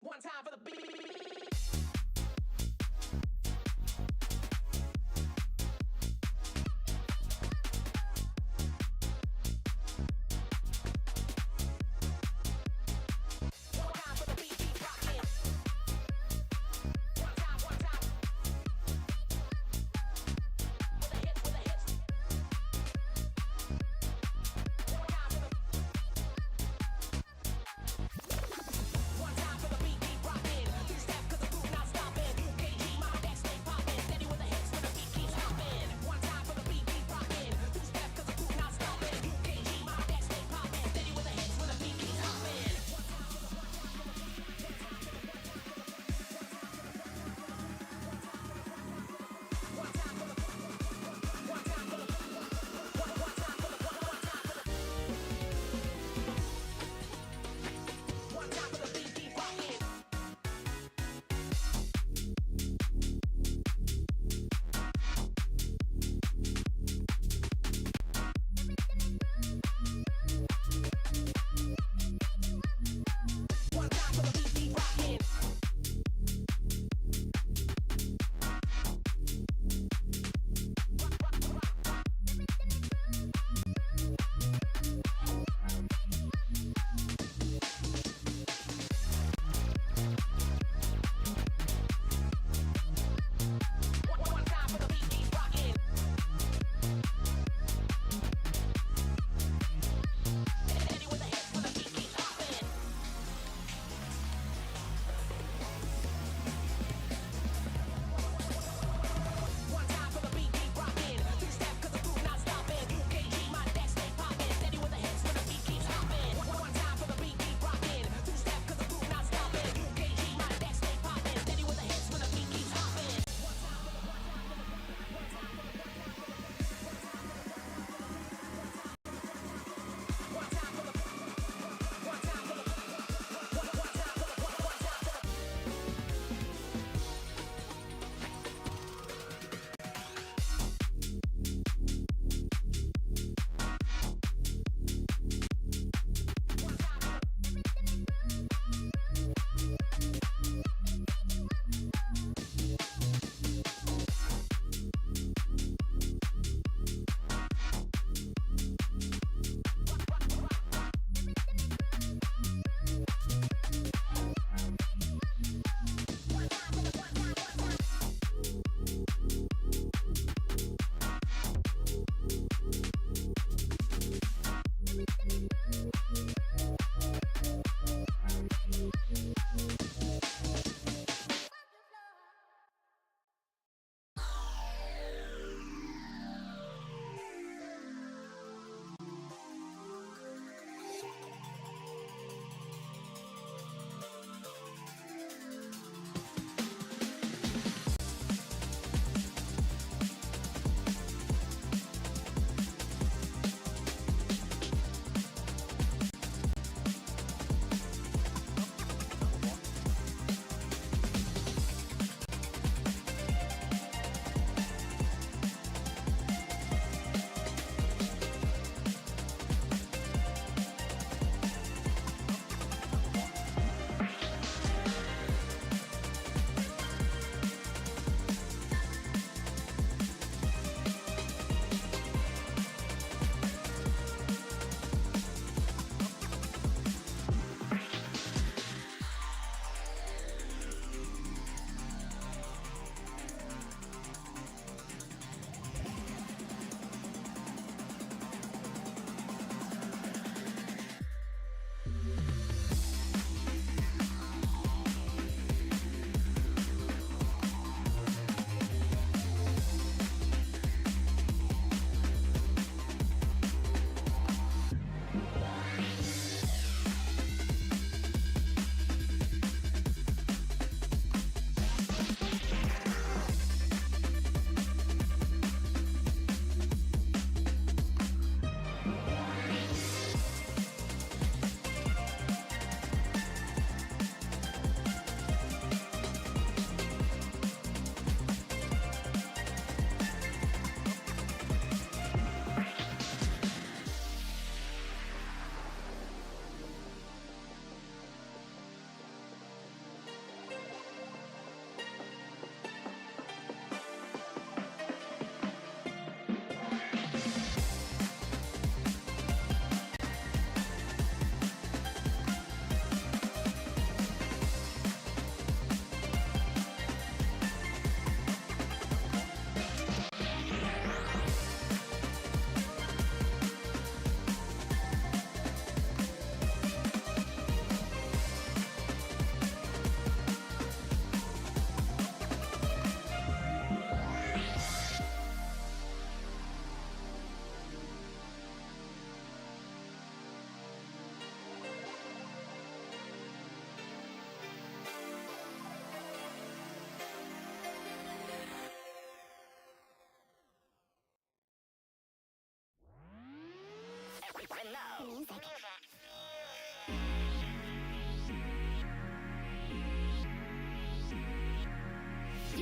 One time for the beat. Step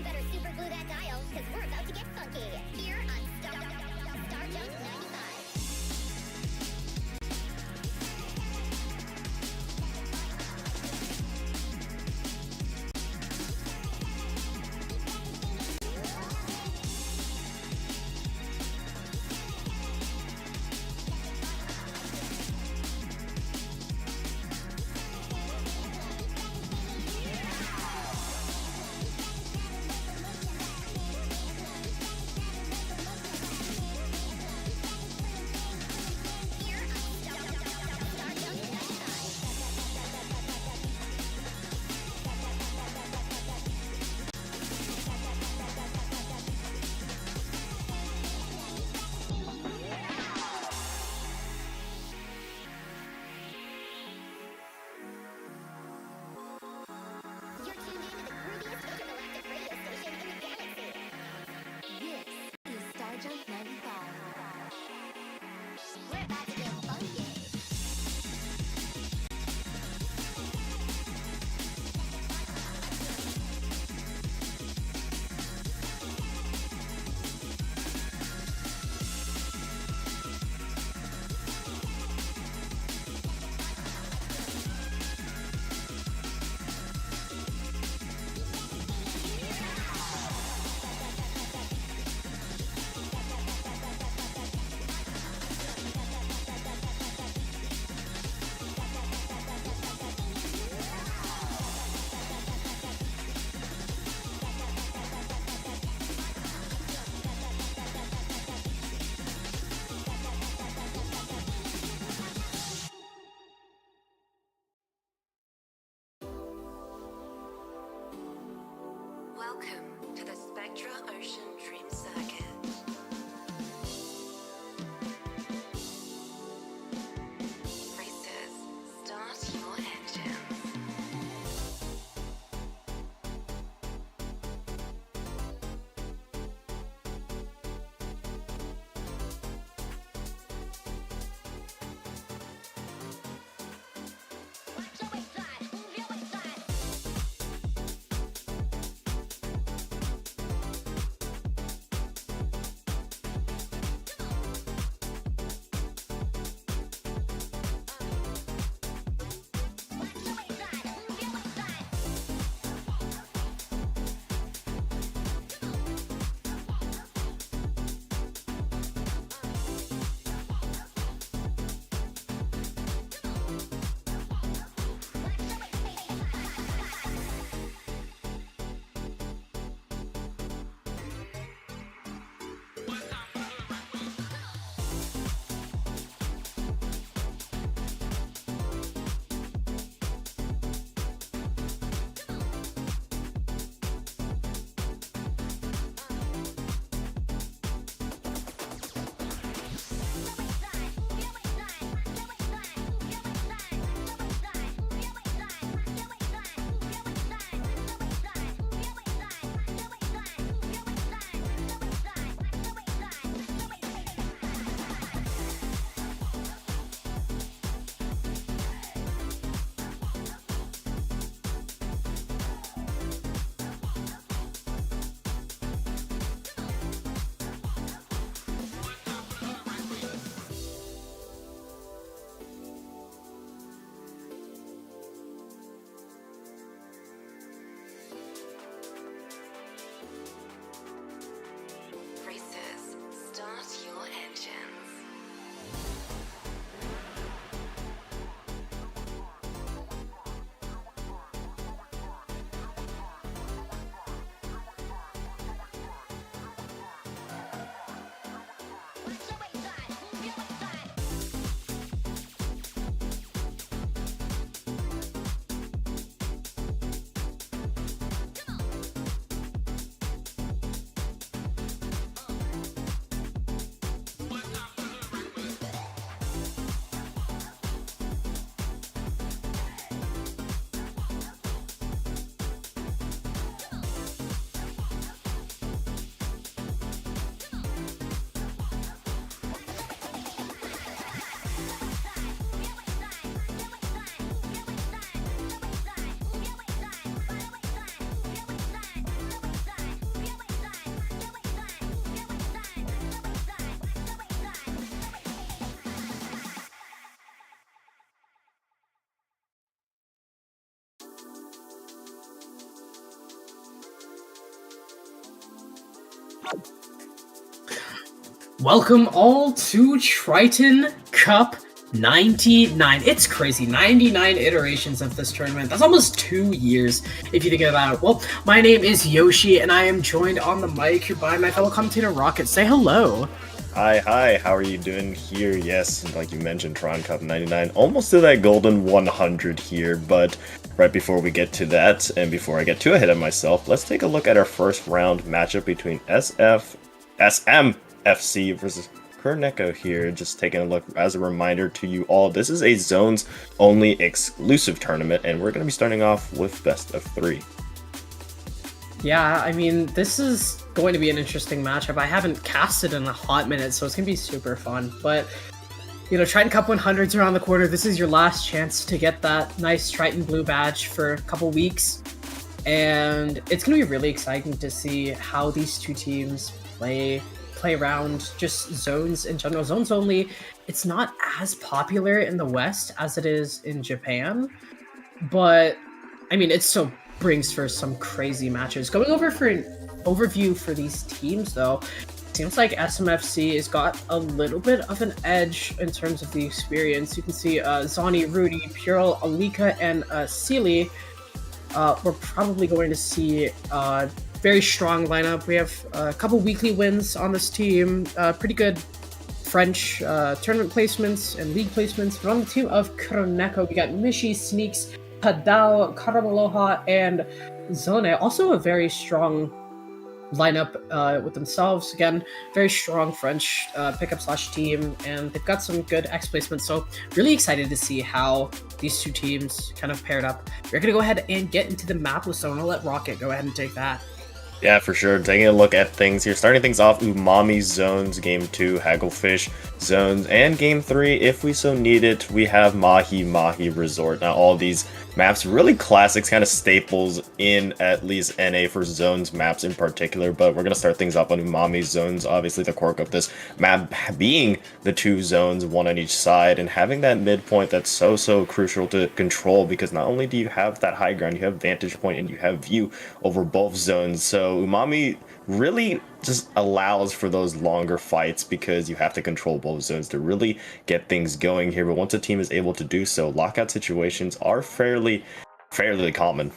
better super glue that dial, because we're about to get funky. Here on Star Jump 95. Welcome to the Spectra Ocean Dream Circuit. Racers, start your engines. Welcome all to Triton-Cup 99. It's crazy. 99 iterations of this tournament. That's almost 2 years if you think about it. Well, my name is Yoshi, and I am joined on the mic by my fellow commentator Rocket. Say hello. Hi, how are you doing here? Yes, like you mentioned, Triton-Cup 99, almost to that golden 100 here, but right before we get to that, and before I get too ahead of myself, let's take a look at our first round matchup between SMFC versus Kerneko here. Just taking a look as a reminder to you all, this is a zones only exclusive tournament, and we're going to be starting off with best of 3. Yeah, I mean, this is going to be an interesting matchup. I haven't casted in a hot minute, so it's going to be super fun. But, you know, Triton Cup 100's around the corner. This is your last chance to get that nice Triton Blue badge for a couple weeks. And it's going to be really exciting to see how these two teams play around just zones in general. Zones only, it's not as popular in the West as it is in Japan. But, I mean, it's so brings for some crazy matches. Going over for an overview for these teams, though, seems like SMFC has got a little bit of an edge in terms of the experience. You can see Zani, Rudy, Purel, Alika, and Sealy. We're probably going to see a very strong lineup. We have a couple weekly wins on this team, pretty good French tournament placements and league placements. But on the team of Kroneko, we got Mishi, Sneaks, Hadao, Karamaloha, and Zone. Also a very strong lineup with themselves. Again, very strong French pickup / team, and they've got some good X placements. So really excited to see how these two teams kind of paired up. We're going to go ahead and get into the map list, so I'm going to let Rocket go ahead and take that. Yeah, for sure. Taking a look at things here. Starting things off, Umami Zones, Game 2, Hagglefish Zones, and Game 3, if we so need it, we have Mahi Mahi Resort. Now, all these maps, really classics, kind of staples in at least NA for Zones maps in particular, but we're going to start things off on Umami Zones. Obviously, the quirk of this map being the 2 zones, one on each side, and having that midpoint that's so crucial to control, because not only do you have that high ground, you have vantage point and you have view over both zones. So Umami really just allows for those longer fights because you have to control both zones to really get things going here. But once a team is able to do so, lockout situations are fairly common.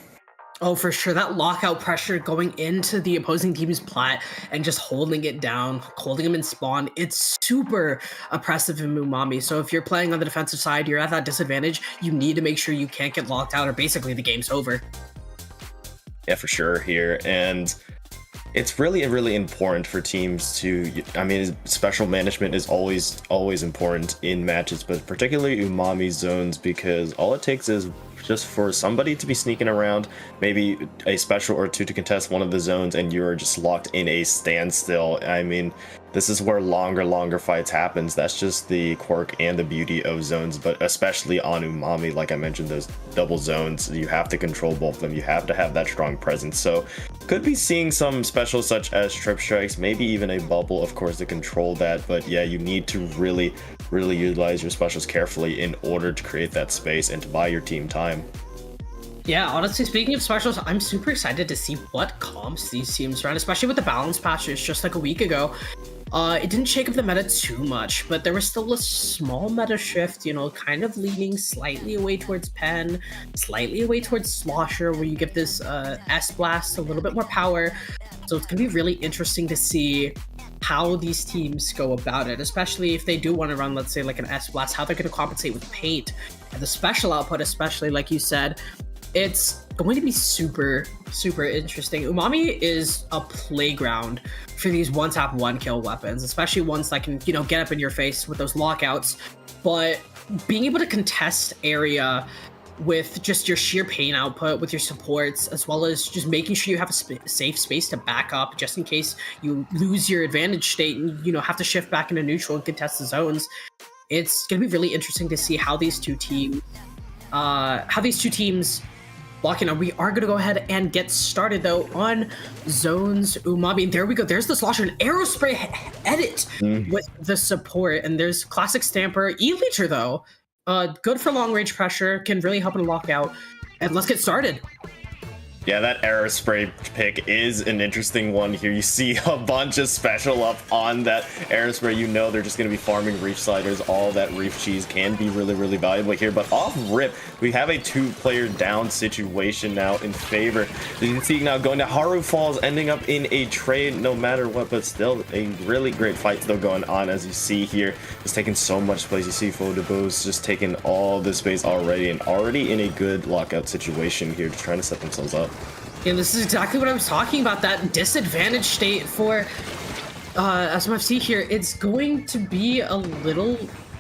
Oh, for sure. That lockout pressure going into the opposing team's plat and just holding it down, holding them in spawn, it's super oppressive in Umami. So if you're playing on the defensive side, you're at that disadvantage, you need to make sure you can't get locked out or basically the game's over. Yeah, for sure here. And it's really important for teams to, I mean, special management is always important in matches, but particularly Umami zones, because all it takes is just for somebody to be sneaking around, maybe a special or two to contest one of the zones, and you're just locked in a standstill. I mean, this is where longer fights happens. That's just the quirk and the beauty of zones, but especially on Umami, like I mentioned, those double zones, you have to control both of them. You have to have that strong presence. So could be seeing some specials such as trip strikes, maybe even a bubble, of course, to control that. But yeah, you need to really utilize your specials carefully in order to create that space and to buy your team time. Yeah, honestly, speaking of specials, I'm super excited to see what comps these teams run, especially with the balance patches just like a week ago. It didn't shake up the meta too much, but there was still a small meta shift, you know, kind of leaning slightly away towards Pen, slightly away towards Slosher, where you give this S-Blast a little bit more power. So it's going to be really interesting to see how these teams go about it, especially if they do want to run, let's say, like an S-Blast, how they're going to compensate with Paint. And the special output, especially, like you said, it's going to be super interesting. Umami is a playground for these one-tap, one-kill weapons, especially ones that can, you know, get up in your face with those lockouts. But being able to contest area with just your sheer pain output, with your supports, as well as just making sure you have a safe space to back up just in case you lose your advantage state and, you know, have to shift back into neutral and contest the zones. It's going to be really interesting to see how these two teams lock in. We are going to go ahead and get started, though, on Zones Umami. And there we go. There's the Slosher and Aerospray edit with the support. And there's Classic Stamper. E-Leecher, though, good for long-range pressure, can really help in a lockout. And let's get started. Yeah, that Air Spray pick is an interesting one here. You see a bunch of special up on that Air Spray. You know they're just going to be farming Reef Sliders. All that Reef Cheese can be really, really valuable here. But off rip, we have a 2-player down situation now in favor. You can see now going to Haru Falls, ending up in a trade no matter what, but still a really great fight still going on, as you see here. Just taking so much space. You see Fodebo's just taking all the space already, and already in a good lockout situation here, just trying to set themselves up. And this is exactly what I was talking about, that disadvantage state for SMFC here. It's going to be a little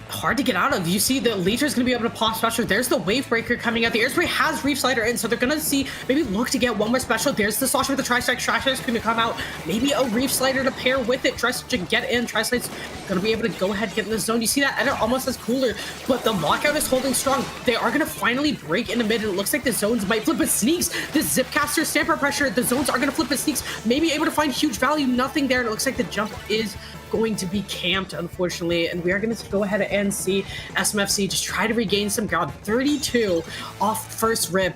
hard to get out of. You see the Leecher is going to be able to pop special. There's the Wave Breaker coming out. The Air Spray has Reef Slider in, so they're going to see, maybe look to get one more special. There's the Slosher with the Tri-Strike. Tri-Strike's going to come out. Maybe a Reef Slider to pair with it. Tri-Strike to get in. Tri-Strike's going to be able to go ahead and get in the zone. You see that? And it almost has Cooler, but the lockout is holding strong. They are going to finally break in the mid, and it looks like the zones might flip, but Sneaks, the Zipcaster Stamper pressure, the zones are going to flip, but Sneaks maybe able to find huge value. Nothing there, and it looks like the jump is going to be camped, unfortunately, and we are going to go ahead and see SMFC just try to regain some ground. 32 off first rip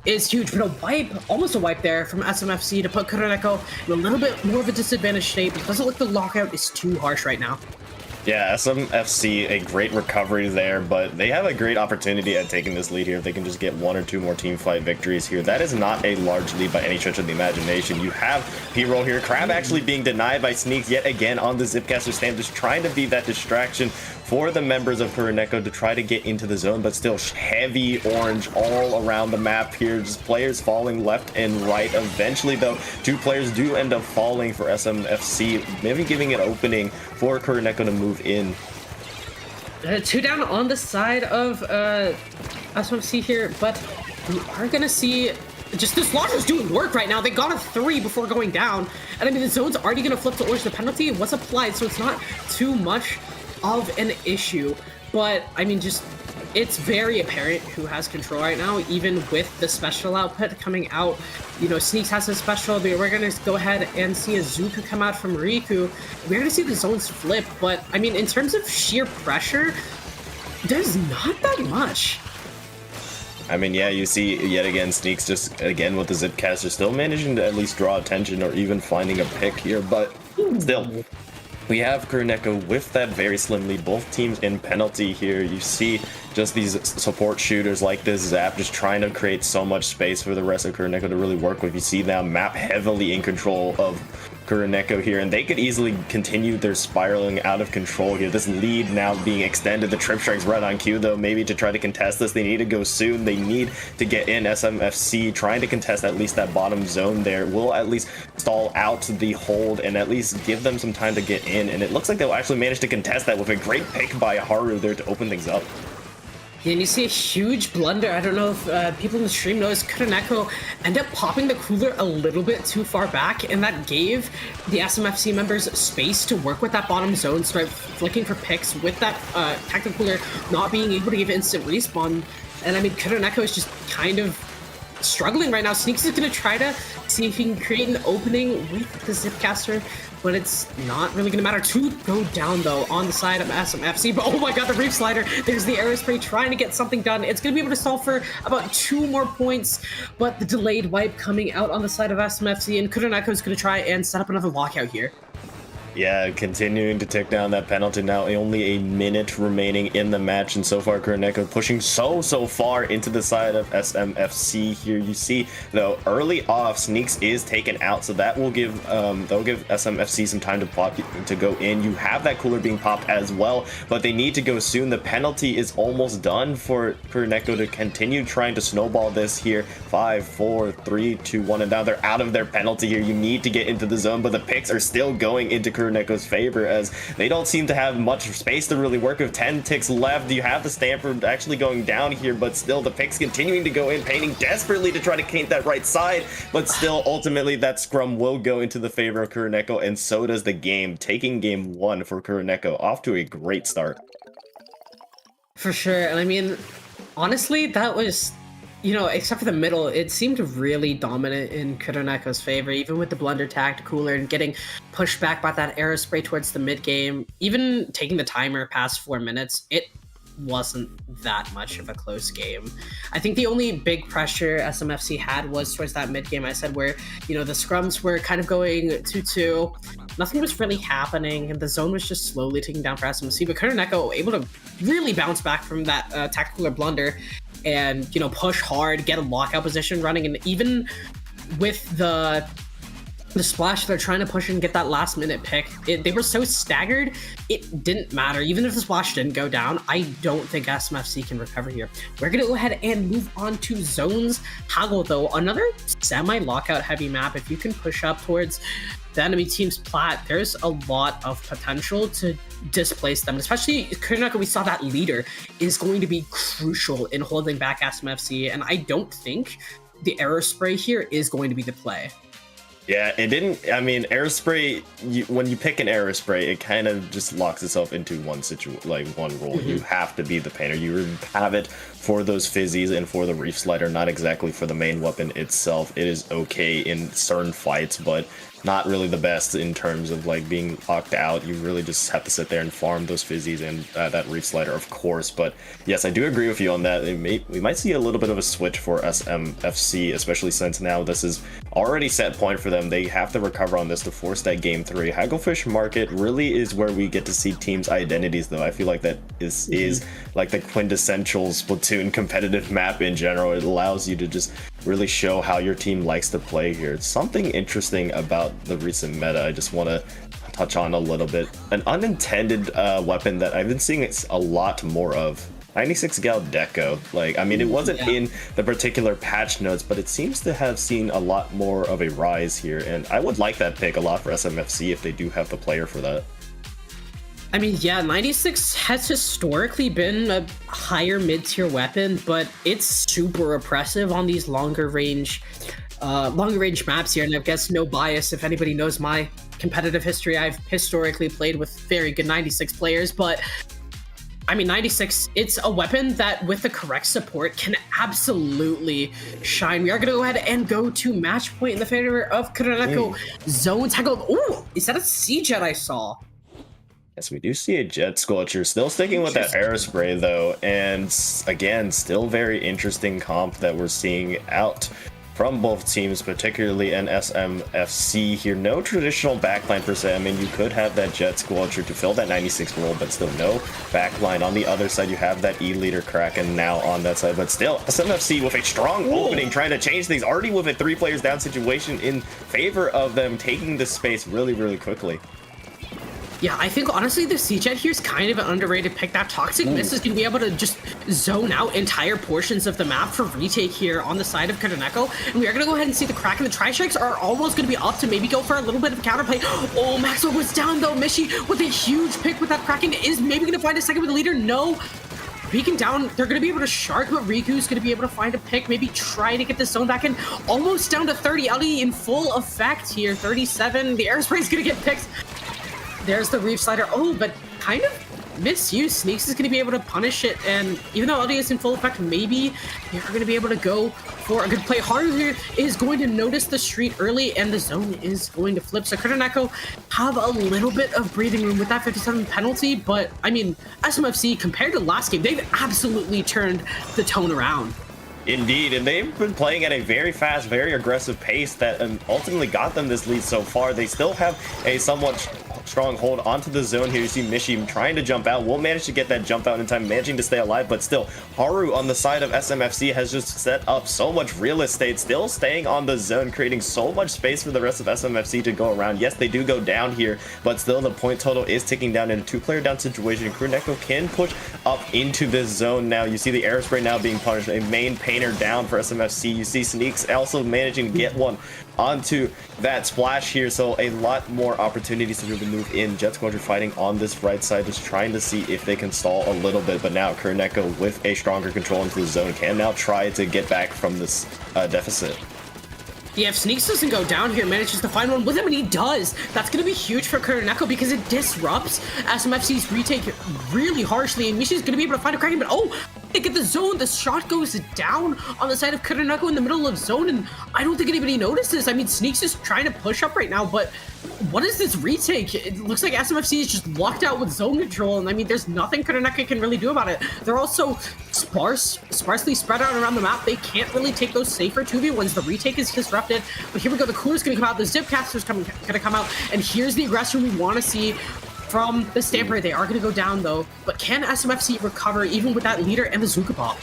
is huge, but a wipe, almost a wipe there from SMFC to put Kuroneko in a little bit more of a disadvantaged state, but it doesn't look the lockout is too harsh right now. Yeah, SMFC, a great recovery there, but they have a great opportunity at taking this lead here if they can just get 1 or 2 more team fight victories here. That is not a large lead by any stretch of the imagination. You have P-Roll here. Crab actually being denied by Sneaks yet again on the Zipcaster stand, just trying to be that distraction for the members of Kuroneko to try to get into the zone, but still heavy orange all around the map here. Just players falling left and right. Eventually, though, 2 players do end up falling for SMFC, maybe giving it opening for Kuroneko to move in. 2 down on the side of SMFC here, but we are going to see just this launcher's doing work right now. They got a 3 before going down, and I mean, the zone's already going to flip to orange. The penalty was applied, so it's not too much of an issue, but I mean, just it's very apparent who has control right now, even with the special output coming out. You know, Sneaks has a special. We're going to go ahead and see a Zuka come out from Riku. We're going to see the zones flip, but I mean, in terms of sheer pressure, there's not that much. I mean, yeah, you see yet again Sneaks just again with the Zipcaster still managing to at least draw attention or even finding a pick here, but still. We have Kuroneko with that very slim lead. Both teams in penalty here. You see just these support shooters like this Zap just trying to create so much space for the rest of Kuroneko to really work with. You see now Map heavily in control of Kuroneko here, and they could easily continue their spiraling out of control here. This lead now being extended. The Trip Strike's right on cue, though, maybe to try to contest this. They need to go soon. They need to get in. SMFC trying to contest at least that bottom zone there will at least stall out the hold and at least give them some time to get in, and it looks like they'll actually manage to contest that with a great pick by Haru there to open things up. Yeah, and you see a huge blunder. I don't know if people in the stream noticed Kuroneko end up popping the cooler a little bit too far back, and that gave the SMFC members space to work with that bottom zone, start flicking for picks with that tactical cooler not being able to give instant respawn. And I mean, Kuroneko is just kind of struggling right now. Sneaks is going to try to see if he can create an opening with the Zipcaster, but it's not really going to matter. 2 go down, though, on the side of SMFC. But oh my god, the Reef Slider. There's the Aerospray trying to get something done. It's going to be able to solve for about 2 more points, but the delayed wipe coming out on the side of SMFC, and Kuroneko is going to try and set up another lockout here. Yeah, continuing to tick down that penalty now. Only a minute remaining in the match, and so far Kuroneko pushing so far into the side of SMFC here. You see, though, early off, Sneaks is taken out, so that will give that'll give SMFC some time to pop to go in. You have that cooler being popped as well, but they need to go soon. The penalty is almost done for Kuroneko to continue trying to snowball this here. 5, 4, 3, 2, 1, and now they're out of their penalty here. You need to get into the zone, but the picks are still going into Kuroneko's favor as they don't seem to have much space to really work with. 10 ticks left. You have the Stamper actually going down here, but still the picks continuing to go in, painting desperately to try to paint that right side, but still ultimately that scrum will go into the favor of Kuroneko, and so does the game, taking game 1 for Kuroneko. Off to a great start. For sure, and I mean, honestly, that was, you know, except for the middle, it seemed really dominant in Kuroneko's favor, even with the blunder tact cooler and getting pushed back by that Aerospray towards the mid game, even taking the timer past 4 minutes. It wasn't that much of a close game. I think the only big pressure SMFC had was towards that mid game I said where, the scrums were kind of going 2-2. Nothing was really happening, and the zone was just slowly taking down for SMFC, but Kuroneko able to really bounce back from that tactical blunder and, push hard, get a lockout position running, and even with the splash, they're trying to push and get that last minute pick. They were so staggered, it didn't matter. Even if the splash didn't go down, I don't think SMFC can recover here. We're going to go ahead and move on to zones. Haggle, though, another semi-lockout heavy map. If you can push up towards the enemy team's plat, there's a lot of potential to displace them. Especially Kuroneko, we saw that leader is going to be crucial in holding back SMFC, and I don't think the arrow spray here is going to be the play. Yeah, it didn't. I mean, Aerospray, when you pick an Aerospray, it kind of just locks itself into one one role. You have to be the painter. You have it for those fizzies and for the Reef Slider, not exactly for the main weapon itself. It is okay in certain fights, but not really the best in terms of being locked out. You really just have to sit there and farm those fizzies and that Reef Slider, of course. But yes, I do agree with you on that. We might see a little bit of a switch for SMFC, especially since now this is already set point for them. They have to recover on this to force that game 3. Hagglefish Market really is where we get to see teams' identities, though. I feel like that is like the quintessential Splatoon competitive map in general. It allows you to just really show how your team likes to play here. It's something interesting about the recent meta I just want to touch on a little bit. An unintended weapon that I've been seeing a lot more of. 96 Gal Deco. It wasn't in the particular patch notes, but it seems to have seen a lot more of a rise here, and I would like that pick a lot for SMFC if they do have the player for that. 96 has historically been a higher mid-tier weapon, but it's super oppressive on these longer range maps here, and I guess no bias if anybody knows my competitive history. I've historically played with very good 96 players, but 96, it's a weapon that with the correct support can absolutely shine. We are going to go ahead and go to match point in the favor of Kuroneko. Zone tackle. Ooh, is that a C-Jet I saw? Yes, we do see a Jet Squelcher. Still sticking with that Aerospray, though. And again, still very interesting comp that we're seeing out from both teams, particularly in SMFC here. No traditional backline per se. You could have that Jet Squelcher to fill that 96 role, but still no backline. On the other side, you have that E-Leader Kraken now on that side, but still SMFC with a strong opening, trying to change things, already with a 3 players down situation in favor of them taking this space really, really quickly. Yeah, I think honestly the C-Jet here is kind of an underrated pick. That Toxic Mist is going to be able to just zone out entire portions of the map for retake here on the side of Kuroneko. And we are going to go ahead and see the Kraken. The Tri-Strikes are almost going to be up to maybe go for a little bit of counterplay. Oh, Maxwell was down though. Mishi with a huge pick with that Kraken is maybe going to find a second with the leader. No. Beacon down, they're going to be able to shark, but Riku's going to be able to find a pick, maybe try to get the zone back in. Almost down to 30. Ellie in full effect here, 37. The Aerospray is going to get picked. There's the Reef Slider. Oh, but kind of misuse. Sneaks is going to be able to punish it, and even though LD is in full effect, maybe they're going to be able to go for a good play. Haru here is going to notice the street early, and the zone is going to flip. So Kuroneko have a little bit of breathing room with that 57 penalty, but SMFC, compared to last game, they've absolutely turned the tone around. Indeed, and they've been playing at a very fast, very aggressive pace that ultimately got them this lead so far. They still have a somewhat strong hold onto the zone here. You see Mishi trying to jump out, won't manage to get that jump out in time, managing to stay alive, but still Haru on the side of SMFC has just set up so much real estate, still staying on the zone, creating so much space for the rest of SMFC to go around. Yes, they do go down here, but still the point total is ticking down in a 2-player down situation. Kuroneko can push up into this zone now. You see the Aerospray now being punished, a main painter down for SMFC. You see Sneaks also managing to get one onto that splash here, so a lot more opportunities to really move in. Jet Squadron fighting on this right side, just trying to see if they can stall a little bit, but now Kuroneko with a stronger control into the zone can now try to get back from this deficit. Yeah, if Sneaks doesn't go down here, manages to find one with him, and he does, that's going to be huge for Kuroneko because it disrupts SMFC's retake really harshly, and Mishi's going to be able to find a Kraken, but They get the zone, the shot goes down on the side of Kuroneko in the middle of zone, and I don't think anybody notices. I mean, Sneaks is trying to push up right now, but what is this retake? It looks like SMFC is just locked out with zone control, and I mean, there's nothing Kuroneko can really do about it. They're also sparsely spread out around the map. They can't really take those safer 2v1s. The retake is disrupted, but here we go. The cooler's gonna come out, the Zipcaster's gonna come out, and here's the aggression we want to see from the Stamper. They are going to go down though, but can SMFC recover even with that leader and the Zuka Pop?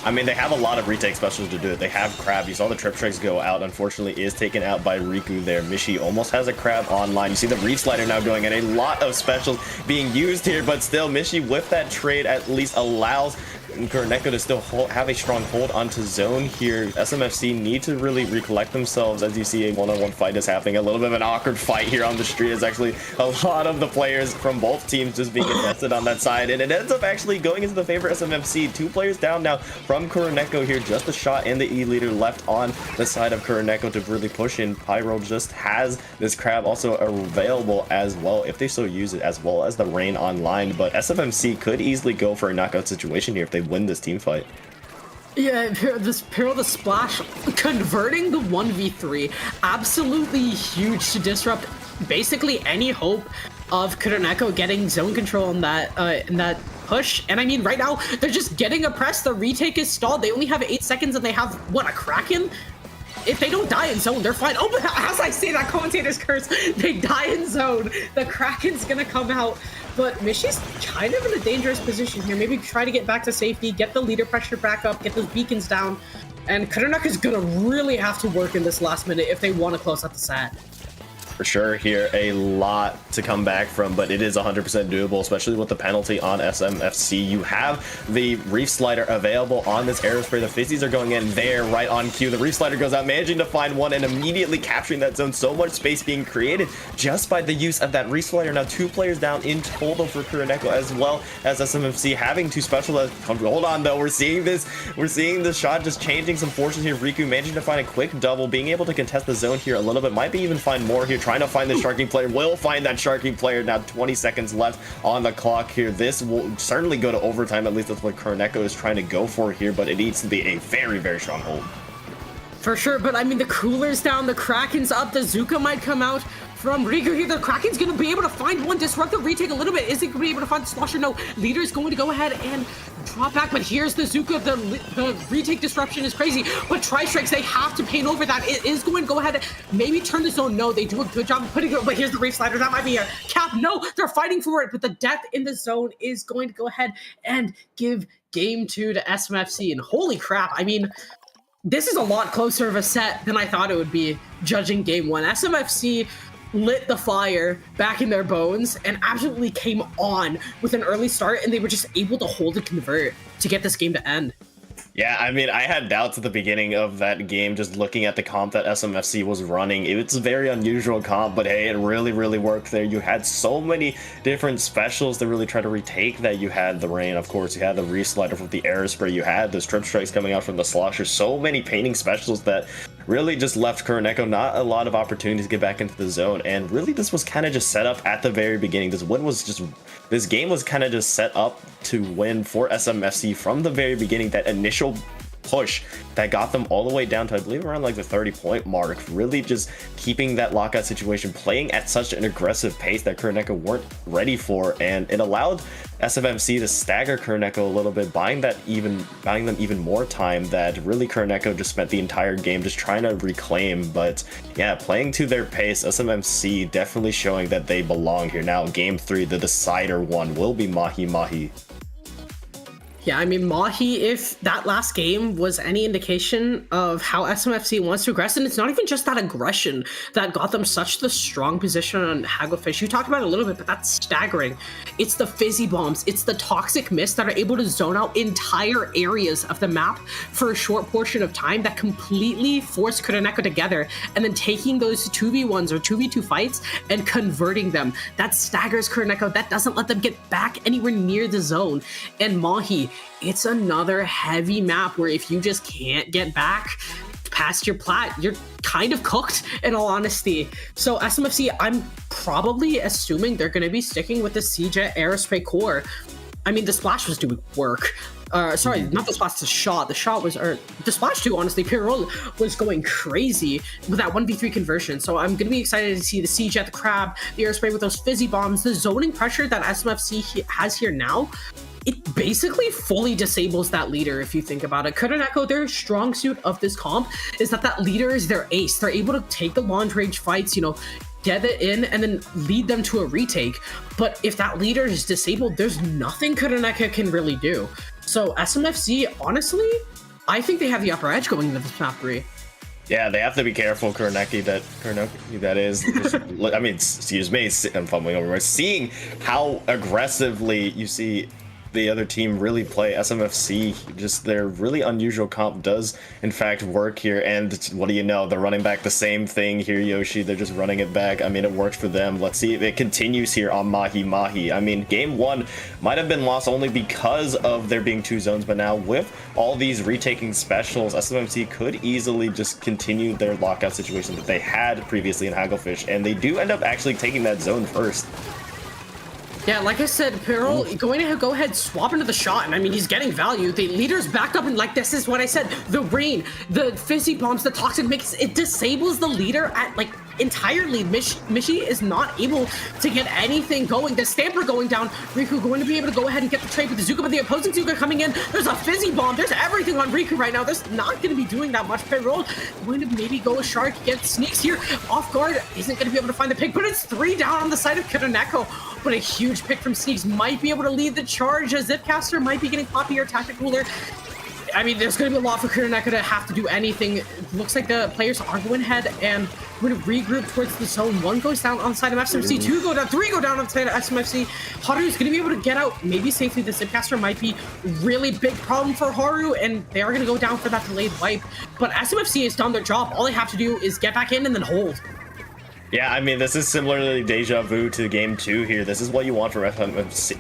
I mean, they have a lot of retake specials to do it. They have Crab. You saw the trip strikes go out. Unfortunately, is taken out by Riku there. Mishi almost has a Crab online. You see the Reef Slider now going in. A lot of specials being used here, but still, Mishi with that trade at least allows Kuroneko to still have a strong hold onto zone here. SMFC need to really recollect themselves as you see a one-on-one fight is happening. A little bit of an awkward fight here on the street. It's actually a lot of the players from both teams just being invested on that side, and it ends up actually going into the favor of SMFC. 2 players down now from Kuroneko here. Just a shot and the E leader left on the side of Kuroneko to really push in. Pyro just has this Crab also available as well if they so use it, as well as the Rain online, but SMFC could easily go for a knockout situation here if they win this team fight. Yeah, this Peril the Splash converting the 1v3, absolutely huge to disrupt basically any hope of Kuroneko getting zone control in that push. And I mean, right now they're just getting oppressed. The retake is stalled. They only have 8 seconds and they have what, a Kraken? If they don't die in zone, they're fine. Oh, but as I say that, commentator's curse, they die in zone. The Kraken's gonna come out. But Mishi's kind of in a dangerous position here. Maybe try to get back to safety, get the leader pressure back up, get those beacons down. And Kuroneko is gonna really have to work in this last minute if they want to close out the set. For sure here, a lot to come back from, but it is 100% doable, especially with the penalty on SMFC. You have the Reef Slider available on this Aerospray. The Fizzies are going in there right on cue. The Reef Slider goes out, managing to find one and immediately capturing that zone. So much space being created just by the use of that Reef Slider. Now 2 players down in total for Kuroneko, as well as SMFC having 2 specialists. Hold on though, we're seeing this. We're seeing the shot just changing some fortunes here. Riku managing to find a quick double, being able to contest the zone here a little bit. Might be even find more here. Trying to find the Sharking player, will find that Sharking player. Now 20 seconds left on the clock here. This will certainly go to overtime. At least that's what Kuroneko is trying to go for here, but it needs to be a very, very strong hold. For sure, but I mean, the Cooler's down, the Kraken's up, the Zuka might come out from Riku here. The Kraken's going to be able to find one, disrupt the retake a little bit. Is he going to be able to find the Slosher? No, Leader's going to go ahead and drop back, but here's the Zuka. The retake disruption is crazy, but Tri-Strikes, they have to paint over that. It is going to go ahead and maybe turn the zone. No, they do a good job of putting it, but here's the Reef Slider. That might be a cap. No, they're fighting for it, but the death in the zone is going to go ahead and give game 2 to SMFC, and holy crap, I mean, this is a lot closer of a set than I thought it would be, judging game 1. SMFC lit the fire back in their bones and absolutely came on with an early start, and they were just able to hold and convert to get this game to end. Yeah, I mean, I had doubts at the beginning of that game just looking at the comp that SMFC was running. It's a very unusual comp, but hey, it really, really worked there. You had so many different specials to really try to retake that. You had the Rain, of course, you had the Reef Slider with the Aerospray, you had the Strip Strikes coming out from the Slosher. So many painting specials that really just left Kuroneko not a lot of opportunities to get back into the zone. And really, this was kind of just set up at the very beginning. This game was kind of just set up to win for SMFC from the very beginning. That initial push that got them all the way down to, I believe, around like the 30-point mark, really just keeping that lockout situation, playing at such an aggressive pace that Kuroneko weren't ready for, and it allowed SFMC to stagger Kuroneko a little bit, buying them even more time that really Kuroneko just spent the entire game just trying to reclaim. But yeah, playing to their pace, SMMC definitely showing that they belong here. Now game 3, the decider one, will be Mahi Mahi. Yeah, I mean, Mahi, if that last game was any indication of how SMFC wants to aggress, and it's not even just that aggression that got them such the strong position on Hagglefish. You talked about it a little bit, but that's staggering. It's the fizzy bombs, it's the toxic mist that are able to zone out entire areas of the map for a short portion of time that completely force Kuroneko together, and then taking those 2v1s or 2v2 fights and converting them. That staggers Kuroneko, that doesn't let them get back anywhere near the zone. And Mahi, it's another heavy map where if you just can't get back past your plat, you're kind of cooked, in all honesty. So SMFC, I'm probably assuming they're going to be sticking with the Siege Aerospray core. I mean, the splash was doing work. Sorry, not the splash, the shot. The shot was, or the splash too, honestly. Pirol was going crazy with that 1v3 conversion. So I'm going to be excited to see the siege at the crab, the air spray with those fizzy bombs, the zoning pressure that SMFC has here now. It basically fully disables that leader if you think about it. Kuroneko, their strong suit of this comp is that leader is their ace. They're able to take the long range fights, you know, get it in and then lead them to a retake. But if that leader is disabled, there's nothing Kuroneko can really do. So SMFC, honestly, I think they have the upper edge going into this map 3. Yeah, they have to be careful, Kuroneki, that is. I mean, excuse me, I'm fumbling over. Seeing how aggressively you see the other team really play, SMFC, just their really unusual comp does in fact work here. And what do you know, they're running back the same thing here, Yoshi. They're just running it back. I mean, it works for them. Let's see if it continues here on Mahi Mahi. I mean, game 1 might have been lost only because of there being 2 zones, but now with all these retaking specials, SMFC could easily just continue their lockout situation that they had previously in Hagglefish, and they do end up actually taking that zone first. Yeah, like I said, Pirol going to go ahead, swap into the shot, and I mean, he's getting value. The leader's backed up, and like this is what I said, the rain, the fizzy bombs, the toxic mix, it disables the leader at like entirely. Mishi is not able to get anything going. The Stamper going down, Riku going to be able to go ahead and get the trade with the Zuka, but the opposing Zuka coming in, there's a fizzy bomb, there's everything on Riku right now. There's not going to be doing that much. Pirol going to maybe go a shark, get sneaks here, off guard, isn't going to be able to find the pick, but it's 3 down on the side of Kuroneko. But a huge pick from Sneaks might be able to lead the charge. A Zipcaster might be getting poppy or Tactic Cooler. I mean, there's going to be a lot for Kuroneko to have to do anything. It looks like the players are going ahead and going to regroup towards the zone. 1 goes down on the side of SMFC, 2 go down, 3 go down on the side of SMFC. Haru's going to be able to get out maybe safely. The Zipcaster might be really big problem for Haru, and they are going to go down for that delayed wipe. But SMFC has done their job. All they have to do is get back in and then hold. Yeah, I mean, this is similarly deja vu to game 2 here. This is what you want from SMFC,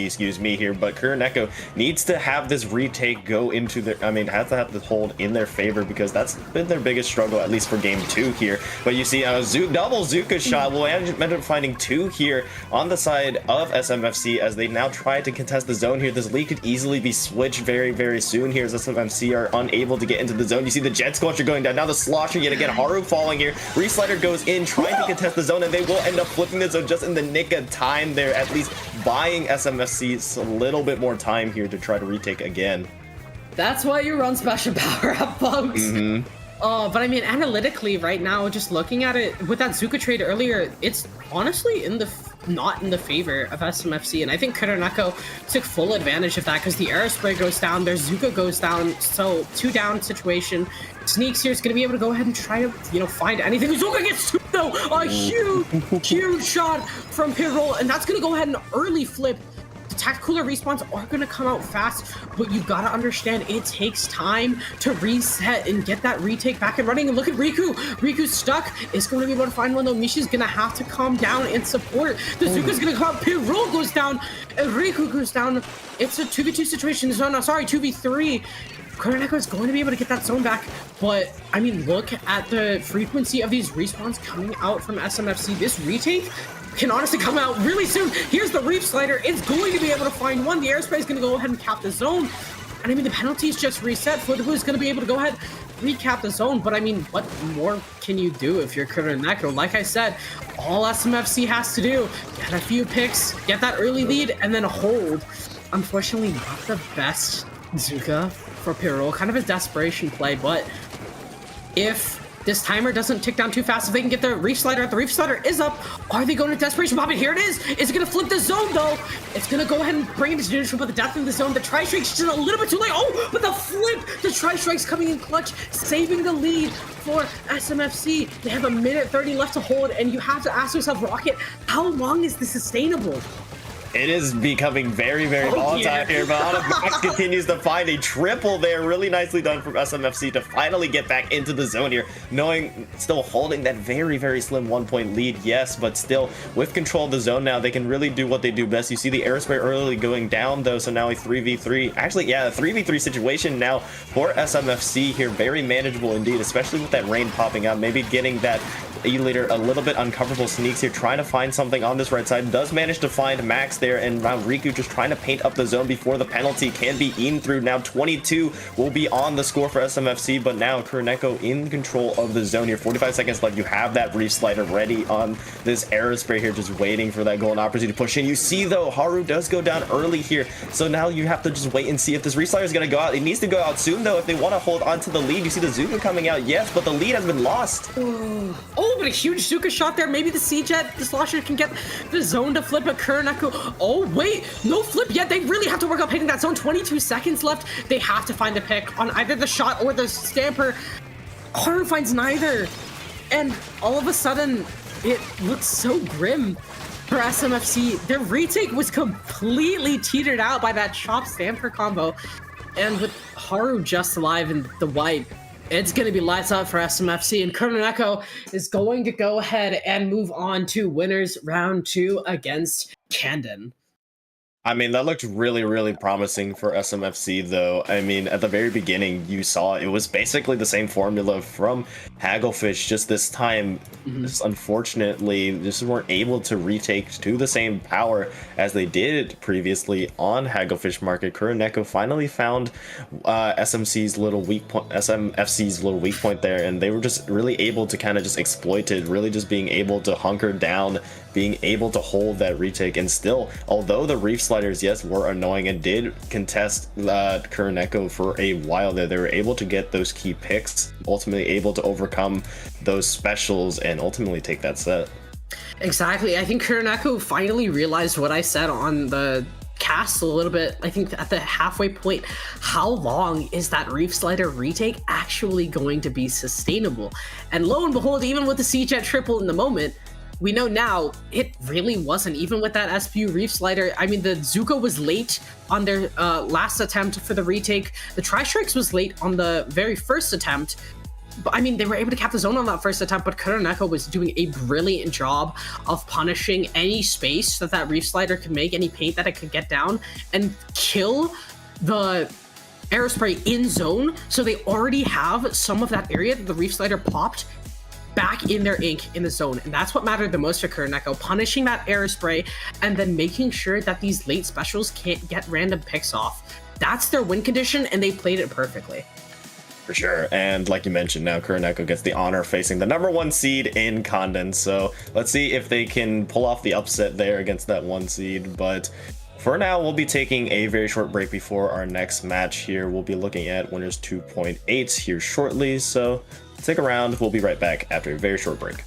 excuse me, here. But Kuroneko needs to have this retake go into their, I mean, has to have the hold in their favor, because that's been their biggest struggle, at least for game 2 here. But you see a double Zuka shot. We'll end up finding 2 here on the side of SMFC as they now try to contest the zone here. This lead could easily be switched very, very soon here as SMFC are unable to get into the zone. You see the Jet Scorcher going down. Now the Slosher yet again. Haru falling here. Reslider goes in, trying to contest the zone, and they will end up flipping the zone just in the nick of time there, at least buying SMFC a little bit more time here to try to retake again. That's why you run special power up, folks. But I mean, analytically right now, just looking at it with that Zuka trade earlier, it's honestly not in the favor of SMFC, and I think Kuroneko took full advantage of that because the Aerospray goes down, their Zuka goes down, so 2 down situation. Sneaks here is going to be able to go ahead and try to, you know, find anything. Zuka gets 2 though, a huge shot from Pirol, and that's going to go ahead and early flip. The Tactic Cooler respawns are going to come out fast, but you got to understand it takes time to reset and get that retake back and running. And look at Riku. Riku's stuck. Is going to be able to find one though. Mishi's going to have to calm down and support. The Zuka's going to come out. Pirol goes down and Riku goes down. It's a 2v2 situation. No, sorry, 2v3. Kuroneko is going to be able to get that zone back, but I mean, look at the frequency of these respawns coming out from SMFC. This retake can honestly come out really soon. Here's the Reef Slider. It's going to be able to find one. The Airspray is going to go ahead and cap the zone. And I mean, the penalties just reset. Flitterblue is going to be able to go ahead, recap the zone. But I mean, what more can you do if you're Kuroneko? Like I said, all SMFC has to do, get a few picks, get that early lead, and then hold. Unfortunately, not the best Zuka for Pirol, kind of a desperation play, but if this timer doesn't tick down too fast, if they can get the Reef Slider, the Reef Slider is up, are they going to desperation pop it? Here it is. It's going to flip the zone though. It's going to go ahead and bring it to neutral, but the death in the zone, the Tri-Strike's just a little bit too late. Oh, but the flip, the Tri-Strike's coming in clutch, saving the lead for SMFC. They have 1:30 left to hold, and you have to ask yourself, Rocket, how long is this sustainable? It is becoming very, very volatile here, but Max continues to find a triple there. Really nicely done from SMFC to finally get back into the zone here, knowing, still holding that very, very slim 1-point lead, yes, but still with control of the zone now, they can really do what they do best. You see the Aerospray early going down though, so now a 3v3, actually, yeah, a 3v3 situation now for SMFC here, very manageable indeed, especially with that rain popping up, maybe getting that E-Leader a little bit uncomfortable, sneaks here, trying to find something on this right side, does manage to find Max there, and now Riku just trying to paint up the zone before the penalty can be eaten through. Now 22 will be on the score for SMFC, but now Kuroneko in control of the zone here. 45 seconds left. You have that Reef Slider ready on this Aerospray here, just waiting for that golden opportunity to push in. You see though, Haru does go down early here, so now you have to just wait and see if this Reef Slider is going to go out. It needs to go out soon though if they want to hold on to the lead. You see the Zuka coming out, yes, but the lead has been lost. Oh, but a huge Zuka shot there. Maybe the C-Jet, the Slosher can get the zone to flip, but Kuroneko, oh wait, no flip yet. They really have to work on hitting that zone. 22 seconds left. They have to find a pick on either the shot or the Stamper. Haru finds neither. And all of a sudden, it looks so grim for SMFC. Their retake was completely teetered out by that Chop Stamper combo. And with Haru just alive in the white, it's going to be lights out for SMFC, and Kuroneko is going to go ahead and move on to winners round 2 against Candon. I mean, that looked really, really promising for SMFC, though. I mean, at the very beginning, you saw it was basically the same formula from Hagglefish, just this time, just unfortunately, just weren't able to retake to the same power as they did previously on Hagglefish Market. Kuroneko finally found SMFC's little weak point there, and they were just really able to kind of just exploit it, really just being able to hunker down, being able to hold that retake. And still, although the Reef Sliders, yes, were annoying and did contest Kuroneko for a while there, they were able to get those key picks, ultimately able to overcome those specials and ultimately take that set. Exactly. I think Kuroneko finally realized what I said on the cast a little bit, I think at the halfway point. How long is that Reef Slider retake actually going to be sustainable? And lo and behold, even with the C-Jet triple in the moment, we know now it really wasn't. Even with that SPU Reef Slider, I mean, the Zuko was late on their last attempt for the retake. The Tri-Strikes was late on the very first attempt. But I mean, they were able to cap the zone on that first attempt, but Kuroneko was doing a brilliant job of punishing any space that that Reef Slider could make, any paint that it could get down, and kill the Aerospray in zone. So they already have some of that area that the Reef Slider popped back in their ink in the zone, and that's what mattered the most for Kuroneko, punishing that Aerospray and then making sure that these late specials can't get random picks off. That's their win condition, and they played it perfectly. For sure, and like you mentioned, now Kuroneko gets the honor facing the #1 seed in Condon, so let's see if they can pull off the upset there against that 1 seed, but for now, we'll be taking a very short break before our next match here. We'll be looking at winners 2.8 here shortly, so stick around. We'll be right back after a very short break.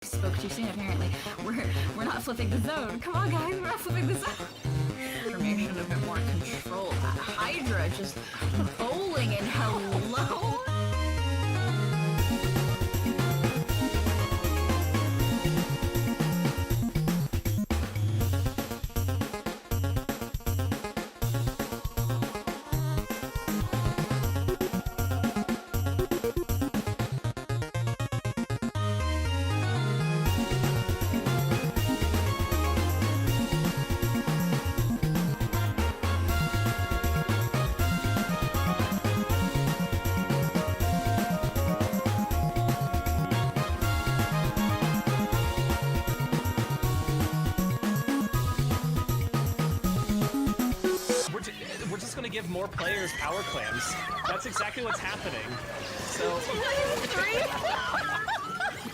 Spoke too soon, apparently. We're not flipping the zone. Come on, guys, we're not flipping the zone. Information a bit more control. Hydra just bowling and hello. We're just gonna give more players power clams. That's exactly what's happening. So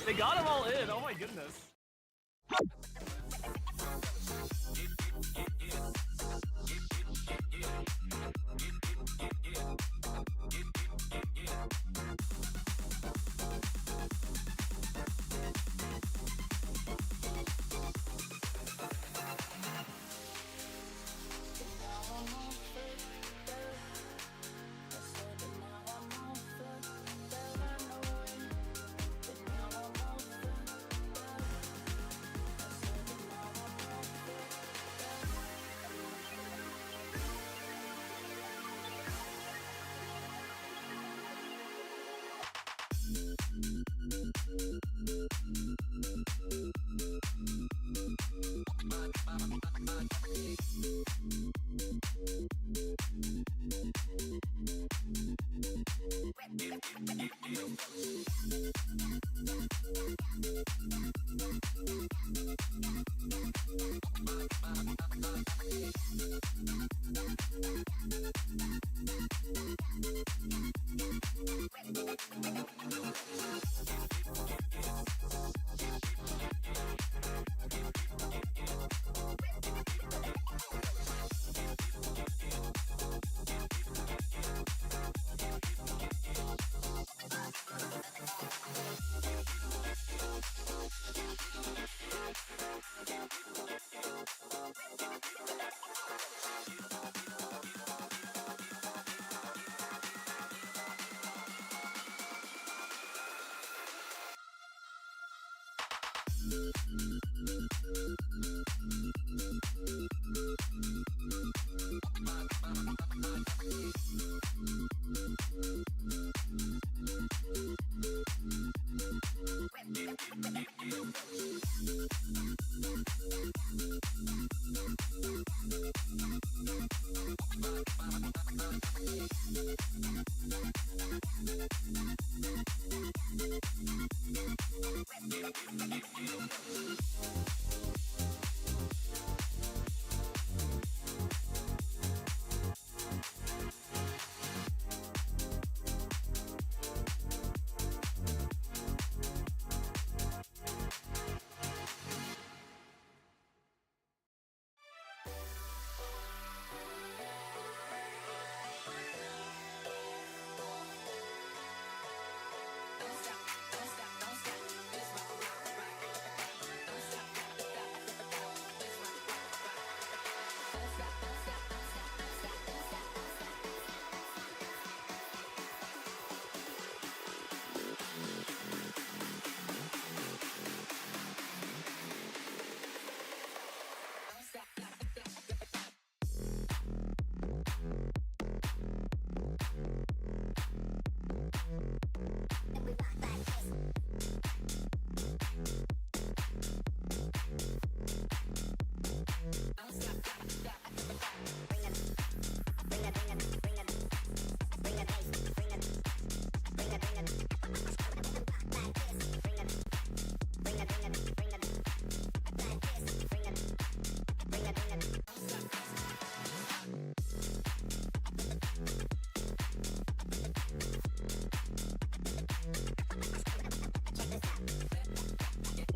they got them all in. Oh my goodness.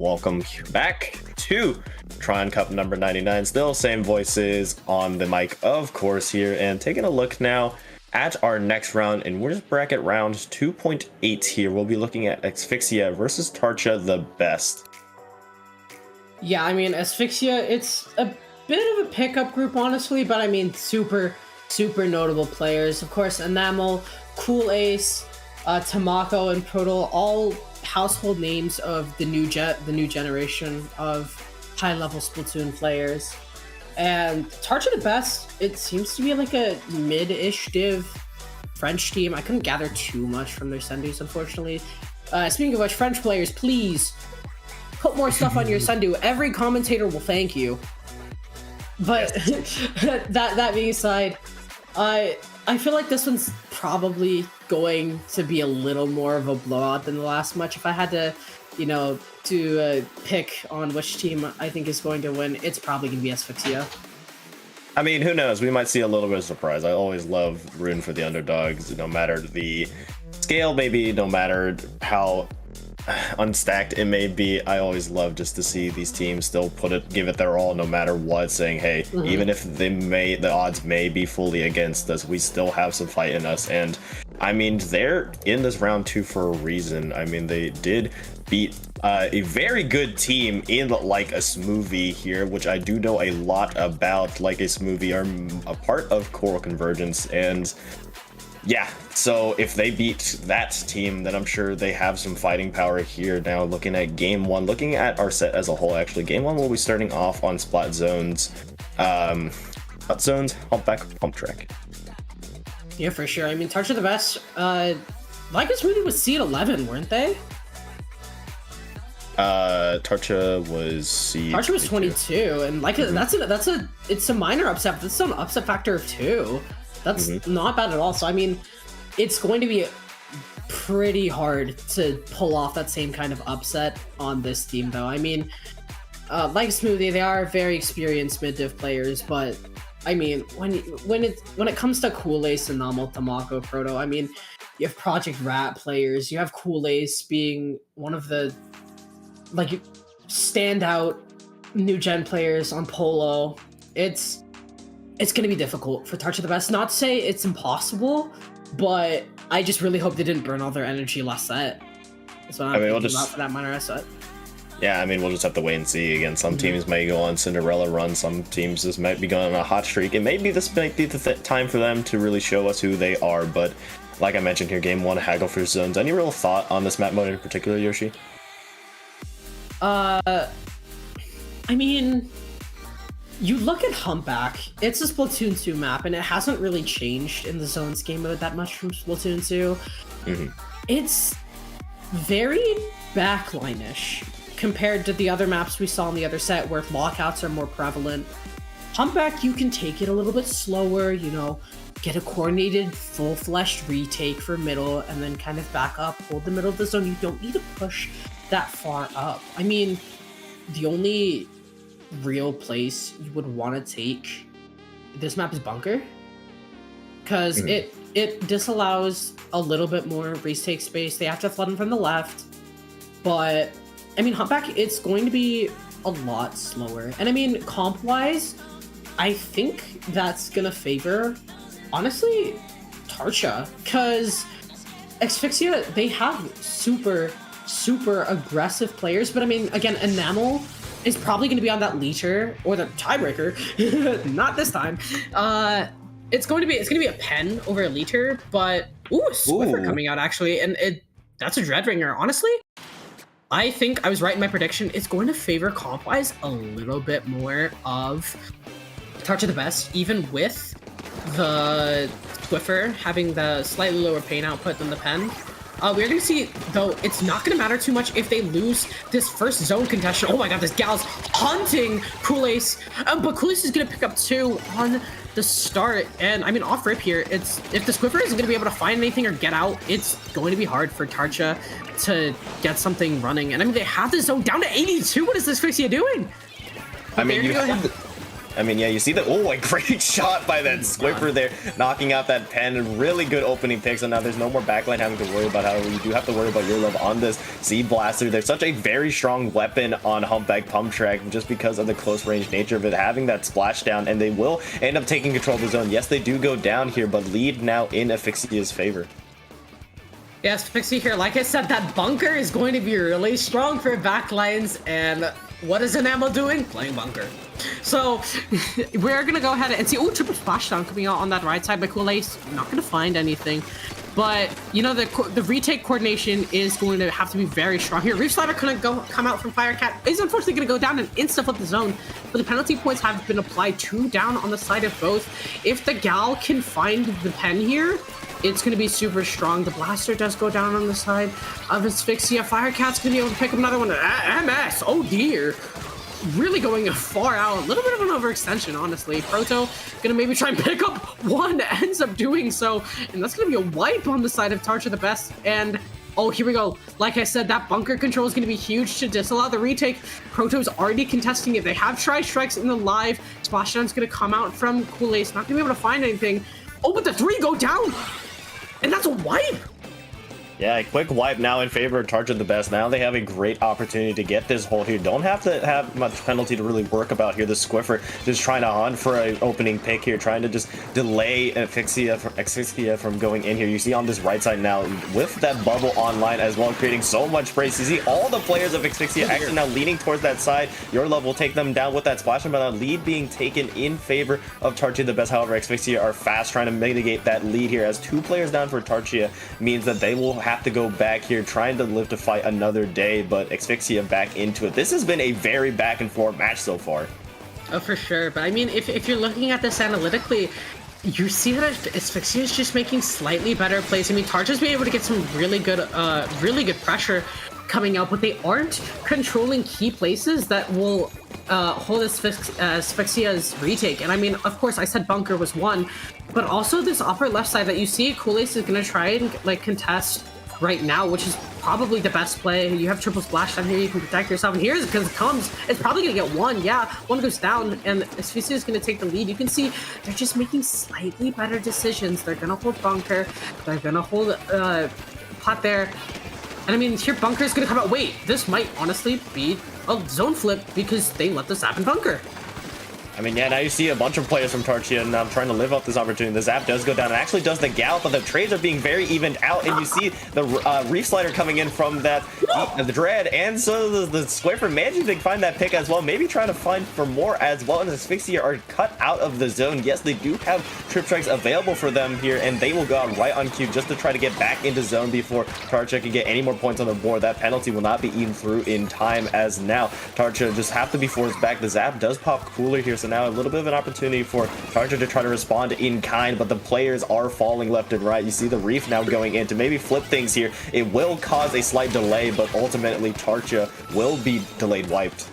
welcome back to Triton-Cup number 99. Still same voices on the mic, of course, here. And taking a look now at our next round in winners bracket round 2.8 here. We'll be looking at Asphyxia versus Tarcha the Best. Yeah, I mean, Asphyxia, it's a bit of a pickup group, honestly, but I mean, super notable players. Of course, Enamel, Cool Ace, Tamako, and Proto, all household names of the new generation of high-level Splatoon players. And Tarcha the Best, it seems to be like a mid-ish div French team. I couldn't gather too much from their sendoos, unfortunately. Speaking of which, French players, please put more stuff on your sendoo. Every commentator will thank you. But that being said, I feel like this one's probably going to be a little more of a blowout than the last match. If I had to, pick on which team I think is going to win, it's probably going to be Asphyxia. I mean, who knows? We might see a little bit of surprise. I always love rooting for the underdogs, no matter the scale, maybe no matter how unstacked it may be. I always love just to see these teams still give it their all no matter what, saying, hey, even if the odds may be fully against us, we still have some fight in us. And I mean, they're in this round 2 for a reason. I mean, they did beat a very good team in Like a Smoothie here, which I do know a lot about. Like a Smoothie are a part of Coral Convergence, and yeah, so if they beat that team, then I'm sure they have some fighting power here. Now looking at game 1, looking at our set as a whole, actually, game 1 will be starting off on Splat Zones. Splat Zones, Humpback, Pump Track. Yeah, for sure. I mean, Tarcha the Best, Like a Smoothie was seed 11, weren't they? Tarcha was seed. Tarcha was 22, and it's a minor upset. That's an upset factor of 2. That's not bad at all. So I mean, it's going to be pretty hard to pull off that same kind of upset on this team, though. I mean, like Smoothie, they are very experienced mid-div players, but I mean, when it comes to Cool Ace, Enamel, Tamako, Proto, I mean, you have Project Rat players. You have Cool Ace being one of the standout new gen players on Polo. It's going to be difficult for Tarcha the Best. Not to say it's impossible, but I just really hope they didn't burn all their energy last set. That's what I'm thinking about for that minor set. Yeah, I mean, we'll just have to wait and see. Again, some teams might go on Cinderella run, some teams just might be going on a hot streak, and maybe this might be the time for them to really show us who they are. But like I mentioned here, game 1, haggle for zones. Any real thought on this map mode in particular, Yoshi? I mean, you look at Humpback, it's a Splatoon 2 map, and it hasn't really changed in the zones game mode that much from Splatoon 2. It's very backline-ish compared to the other maps we saw in the other set where lockouts are more prevalent. Humpback, you can take it a little bit slower, get a coordinated full-fleshed retake for middle, and then kind of back up, hold the middle of the zone. You don't need to push that far up. I mean, the only real place you would want to take this map is Bunker, because it disallows a little bit more retake space. They have to flood them from the left, but I mean, Humpback, it's going to be a lot slower. And I mean, comp wise, I think that's gonna favor, honestly, Tarcha, because Asphyxia, they have super aggressive players, but I mean, again, Enamel is probably going to be on that leacher or the tiebreaker. Not this time. It's going to be a pen over a leacher, but a Swiffer coming out actually, and that's a Dreadringer. Honestly, I think I was right in my prediction. It's going to favor comp wise a little bit more of Tarcha the Best, even with the Swiffer having the slightly lower pain output than the pen. We're going to see, though, it's not going to matter too much if they lose this first zone contestation. Oh my god, this gal's hunting Cool Ace. But Cool Ace is going to pick up 2 on the start. And, I mean, off rip here, if the Squiffer isn't going to be able to find anything or get out, it's going to be hard for Tarcha to get something running. And, I mean, they have the zone down to 82. What is this Asphyxia doing? I mean, I mean, yeah, you see that. Oh, a great shot by that Squiffer there, knocking out that pen. Really good opening pick. So now there's no more backline having to worry about. However, you do have to worry about your love on this Z Blaster. There's such a very strong weapon on Humpback Pump Track just because of the close range nature of it, having that splashdown, and they will end up taking control of the zone. Yes, they do go down here, but lead now in Asphyxia's favor. Yes, Asphyxia here. Like I said, that bunker is going to be really strong for backlines, and what is Enamel doing? Playing bunker. So we're gonna go ahead and see. Oh, triple splashdown coming out on that right side by Cool Ace. Not gonna find anything, but you know the retake coordination is going to have to be very strong here. Reef Slider couldn't come out from Firecat. Is unfortunately gonna go down and insta flip the zone, but the penalty points have been applied 2 down on the side of both. If the Gal can find the pen here, it's going to be super strong. The Blaster does go down on the side of Asphyxia. Firecat's going to be able to pick up another one. MS, oh dear. Really going far out. A little bit of an overextension, honestly. Proto going to maybe try and pick up one, ends up doing so. And that's going to be a wipe on the side of Tarcha the Best. And, oh, here we go. Like I said, that bunker control is going to be huge to disallow the retake. Proto's already contesting it. They have Tri-Strikes in the live. Splashdown's going to come out from Cool Ace. Not going to be able to find anything. Oh, but the 3 go down. And that's a wipe! Yeah, a quick wipe now in favor of Tarcha the Best. Now they have a great opportunity to get this hold here. Don't have to have much penalty to really work about here. The Squiffer just trying to hunt for an opening pick here, trying to just delay Asphyxia from going in here. You see on this right side now, with that bubble online as well, creating so much space. You see all the players of Asphyxia actually now leaning towards that side. Your love will take them down with that splash, but a lead being taken in favor of Tarcha the Best. However, Asphyxia are fast trying to mitigate that lead here, as 2 players down for Tarcha means that they will have to go back here, trying to live to fight another day, but Asphyxia back into it. This has been a very back and forth match so far. Oh, for sure. But I mean, if you're looking at this analytically, you see that Asphyxia is just making slightly better plays. I mean, Tarcha's been able to get some really good pressure coming out, but they aren't controlling key places that will hold Asphyxia's retake. And I mean, of course, I said bunker was one, but also this upper left side that you see, Cool Ace is going to try and like contest right now, which is probably the best play. You have triple splash down here, you can protect yourself, and here's because it comes, it's probably gonna get one. Yeah, one goes down, and Asphyxia is gonna take the lead. You can see they're just making slightly better decisions. They're gonna hold bunker, they're gonna hold pot there, and I mean here bunker is gonna come out. Wait, this might honestly be a zone flip because they let this happen bunker. I mean, yeah, now you see a bunch of players from Tarcha now trying to live up this opportunity. The Zap does go down and actually does the Gallop, but the trades are being very evened out, and you see the Reef Slider coming in from that the Dread, and so the Squiffer managing to find that pick as well, maybe trying to find for more as well, and the Asphyxia are cut out of the zone. Yes, they do have Trip Strikes available for them here, and they will go out right on cue just to try to get back into zone before Tarcha can get any more points on the board. That penalty will not be eaten through in time, as now Tarcha just have to be forced back. The Zap does pop cooler here, so now a little bit of an opportunity for Tarcha to try to respond in kind, but the players are falling left and right. You see the Reef now going in to maybe flip things here. It will cause a slight delay, but ultimately Tarcha will be delayed wiped.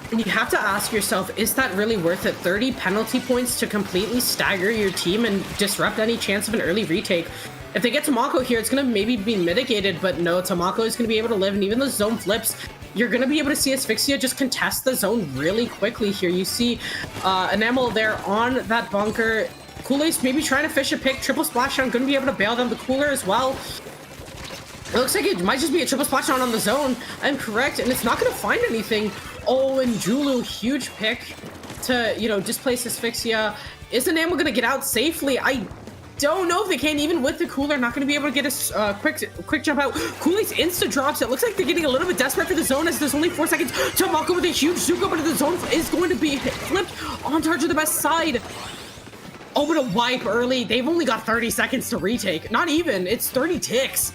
And you have to ask yourself, is that really worth it? 30 penalty points to completely stagger your team and disrupt any chance of an early retake. If they get Tamako here, it's going to maybe be mitigated, but no, Tamako is going to be able to live, and even the zone flips, you're going to be able to see Asphyxia just contest the zone really quickly here. You see Enamel there on that bunker. Cool Ace maybe trying to fish a pick. Triple splashdown, going to be able to bail them. The Cooler as well. It looks like it might just be a triple splashdown on the zone. I'm correct, and it's not going to find anything. Oh, and Julu, huge pick to, you know, displace Asphyxia. Is Enamel going to get out safely? I don't know if they can, even with the Cooler. Not going to be able to get a quick jump out. Cool Ace insta drops. It looks like they're getting a little bit desperate for the zone, as there's only 4 seconds. Tamako with a huge Zuko, but the zone is going to be flipped on Tarcha the Best side. Oh, but a wipe early. They've only got 30 seconds to retake. Not even. It's 30 ticks.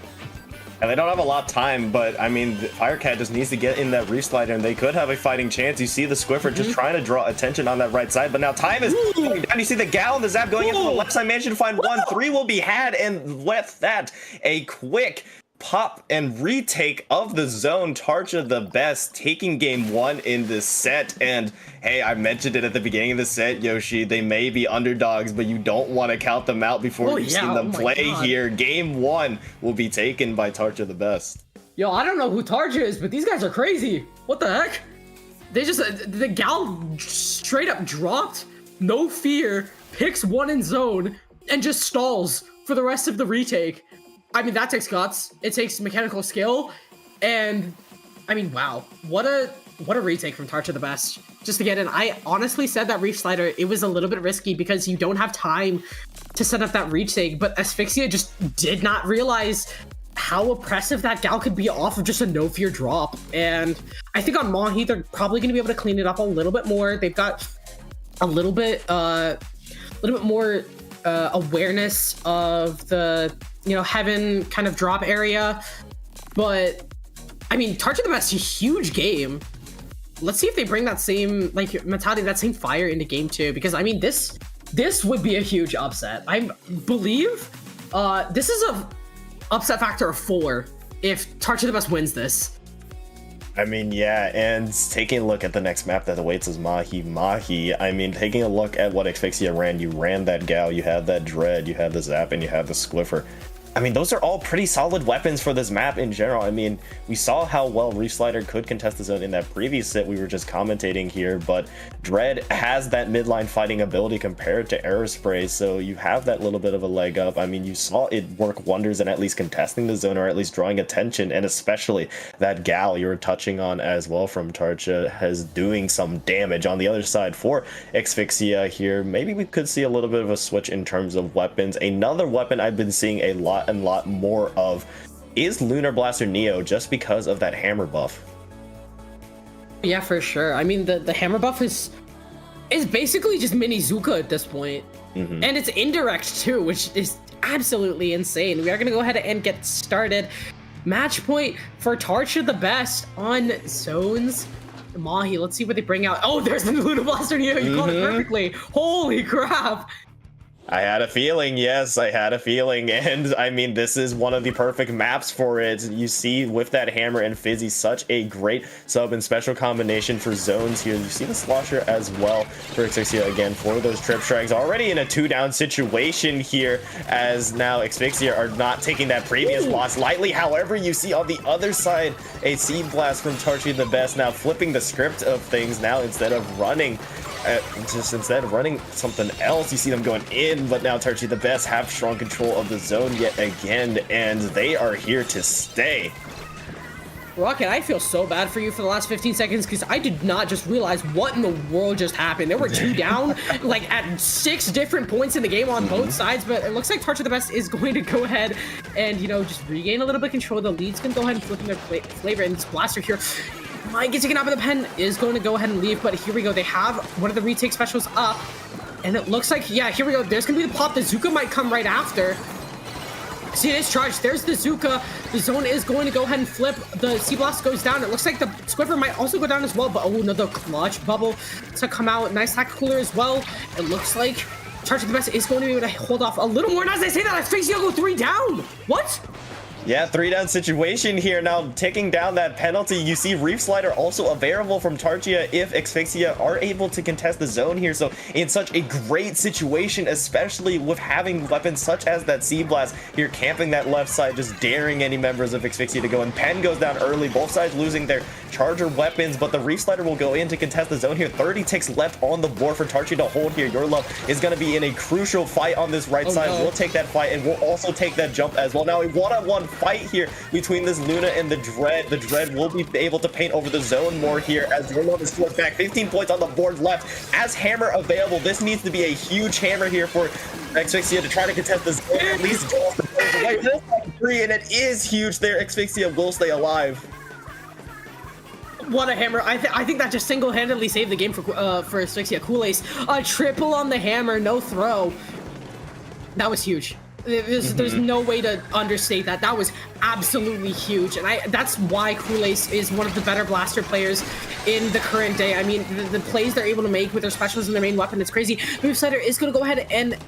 And they don't have a lot of time, but I mean, Firecat just needs to get in that Reef Slider, and they could have a fighting chance. You see the Squiffer just trying to draw attention on that right side, but now time is going down. You see the Gal and the Zap going into the left side, managing to find one. 3 will be had, and with that, a quick pop and retake of the zone. Tarcha the Best taking game 1 in this set, and hey, I mentioned it at the beginning of the set, Yoshi, they may be underdogs, but you don't want to count them out before you've seen them play here. Game 1 will be taken by Tarcha the Best. Yo, I don't know who Tarcha is, but these guys are crazy. What the heck? They just the gal straight up dropped, no fear, picks one in zone, and just stalls for the rest of the retake. I mean, that takes guts. It takes mechanical skill, and I mean, wow, what a retake from Tarcha the Best just to get in. I honestly said that Reef Slider, it was a little bit risky because you don't have time to set up that retake, but Asphyxia just did not realize how oppressive that gal could be off of just a no fear drop. And I think on Mahi, they're probably going to be able to clean it up a little bit more. They've got a little bit more awareness of the, you know, heaven kind of drop area. But I mean, Tarcha the Best, a huge game. Let's see if they bring that same like mentality, that same fire into game 2, because I mean, this would be a huge upset. I believe this is a upset factor of 4 if Tarcha the Best wins this. I mean, yeah, and taking a look at the next map that awaits is Mahi. I mean, taking a look at what Asphyxia ran, you ran that Gal, you had that Dread, you had the Zap, and you had the Squiffer. I mean, those are all pretty solid weapons for this map in general. I mean, we saw how well Reef Slider could contest the zone in that previous set we were just commentating here, but Dread has that midline fighting ability compared to Aerospray, so you have that little bit of a leg up. I mean, you saw it work wonders in at least contesting the zone, or at least drawing attention, and especially that Gal you were touching on as well from Tarcha has doing some damage on the other side for Asphyxia here. Maybe we could see a little bit of a switch in terms of weapons. Another weapon I've been seeing a lot more of is Lunar Blaster Neo, just because of that hammer buff. Yeah, for sure. I mean, the hammer buff is basically just mini Zuka at this point. And it's indirect too, which is absolutely insane. We are going to go ahead and get started. Match point for Tarcha the Best on zones. Mahi, let's see what they bring out. Oh, there's the Lunar Blaster Neo. You called it perfectly. Holy crap. I had a feeling, yes, I had a feeling, and I mean, this is one of the perfect maps for it. You see with that hammer and Fizzy, such a great sub and special combination for zones here. You see the Slosher as well for Asphyxia again for those trip strikes. Already in a 2-down situation here, as now Asphyxia are not taking that previous loss lightly. However, you see on the other side a Seed Blast from Tarcha the Best, now flipping the script of things. Now instead of running something else, you see them going in, but now Tarcha the Best have strong control of the zone yet again, and they are here to stay. Rocket, I feel so bad for you for the last 15 seconds because I did not just realize what in the world just happened. There were 2 down, like at 6 different points in the game on both sides, but it looks like Tarcha the Best is going to go ahead and, you know, just regain a little bit of control. The lead's going to go ahead and flip in their flavor, and this Blaster here might get taken out of the pen, is going to go ahead and leave, but here we go. They have one of the retake specials up, and it looks like, yeah, here we go. There's going to be the pop. The Zuka might come right after. See, it is charged. There's the Zuka. The zone is going to go ahead and flip. The Sea Blast goes down. It looks like the Squiffer might also go down as well, but oh, another clutch bubble to come out. Nice hack cooler as well. It looks like Tarcha the Best is going to be able to hold off a little more. And as I say that, Asphyxia go 3 down. What? Yeah, 3-down situation here. Now taking down that penalty. You see Reef Slider also available from Tarcha if Asphyxia are able to contest the zone here. So in such a great situation, especially with having weapons such as that Sea Blast here, camping that left side, just daring any members of Asphyxia to go. And Pen goes down early, both sides losing their charger weapons, but the Reef Slider will go in to contest the zone here. 30 ticks left on the board for Tarcha to hold here. Your Love is going to be in a crucial fight on this right side. We'll take that fight, and we'll also take that jump as well. Now a one-on-one fight here between this Luna and the Dread. The Dread will be able to paint over the zone more here as Your Love is flipped back. 15 points on the board left as hammer available. This needs to be a huge hammer here for Asphyxia to try to contest the zone. At least draw the points away. This is 3, and it is huge there. Asphyxia will stay alive. What a hammer. I think that just single-handedly saved the game for Asphyxia. Cool Ace. A triple on the hammer, no throw. That was huge. There's no way to understate that. That was absolutely huge, and that's why Cool Ace is one of the better blaster players in the current day. I mean, the plays they're able to make with their specials and their main weapon, it's crazy. Reef Slider is going to go ahead and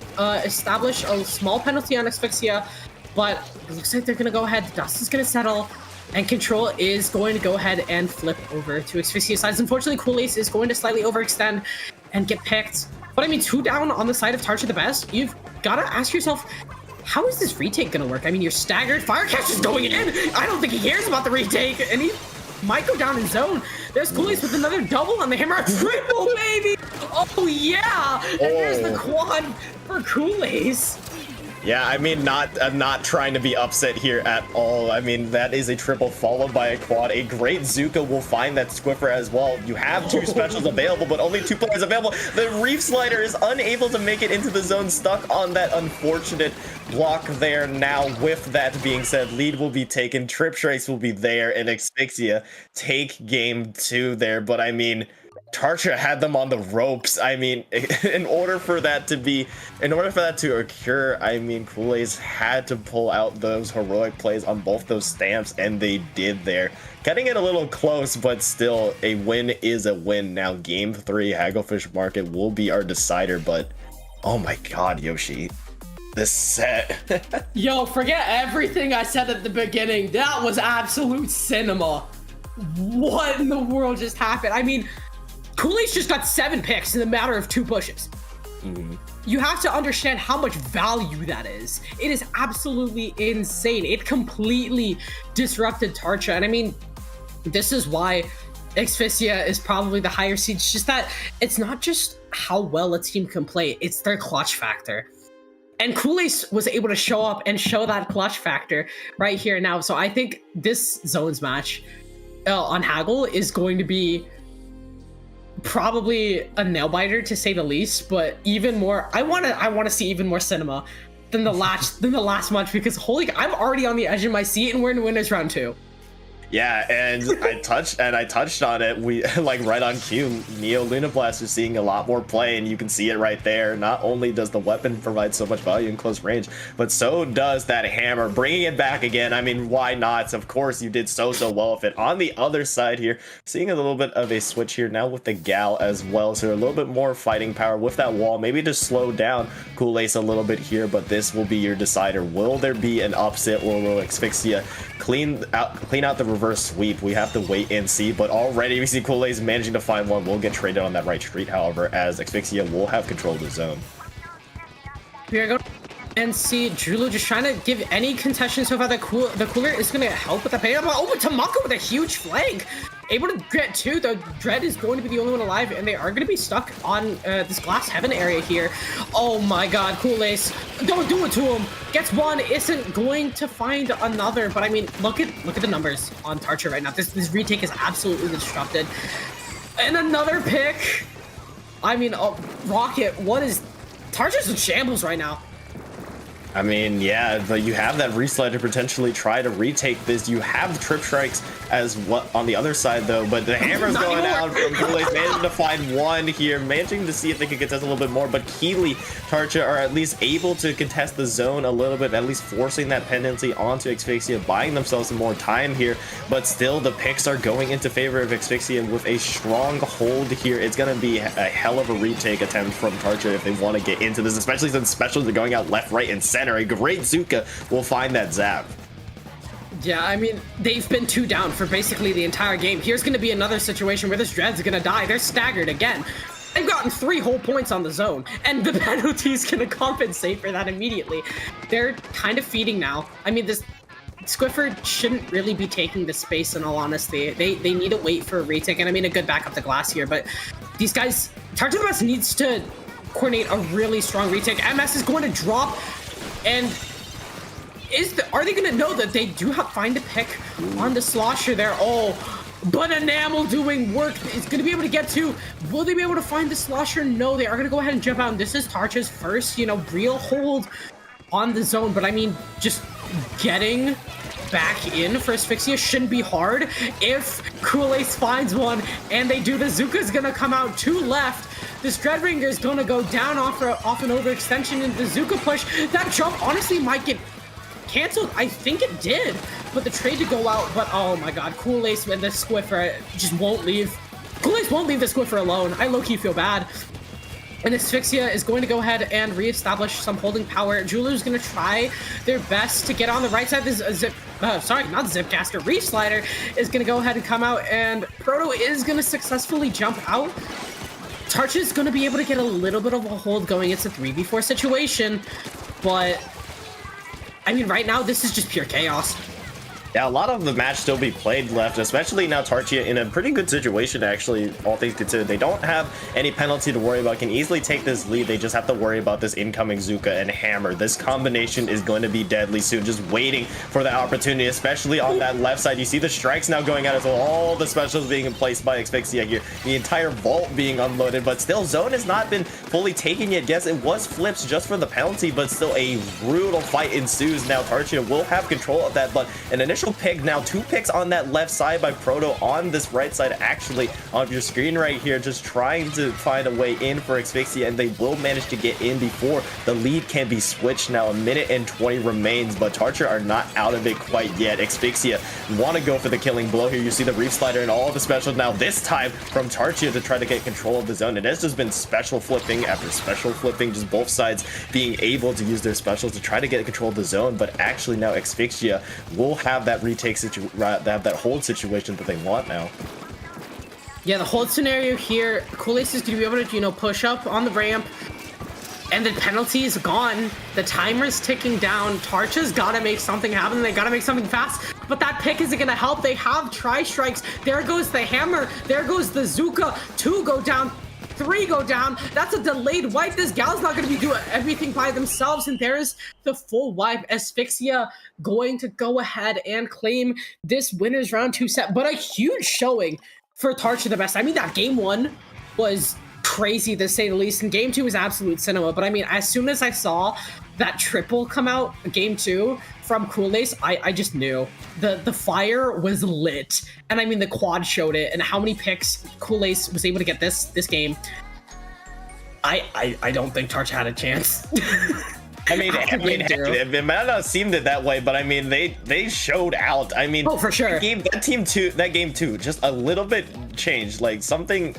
establish a small penalty on Asphyxia, but it looks like they're going to go ahead. The dust is going to settle, and control is going to go ahead and flip over to Asphyxia's side. Unfortunately, Cool Ace is going to slightly overextend and get picked. But I mean, 2 down on the side of Tarcha the Best. You've got to ask yourself, how is this retake gonna work? I mean, you're staggered. Firecatcher's going in. I don't think he cares about the retake, and might go down in zone. There's Coolies with another double on the hammer. Triple, baby! Oh, yeah! And there's the quad for Coolies. Yeah, I mean, not trying to be upset here at all. I mean, that is a triple followed by a quad. A great Zuka will find that Squiffer as well. You have two specials available, but only 2 players available. The Reef Slider is unable to make it into the zone, stuck on that unfortunate block there. Now, with that being said, lead will be taken, Trip Trace will be there, and Asphyxia take game 2 there. But I mean, Tarcha had them on the ropes. I mean, in order for that to occur, I mean, Kool-Aid's had to pull out those heroic plays on both those stamps, and they did there. Cutting it a little close, but still, a win is a win. Now, game 3, Hagglefish Market will be our decider, but oh my god, Yoshi. This set. Yo, forget everything I said at the beginning. That was absolute cinema. What in the world just happened? I mean, Kool-Aid's just got 7 picks in the matter of 2 pushes. You have to understand how much value that is. It is absolutely insane. It completely disrupted Tarcha. And I mean, this is why Asphyxia is probably the higher seed. It's just that it's not just how well a team can play, it's their clutch factor. And Kool-Aid was able to show up and show that clutch factor right here now. So I think this zones match on Haggle is going to be probably a nail biter, to say the least, but even more, I want to see even more cinema than the last match, because holy, I'm already on the edge of my seat, and we're in winners round 2. Yeah, and I touched on it. We like right on cue. Neo Luna Blast is seeing a lot more play, and you can see it right there. Not only does the weapon provide so much value in close range, but so does that hammer, bringing it back again. I mean, why not? Of course, you did so well with it. On the other side here, seeing a little bit of a switch here now with the Gal as well, so a little bit more fighting power with that wall. Maybe to slow down Kool-Aid a little bit here, but this will be your decider. Will there be an upset, or will Asphyxia clean out the reverse sweep? We have to wait and see, but already we see Kool-Aid's managing to find one. Will get traded on that right street, however, as Asphyxia will have control of the zone. We are going and see Julu just trying to give any contention so far. The Cooler is going to help with the pay. Oh, but Tamako with a huge flank. Able to get 2. The Dread is going to be the only one alive, and they are going to be stuck on this glass heaven area here. Oh my god, Kool-Aid. Don't do it to him. Gets 1, isn't going to find another. But I mean, look at the numbers on Tarcha right now. This retake is absolutely disrupted. And another pick. I mean, Rocket, what is... Tarcha's in shambles right now. I mean, yeah, but you have that reslide to potentially try to retake this. You have the trip strikes as what on the other side, though, but the hammer's going out from Kool-Aid, managing to find 1 here, managing to see if they can contest a little bit more, but Keely, Tarcha are at least able to contest the zone a little bit, at least forcing that pendency onto Asphyxia, buying themselves some more time here, but still the picks are going into favor of Asphyxia with a strong hold here. It's going to be a hell of a retake attempt from Tarcha if they want to get into this, especially since specials are going out left, right, and center. A great Zuka will find that zap. Yeah, I mean, they've been 2 down for basically the entire game. Here's going to be another situation where this Dread's going to die. They're staggered again. They've gotten 3 whole points on the zone, and the penalty's going to compensate for that immediately. They're kind of feeding now. I mean, this Squiffer shouldn't really be taking the space, in all honesty. They need to wait for a retake, and I mean, a good back up the glass here, but these guys, Target MS needs to coordinate a really strong retake. MS is going to drop. And are they going to know that they do have find a pick on the slosher there? Oh, but Enamel doing work is going to be able to get to. Will they be able to find the slosher? No, they are going to go ahead and jump out. And this is Tarcha's first, real hold on the zone. But I mean, just getting back in for Asphyxia shouldn't be hard. If Kool-Aid finds one and they do, the Zuka's going to come out 2 left. This Dreadringer is going to go down off an overextension into the Zuka push. That jump honestly might get canceled. I think it did. But the trade to go out, but oh my god, Kool-Aid and the Squiffer just won't leave. Kool-Aid won't leave the Squiffer alone. I low-key feel bad. And Asphyxia is going to go ahead and reestablish some holding power. Julu's going to try their best to get on the right side. This Zipcaster. Reef Slider is going to go ahead and come out, and Proto is going to successfully jump out. Tarcha is going to be able to get a little bit of a hold going. It's a 3v4 situation, but I mean, right now, this is just pure chaos. Yeah, a lot of the match still be played left, especially now Tarchia in a pretty good situation, actually, all things considered. They don't have any penalty to worry about, can easily take this lead. They just have to worry about this incoming Zuka and Hammer. This combination is going to be deadly soon, just waiting for the opportunity, especially on that left side. You see the strikes now going out as well, all the specials being placed by Asphyxia here, the entire vault being unloaded, but still Zone has not been fully taken yet. Yes, it was flips just for the penalty, but still a brutal fight ensues. Now Tarchia will have control of that, but an initial pick, now 2 picks on that left side by Proto on this right side, actually on your screen right here, just trying to find a way in for Asphyxia, and they will manage to get in before the lead can be switched. Now 1 minute and 20 remains, but Tarchia are not out of it quite yet. Asphyxia want to go for the killing blow here. You see the Reef Slider and all the specials now, this time from Tarchia to try to get control of the zone. It has just been special flipping after special flipping, just both sides being able to use their specials to try to get control of the zone, but actually now Asphyxia will have that retake have that hold situation that they want now. Yeah, the hold scenario here, Kool Ace is going to be able to, you know, push up on the ramp, and the penalty is gone. The timer's ticking down. Tarcha's got to make something happen. They got to make something fast, but that pick isn't going to help. They have tri-strikes. There goes the Hammer. There goes the Zuka. 2 go down. 3 go down. That's a delayed wipe. This gal's not going to be doing everything by themselves, and there's the full wipe. Asphyxia going to go ahead and claim this winner's round 2 set, but a huge showing for Tarcha the best. I mean, that game 1 was crazy to say the least, and game 2 was absolute cinema, but I mean, as soon as I saw that triple come out, game 2 from Kool Ace, I just knew the fire was lit. And I mean, the quad showed it, and how many picks Kool Ace was able to get this game. I don't think Tarcha had a chance. I mean, it might not seem that way, but I mean, they showed out. I mean, oh, for sure. That game two, just a little bit changed, like something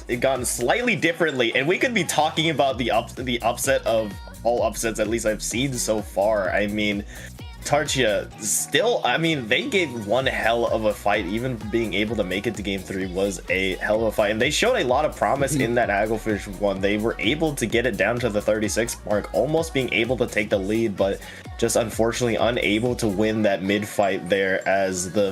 it gone slightly differently, and we could be talking about the upset of all upsets, at least I've seen so far. I mean, Tarchia still, I mean, they gave one hell of a fight. Even being able to make it to game 3 was a hell of a fight, and they showed a lot of promise in that Hagglefish one. They were able to get it down to the 36 mark, almost being able to take the lead, but just unfortunately unable to win that mid fight there, as the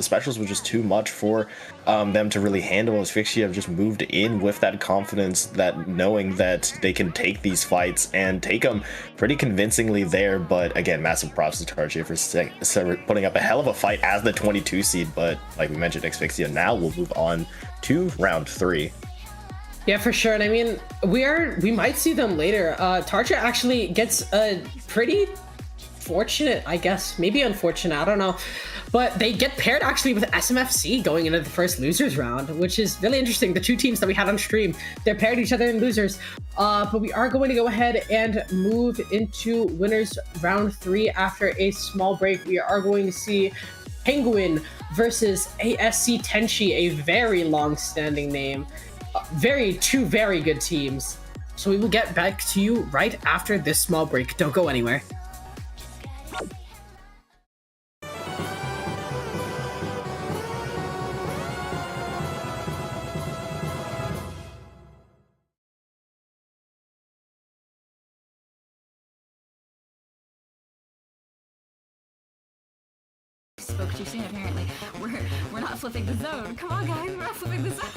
specials were just too much for them to really handle. Asphyxia have just moved in with that confidence, that knowing that they can take these fights and take them pretty convincingly there. But again, massive props to Tarchia for putting up a hell of a fight as the 22 seed. But like we mentioned, Asphyxia now will move on to round 3. Yeah, for sure. And I mean, we might see them later. Tarcha actually gets a pretty fortunate, I guess, maybe unfortunate, I don't know, but they get paired actually with SMFC going into the first losers round, which is really interesting. The 2 teams that we had on stream, they're paired each other in losers, but we are going to go ahead and move into winners round 3 after a small break. We are going to see Penguin versus ASC Tenchi, a very long-standing name. Two very good teams. So we will get back to you right after this small break. Don't go anywhere. Spoke too soon, apparently. We're not flipping the zone. Come on, guys, we're not flipping the zone.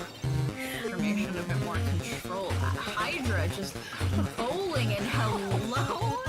Information a bit more control. Hydra just bowling and hello.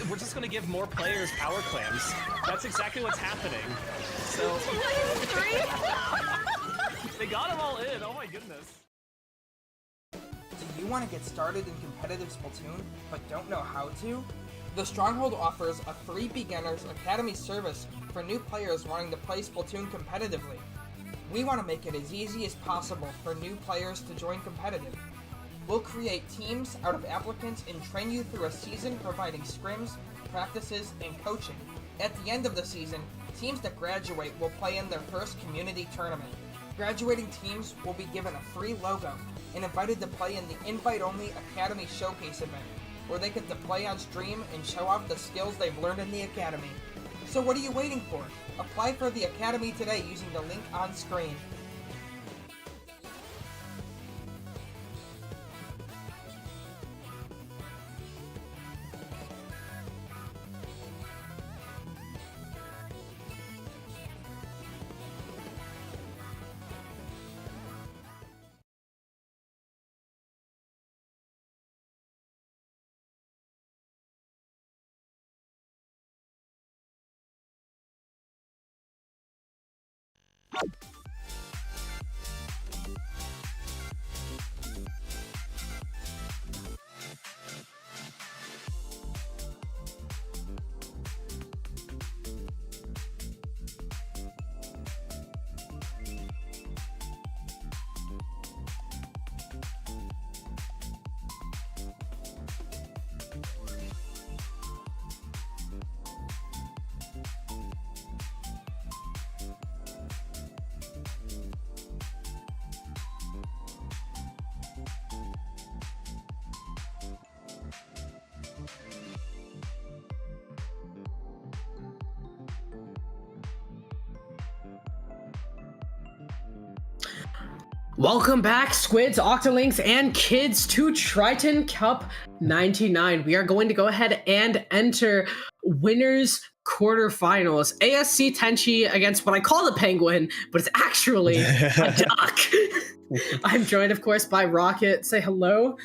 We're just gonna give more players power clams. That's exactly what's happening. So they got them all in. Oh my goodness. Do you want to get started in competitive Splatoon, but don't know how to? The Stronghold offers a free beginner's academy service for new players wanting to play Splatoon competitively. We want to make it as easy as possible for new players to join competitive. We'll create teams out of applicants and train you through a season providing scrims, practices, and coaching. At the end of the season, teams that graduate will play in their first community tournament. Graduating teams will be given a free logo and invited to play in the invite-only Academy Showcase event, where they get to play on stream and show off the skills they've learned in the Academy. So what are you waiting for? Apply for the Academy today using the link on screen. Welcome back, Squids, Octolinks, and kids to Triton-Cup 99. We are going to go ahead and enter winners quarterfinals. ASC Tenchi against what I call the Penguin, but it's actually a duck. I'm joined, of course, by Rocket. Say hello.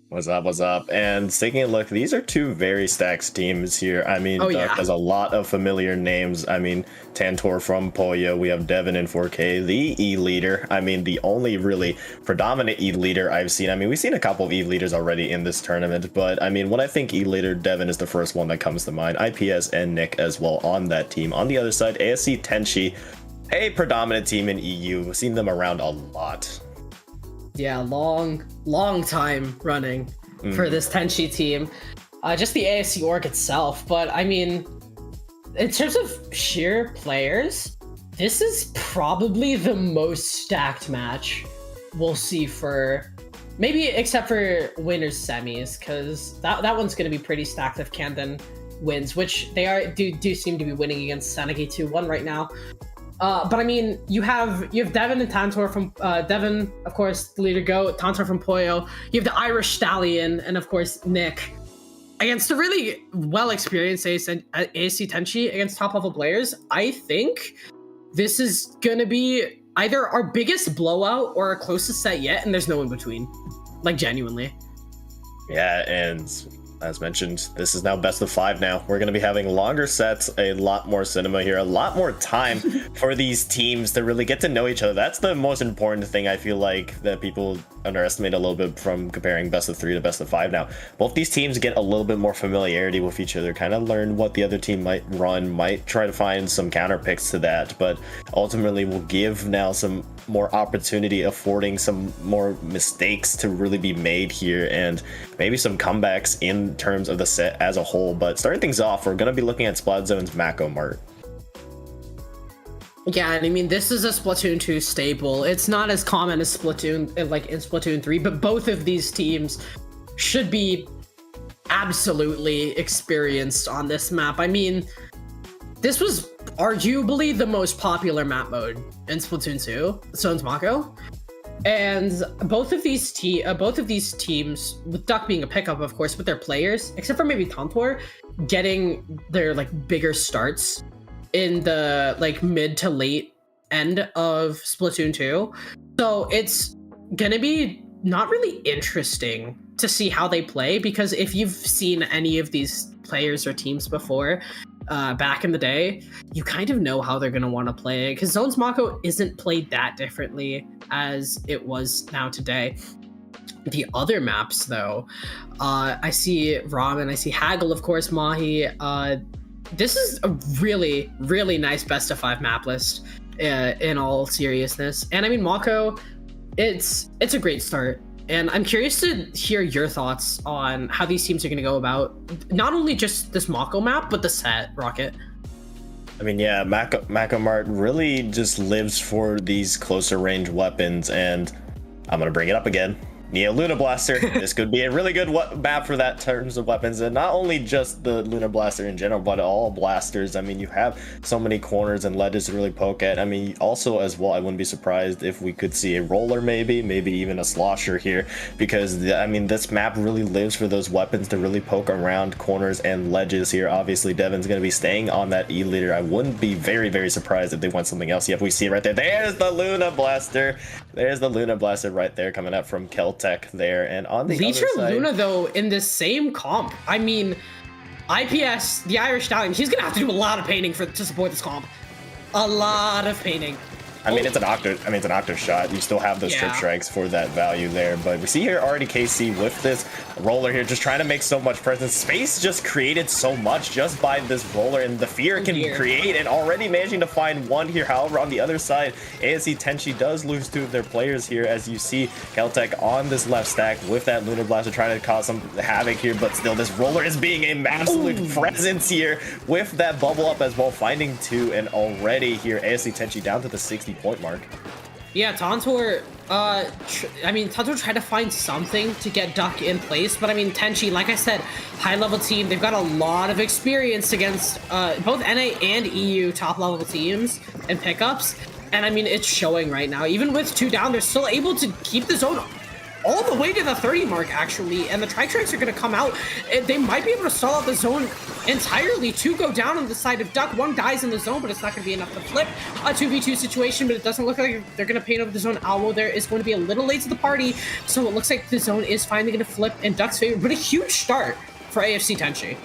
What's up, what's up? And taking a look, these are two very stacked teams here. I mean, Duck has a lot of familiar names. I mean, Tantor from Poyo, we have Devin in 4K, the E-leader. I mean, the only really predominant E-leader I've seen. I mean, we've seen a couple of E-leaders already in this tournament, but I mean, when I think E-leader, Devin is the first one that comes to mind. IPS and Nick as well on that team. On the other side, ASC Tenchi, a predominant team in EU. We've seen them around a lot. Yeah, long time running for this Tenchi team. Just the ASC org itself, but I mean, in terms of sheer players, this is probably the most stacked match we'll see for, maybe except for winners semis, because that one's going to be pretty stacked if Camden wins, which they do seem to be winning against Senegi 2-1 right now. But I mean, you have Devin and Tantor from Devin, of course, the leader Goat, Tantor from Poyo. You have the Irish Stallion, and of course Nick against a really well experienced ASC Tenchi against top level players. I think this is gonna be either our biggest blowout or our closest set yet, and there's no in between. Like, genuinely. Yeah, and as mentioned, this is now best of 5 now. We're going to be having longer sets, a lot more cinema here, a lot more time for these teams to really get to know each other. That's the most important thing I feel like that people underestimate a little bit from comparing best of 3 to best of 5 now. Both these teams get a little bit more familiarity with each other, kind of learn what the other team might run, might try to find some counter picks to that, but ultimately will give now some more opportunity, affording some more mistakes to really be made here, and maybe some comebacks in terms of the set as a whole. But starting things off, we're going to be looking at Splat Zone's Mako Mart. Yeah, and I mean, this is a Splatoon 2 staple. It's not as common as Splatoon, like in Splatoon 3, but both of these teams should be absolutely experienced on this map. I mean, this was arguably the most popular map mode in Splatoon 2, Zone's Mako. And both of these teams, with Duck being a pickup, of course, with their players, except for maybe Tantor, getting their like bigger starts in the like mid to late end of Splatoon 2. So it's gonna be not really interesting to see how they play, because if you've seen any of these players or teams before, back in the day, you kind of know how they're going to want to play, because Zone's Mako isn't played that differently as it was now today. The other maps, though, I see Ramen, I see Haggle, of course, Mahi. This is a really, really nice best of 5 map list in all seriousness. And I mean, Mako, it's a great start. And I'm curious to hear your thoughts on how these teams are going to go about not only just this Mako map, but the set, Rocket. I mean, yeah, Mako Mart really just lives for these closer range weapons, and I'm going to bring it up again. Neo Luna Blaster. This could be a really good map for that terms of weapons, and not only just the Luna Blaster in general, but all blasters. I mean, you have so many corners and ledges to really poke at. I mean, also as well, I wouldn't be surprised if we could see a roller, maybe even a slosher here, because I mean, this map really lives for those weapons to really poke around corners and ledges here. Obviously, Devon's going to be staying on that E leader. I wouldn't be very surprised if they went something else. Yep, we see it right there. There's the Luna Blaster. There's the Luna Blaster right there coming up from Keltec there. And on the Leacher other side, Luna, though, in this same comp, I mean, IPS, the Irish Stallion, he's gonna have to do a lot of painting to support this comp. A lot of painting. I mean, it's an octo shot. You still have those trip strikes for that value there. But we see here already KC with this roller here, just trying to make so much presence. Space just created so much just by this roller, and the fear can create, and already managing to find one here. However, on the other side, ASC Tenchi does lose 2 of their players here, as you see Keltec on this left stack with that Lunar Blaster trying to cause some havoc here. But still, this roller is being a absolute presence here with that bubble up as well, finding 2, and already here ASC Tenchi down to the 60-point mark. Yeah, Tantor, Tantor tried to find something to get Duck in place, but I mean, Tenchi, like I said, high-level team, they've got a lot of experience against both NA and EU top-level teams and pickups, and I mean, it's showing right now. Even with 2 down, they're still able to keep the zone all the way to the 30 mark, actually, and the Tri-Strikes are going to come out. They might be able to stall out the zone entirely. 2 go down on the side of Duck. 1 dies in the zone, but it's not going to be enough to flip a 2v2 situation, but it doesn't look like they're going to paint over the zone. Almo there is going to be a little late to the party, so it looks like the zone is finally going to flip in Duck's favor, but a huge start for AFC Tenchi.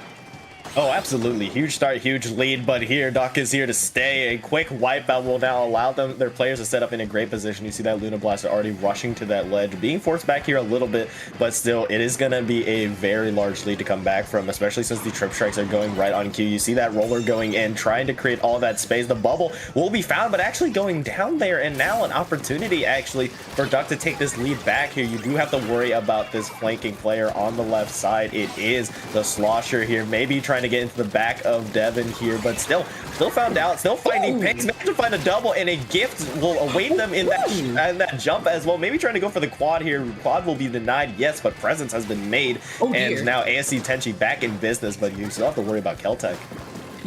Oh, absolutely. Huge start, huge lead, but here, Duck is here to stay. A quick wipeout will now allow their players to set up in a great position. You see that Luna Blaster already rushing to that ledge, being forced back here a little bit, but still, it is going to be a very large lead to come back from, especially since the trip strikes are going right on cue. You see that roller going in, trying to create all that space. The bubble will be found, but actually going down there, and now an opportunity, actually, for Duck to take this lead back here. You do have to worry about this flanking player on the left side. It is the Slosher here, maybe trying to get into the back of Devon here, but still found out, still finding picks, managed to find a double, and a gift will await them in that jump as well. Maybe trying to go for the quad here. Quad will be denied, yes, but presence has been made, and now ASC Tenchi back in business, but you still have to worry about Keltec.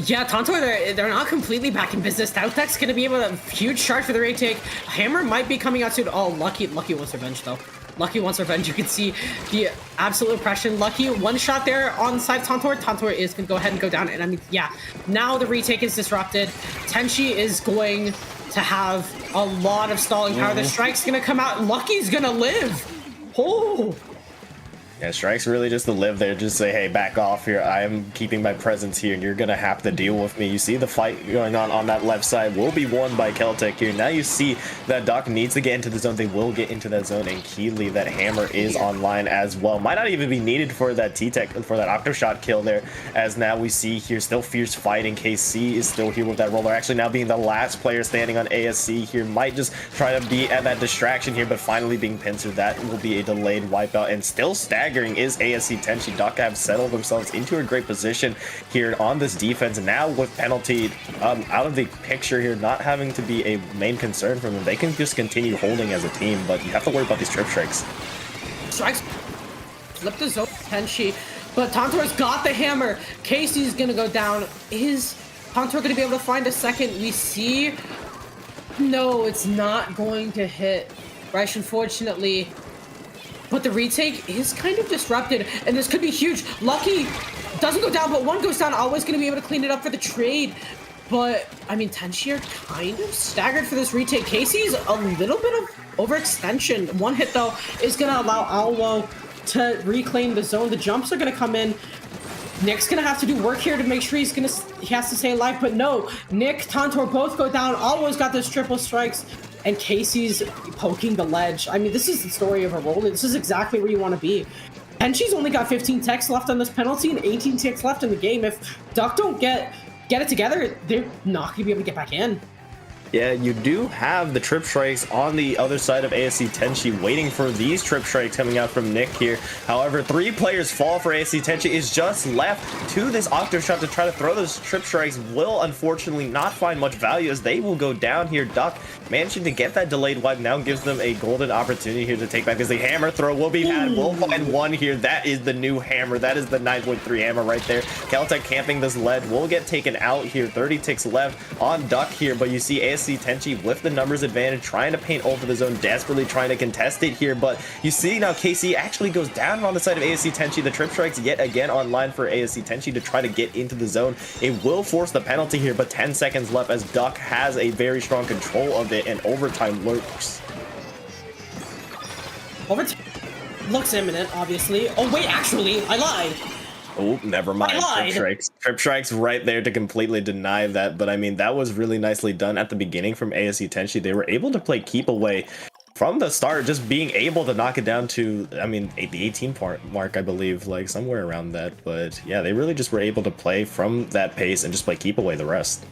Yeah, Tantor, they're not completely back in business. Keltec's going to be able to huge charge for the retake. Hammer might be coming out soon. Oh, Lucky wants revenge, though. Lucky wants revenge. You can see the absolute oppression. Lucky, 1 shot there on the side of Tantor. Tantor is going to go ahead and go down. And I mean, yeah, now the retake is disrupted. Tenchi is going to have a lot of stalling power. The strike's going to come out. Lucky's going to live. Oh. Yeah, Strike's really just to live there, just say, hey, back off here. I am keeping my presence here, and you're going to have to deal with me. You see the fight going on that left side will be won by Keltec here. Now you see that Duck needs to get into the zone. They will get into that zone, and Keeley, that hammer is online as well. Might not even be needed for that T-Tech, for that Octo Shot kill there, as now we see here still fierce fighting. KC is still here with that roller, actually now being the last player standing on ASC here. Might just try to be at that distraction here, but finally being pincered. That will be a delayed wipeout, and still staggering is ASC Tenchi. Duck have settled themselves into a great position here on this defense. Now with penalty out of the picture here, not having to be a main concern for them, they can just continue holding as a team, but you have to worry about these trip strikes. Strikes flip the zone, Tenchi, but Tantor's got the hammer. Casey's gonna go down. Is Tantor gonna be able to find a second? We see, no, it's not going to hit Reich, unfortunately. But the retake is kind of disrupted, and this could be huge. Lucky doesn't go down, but 1 goes down. Always going to be able to clean it up for the trade. But, I mean, Tenchi are kind of staggered for this retake. Casey's a little bit of overextension. 1 hit, though, is going to allow Alwo to reclaim the zone. The jumps are going to come in. Nick's going to have to do work here to make sure he has to stay alive. But no, Nick, Tantor both go down. Alwo's got those triple strikes. And Casey's poking the ledge. I mean, this is the story of a roller. This is exactly where you want to be. Tenchi's only got 15 techs left on this penalty and 18 techs left in the game. If Duck don't get it together, they're not going to be able to get back in. Yeah, you do have the trip strikes on the other side of ASC Tenchi, waiting for these trip strikes coming out from Nick here. However, 3 players fall for ASC Tenchi. Is just left to this Octo Shot to try to throw those trip strikes. Will unfortunately not find much value as they will go down here. Duck managing to get that delayed wipe now gives them a golden opportunity here to take back as the hammer throw will be had. Will find one here. That is the new hammer. That is the 9.3 hammer right there. Keltec camping this lead will get taken out here. 30 ticks left on Duck here, but you see ASC Tenchi with the numbers advantage, trying to paint over the zone, desperately trying to contest it here, but you see now KC actually goes down on the side of ASC Tenchi. The trip strikes yet again online for ASC Tenchi to try to get into the zone. It will force the penalty here, but 10 seconds left as Duck has a very strong control of it, and overtime lurks. Overtime looks imminent, obviously. Oh wait, actually, I lied. Oh, never mind. Trip strikes right there to completely deny that. But I mean, that was really nicely done at the beginning from ASC Tenchi. They were able to play keep away from the start, just being able to knock it down to, I mean, the 18 mark, I believe, like somewhere around that. But yeah, they really just were able to play from that pace and just play keep away the rest.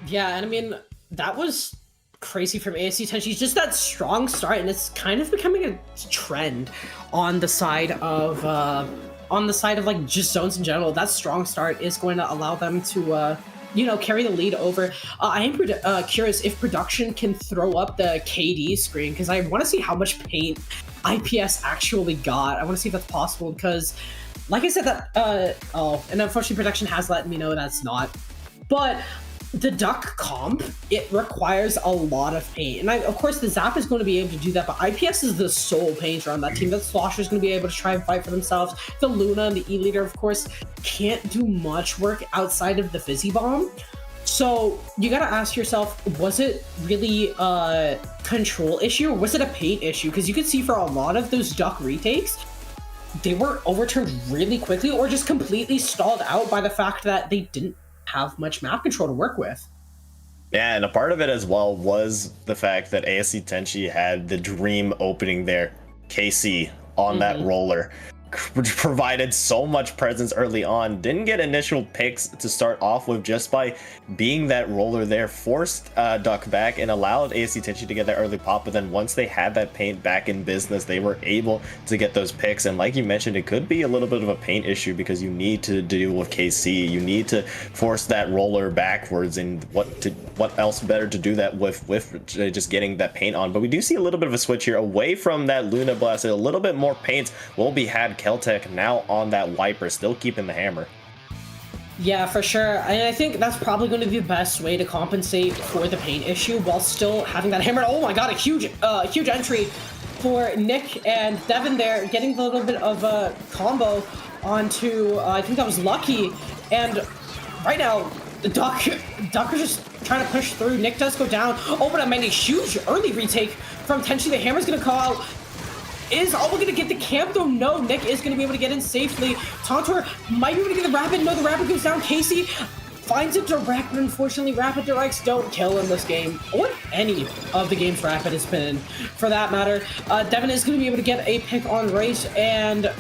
Yeah, and I mean, that was crazy from ASC Tenchi. Just that strong start, and it's kind of becoming a trend on the side of like just zones in general. That strong start is going to allow them to carry the lead over. I am curious if production can throw up the KD screen, because I want to see how much paint IPS actually got. I want to see if that's possible, because like I said, that and unfortunately production has let me know that's not. But the Duck comp, it requires a lot of paint. And of course, the Zap is going to be able to do that, but IPS is the sole painter on that team. That Slosher is going to be able to try and fight for themselves. The Luna and the E-Leader, of course, can't do much work outside of the Fizzy Bomb. So you got to ask yourself, was it really a control issue, or was it a paint issue? Because you could see for a lot of those Duck retakes, they were overturned really quickly or just completely stalled out by the fact that they didn't have much map control to work with. Yeah, and a part of it as well was the fact that ASC Tenchi had the dream opening there, KC, on that roller, which provided so much presence early on. Didn't get initial picks to start off with, just by being that roller there, forced Duck back and allowed ASC Tenchi to get that early pop. But then once they had that paint back in business, they were able to get those picks. And like you mentioned, it could be a little bit of a paint issue, because you need to deal with KC. You need to force that roller backwards, and what else better to do that with just getting that paint on. But we do see a little bit of a switch here away from that Luna Blast. A little bit more paint will be had. Keltec now on that wiper, still keeping the hammer. Yeah, for sure. And I think that's probably going to be the best way to compensate for the paint issue while still having that hammer. Oh my god, a huge entry for Nick and Devin there, getting a little bit of a combo onto, I think that was Lucky. And right now, the Duck is just trying to push through. Nick does go down. Oh, but I mean, a huge early retake from Tenchi. The hammer's going to call out. Is Alba going to get the camp though? No, Nick is going to be able to get in safely. Tauntor might be able to get the Rapid. No, the Rapid goes down. Casey finds it direct, but unfortunately Rapid directs don't kill in this game, or any of the games Rapid has been in, for that matter. Devin is going to be able to get a pick on Race, and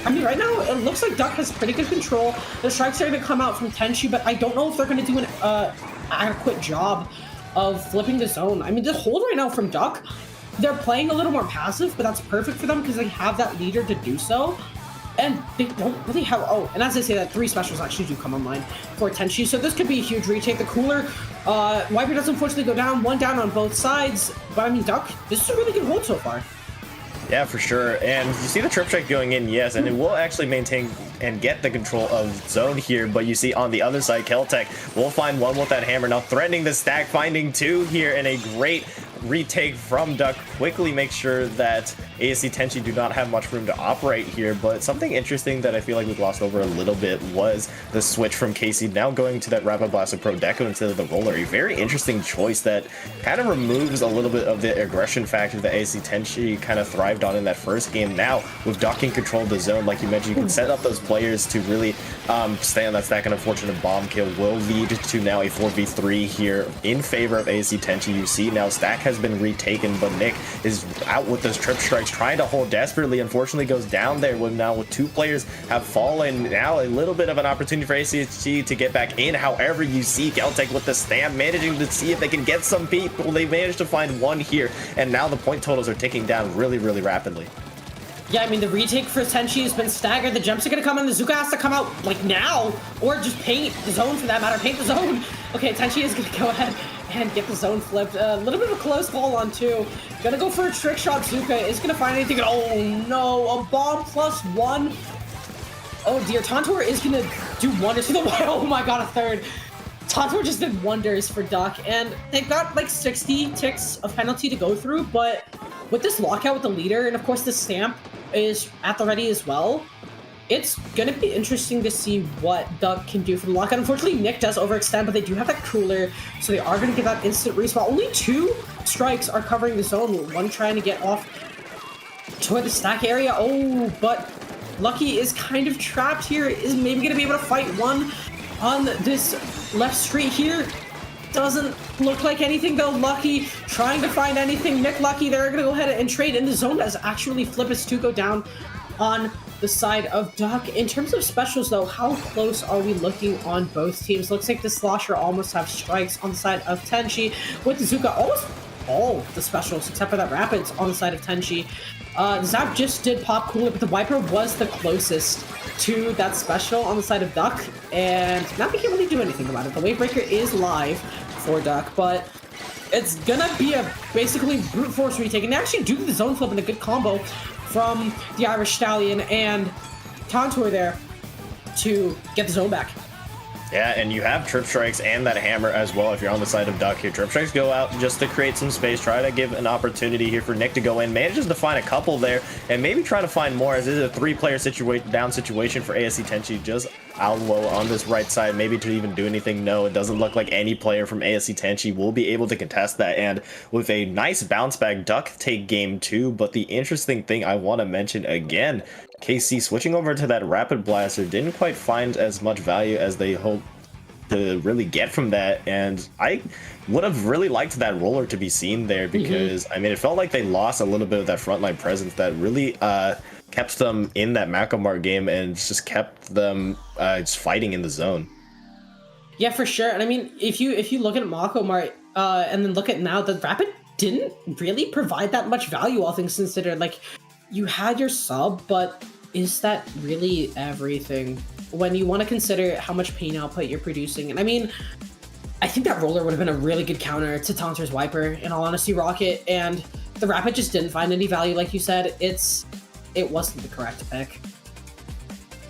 I mean, right now, it looks like Duck has pretty good control. The strikes are going to come out from Tenchi, but I don't know if they're going to do an adequate job of flipping the zone. I mean, the hold right now from Duck, they're playing a little more passive, but that's perfect for them because they have that leader to do so. And they don't really have... Oh, and as I say that, 3 specials actually do come online for Tenchi, so this could be a huge retake. The Cooler, Wiper does unfortunately go down, 1 down on both sides. But I mean, Duck, this is a really good hold so far. Yeah, for sure. And you see the trip strike going in, yes, and it will actually maintain and get the control of zone here. But you see on the other side, Keltec will find 1 with that hammer, now threatening the stack, finding 2 here, and a great retake from Duck. Quickly make sure that ASC Tenchi do not have much room to operate here. But something interesting that I feel like we glossed over a little bit was the switch from Casey now going to that Rapid Blast of Pro Deco instead of the roller. A very interesting choice that kind of removes a little bit of the aggression factor that ASC Tenchi kind of thrived on in that first game. Now with Duck in control of the zone, like you mentioned, you can set up those players to really stay on that stack. An unfortunate bomb kill will lead to now a 4v3 here in favor of ASC Tenchi. You see now stack has been retaken, but Nick is out with those trip strikes Strikes trying to hold desperately, unfortunately goes down there with 2 players have fallen. Now a little bit of an opportunity for ACHG to get back in. However, you see Keltec with the stamp managing to see if they can get some people. They managed to find 1 here, and now the point totals are ticking down really, really rapidly. Yeah, I mean, the retake for Tenchi has been staggered. The jumps are going to come in. The Zuka has to come out, like, now. Or just paint the zone, for that matter. Paint the zone. Okay, Tenchi is going to go ahead and get the zone flipped. A little bit of a close call on 2. Gonna go for a trick shot. Zuka is going to find anything. Oh, no. A bomb +1. Oh, dear. Tantor is going to do wonders for the... Oh, my God, a 3rd. Tantor just did wonders for Duck. And they've got, like, 60 ticks of penalty to go through, but... with this lockout with the leader, and of course the stamp is at the ready as well, it's gonna be interesting to see what Duck can do for the lockout. Unfortunately, Nick does overextend, but they do have that cooler, so they are gonna get that instant respawn. Only 2 strikes are covering the zone, 1 trying to get off toward the stack area. Oh, but Lucky is kind of trapped here, is maybe gonna be able to fight 1 on this left street here. Doesn't look like anything though. Lucky trying to find anything. Nick Lucky, they're gonna go ahead and trade in the zone as actually flip his 2 go down on the side of Duck. In terms of specials though, how close are we looking on both teams? Looks like the Slosher almost have strikes on the side of Tenchi, with the Zuka almost all the specials except for that Rapids on the side of Tenchi. Zap just did pop cooler, but the Viper was the closest to that special on the side of Duck, and now we can't really do anything about it. The Wavebreaker is live for Duck, but it's gonna be a basically brute force retake, and they actually do the zone flip in a good combo from the Irish Stallion and Tantor there to get the zone back. Yeah, and you have Trip Strikes and that Hammer as well if you're on the side of Duck here. Trip Strikes go out just to create some space, try to give an opportunity here for Nick to go in. Manages to find a couple there, and maybe try to find more, as this is a 3-player down situation for ASC Tenchi, just out low on this right side. Maybe to even do anything, no, it doesn't look like any player from ASC Tenchi will be able to contest that. And with a nice bounce back, Duck take game 2, but the interesting thing I want to mention again, KC switching over to that Rapid Blaster didn't quite find as much value as they hoped to really get from that, and I would have really liked that roller to be seen there, because I mean, it felt like they lost a little bit of that frontline presence that really kept them in that Macomart game and just kept them just fighting in the zone. Yeah, for sure. And I mean, if you look at Macomart and then look at now, the Rapid didn't really provide that much value, all things considered. Like, you had your sub, but is that really everything when you want to consider how much pain output you're producing? And I mean, I think that roller would have been a really good counter to Tantor's Viper, in all honesty, Rocket, and the Rapid just didn't find any value, like you said. It wasn't the correct pick.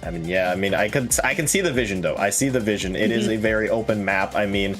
I mean, yeah, I mean, I can see the vision though. I see the vision. It is a very open map. I mean,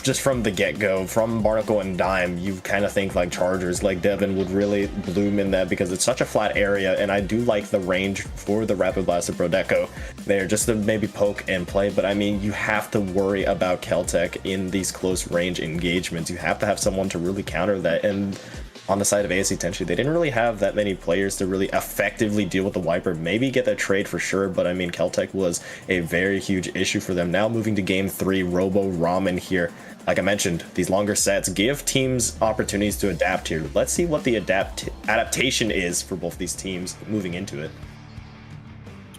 just from the get-go, from Barnacle and Dime, you kind of think like Chargers, like Devin would really bloom in that, because it's such a flat area, and I do like the range for the Rapid Blaster Pro Deco there, just to maybe poke and play. But I mean, you have to worry about Keltec in these close range engagements. You have to have someone to really counter that, and on the side of ASC Tenchi, they didn't really have that many players to really effectively deal with the Viper. Maybe get that trade for sure, but I mean, Keltec was a very huge issue for them. Now moving to game 3, Robo Ramen here. Like I mentioned, these longer sets give teams opportunities to adapt here. Let's see what the adaptation is for both these teams moving into it.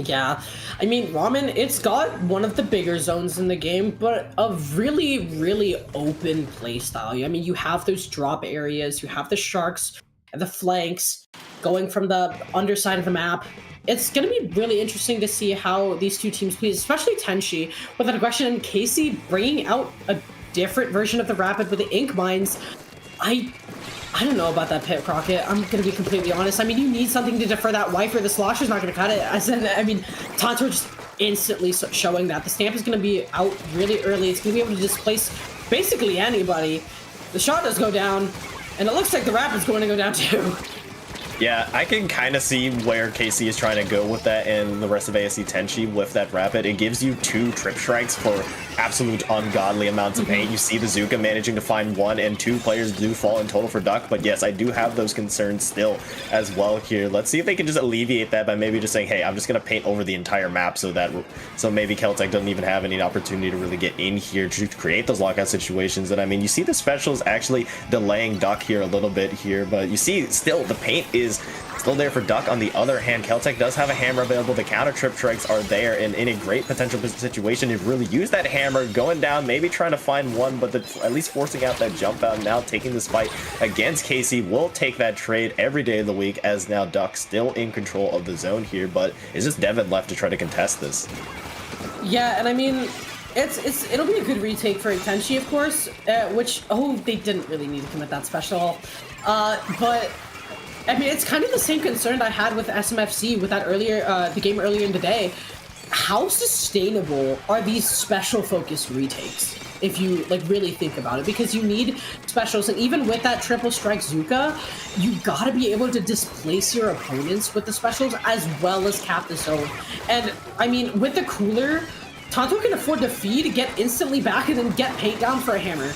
Yeah, I mean, Ramen, it's got one of the bigger zones in the game, but a really, really open playstyle. I mean, you have those drop areas, you have the sharks, the flanks, going from the underside of the map. It's going to be really interesting to see how these two teams play, especially Tenchi, with an aggression, and Casey bringing out a different version of the Rapid with the Ink Mines. I don't know about that pit, Crockett. I'm going to be completely honest. I mean, you need something to defer that Viper. The Slosher's not going to cut it. I mean, Tantor just instantly showing that. The Stamp is going to be out really early. It's going to be able to displace basically anybody. The shot does go down, and it looks like the Rapid's going to go down too. Yeah, I can kind of see where KC is trying to go with that, and the rest of ASC Tenchi with that rapid. It gives you 2 trip strikes for absolute ungodly amounts of pain. You see the Zuka managing to find 1, and 2 players do fall in total for Duck, but yes, I do have those concerns still as well here. Let's see if they can just alleviate that by maybe just saying, hey, I'm just going to paint over the entire map so maybe Keltec doesn't even have any opportunity to really get in here to create those lockout situations. And I mean, you see the specials actually delaying Duck here a little bit here, but you see still the paint is still there for Duck. On the other hand, Keltec does have a hammer available. The counter trip strikes are there, and in a great potential situation, they've really used that hammer, going down, maybe trying to find 1, but at least forcing out that jump out. Now taking this fight against Casey will take that trade every day of the week, as now Duck still in control of the zone here, but it's just Devin left to try to contest this. Yeah, and I mean, it'll be a good retake for Tenchi, of course, which, they didn't really need to commit that special, but I mean, it's kind of the same concern I had with SMFC with that the game earlier in the day. How sustainable are these special focused retakes, if you really think about it? Because you need specials, and even with that triple strike Zuka, you gotta be able to displace your opponents with the specials as well as cap the zone. And I mean, with the cooler, Tonto can afford to feed, get instantly back, and then get paint down for a hammer.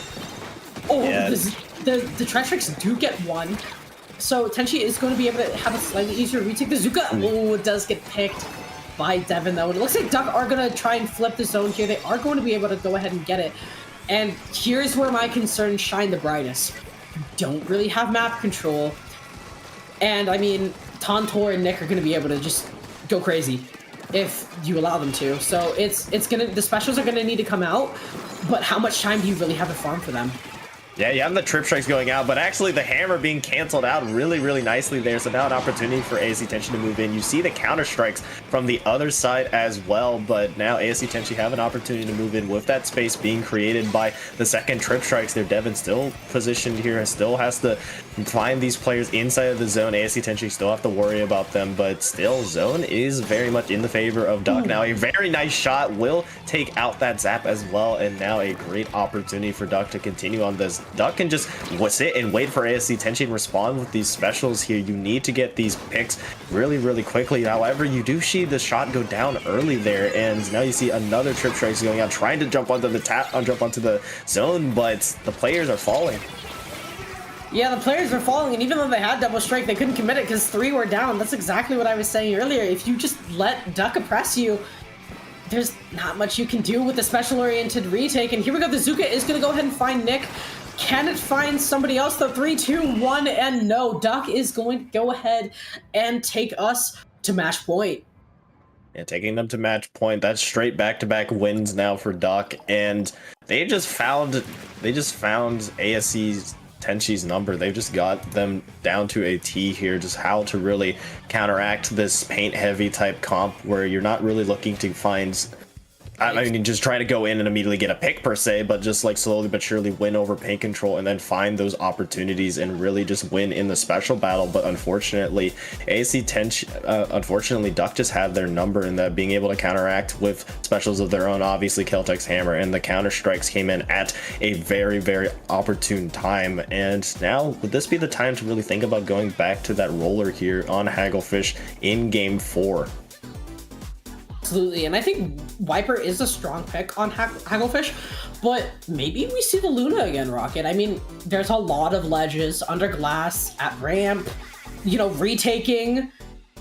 Yeah. The Tretrix do get 1. So Tenchi is going to be able to have a slightly easier retake. The Zuka, it does get picked by Devin though. And it looks like Duck are going to try and flip the zone here. They are going to be able to go ahead and get it. And here's where my concerns shine the brightest. You don't really have map control. And I mean, Tontor and Nick are going to be able to just go crazy if you allow them to. So the specials are going to need to come out, but how much time do you really have to farm for them? Yeah, you have the trip strikes going out, but actually the hammer being canceled out really, really nicely there. So now an opportunity for ASC Tenchi to move in. You see the counter strikes from the other side as well, but now ASC Tenchi have an opportunity to move in with that space being created by the second trip strikes there. Devin still positioned here and still has to find these players inside of the zone. ASC Tenchi still have to worry about them, but still zone is very much in the favor of Duck. Now a very nice shot will take out that zap as well, and now a great opportunity for Duck to continue on this. Duck can just sit and wait for ASC Tenchi and respond with these specials here. You need to get these picks really, really quickly. However, you do see the shot go down early there, and now you see another trip strikes going out, trying to jump onto the zone, but the players are falling. Yeah, the players are falling, and even though they had double strike, they couldn't commit it because 3 were down. That's exactly what I was saying earlier. If you just let Duck oppress you, there's not much you can do with the special-oriented retake. And here we go. The Zuka is going to go ahead and find Nick. Can it find somebody else, though? 3, 2, 1, and no. Duck is going to go ahead and take us to match point. Yeah, taking them to match point. That's straight back-to-back wins now for Duck, and they just found ASC's Tenchi's number. They've just got them down to a T here, just how to really counteract this paint-heavy type comp where you're not really looking to find... I mean, just try to go in and immediately get a pick per se, but just slowly but surely win over paint control and then find those opportunities and really just win in the special battle. But unfortunately, ASC Tenchi, unfortunately, Duck just had their number in that, being able to counteract with specials of their own. Obviously, Keltec's hammer and the counter strikes came in at a very, very opportune time. And now, would this be the time to really think about going back to that roller here on Hagglefish in Game 4? Absolutely, and I think Viper is a strong pick on Hagglefish, but maybe we see the Luna again, Rocket. I mean, there's a lot of ledges under glass, at ramp, retaking.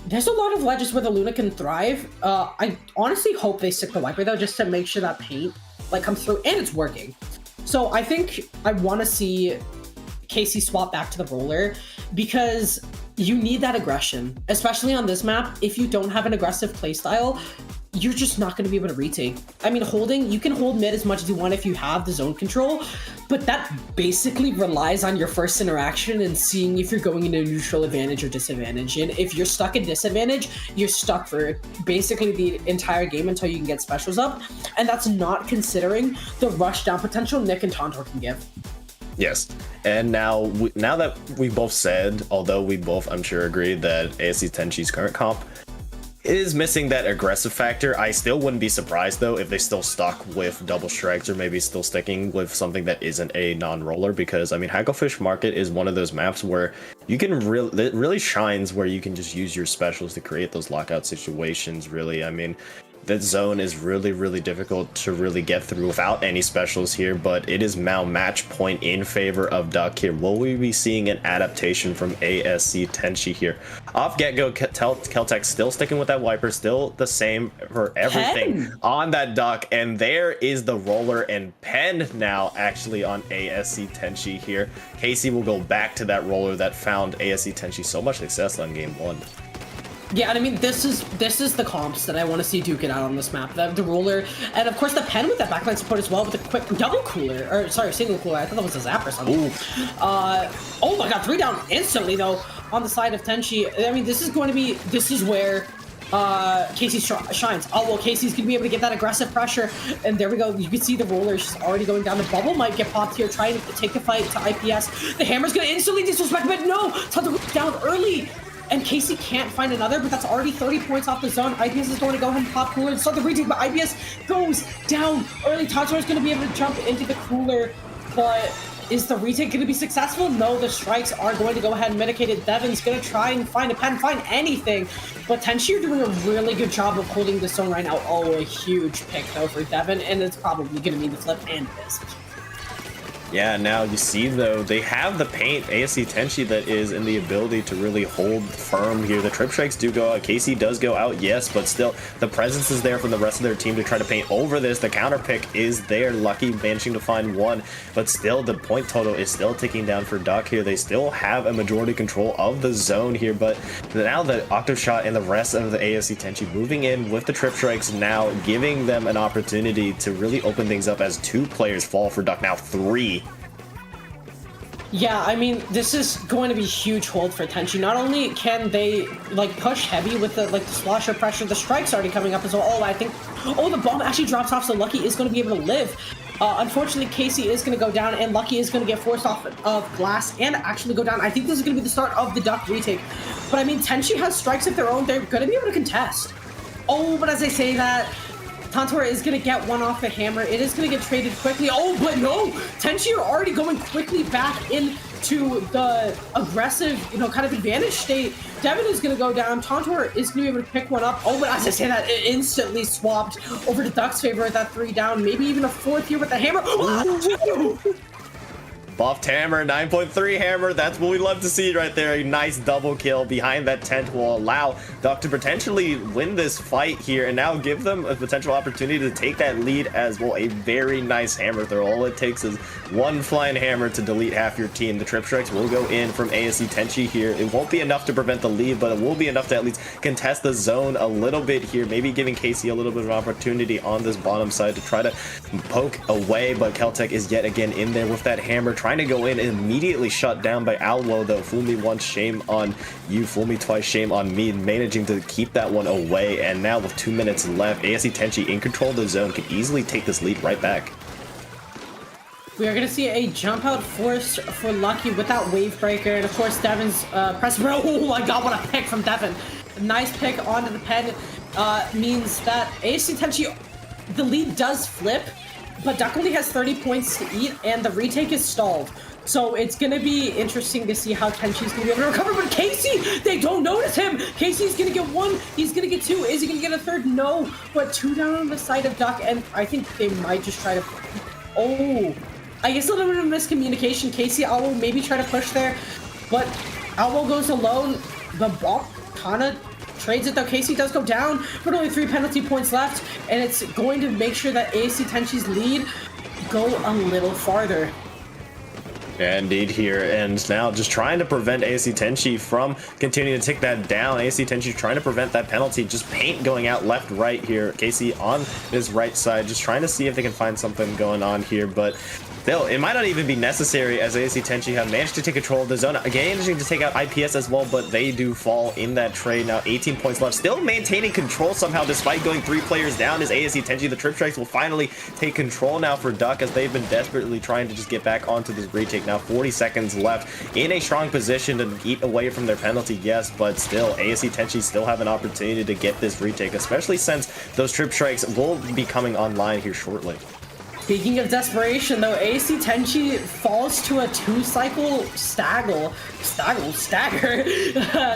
There's a lot of ledges where the Luna can thrive. I honestly hope they stick the Viper, though, just to make sure that paint comes through, and it's working. So I think I want to see Casey swap back to the roller, because you need that aggression, especially on this map. If you don't have an aggressive playstyle, you're just not going to be able to retake. I mean, you can hold mid as much as you want if you have the zone control, but that basically relies on your first interaction and seeing if you're going into neutral advantage or disadvantage. And if you're stuck at disadvantage, you're stuck for basically the entire game until you can get specials up. And that's not considering the rush down potential Nick and Tontor can give. Yes, and now that we both said, although we both, I'm sure, agree that ASC Tenchi's current comp it is missing that aggressive factor. I still wouldn't be surprised though if they still stuck with double strikes or maybe still sticking with something that isn't a non-roller, because I mean Hacklefish Market is one of those maps where you can it really shines where you can just use your specials to create those lockout situations. Really, I mean, that zone is really difficult to really get through without any specials here, but it is now match point in favor of Duck here. Will we be seeing an adaptation from ASC Tenchi here? Off get-go, Keltec still sticking with that wiper, still the same for everything on that Duck, and there is the roller and pen now actually on ASC Tenchi here. Casey will go back to that roller that found ASC Tenchi so much success on game 1. Yeah, and I mean, this is the comps that I want to see duke it out on this map. The roller, and of course the pen with that backline support as well, with the quick double cooler, or sorry, single cooler. I thought that was a zap or something. Oh my god, 3 down instantly though on the side of Tenchi. I mean, this is where Casey shines. Oh well, Casey's gonna be able to get that aggressive pressure, and there we go. You can see the roller just already going down. The bubble might get popped here, trying to take the fight to IPS. The hammer's gonna instantly disrespect, but no, Tanta down early. And Casey can't find another, but that's already 30 points off the zone. IPS is going to go ahead and pop cooler and start the retake, but IPS goes down early. Tantor is going to be able to jump into the cooler, but is the retake going to be successful? No, the strikes are going to go ahead and mitigate it. Devin's going to try and find a pen, find anything, but Tenchi are doing a really good job of holding the zone right now. Oh, a huge pick though for Devin, and it's probably going to mean the flip and this. Yeah, now you see though, they have the paint, ASC Tenchi, that is in the ability to really hold firm here. The trip strikes do go out, Casey does go out, yes, but still the presence is there from the rest of their team to try to paint over this. The counter pick is there, Lucky managing to find one, but still the point total is still ticking down for Duck here. They still have a majority control of the zone here, but now the Octave Shot and the rest of the ASC Tenchi moving in with the trip strikes now, giving them an opportunity to really open things up as 2 players fall for Duck, now 3. Yeah, I mean, this is going to be huge hold for Tenchi. Not only can they like push heavy with the slosher pressure, the strike's already coming up as well. Oh, the bomb actually drops off, so Lucky is going to be able to live. Unfortunately, Casey is going to go down, and Lucky is going to get forced off of glass and actually go down. I think this is going to be the start of the Duck retake. But I mean, Tenchi has strikes of their own. They're going to be able to contest. Oh, but as I say that, Tantor is going to get one off the hammer. It is going to get traded quickly. Oh, but no! Tenchi are already going quickly back into the aggressive, kind of advantage state. Devin is going to go down. Tantor is going to be able to pick one up. Oh, but as I say that, it instantly swapped over to Duck's favor at that 3 down. Maybe even a 4th here with the hammer. Buffed hammer, 9.3 hammer, that's what we love to see right there. A nice double kill behind that tent will allow Duck to potentially win this fight here and now give them a potential opportunity to take that lead as well. A very nice hammer throw. All it takes is one flying hammer to delete half your team. The trip strikes will go in from ASC Tenchi here. It won't be enough to prevent the lead, but it will be enough to at least contest the zone a little bit here, maybe giving Casey a little bit of an opportunity on this bottom side to try to poke away, but Keltec is yet again in there with that hammer, trying to go in and immediately shut down by Alwo though. Fool me once, shame on you. Fool me twice, shame on me. Managing to keep that one away, and now with 2 minutes left, ASC Tenchi in control of the zone could easily take this lead right back. We are going to see a jump out force for Lucky with that wave breaker, and of course Devin's press. Oh my god, what a pick from Devin. Nice pick onto the pen. Means that ASC Tenchi, the lead does flip, but Duck only has 30 points to eat, and the retake is stalled. So it's going to be interesting to see how Tenchi's going to be able to recover, but Casey, they don't notice him! Casey's going to get 1, he's going to get 2, is he going to get a 3rd? No, but 2 down on the side of Duck, and I think they might just try to... Oh, I guess a little bit of miscommunication. Casey, Alwo maybe try to push there, but Alwo goes alone. The bomb kind of trades it though. Casey does go down, but only 3 penalty points left, and it's going to make sure that ASC Tenchi's lead go a little farther. Yeah, indeed here, and now just trying to prevent ASC Tenchi from continuing to tick that down. ASC Tenchi trying to prevent that penalty, just paint going out left, right here. Casey on his right side, just trying to see if they can find something going on here, but still, it might not even be necessary as ASC Tenchi have managed to take control of the zone, managing to take out IPS as well, but they do fall in that trade. Now 18 points left, still maintaining control somehow despite going 3 players down is ASC Tenchi. The trip strikes will finally take control now for Duck as they've been desperately trying to just get back onto this retake. right now. 40 seconds left, in a strong position to eat away from their penalty, yes, but still, ASC Tenchi still have an opportunity to get this retake, especially since those trip strikes will be coming online here shortly. Speaking of desperation, though, AC Tenchi falls to a 2-cycle stagger.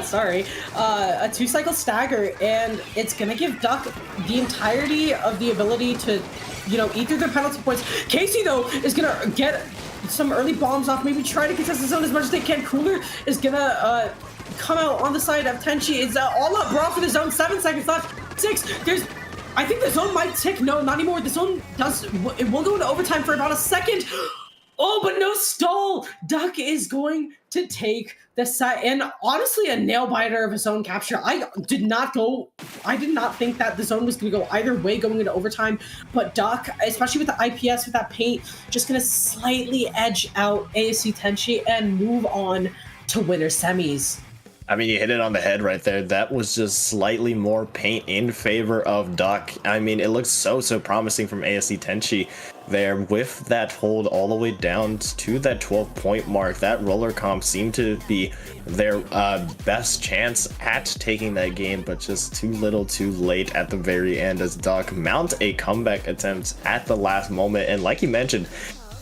Sorry, a 2-cycle stagger, and it's gonna give Duck the entirety of the ability to, you know, eat through their penalty points. Casey, though, is gonna get some early bombs off, maybe try to contest the zone as much as they can. Cooler is gonna come out on the side of Tenchi. It's all up brawl for the zone. 7 seconds left. 6. I think the zone might tick. No, not anymore. The zone it will go into overtime for about a second. Oh, but no stall. Duck is going to take the set, and honestly, a nail biter of a zone capture. I did not think that the zone was going to go either way going into overtime, but Duck, especially with the IPS, with that paint, just going to slightly edge out ASC Tenchi and move on to winner semis. I mean, you hit it on the head right there. That was just slightly more paint in favor of Duck. I mean, it looks so promising from ASC Tenchi there with that hold all the way down to that 12-point mark. That roller comp seemed to be their best chance at taking that game, but just too little too late at the very end as Duck mount a comeback attempt at the last moment. And like you mentioned,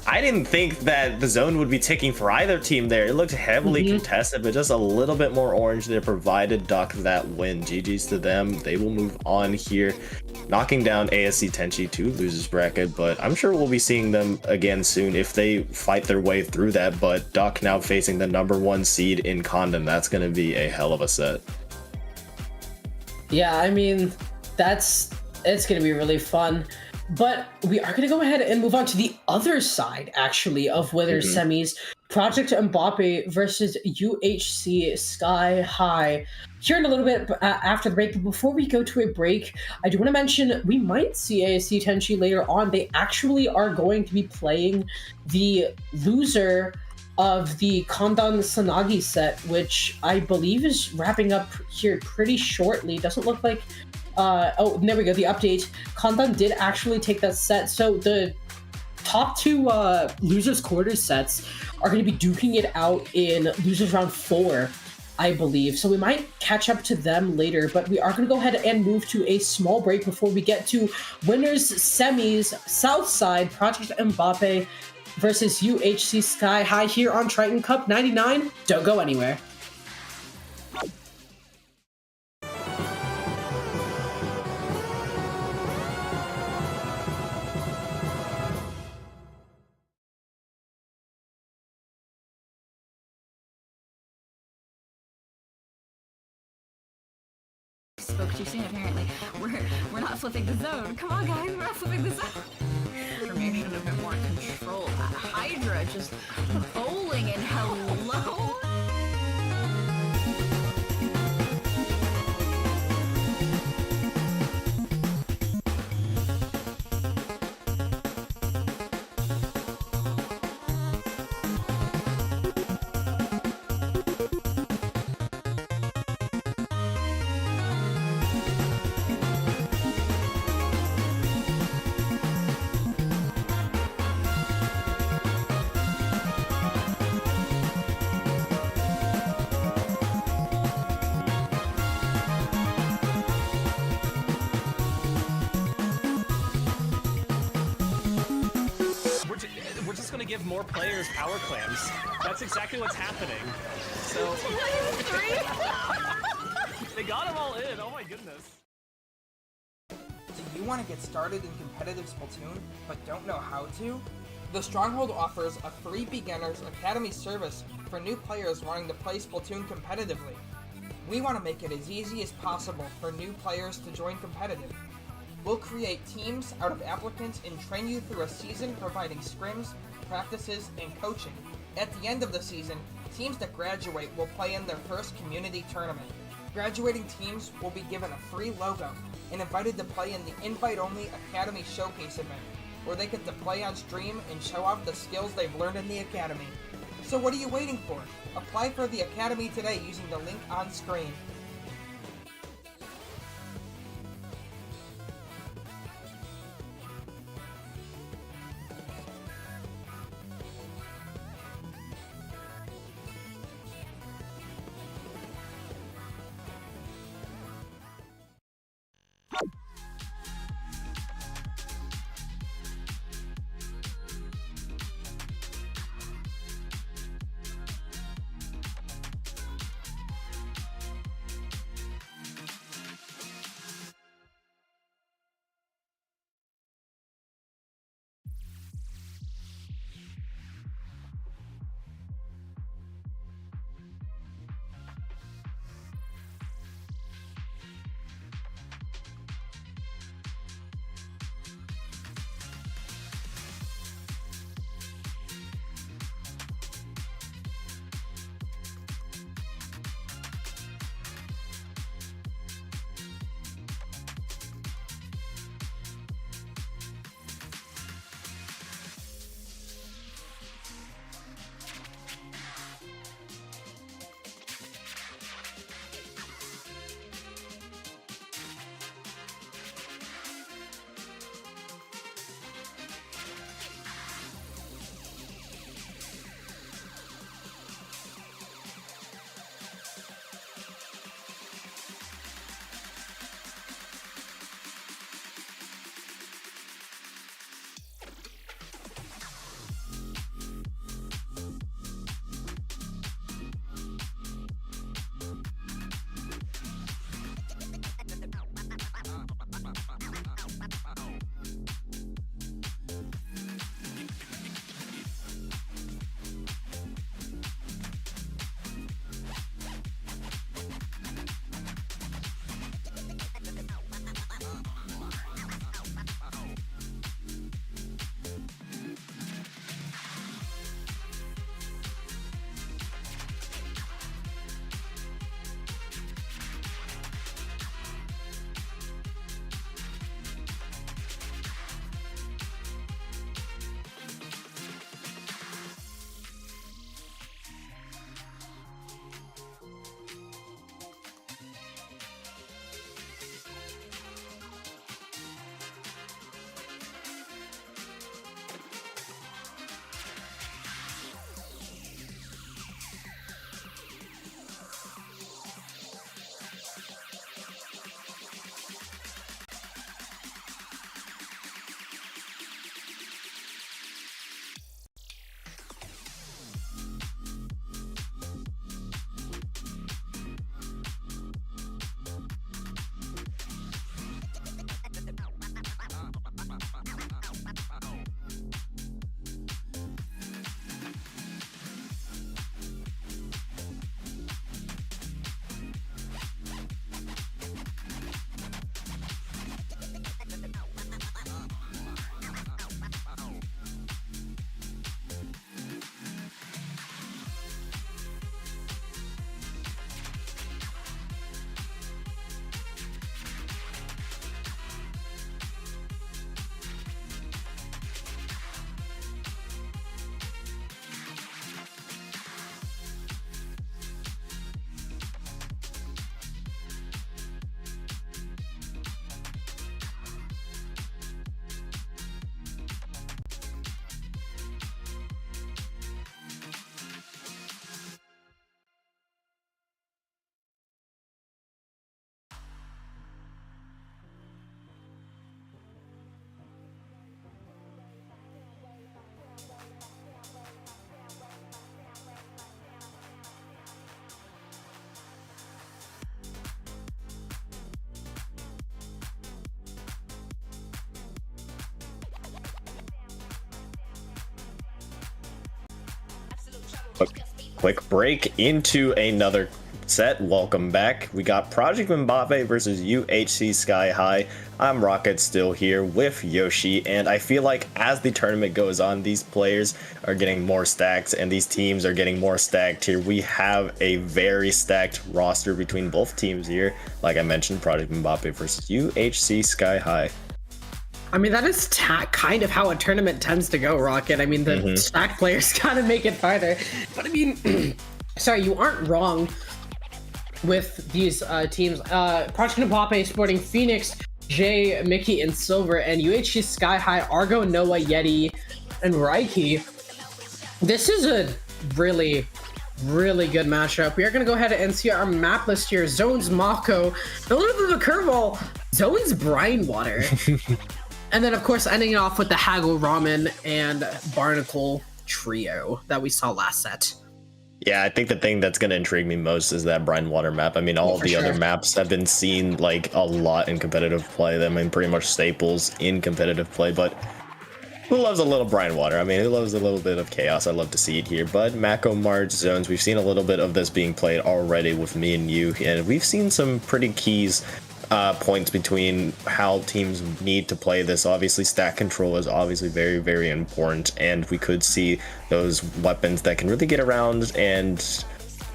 I didn't think that the zone would be ticking for either team there. It looked heavily contested, but just a little bit more orange there provided Duck that win. GG's to them. They will move on here, knocking down ASC Tenchi to losers bracket, but I'm sure we'll be seeing them again soon if they fight their way through that. But Duck now facing the #1 seed in Condon. That's going to be a hell of a set. Yeah, I mean, it's going to be really fun. But we are going to go ahead and move on to the other side, actually, of winners semis. Project Mbappe versus UHC Sky High. Here in a little bit after the break, but before we go to a break, I do want to mention we might see ASC Tenchi later on. They actually are going to be playing the loser of the Kondon Sanagi set, which I believe is wrapping up here pretty shortly. Doesn't look like... oh, there we go, the update. Kondon did actually take that set, so the top 2 losers quarters sets are going to be duking it out in losers round 4, I believe. So we might catch up to them later, but we are going to go ahead and move to a small break before we get to winners semis. Southside, Project Mbappe versus UHC Sky High here on Triton-Cup 99. Don't go anywhere. Spoke too soon, apparently. We're not flipping the zone. Come on, guys, we're not flipping the zone. Information a bit more control. Hydra just bowling and hello. We're just gonna give more players power clams. That's exactly what's happening. So they got them all in. Oh my goodness. Do you want to get started in competitive Splatoon, but don't know how to? The Stronghold offers a free beginners academy service for new players wanting to play Splatoon competitively. We want to make it as easy as possible for new players to join competitive. We'll create teams out of applicants and train you through a season providing scrims, practices, and coaching. At the end of the season, teams that graduate will play in their first community tournament. Graduating teams will be given a free logo and invited to play in the invite-only Academy Showcase event, where they get to play on stream and show off the skills they've learned in the Academy. So what are you waiting for? Apply for the Academy today using the link on screen. Quick break into another set. Welcome back. We got Project Mbappe versus UHC Sky High. I'm Rocket, still here with Yoshi, and I feel like as the tournament goes on, these players are getting more stacked and these teams are getting more stacked here. We have a very stacked roster between both teams here. Like I mentioned, Project Mbappe versus UHC Sky High. I mean, that is kind of how a tournament tends to go, Rocket. I mean, the stacked players gotta make it farther. But I mean, sorry, you aren't wrong with these teams. Project Mbappe sporting Phoenix, Jay, Mickey, and Silver, and UHC Sky High, Argo, Noah, Yeti, and Reiki. This is a really good matchup. We are going to go ahead and see our map list here. Zones, Mako, a little bit of a curveball. Zones, Brine Water. And then, of course, ending it off with the Haggle Ramen and Barnacle trio that we saw last set. Yeah, I think the thing that's going to intrigue me most is that Brine Water map. I mean, all of the other maps have been seen like a lot in competitive play. I mean, pretty much staples in competitive play, but who loves a little Brine Water? I mean, who loves a little bit of chaos? I love to see it here. But Mako, Marge, Zones, we've seen a little bit of this being played already with me and you, and we've seen some pretty keys points between how teams need to play this. Obviously, stack control is obviously very important, and we could see those weapons that can really get around and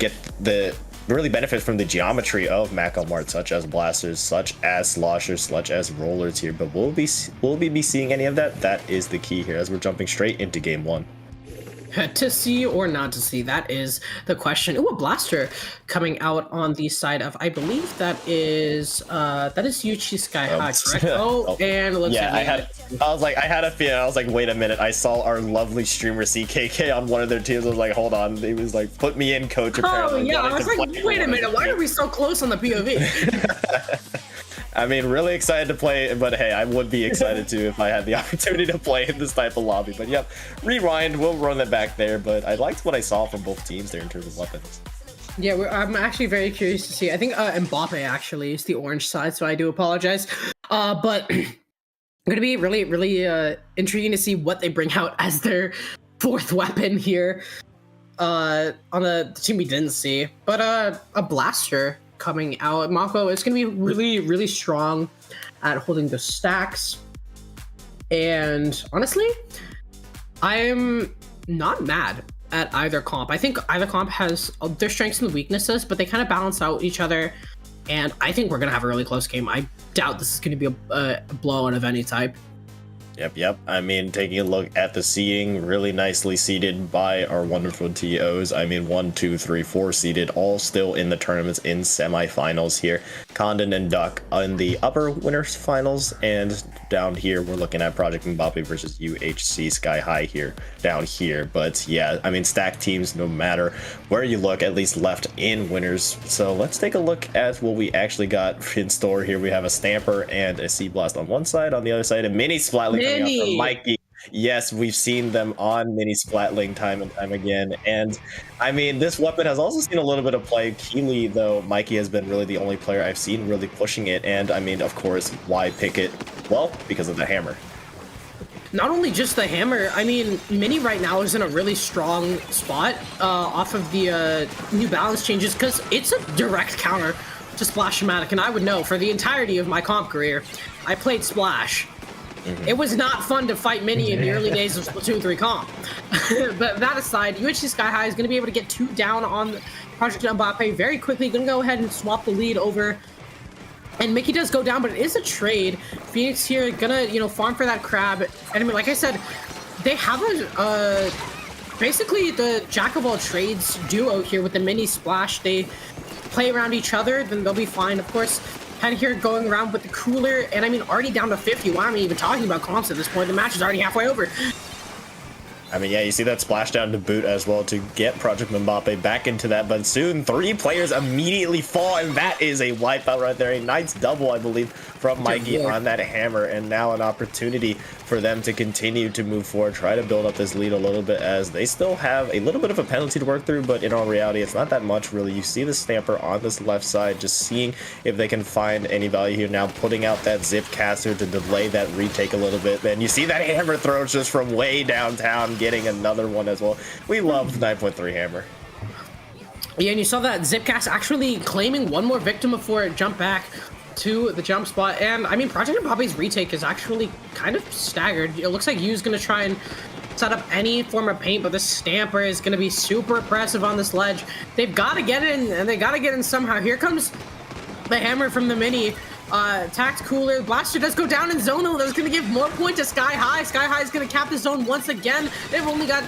get the really benefit from the geometry of Mako Mart, such as blasters, such as sloshers, such as rollers here. But will we be seeing any of that? That is the key here as we're jumping straight into game one. To see or not to see, that is the question. Ooh, a blaster coming out on the side of, I believe that is UHC Sky High, correct? And it looks yeah, like I had a feeling. I was like, wait a minute. I saw our lovely streamer CKK on one of their teams. I was like, hold on. He was like, put me in, coach. Apparently. Oh yeah, I was like, wait a minute. Why are we so close on the POV? I mean, really excited to play, but hey, I would be excited too if I had the opportunity to play in this type of lobby. But yep, rewind, we'll run that back there. But I liked what I saw from both teams there in terms of weapons. Yeah, I'm actually very curious to see. I think Mbappe actually is the orange side, so I do apologize. But going to be really intriguing to see what they bring out as their fourth weapon here on the team we didn't see. But a blaster coming out. Mako is going to be really strong at holding the stacks. And honestly, I'm not mad at either comp. I think either comp has their strengths and weaknesses, but they kind of balance out each other. And I think we're going to have a really close game. I doubt this is going to be a blowout of any type. Yep. I mean, taking a look at the seeding, really nicely seeded by our wonderful TOs. I mean, 1, 2, 3, 4 seeded, all still in the tournaments in semifinals here. Condon and Duck in the upper winners finals, and down here we're looking at Project Mbappe versus UHC Sky High here, down here. But yeah, I mean, stacked teams no matter where you look, at least left in winners. So let's take a look at what we actually got in store here. We have a Stamper and a Sea Blast on one side, on the other side a Mini Splatling coming out from Mikey. Yes, we've seen them on Mini Splatling time and time again. And I mean, this weapon has also seen a little bit of play. Keely, though, Mikey has been really the only player I've seen really pushing it. And I mean, of course, why pick it? Well, because of the hammer. Not only just the hammer, I mean, Mini right now is in a really strong spot off of the New Balance changes, because it's a direct counter to Splash-O-Matic. And I would know, for the entirety of my comp career, I played Splash. It was not fun to fight Mini in the early days of Splatoon 3 comp. But that aside, UHC Sky High is going to be able to get 2 down on Project Mbappe very quickly. Going to go ahead and swap the lead over. And Mickey does go down, but it is a trade. Phoenix here gonna, farm for that crab. And I mean, like I said, they have a basically the jack of all trades duo here with the Mini Splash. They play around each other, then they'll be fine. Of course, Head here going around with the cooler, and I mean, already down to 50. Why am I even talking about comps at this point? The match is already halfway over. I mean, yeah, you see that splashdown to boot as well to get Project Mbappe back into that, but soon 3 players immediately fall, and that is a wipeout right there. A nice double, I believe, from Mikey on that hammer, and now an opportunity for them to continue to move forward, try to build up this lead a little bit, as they still have a little bit of a penalty to work through, but in all reality, it's not that much, really. You see the Stamper on this left side, just seeing if they can find any value here now, putting out that Zip Caster to delay that retake a little bit, and you see that hammer throw just from way downtown, getting another one as well. We love 9.3 hammer. Yeah, and you saw that Zipcast actually claiming one more victim before it jumped back to the jump spot. And I mean, Project Mbappe's retake is actually kind of staggered. It looks like Yu's gonna try and set up any form of paint, but the Stamper is gonna be super aggressive on this ledge. They've got to get in, and they got to get in somehow. Here comes the hammer from the mini. Attacked Cooler. Blaster does go down in zone, though. That's going to give more point to Sky High. Sky High is going to cap the zone once again. They've only got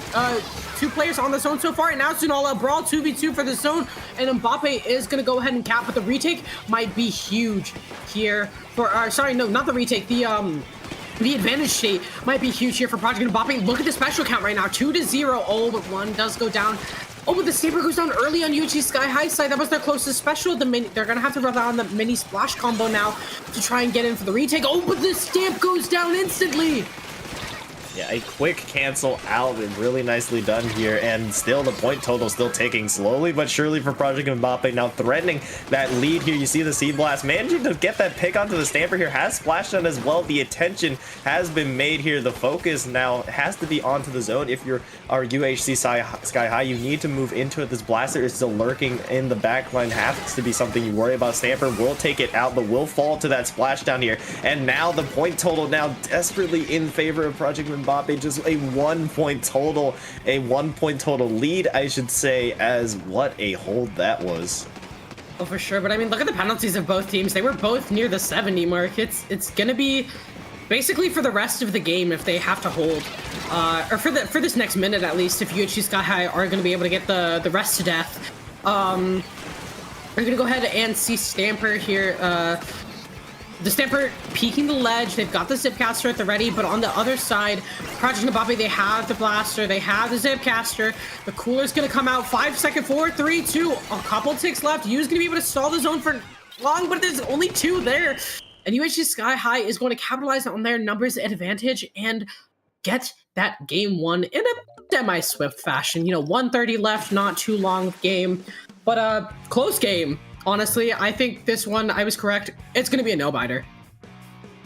2 players on the zone so far, and now it's an all-out brawl, 2v2 for the zone, and Mbappe is going to go ahead and cap, but the retake might be huge here for, sorry, no, not the retake, the advantage state might be huge here for Project Mbappe. Look at the special count right now, 2-0. Oh, but one does go down. Oh, but the Stamper goes down early on UHC Sky High side. That was their closest special. They're going to have to rely on the mini splash combo now to try and get in for the retake. Oh, but the Stamp goes down instantly. Yeah, a quick cancel out and really nicely done here, and still the point total still ticking slowly but surely for Project Mbappe, now threatening that lead here. You see the Seed Blast managing to get that pick onto the Stamper here, has splashed on as well. The attention has been made here. The focus now has to be onto the zone. If you're our UHC Sky High, you need to move into it. This Blaster is still lurking in the backline, has to be something you worry about. Stamper will take it out, but will fall to that splash down here, and now the point total now desperately in favor of Project Mbappe. Just a 1 point total, a 1 point total lead, I should say, as what a hold that was. Oh, for sure. But I mean, look at the penalties of both teams. They were both near the 70 mark. It's gonna be basically for the rest of the game if they have to hold, or for this next minute at least. If UHC Sky High are gonna be able to get the rest to death, we're gonna go ahead and see Stamper here. The Stamper peeking the ledge. They've got the Zipcaster at the ready, but on the other side, Project Mbappe, they have the Blaster, they have the Zipcaster. The Cooler's gonna come out. 5 second, 4, 3, 2. A couple ticks left. Yu's gonna be able to stall the zone for long, but there's only 2 there. And UHC Sky High is going to capitalize on their numbers advantage and get that game won in a semi-swift fashion. You know, 130 left, not too long of game, but close game. Honestly, I think this one, I was correct. It's going to be a nail-biter.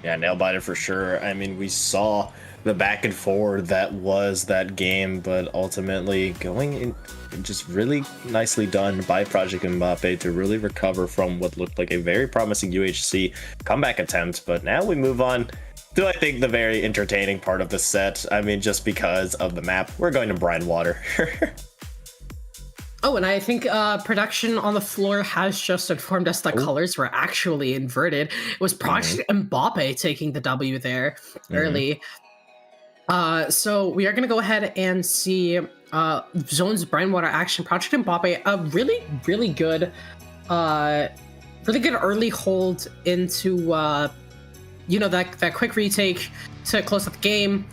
Yeah, nail-biter for sure. I mean, we saw the back and forward that was that game, but ultimately going in, just really nicely done by Project Mbappe to really recover from what looked like a very promising UHC comeback attempt. But now we move on to, I think, the very entertaining part of the set. I mean, just because of the map, we're going to Brine Water. Oh, and I think production on the floor has just informed us that colors were actually inverted. It was Project Mbappe taking the W there early. So we are going to go ahead and see Zone's Brine Water action. Project Mbappe, a really, really good early hold into, you know, that quick retake to close up the game.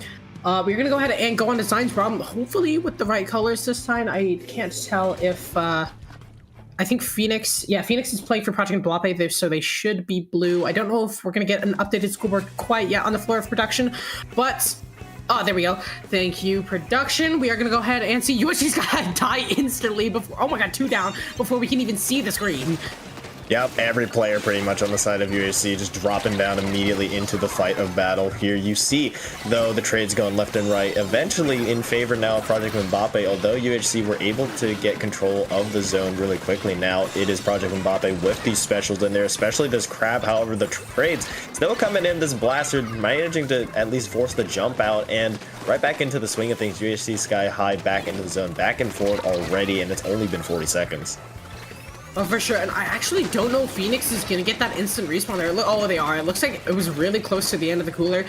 We're going to go ahead and go on to Zion's problem, hopefully with the right colors this time. I can't tell if, I think Phoenix is playing for Project Mbappe, so they should be blue. I don't know if we're going to get an updated scoreboard quite yet on the floor of production, but, oh, there we go. Thank you, production. We are going to go ahead and see USG's gonna die instantly before, oh my god, 2 down, before we can even see the screen. Yep, every player pretty much on the side of UHC just dropping down immediately into the fight of battle here. You see, though, the trades going left and right, eventually in favor now of Project Mbappe, although UHC were able to get control of the zone really quickly. Now it is Project Mbappe with these specials in there, especially this Crab. However, the trades still coming in, this Blaster managing to at least force the jump out and right back into the swing of things. UHC Sky High back into the zone, back and forth already, and it's only been 40 seconds. Oh, for sure. And I actually don't know if Phoenix is going to get that instant respawn there. Oh, they are. It looks like it was really close to the end of the cooler.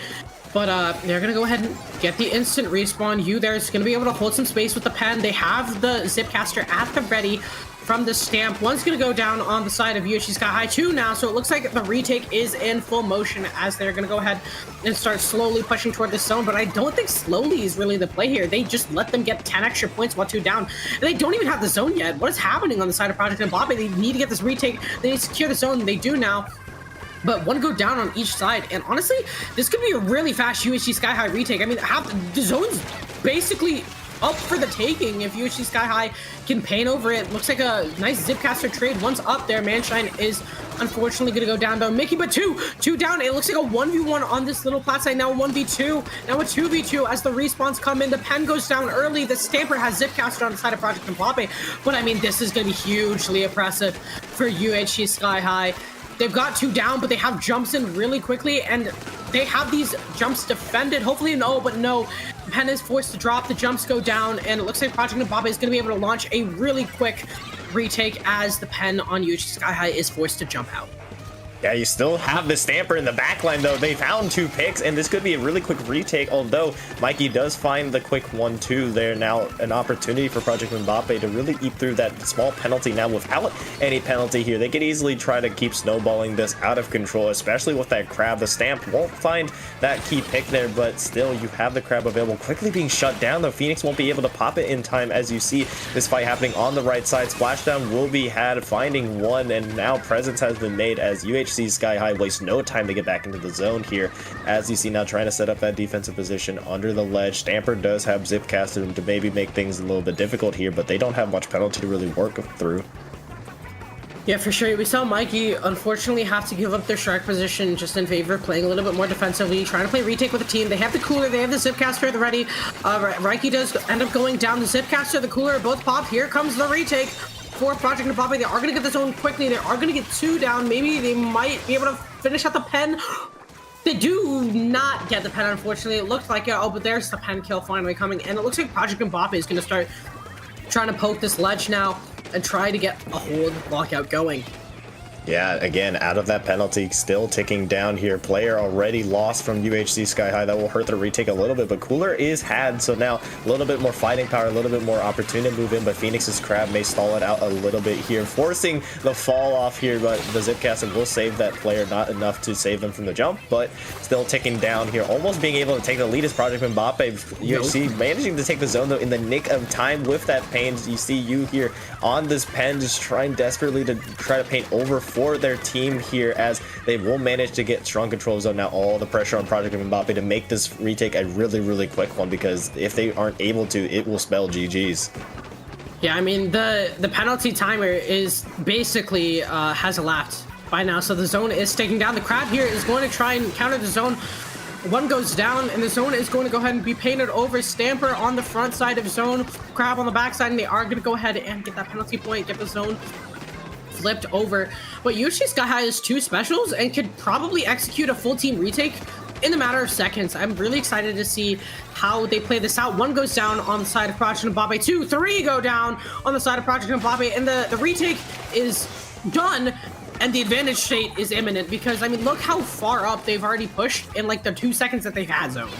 But they're going to go ahead and get the instant respawn. You there is going to be able to hold some space with the pen. They have the Zipcaster at the ready from the Stamp. One's going to go down on the side of UHC Sky High 2 now. So it looks like the retake is in full motion as they're going to go ahead and start slowly pushing toward the zone. But I don't think slowly is really the play here. They just let them get 10 extra points while 2 down. And they don't even have the zone yet. What is happening on the side of Project Mbappe? They need to get this retake. They need to secure the zone. They do now. But one go down on each side. And honestly, this could be a really fast UHC Sky High retake. I mean, the zone's basically up for the taking if UHC Sky High can paint over it. Looks like a nice Zipcaster trade. Once up there, Manshine is unfortunately going to go down though. Mickey, but two down. It looks like a 1v1 on this little plat side. Now a 1v2, now a 2v2 as the respawns come in. The pen goes down early. The Stamper has Zipcaster on the side of Project Mbappe. But I mean, this is going to be hugely oppressive for UHC Sky High. They've got 2 down, but they have jumps in really quickly, and they have these jumps defended. Hopefully no, but no. Pen is forced to drop, the jumps go down, and it looks like Project Mbappe is going to be able to launch a really quick retake as the pen on UHC Sky High is forced to jump out. Yeah, you still have the Stamper in the backline, though. They found 2 picks, and this could be a really quick retake, although Mikey does find the quick 1-2 there. Now an opportunity for Project Mbappe to really eat through that small penalty now without any penalty here. They could easily try to keep snowballing this out of control, especially with that crab. The Stamp won't find that key pick there, but still you have the crab available. Quickly being shut down, though. Phoenix won't be able to pop it in time as you see this fight happening on the right side. Splashdown will be had, finding 1, and now presence has been made as UHC Sky High wastes no time to get back into the zone here. As you see now, trying to set up that defensive position under the ledge. Stamper does have Zipcaster to maybe make things a little bit difficult here, but they don't have much penalty to really work through. Yeah, for sure. We saw Mikey unfortunately have to give up their strike position just in favor of playing a little bit more defensively, trying to play retake with the team. They have the cooler, they have the Zipcaster at the ready. Reiki does end up going down. The Zipcaster, the cooler both pop. Here comes the retake for Project Mbappe. They are going to get the zone quickly. They are going to get 2 down. Maybe they might be able to finish at the pen. They do not get the pen, unfortunately. It looked like it. Oh, but there's the pen kill finally coming. And it looks like Project Mbappe is going to start trying to poke this ledge now and try to get a hold lockout going. Yeah, again, out of that penalty, still ticking down here. Player already lost from UHC Sky High. That will hurt the retake a little bit, but Cooler is had, so now a little bit more fighting power, a little bit more opportunity to move in, but Phoenix's Crab may stall it out a little bit here, forcing the fall off here, but the Zipcaster will save that player, not enough to save them from the jump, but still ticking down here, almost being able to take the lead as Project Mbappe. UHC managing to take the zone, though, in the nick of time with that pain. You see you here on this pen, just trying desperately to try to paint over for their team here, as they will manage to get strong control zone. Now all the pressure on Project Mbappe to make this retake a really quick one, because if they aren't able to, it will spell GG's. Yeah, I mean, the penalty timer is basically has elapsed by now, so the zone is sticking down. The crab here is going to try and counter the zone. 1 goes down, and the zone is going to go ahead and be painted over. Stamper on the front side of zone, crab on the back side, and they are going to go ahead and get that penalty point, get the zone flipped over. But UHC Sky High has 2 specials and could probably execute a full team retake in a matter of seconds. I'm really excited to see how they play this out. 1 goes down on the side of Project Mbappe, 2, 3 go down on the side of Project Mbappe, and the retake is done. And the advantage state is imminent, because, I mean, look how far up they've already pushed in, like, the 2 seconds that they've had zone.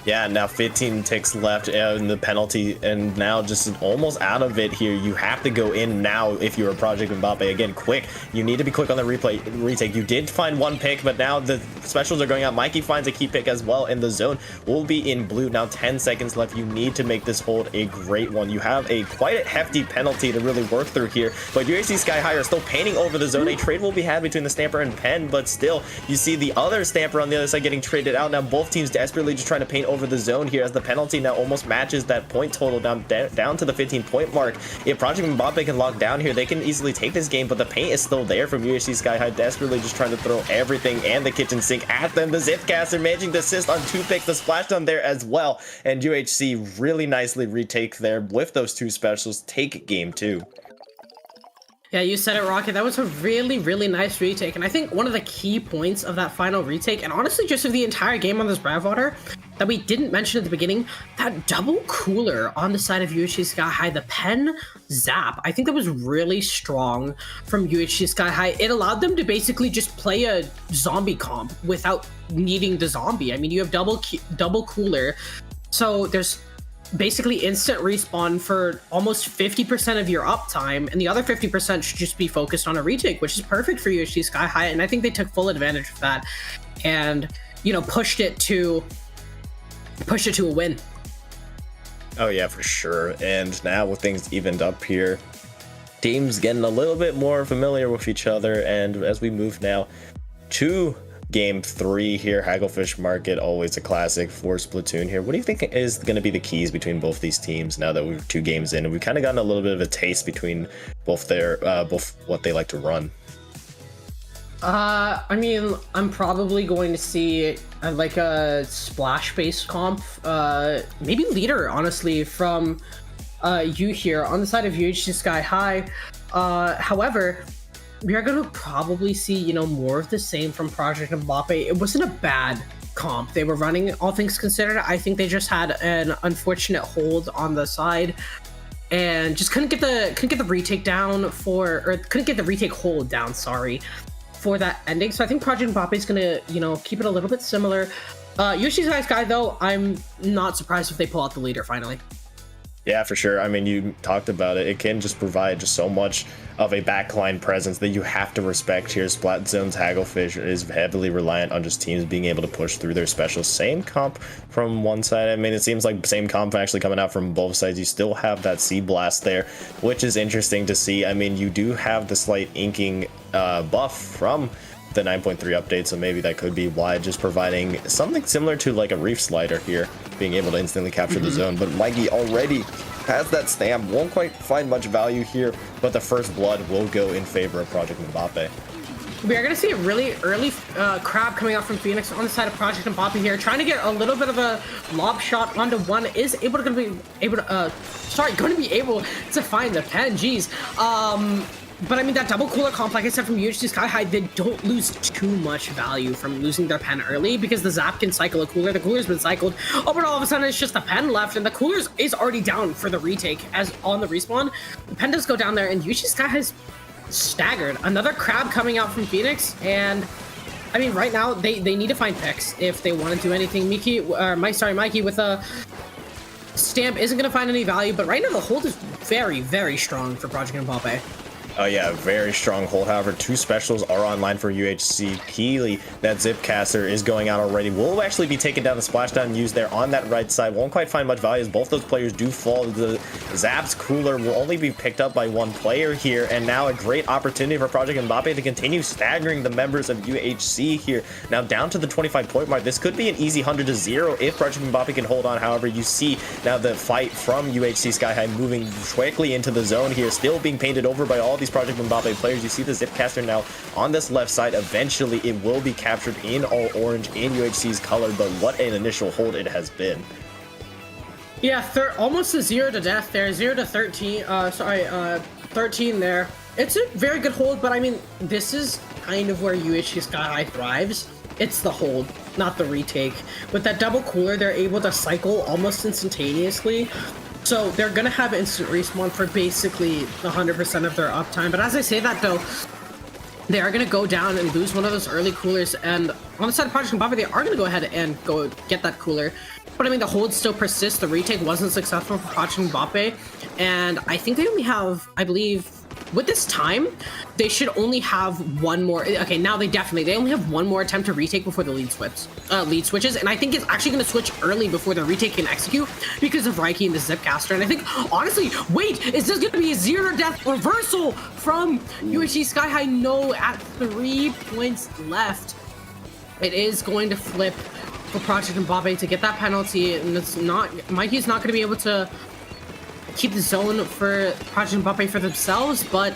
Yeah, now 15 ticks left in the penalty, and now just almost out of it here. You have to go in now if you're a Project Mbappe. Again, quick. You need to be quick on the retake. You did find 1 pick, but now the specials are going out. Mikey finds a key pick as well, and the zone will be in blue. Now 10 seconds left. You need to make this hold a great one. You have a quite a hefty penalty to really work through here, but UHC Sky High are still painting over the zone. A trade will be had between the Stamper and Pen, but still, you see the other Stamper on the other side getting traded out. Now both teams desperately just trying to paint over the zone here, as the penalty now almost matches that point total down to the 15-point mark. If Project Mbappe can lock down here, they can easily take this game, but the paint is still there from UHC Sky High, desperately just trying to throw everything and the kitchen sink at them. The Zipcaster managing to assist on 2 picks, the splashdown there as well, and UHC really nicely retake there with those 2 specials, take game 2. Yeah, you said it, Rocket. That was a really nice retake. And I think one of the key points of that final retake, and honestly just of the entire game on this Bravwater, that we didn't mention at the beginning, that double cooler on the side of UHC Sky High, the pen zap, I think that was really strong from UHC Sky High. It allowed them to basically just play a zombie comp without needing the zombie. I mean, you have double cooler, so there's basically instant respawn for almost 50% of your uptime, and the other 50% should just be focused on a retake, which is perfect for UHC Sky High, and I think they took full advantage of that and, you know, pushed it to a win. Oh yeah, for sure. And now with things evened up here, teams getting a little bit more familiar with each other, and as we move now to game 3 here. Hagglefish Market, always a classic for Splatoon here. What do you think is going to be the keys between both these teams now that we're 2 games in? And we've kind of gotten a little bit of a taste between both their both what they like to run. I mean, I'm probably going to see like a splash-based comp, maybe leader, honestly, from you here on the side of UHC Sky High. However, we are going to probably see, you know, more of the same from Project Mbappe. It wasn't a bad comp. They were running, all things considered. I think they just had an unfortunate hold on the side and just couldn't get the retake down couldn't get the retake hold down, sorry, for that ending. So I think Project Mbappe is going to, you know, keep it a little bit similar. UHC Sky, though, I'm not surprised if they pull out the leader finally. Yeah, for sure. I mean, you talked about it. It can just provide just so much of a backline presence that you have to respect here. Splat Zone's Hagglefish is heavily reliant on just teams being able to push through their specials. Same comp from one side. I mean, it seems like same comp actually coming out from both sides. You still have that Sea Blast there, which is interesting to see. I mean, you do have the slight inking buff from the 9.3 update, so maybe that could be why, just providing something similar to like a Reef Slider here, being able to instantly capture the zone. But Mikey already has that stamp, won't quite find much value here, but the first blood will go in favor of Project Mbappe. We are going to see a really early crab coming out from Phoenix on the side of Project Mbappe here, trying to get a little bit of a lob shot onto one, is able to going to be able to find the pen. Geez. But I mean, that double cooler comp, like I said, from UHC Sky High, they don't lose too much value from losing their pen early, because the Zap can cycle a cooler. The cooler's been cycled. Oh, but all of a sudden it's just the pen left, and the cooler's is already down for the retake as on the respawn. The pen does go down there, and UHC Sky High's staggered. Another crab coming out from Phoenix, and I mean, right now they need to find picks if they want to do anything. Mikey with a stamp isn't going to find any value, but right now the hold is very, very strong for Project Mbappe. Oh yeah, very strong hold. However, 2 specials are online for UHC. Keely, that Zipcaster is going out already. Will actually be taken down. The splashdown used there on that right side. Won't quite find much value as both those players do fall. The Zap's cooler will only be picked up by 1 player here, and now a great opportunity for Project Mbappe to continue staggering the members of UHC here. Now down to the 25-point mark. This could be an easy 100-0 if Project Mbappe can hold on. However, you see now the fight from UHC Sky High moving quickly into the zone here, still being painted over by all these Project Mbappe players. You see the Zipcaster now on this left side. Eventually it will be captured in all orange in UHC's color, but what an initial hold it has been. Yeah, almost a 0 to death there. 0 to 13. 13 there. It's a very good hold, but I mean, this is kind of where UHC Sky High thrives. It's the hold, not the retake. With that double cooler, they're able to cycle almost instantaneously. So they're going to have instant respawn for basically 100% of their uptime. But as I say that, though, they are going to go down and lose one of those early coolers. And on the side of Project Mbappe, they are going to go ahead and go get that cooler. But I mean, the hold still persists. The retake wasn't successful for Project Mbappe. And I think they only have, I believe, with this time, they should only have 1 more. Okay, now they only have 1 more attempt to retake before the lead switches. And I think it's actually going to switch early before the retake can execute because of Reiki and the Zipcaster. And I think, honestly, wait, is this going to be a 0 death reversal from UHC Sky High? No, at 3 points left, it is going to flip for Project Mbappe to get that penalty. And it's not, Mikey's not going to be able to keep the zone for Project Mbappe for themselves, but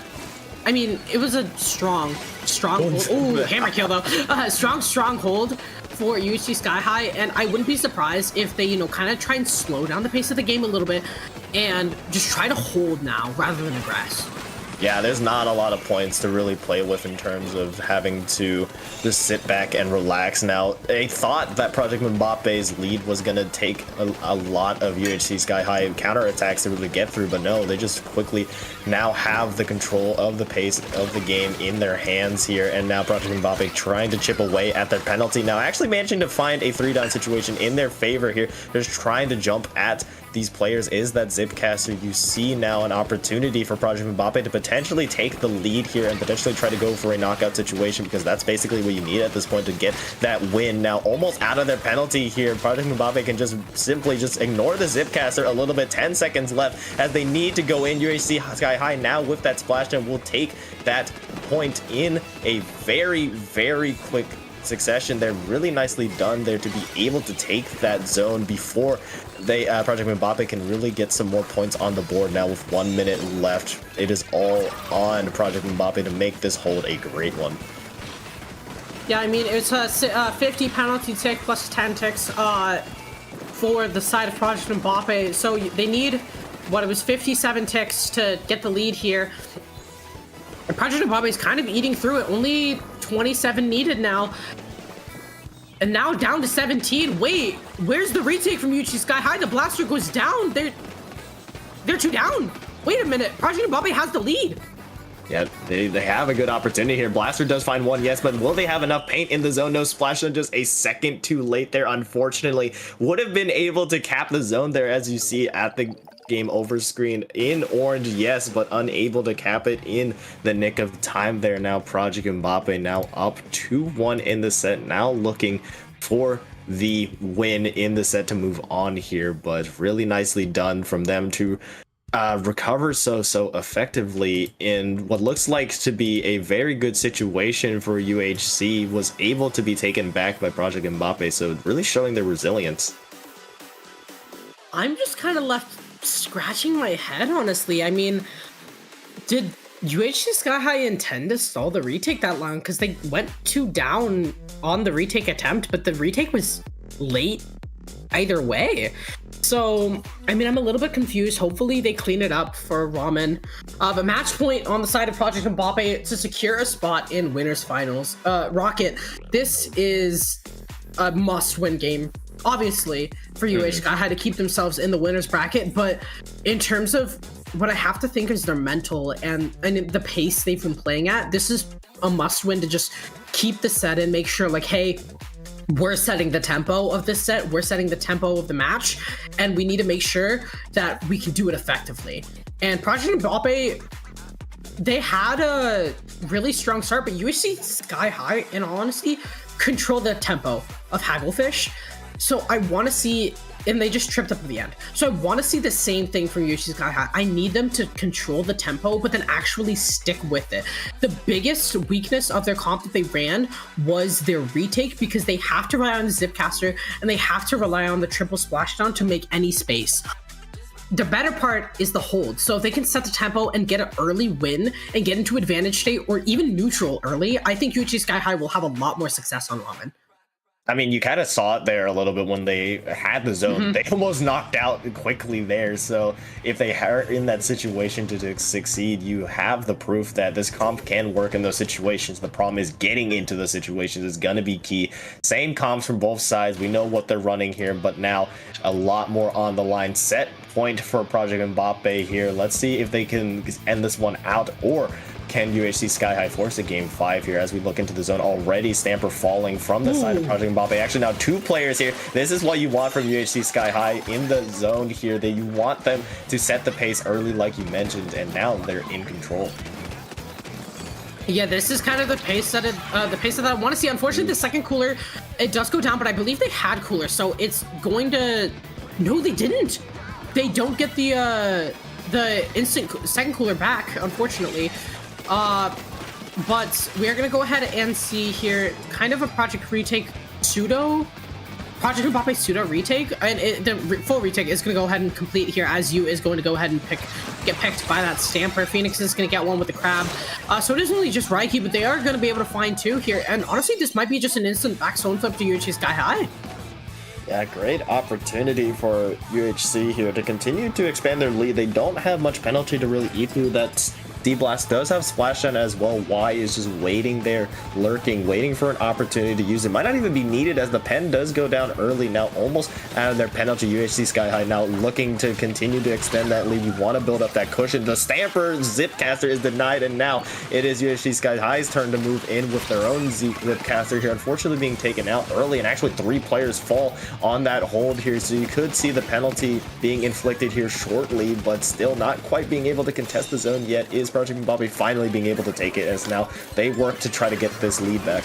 I mean, it was a strong hold. Ooh, hammer kill though. Strong hold for UHC Sky High, and I wouldn't be surprised if they, you know, kind of try and slow down the pace of the game a little bit and just try to hold now rather than aggress. Yeah, there's not a lot of points to really play with in terms of having to just sit back and relax. Now, they thought that Project Mbappe's lead was going to take a lot of UHC Sky High counterattacks to really get through, but no, they just quickly now have the control of the pace of the game in their hands here, and now Project Mbappe trying to chip away at their penalty. Now, actually managing to find a 3-down situation in their favor here, just trying to jump at these players is that Zipcaster. You see now an opportunity for Project Mbappe to potentially take the lead here and potentially try to go for a knockout situation, because that's basically what you need at this point to get that win. Now almost out of their penalty here, Project Mbappe can just simply just ignore the Zipcaster a little bit. 10 seconds left as they need to go in. UHC Sky High now with that splashdown will take that point in a very, very quick succession there. Really nicely done there to be able to take that zone before they Project Mbappe can really get some more points on the board. Now with 1 minute left, it is all on Project Mbappe to make this hold a great one. Yeah, I mean, it's a 50 penalty tick plus 10 ticks for the side of Project Mbappe. So they need, what, it was 57 ticks to get the lead here. And Project Mbappe is kind of eating through it. Only 27 needed now. And now down to 17. Wait, where's the retake from UHC Sky High? The blaster goes down. They're 2 down. Wait a minute. Project Mbappe has the lead. Yeah, they have a good opportunity here. Blaster does find one, yes, but will they have enough paint in the zone? No, Splash Zone just a second too late there, unfortunately. Would have been able to cap the zone there, as you see at the game over screen in orange, yes, but unable to cap it in the nick of time there. Now Project Mbappe now up 2-1 in the set, now looking for the win in the set to move on here, but really nicely done from them to recover so effectively in what looks like to be a very good situation for UHC. Was able to be taken back by Project Mbappe, so really showing their resilience. I'm just kind of left scratching my head, honestly. I mean, did UHC Sky High intend to stall the retake that long? Because they went 2 down on the retake attempt, but the retake was late either way. So, I mean, I'm a little bit confused. Hopefully they clean it up for Ramen. But match point on the side of Project Mbappe to secure a spot in winners finals. Rocket, this is a must-win game, obviously, for UH Sky High to keep themselves in the winners bracket. But in terms of what I have to think is their mental and the pace they've been playing at, this is a must-win to just keep the set and make sure, like, hey, we're setting the tempo of this set, we're setting the tempo of the match, and we need to make sure that we can do it effectively. And Project Mbappe, they had a really strong start, but UHC Sky High, in all honesty, control the tempo of Hagglefish. So I want to see, and they just tripped up at the end. So I want to see the same thing from UHC Sky High. I need them to control the tempo, but then actually stick with it. The biggest weakness of their comp that they ran was their retake, because they have to rely on the Zipcaster and they have to rely on the triple splashdown to make any space. The better part is the hold. So if they can set the tempo and get an early win and get into advantage state or even neutral early, I think UHC Sky High will have a lot more success on Ramen. I mean, you kind of saw it there a little bit when they had the zone. They almost knocked out quickly there. So if they are in that situation to succeed, you have the proof that this comp can work in those situations. The problem is getting into those situations is going to be key. Same comps from both sides. We know what they're running here, but now a lot more on the line. Set point for Project Mbappe here. Let's see if they can end this one out, or can UHC Sky High force a game 5 here as we look into the zone already? Stamper falling from the side of Project Mbappe. Actually, now 2 players here. This is what you want from UHC Sky High in the zone here. That you want them to set the pace early, like you mentioned, and now they're in control. Yeah, this is kind of the pace that I want to see. Unfortunately, the second cooler, it does go down, but I believe they had cooler, so it's going to... No, they didn't. They don't get the instant second cooler back, unfortunately. But we are going to go ahead and see here kind of a Project Retake Project Mbappe pseudo retake, and the full retake is going to go ahead and complete here, as you is going to go ahead and get picked by that Stamper. Phoenix is going to get one with the Crab. So it isn't really just Raiki, but they are going to be able to find 2 here, and honestly, this might be just an instant back zone flip to UHC Sky High. Yeah, great opportunity for UHC here to continue to expand their lead. They don't have much penalty to really eat through. That D-Blast does have Splashdown as well. Y is just waiting there, lurking, waiting for an opportunity to use it. Might not even be needed, as the pen does go down early now, almost out of their penalty. UHC Sky High now looking to continue to extend that lead. You want to build up that cushion. The Stamper Zipcaster is denied, and now it is UHC Sky High's turn to move in with their own Zipcaster here, unfortunately being taken out early, and actually 3 players fall on that hold here, so you could see the penalty being inflicted here shortly, but still not quite being able to contest the zone yet is Project Mbappe finally being able to take it, as now they work to try to get this lead back.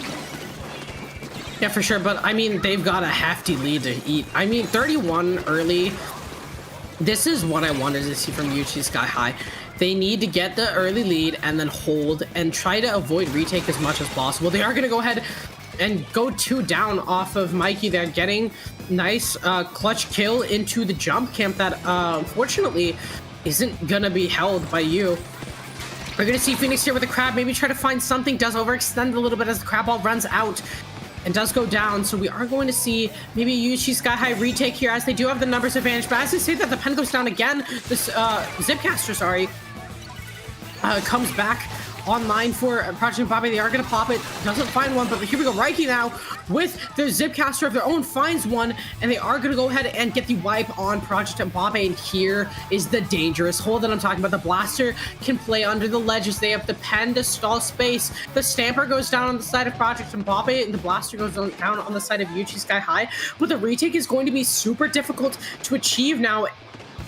Yeah, for sure, but I mean, they've got a hefty lead to eat. I mean, 31 early. This is what I wanted to see from UHC Sky High. They need to get the early lead and then hold and try to avoid retake as much as possible. They are going to go ahead and go 2 down off of Mikey there, getting nice clutch kill into the jump camp that unfortunately isn't gonna be held by you. We're gonna see Phoenix here with the crab, maybe try to find something, does overextend a little bit as the crab ball runs out and does go down. So we are going to see maybe a Yuchi Sky High retake here as they do have the numbers advantage. But as they say that, the pen goes down again. This Zipcaster, sorry, comes back online for Project Mbappe. They are going to pop it. Doesn't find one, but here we go. Reiki now with their Zipcaster of their own finds one, and they are going to go ahead and get the wipe on Project Mbappe. And here is the dangerous hole that I'm talking about. The Blaster can play under the ledges. They have the pen to stall space. The Stamper goes down on the side of Project Mbappe, and the Blaster goes down on the side of Yuchi Sky High. But the retake is going to be super difficult to achieve now,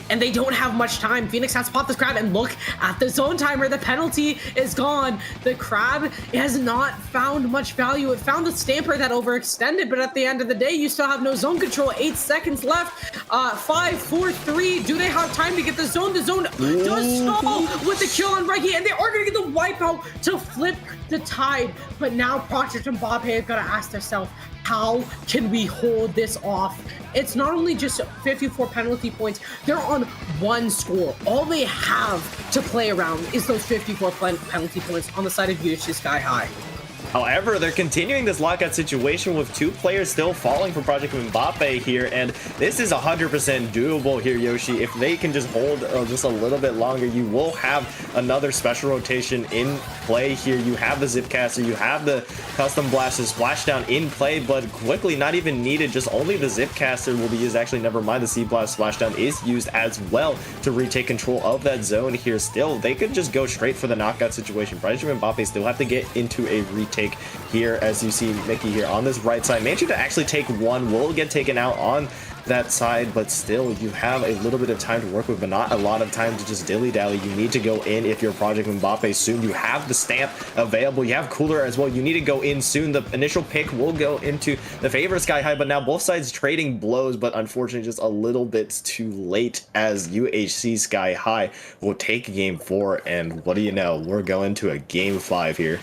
and they don't have much time. Phoenix has to pop this crab, and look at the zone timer. The penalty is gone. The crab has not found much value. It found the Stamper that overextended, but at the end of the day, you still have no zone control. 8 seconds left. 5, 4, 3. Do they have time to get the zone? The zone does stall with the kill on Reiki, and they are going to get the wipeout to flip the tide. But now Project Mbappe is going to ask themselves, how can we hold this off? It's not only just 54 penalty points, they're on 1 score. All they have to play around is those 54 penalty points on the side of Yuchi Sky High. However, they're continuing this lockout situation with 2 players still falling for Project Mbappe here, and this is 100% doable here, Yoshi. If they can just hold just a little bit longer, you will have another special rotation in play here. You have the Zipcaster, you have the Custom Blaster Splashdown in play, but quickly, not even needed, just only the Zipcaster will be used. Actually, never mind, the C-Blast Splashdown is used as well to retake control of that zone here. Still, they could just go straight for the knockout situation. Project Mbappe still have to get into a retake here, as you see Mickey here on this right side. Managed to actually take one, will get taken out on that side, but still you have a little bit of time to work with, but not a lot of time to just dilly-dally. You need to go in if you're Project Mbappe soon. You have the stamp available, you have Cooler as well. You need to go in soon. The initial pick will go into the favor of Sky High, but now both sides trading blows, but unfortunately just a little bit too late, as UHC Sky High will take game 4, and what do you know, we're going to a game 5 here.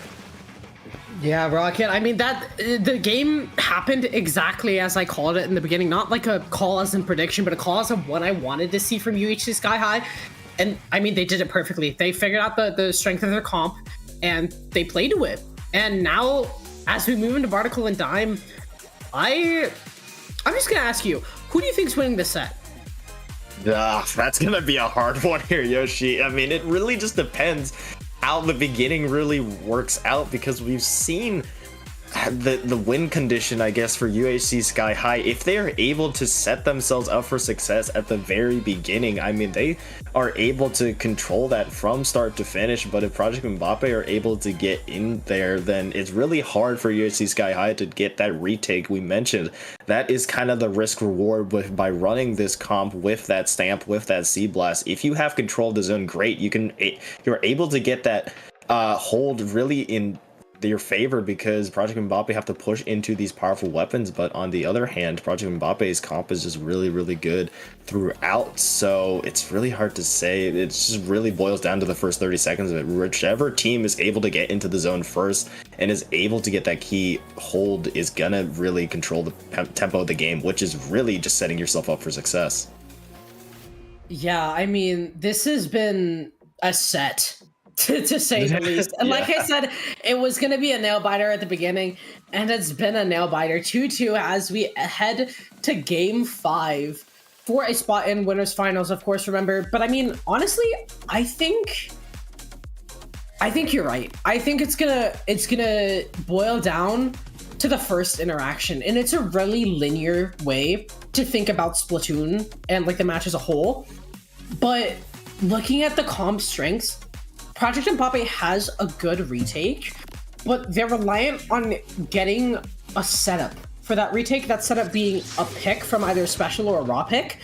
Yeah, Rocket. I mean, the game happened exactly as I called it in the beginning. Not like a call as in prediction, but a call as of what I wanted to see from UHC Sky High. And I mean, they did it perfectly. They figured out the strength of their comp, and they played to it. And now, as we move into Barnacle and Dime, I'm just gonna ask you, who do you think's winning this set? That's gonna be a hard one here, Yoshi. I mean, it really just depends how the beginning really works out, because we've seen the win condition, I guess, for UHC Sky High. If they are able to set themselves up for success at the very beginning, I mean, they are able to control that from start to finish. But if Project Mbappe are able to get in there, then it's really hard for UHC Sky High to get that retake we mentioned. That is kind of the risk reward by running this comp with that stamp, with that C Blast. If you have control of the zone, great. You're able to get that hold really in your favor, because Project Mbappe have to push into these powerful weapons. But on the other hand, Project Mbappe's comp is just really, really good throughout, so it's really hard to say. It just really boils down to the first 30 seconds of it. Whichever team is able to get into the zone first and is able to get that key hold is gonna really control the tempo of the game, which is really just setting yourself up for success. Yeah, I mean, this has been a set, to say the least. And like I said, it was going to be a nail-biter at the beginning, and it's been a nail-biter. 2-2 as we head to Game 5 for a spot in Winners Finals, of course, remember. But I mean, honestly, I think you're right. I think it's gonna boil down to the first interaction, and it's a really linear way to think about Splatoon and like the match as a whole. But looking at the comp strengths, Project Mbappe has a good retake, but they're reliant on getting a setup for that retake, that setup being a pick from either a special or a raw pick.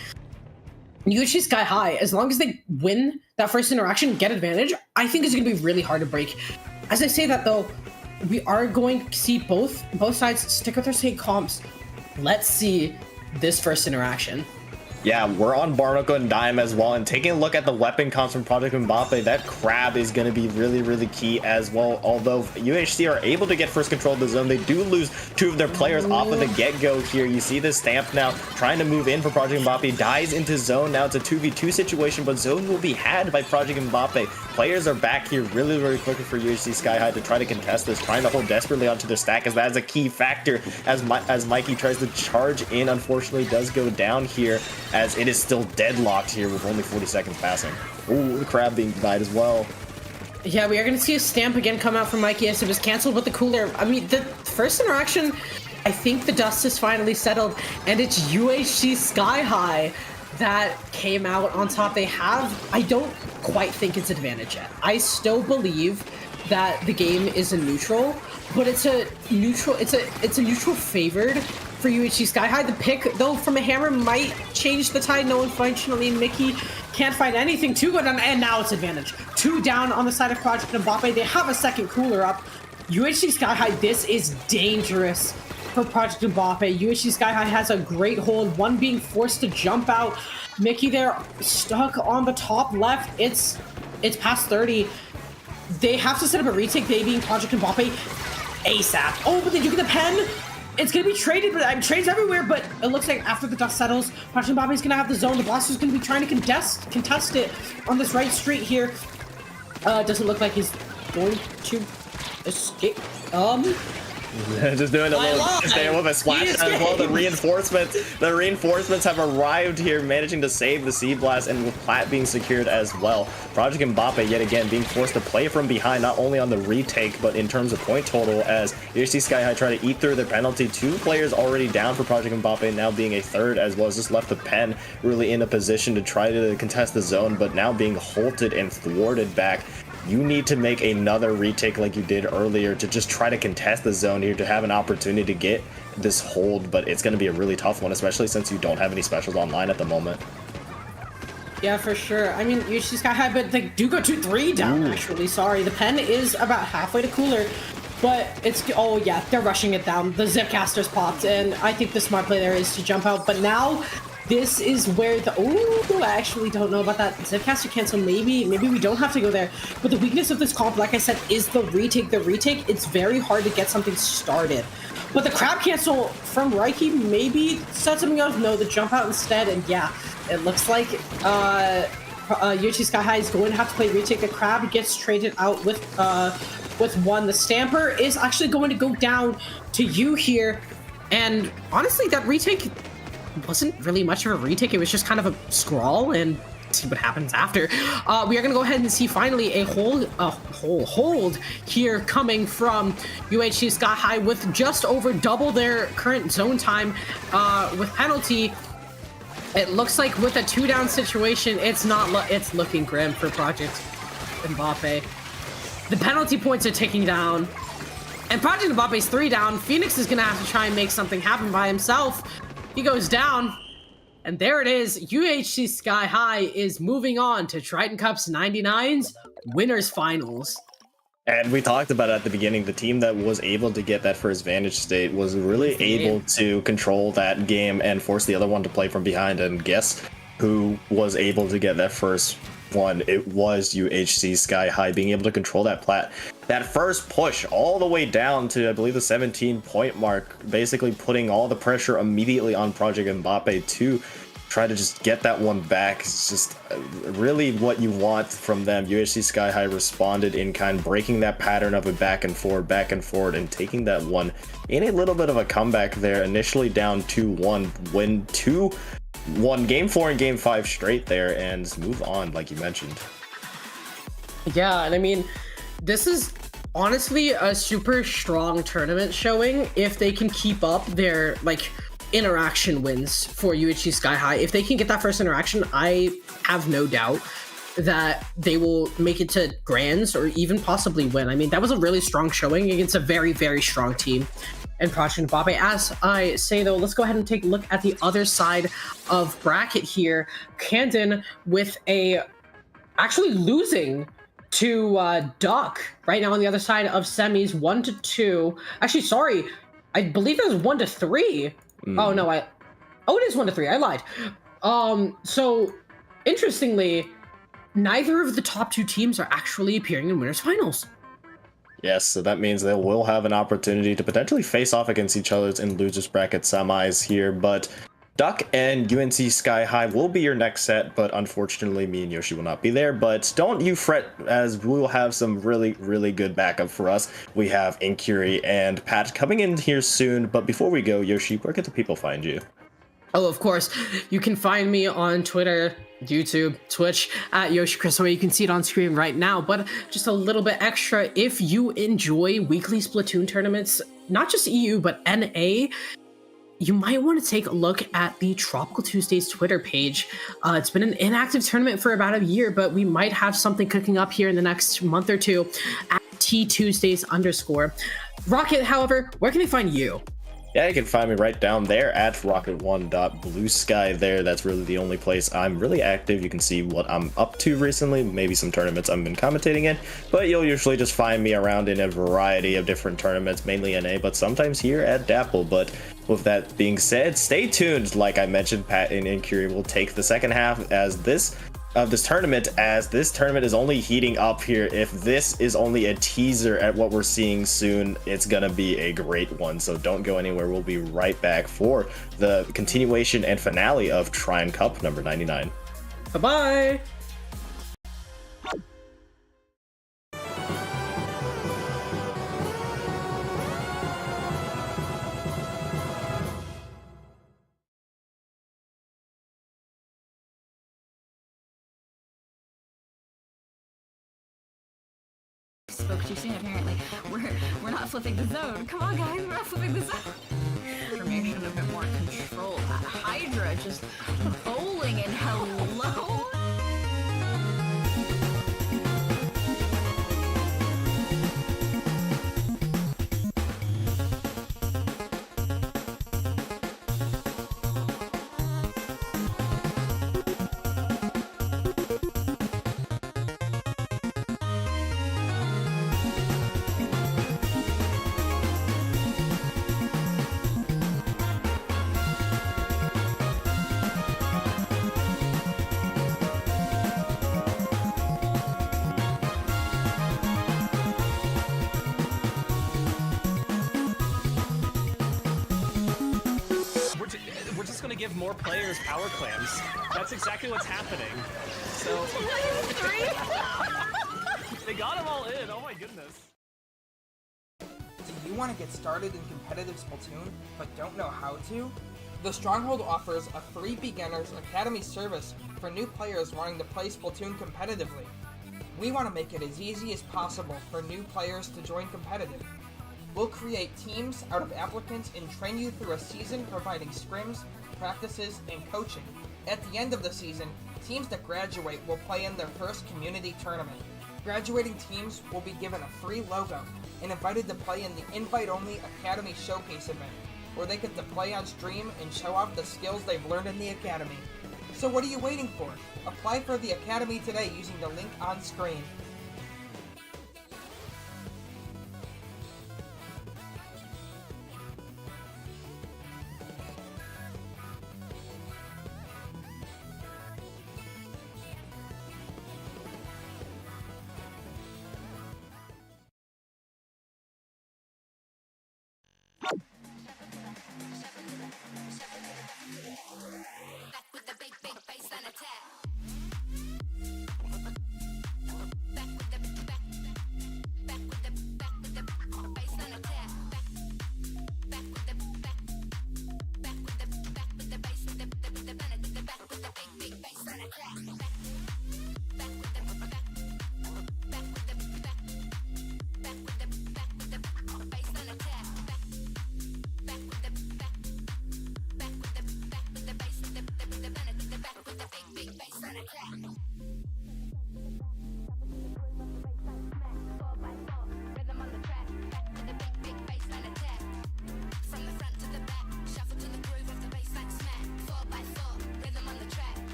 UHC Sky High, as long as they win that first interaction, get advantage, I think it's going to be really hard to break. As I say that though, we are going to see both sides stick with their same comps. Let's see this first interaction. Yeah, we're on Barnacle and Dime as well, and taking a look at the weapon comps from Project Mbappe, that crab is going to be really, really key as well. Although UHC are able to get first control of the zone, they do lose 2 of their players off of the get-go here. You see this Stamp now trying to move in for Project Mbappe, dies into zone. Now it's a 2v2 situation, but zone will be had by Project Mbappe. Players are back here really, really quickly for UHC Sky High to try to contest this, trying to hold desperately onto their stack, as that is a key factor as Mikey tries to charge in. Unfortunately, does go down here, as it is still deadlocked here with only 40 seconds passing. Ooh, the crab being denied as well. Yeah, we are going to see a Stamp again come out from Mikey as it was canceled with the cooler. I mean, the first interaction, I think the dust is finally settled, and it's UHC Sky High that came out on top. They have, I don't quite think it's advantage yet. I still believe that the game is a neutral, but it's a neutral favored for UHC Sky High. The pick, though, from a hammer might change the tide. No, unfortunately, Mickey can't find anything too good, and now it's advantage. 2 down on the side of Project Mbappe. They have a second cooler up. UHC Sky High, this is dangerous for Project Mbappe. UHC Sky High has a great hold, one being forced to jump out. Mickey there stuck on the top left. It's past 30. They have to set up a retake, they being Project Mbappe ASAP. Oh, but they do get the pen. It's going to be traded, but trades everywhere, but it looks like after the dust settles, Project Mbappe is going to have the zone. The Blaster's going to be trying to contest it on this right street here. Doesn't look like he's going to escape. Just doing a little stay with a splash as well. The reinforcements have arrived here, managing to save the Sea Blast, and with Plat being secured as well. Project Mbappe yet again being forced to play from behind, not only on the retake, but in terms of point total, as UHC Sky High try to eat through their penalty. 2 players already down for Project Mbappe, now being a third, as well as just left the pen really in a position to try to contest the zone, but now being halted and thwarted back. You need to make another retake like you did earlier to just try to contest the zone here to have an opportunity to get this hold, but it's going to be a really tough one, especially since you don't have any specials online at the moment. Yeah, for sure. I mean, UHC Sky High, but they do go 2-3 down, actually. Sorry, the pen is about halfway to cooler, but it's, oh yeah, they're rushing it down. The Zipcaster's popped, and I think the smart play there is to jump out, but now this is where the, oh, I actually don't know about that Zipcaster cancel. Maybe we don't have to go there. But the weakness of this comp, like I said, is the retake. The retake, it's very hard to get something started. But the crab cancel from Reiki maybe set something else. No, the jump out instead. And yeah, it looks like UHC Sky High is going to have to play retake. The crab gets traded out with 1. The Stamper is actually going to go down to you here. And honestly, that retake wasn't really much of a retake. It was just kind of a scrawl and see what happens after. We are going to go ahead and see finally a hold here coming from UHC Sky High with just over double their current zone time with penalty. It looks like with a 2-down situation, it's looking grim for Project Mbappe. The penalty points are ticking down, and Project Mbappe's 3 down. Phoenix is going to have to try and make something happen by himself. He goes down, and there it is. UHC Sky High is moving on to Triton-Cup's 99's Winners Finals. And we talked about it at the beginning, the team that was able to get that first vantage state was really able to control that game and force the other one to play from behind. And guess who was able to get that first one? It was UHC Sky High, being able to control that plat. That first push all the way down to, I believe, the 17-point mark, basically putting all the pressure immediately on Project Mbappe to try to just get that one back. It's just really what you want from them. UHC Sky High responded in kind, breaking that pattern of a back and forward, and taking that one in a little bit of a comeback there. Initially down 2-1, win 2-1 game 4 and game 5 straight there, and move on, like you mentioned. Yeah, and I mean, this is honestly a super strong tournament showing if they can keep up their, like, interaction wins for UHC Sky High. If they can get that first interaction, I have no doubt that they will make it to grands or even possibly win. I mean, that was a really strong showing against a very, very strong team in Project Mbappe. As I say, though, let's go ahead and take a look at the other side of bracket here. Camden with actually losing to Duck right now on the other side of semis, 1-2. Actually, sorry, I believe it was 1-3. Oh no, it is 1-3. I lied. So interestingly, neither of the top two teams are actually appearing in winners finals. Yes, so that means they will have an opportunity to potentially face off against each other in losers bracket semis here, but Duck and UNC Sky High will be your next set, but unfortunately me and Yoshi will not be there. But don't you fret, as we will have some really good backup for us. We have Incurie and Pat coming in here soon, but before we go, Yoshi, where can the people find you? Oh, of course, you can find me on Twitter, YouTube, Twitch at Yoshi Chrisaway. You can see it on screen right now, but just a little bit extra. If you enjoy weekly Splatoon tournaments, not just EU, but NA, you might want to take a look at the Tropical Tuesdays Twitter page. It's been an inactive tournament for about a year, but we might have something cooking up here in the next month or two at @TTuesdays_. Rocket, however, where can they find you? Yeah, you can find me right down there at rocket1.bluesky there. That's really the only place I'm really active. You can see what I'm up to recently, maybe some tournaments I've been commentating in, but you'll usually just find me around in a variety of different tournaments, mainly NA, but sometimes here at Dapple. But with that being said, stay tuned. Like I mentioned, Pat and Incurie will take the second half as this tournament, as this tournament is only heating up here. If this is only a teaser at what we're seeing soon, it's gonna be a great one, so don't go anywhere. We'll be right back for the continuation and finale of Triton-Cup number 99. Bye-bye! Spoke too soon, apparently. We're not flipping the zone. Come on, guys, we're not flipping the zone. Information, a bit more control. Hydra just bowling and hello. We're just gonna give more players power clams. That's exactly what's happening. So they got them all in. Oh my goodness. Do you want to get started in competitive Splatoon, but don't know how to? The Stronghold offers a free Beginners Academy service for new players wanting to play Splatoon competitively. We want to make it as easy as possible for new players to join competitive. We'll create teams out of applicants and train you through a season providing scrims, practices, and coaching. At the end of the season, teams that graduate will play in their first community tournament. Graduating teams will be given a free logo and invited to play in the invite-only Academy Showcase event, where they get to play on stream and show off the skills they've learned in the Academy. So what are you waiting for? Apply for the Academy today using the link on screen.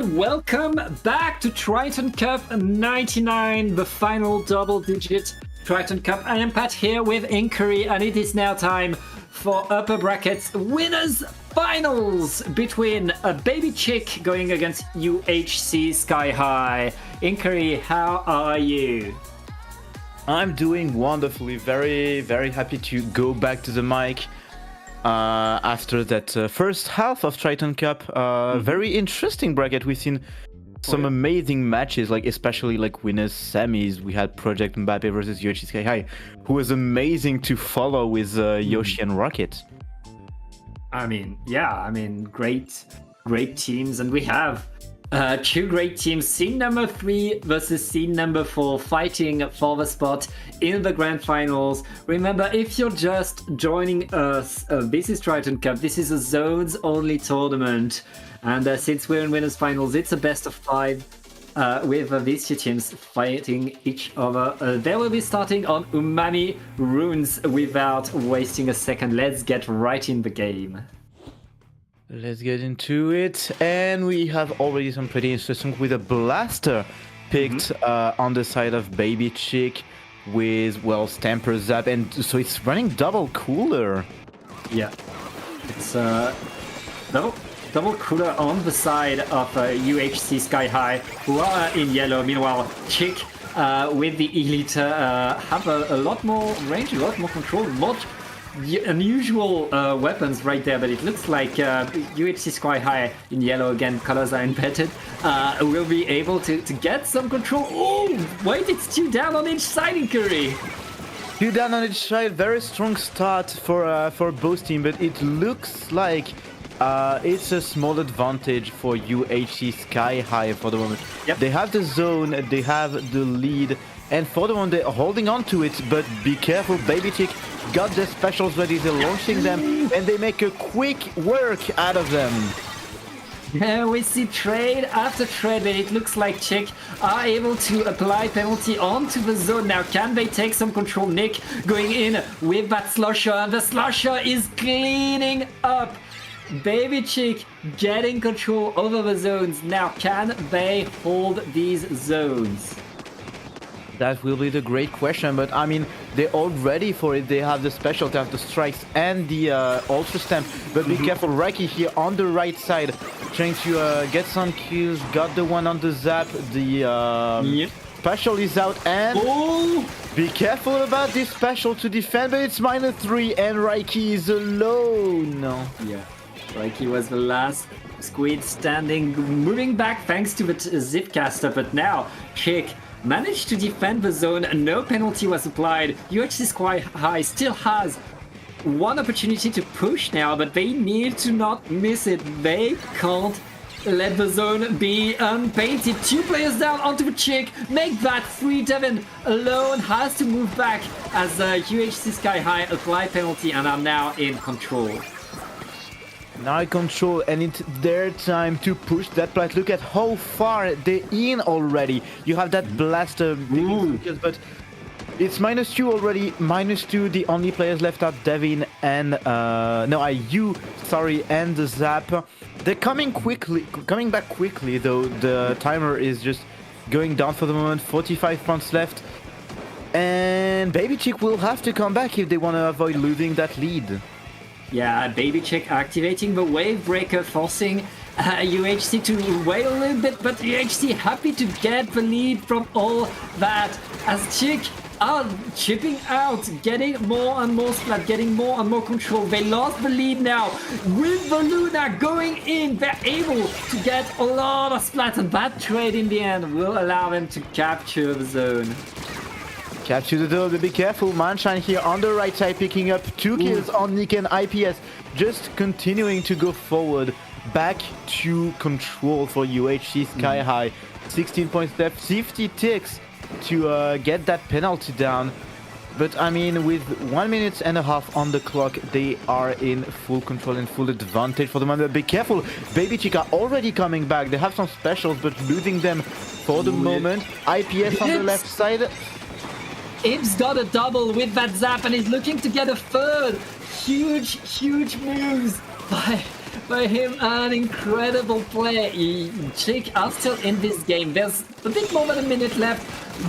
everyone, welcome back to Triton Cup 99, the final double-digit Triton Cup. I am Pat here with Inquiry, and it is now time for upper brackets winners finals between a Baby Chick going against UHC Sky High. Inquiry, how are you? I'm doing wonderfully, very, very happy to go back to the mic after that first half of Triton Cup. Very interesting bracket. We've seen some amazing matches, like especially like winners semis. We had Project Mbappe versus UHC Sky High, who was amazing to follow with Yoshi and Rocket. Great teams, and we have two great teams, scene number 3 versus scene number 4, fighting for the spot in the grand finals. Remember, if you're just joining us, this is Triton Cup. This is a zones only tournament, and since we're in winners finals, it's a best of 5 with these two teams fighting each other. They will be starting on Umami runes without wasting a second. Let's get right in the game. Let's get into it, and we have already some pretty interesting with a blaster picked on the side of Baby Chick with, well, Stamper Zap, and so it's running double cooler. Yeah, it's double cooler on the side of UHC Sky High, who are in yellow. Meanwhile, Chick with the Elite have a lot more range, a lot more control, much unusual weapons right there, but it looks like UHC Sky High in yellow, again, colors are embedded, will be able to get some control. Oh, wait, it's 2 down on each side, Inquiry. 2 down on each side, very strong start for both teams, but it looks like it's a small advantage for UHC Sky High for the moment. Yep. They have the zone, they have the lead, and for the moment they're holding on to it, but be careful, Baby Chick got the specials ready, they're launching them, and they make a quick work out of them. Yeah, we see trade after trade, but it looks like Chick are able to apply penalty onto the zone. Now, can they take some control? Nick going in with that slusher, and the slusher is cleaning up. Baby Chick getting control over the zones. Now, can they hold these zones? That will be the great question, but I mean, they're all ready for it. They have the special, they have the strikes and the ultra stamp, but be careful, Reiki here on the right side, trying to get some kills, got the one on the zap, the special is out, and be careful about this special to defend, but it's -3 and Reiki is alone. Yeah, Reiki was the last squid standing, moving back thanks to the Zipcaster, but now Chick managed to defend the zone, no penalty was applied. UHC Sky High still has one opportunity to push now, but they need to not miss it. They can't let the zone be unpainted. 2 players down onto the Chick, make that 3. Devin alone has to move back as UHC Sky High apply penalty and are now in control. Now in control, and it's their time to push that blast. Look at how far they're in already. You have that blaster, but it's -2 already. -2, the only players left are Devin and IU, and the Zap. They're coming back quickly though. The timer is just going down for the moment. 45 points left, and Baby Chick will have to come back if they want to avoid losing that lead. Yeah, Baby Chick activating the Wave Breaker, forcing UHC to wait a little bit, but UHC happy to get the lead from all that as Chick are chipping out, getting more and more splat, getting more and more control. They lost the lead now. With the Luna going in, they're able to get a lot of splat, and that trade in the end will allow them to capture the zone. Capture the zone, but be careful. Manshine here on the right side picking up 2 kills on Nick and IPS. Just continuing to go forward. Back to control for UHC Sky High. 16 points left, 50 ticks to get that penalty down. But I mean, with 1.5 minutes on the clock, they are in full control and full advantage for the moment. Be careful, Baby Chick are already coming back. They have some specials, but losing them for the moment. IPS on the left side. Ibs got a double with that zap and is looking to get a third. Huge moves by by him. An incredible play. Chick are still in this game. There's a bit more than a minute left.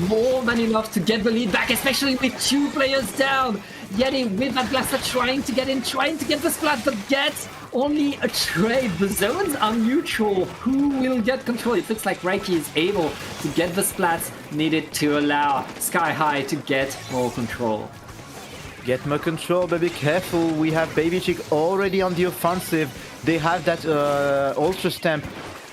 More than enough to get the lead back, especially with 2 players down. Yeti with that blaster trying to get in, trying to get the splat, but gets only a trade. The zones are neutral. Who will get control? It looks like Reiki is able to get the splats needed to allow Sky High to get more control. Get more control, but be careful. We have Baby Chick already on the offensive. They have that Ultra Stamp.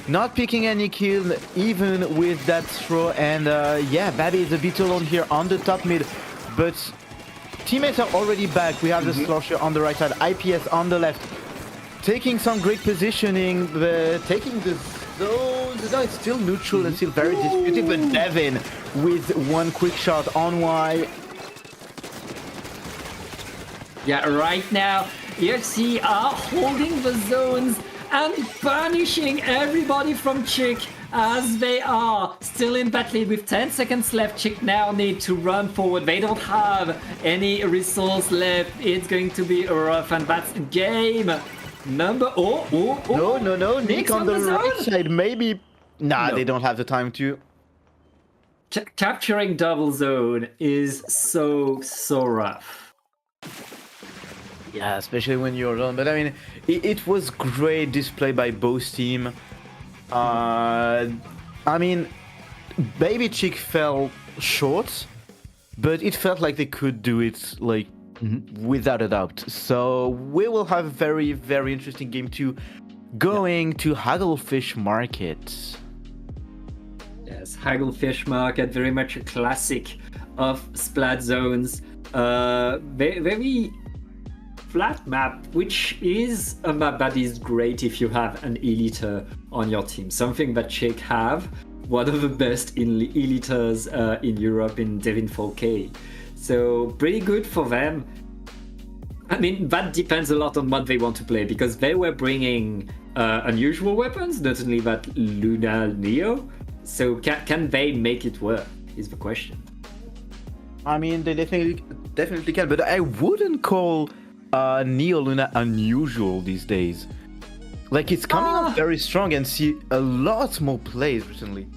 Not picking any kill, even with that throw. And yeah, Baby is a bit alone here on the top mid. But teammates are already back. We have the Slosher on the right side, IPS on the left. Taking some great positioning, taking the zones. No, it's still neutral and still very disputed. But Devin with one quick shot on Y. Yeah, right now, EXC are holding the zones and punishing everybody from Chick as they are still in that lead with 10 seconds left. Chick now need to run forward. They don't have any resource left. It's going to be rough, and that's game number... No, Nick on the right side, maybe... Nah, no. They don't have the time to... Capturing double zone is so rough. Yeah, especially when you're alone. But I mean, it was great display by both team. I mean, Baby Chick fell short, but it felt like they could do it like without a doubt. So we will have a very, very interesting game 2 going to Hagglefish Market. Yes, Hagglefish Market, very much a classic of Splat zones. Very flat map, which is a map that is great if you have an Eliter on your team. Something that Chick have, one of the best Eliters in Europe in Devin 4K. So pretty good for them. I mean, that depends a lot on what they want to play, because they were bringing unusual weapons, not only that Luna Neo. So can they make it work, is the question. I mean, they definitely can, but I wouldn't call Neo Luna unusual these days. Like, it's coming up very strong and see a lot more plays recently.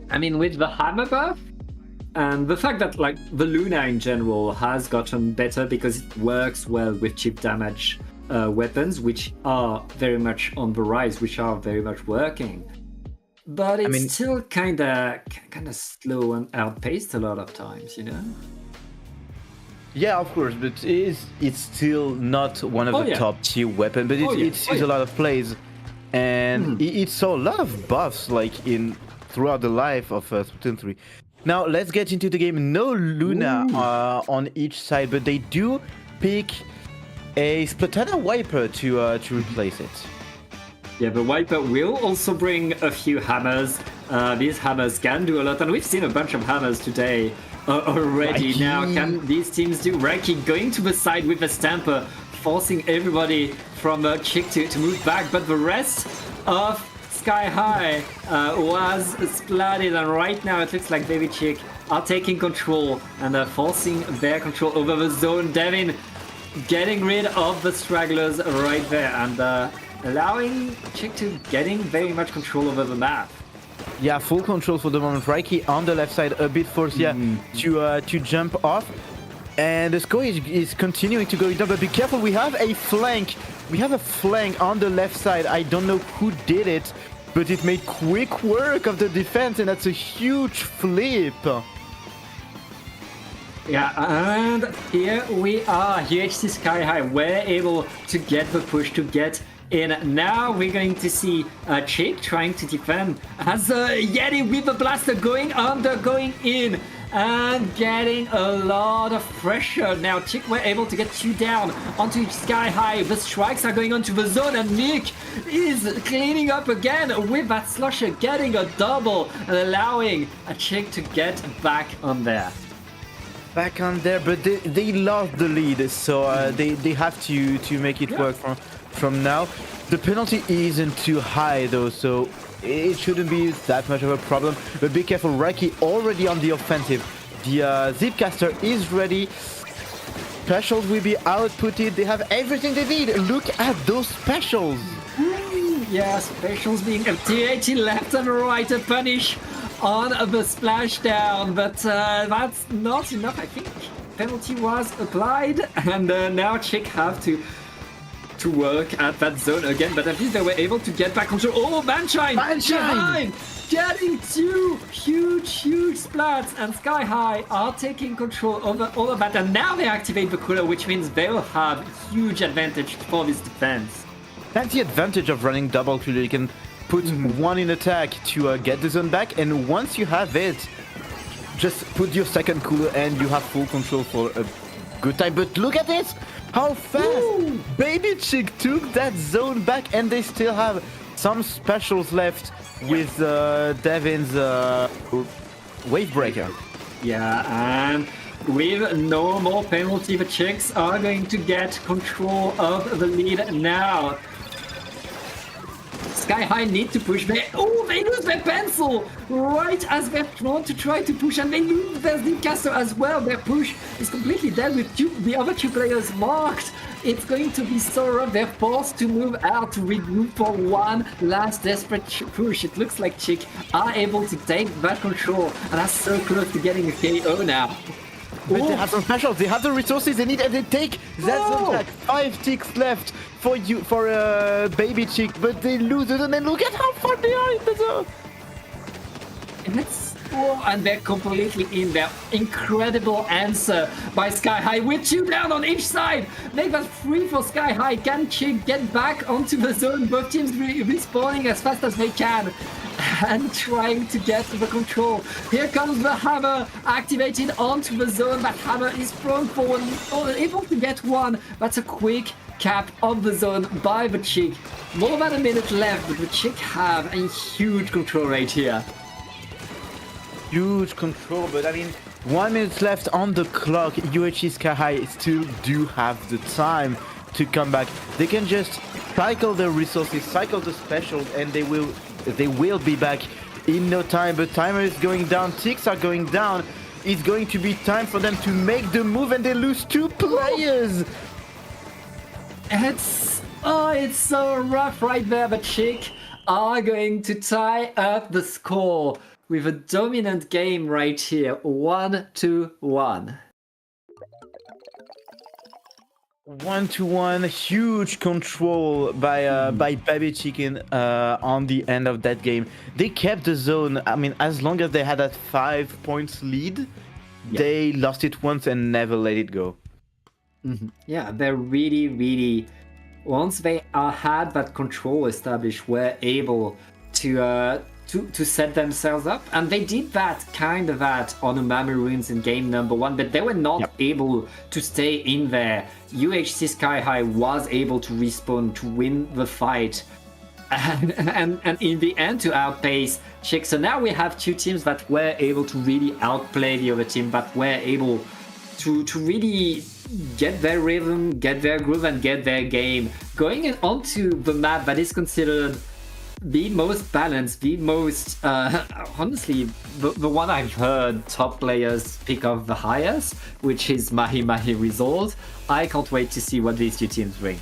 I mean, with the hammer buff and the fact that like the Luna in general has gotten better because it works well with chip damage weapons, which are very much on the rise, which are very much working. But it's still kind of slow and outpaced a lot of times, you know? Yeah, of course, but it's still not one of the top tier weapons, but it sees a lot of plays, and it saw a lot of buffs like throughout the life of Splatoon 3. Now let's get into the game. No Luna on each side, but they do pick a Splatana Wiper to replace it. Yeah, the Wiper will also bring a few hammers. These hammers can do a lot, and we've seen a bunch of hammers today already. Reiki. Now, can these teams do? Reiki going to the side with a Stamper, forcing everybody from Chick to move back, but the rest of Sky High was splatted, and right now it looks like Baby Chick are taking control and forcing their control over the zone. Devin getting rid of the stragglers right there, and allowing Chick to getting very much control over the map. Yeah, full control for the moment. Reiki on the left side, a bit forced to jump off. And the score is continuing to go down, but be careful, we have a flank. We have a flank on the left side. I don't know who did it, but it made quick work of the defense, and that's a huge flip. Yeah, and here we are. UHC Sky High were able to get the push, to get in. Now we're going to see Chick trying to defend as Yeti with the blaster going under, going in, and getting a lot of pressure. Now Chick were able to get 2 down onto Sky High. The strikes are going onto the zone, and Nick is cleaning up again with that Slosher, getting a double and allowing a Chick to get back on there. Back on there, but they lost the lead, so they have to make it work from now. The penalty isn't too high though, so it shouldn't be that much of a problem. But be careful, Reiki already on the offensive. The Zipcaster is ready. specials will be outputted. They have everything they need. Look at those specials. Yeah, specials being activated left and right to punish on the splashdown, but that's not enough. I think penalty was applied, and now Chick have to work at that zone again, but at least they were able to get back control. Oh, Banshine! Getting two huge splats, and Sky High are taking control over all of that, and now they activate the cooler, which means they will have huge advantage for this defense. That's the advantage of running double cooler. You can put one in attack to get the zone back, and once you have it, just put your second cooler and you have full control for a good time. But look at this! How fast Baby Chick took that zone back, and they still have some specials left with Devin's Wave Breaker. Yeah, and with no more penalty, the Chicks are going to get control of the lead now. Sky High need to push. They lose their pencil right as they want to try to push, and they lose their Zipcaster as well. Their push is completely dead with the other two players marked. It's going to be so rough. They're forced to move out to regroup for one last desperate push. It looks like Chick are able to take that control, and are so close to getting a KO now. But they have some specials. They have the resources they need, and they take that zone back. 5 ticks left for Baby Chick, but they lose it, and then look at how far they are in the zone. And they're completely in there. Incredible answer by Sky High with 2 down on each side. Make that free for Sky High. Can Chick get back onto the zone? Both teams respawning as fast as they can and trying to get the control. Here comes the hammer activated onto the zone. That hammer is thrown forward, able to get one. That's a quick cap of the zone by the Chick. More than a minute left, but the Chick have a huge control rate here. Huge control, but I mean, 1 minute left on the clock. UHC Sky High still do have the time to come back. They can just cycle the resources, cycle the specials, and they will be back in no time. But timer is going down, ticks are going down. It's going to be time for them to make the move, and they lose 2 players. It's so rough right there. The Chick are going to tie up the score with a dominant game right here, 1-1. 1-1, huge control by Baby Chicken on the end of that game. They kept the zone. I mean, as long as they had that 5 points lead, they lost it once and never let it go. Yeah, they're really, once they had that control established, were able to set themselves up, and they did that on Umami Ruins in game number 1, but they were not able to stay in there. UHC Sky High was able to respawn to win the fight, and in the end to outpace Chick. So now we have 2 teams that were able to really outplay the other team, that were able to really get their rhythm, get their groove, and get their game going onto the map that is considered the most balanced, the most, honestly, the one I've heard top players pick up the highest, which is Mahi Mahi Resort. I can't wait to see what these 2 teams bring.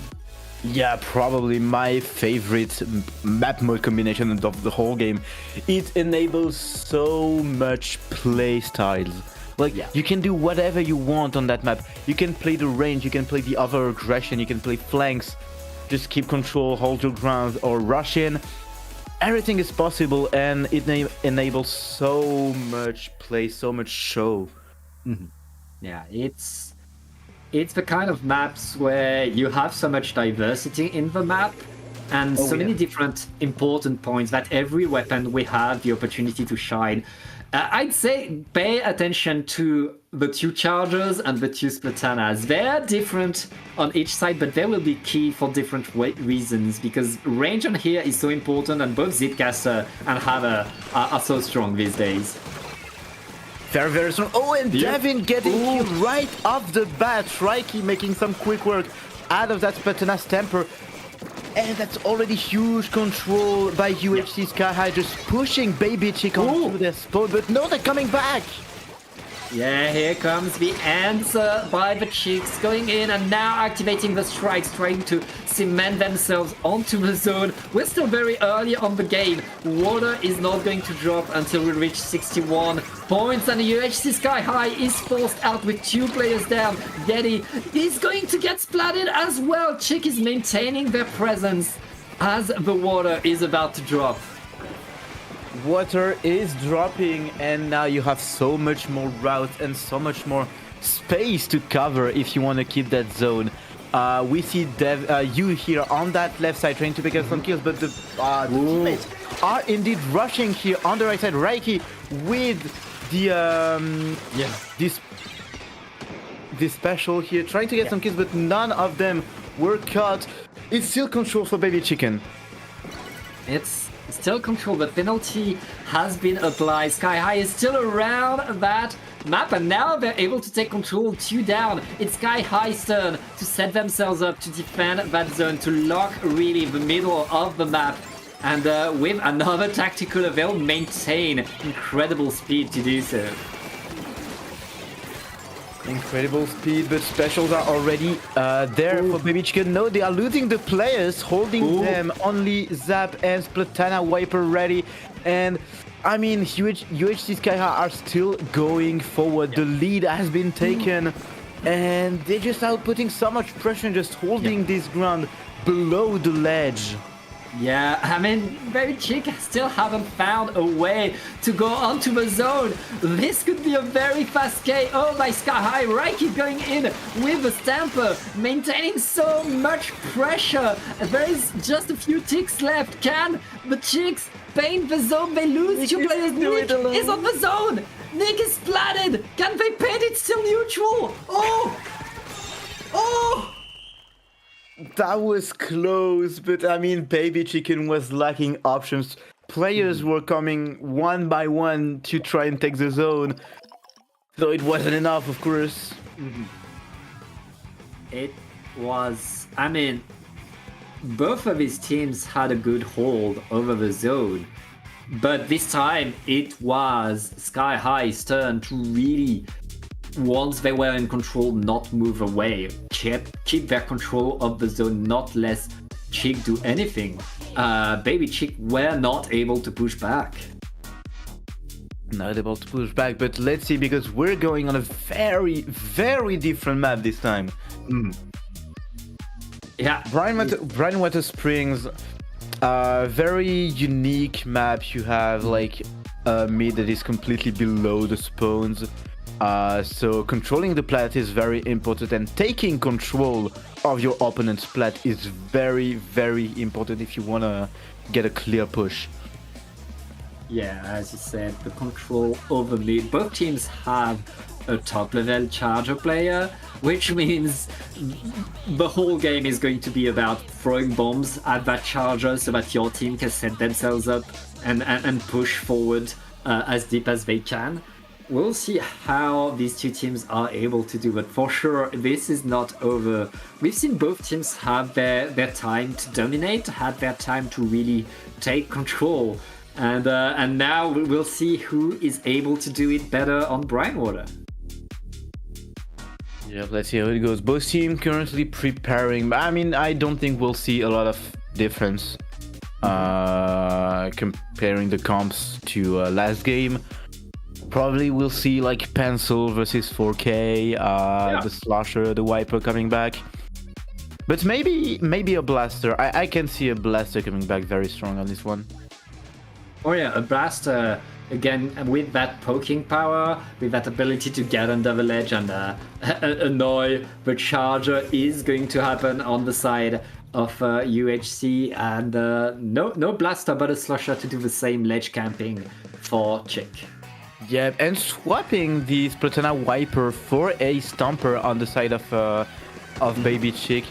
Yeah, probably my favorite map mode combination of the whole game. It enables so much play styles. Like, you can do whatever you want on that map. You can play the range, you can play the other aggression, you can play flanks, just keep control, hold your ground, or rush in. Everything is possible, and it enables so much play, so much show. Yeah, it's the kind of maps where you have so much diversity in the map, and many different important points that every weapon will have the opportunity to shine. I'd say pay attention to the 2 chargers and the 2 splatanas. They're different on each side, but they will be key for different reasons, because range on here is so important, and both Zipcaster and Hammer are so strong these days. Very, very strong. Oh, and Devin getting killed right off the bat. Trikey making some quick work out of that Splatana's temper. And that's already huge control by UHC Sky High, just pushing Baby Chick onto their spawn. But no, they're coming back. Yeah, here comes the answer by the Chicks going in and now activating the strikes, trying to cement themselves onto the zone. We're still very early on the game. Water is not going to drop until we reach 61 points, and the UHC Sky High is forced out with 2 players down. Yeti is going to get splatted as well. Chick is maintaining their presence as the water is about to drop. Water is dropping, and now you have so much more routes and so much more space to cover if you want to keep that zone. We see you here on that left side trying to pick up some kills, but the teammates are indeed rushing here on the right side. Reiki with the this special here, trying to get some kills, but none of them were caught. It's still control for Baby Chicken. It's still control. The penalty has been applied. Sky High is still around that map, and now they're able to take control 2 down. It's Sky High's turn to set themselves up to defend that zone, to lock really the middle of the map. And with another tactical, they'll maintain incredible speed to do so. Incredible speed, but specials are already there for Baby Chicken. No, they are losing the players, holding them. Only Zap and Splatana Wiper ready. And I mean, UHC Sky High are still going forward. The lead has been taken, and they're just outputting so much pressure and just holding this ground below the ledge. Yeah, I mean, Baby Chick still haven't found a way to go onto the zone. This could be a very fast KO by Sky High. Reiki going in with the Stamper, maintaining so much pressure. There is just a few ticks left. Can the Chicks paint the zone? They lose 2 players. Nick is on the zone. Nick is splatted. Can they paint it still neutral? Oh! That was close, but I mean, Baby Chicken was lacking options. Players were coming one by one to try and take the zone, so it wasn't enough, of course. It was, I mean, both of these teams had a good hold over the zone, but this time it was Sky High's turn to really, once they were in control, not move away, keep their control of the zone, not let Chick do anything. Baby Chick were not able to push back. Not able to push back, but let's see, because we're going on a very, very different map this time. Yeah. Brightwater Springs, very unique map. You have like a mid that is completely below the spawns. So controlling the plat is very important, and taking control of your opponent's plat is very, very important if you want to get a clear push. Yeah, as you said, the control over mid. Both teams have a top level charger player, which means the whole game is going to be about throwing bombs at that charger so that your team can set themselves up and push forward as deep as they can. We'll see how these two teams are able to do it. For sure, this is not over. We've seen both teams have their time to dominate, had their time to really take control. And now we'll see who is able to do it better on Brightwater. Yeah, let's see how it goes. Both teams currently preparing, but I mean, I don't think we'll see a lot of difference comparing the comps to last game. Probably we'll see like Pencil versus 4K, the Slasher, the Wiper coming back. But maybe a Blaster. I can see a Blaster coming back very strong on this one. Oh yeah, a Blaster, again, with that poking power, with that ability to get under the ledge and annoy the charger is going to happen on the side of UHC. And no Blaster, but a Slasher to do the same ledge camping for Chick. Yeah, and swapping the Splatana Wiper for a Stomper on the side of Baby Chick.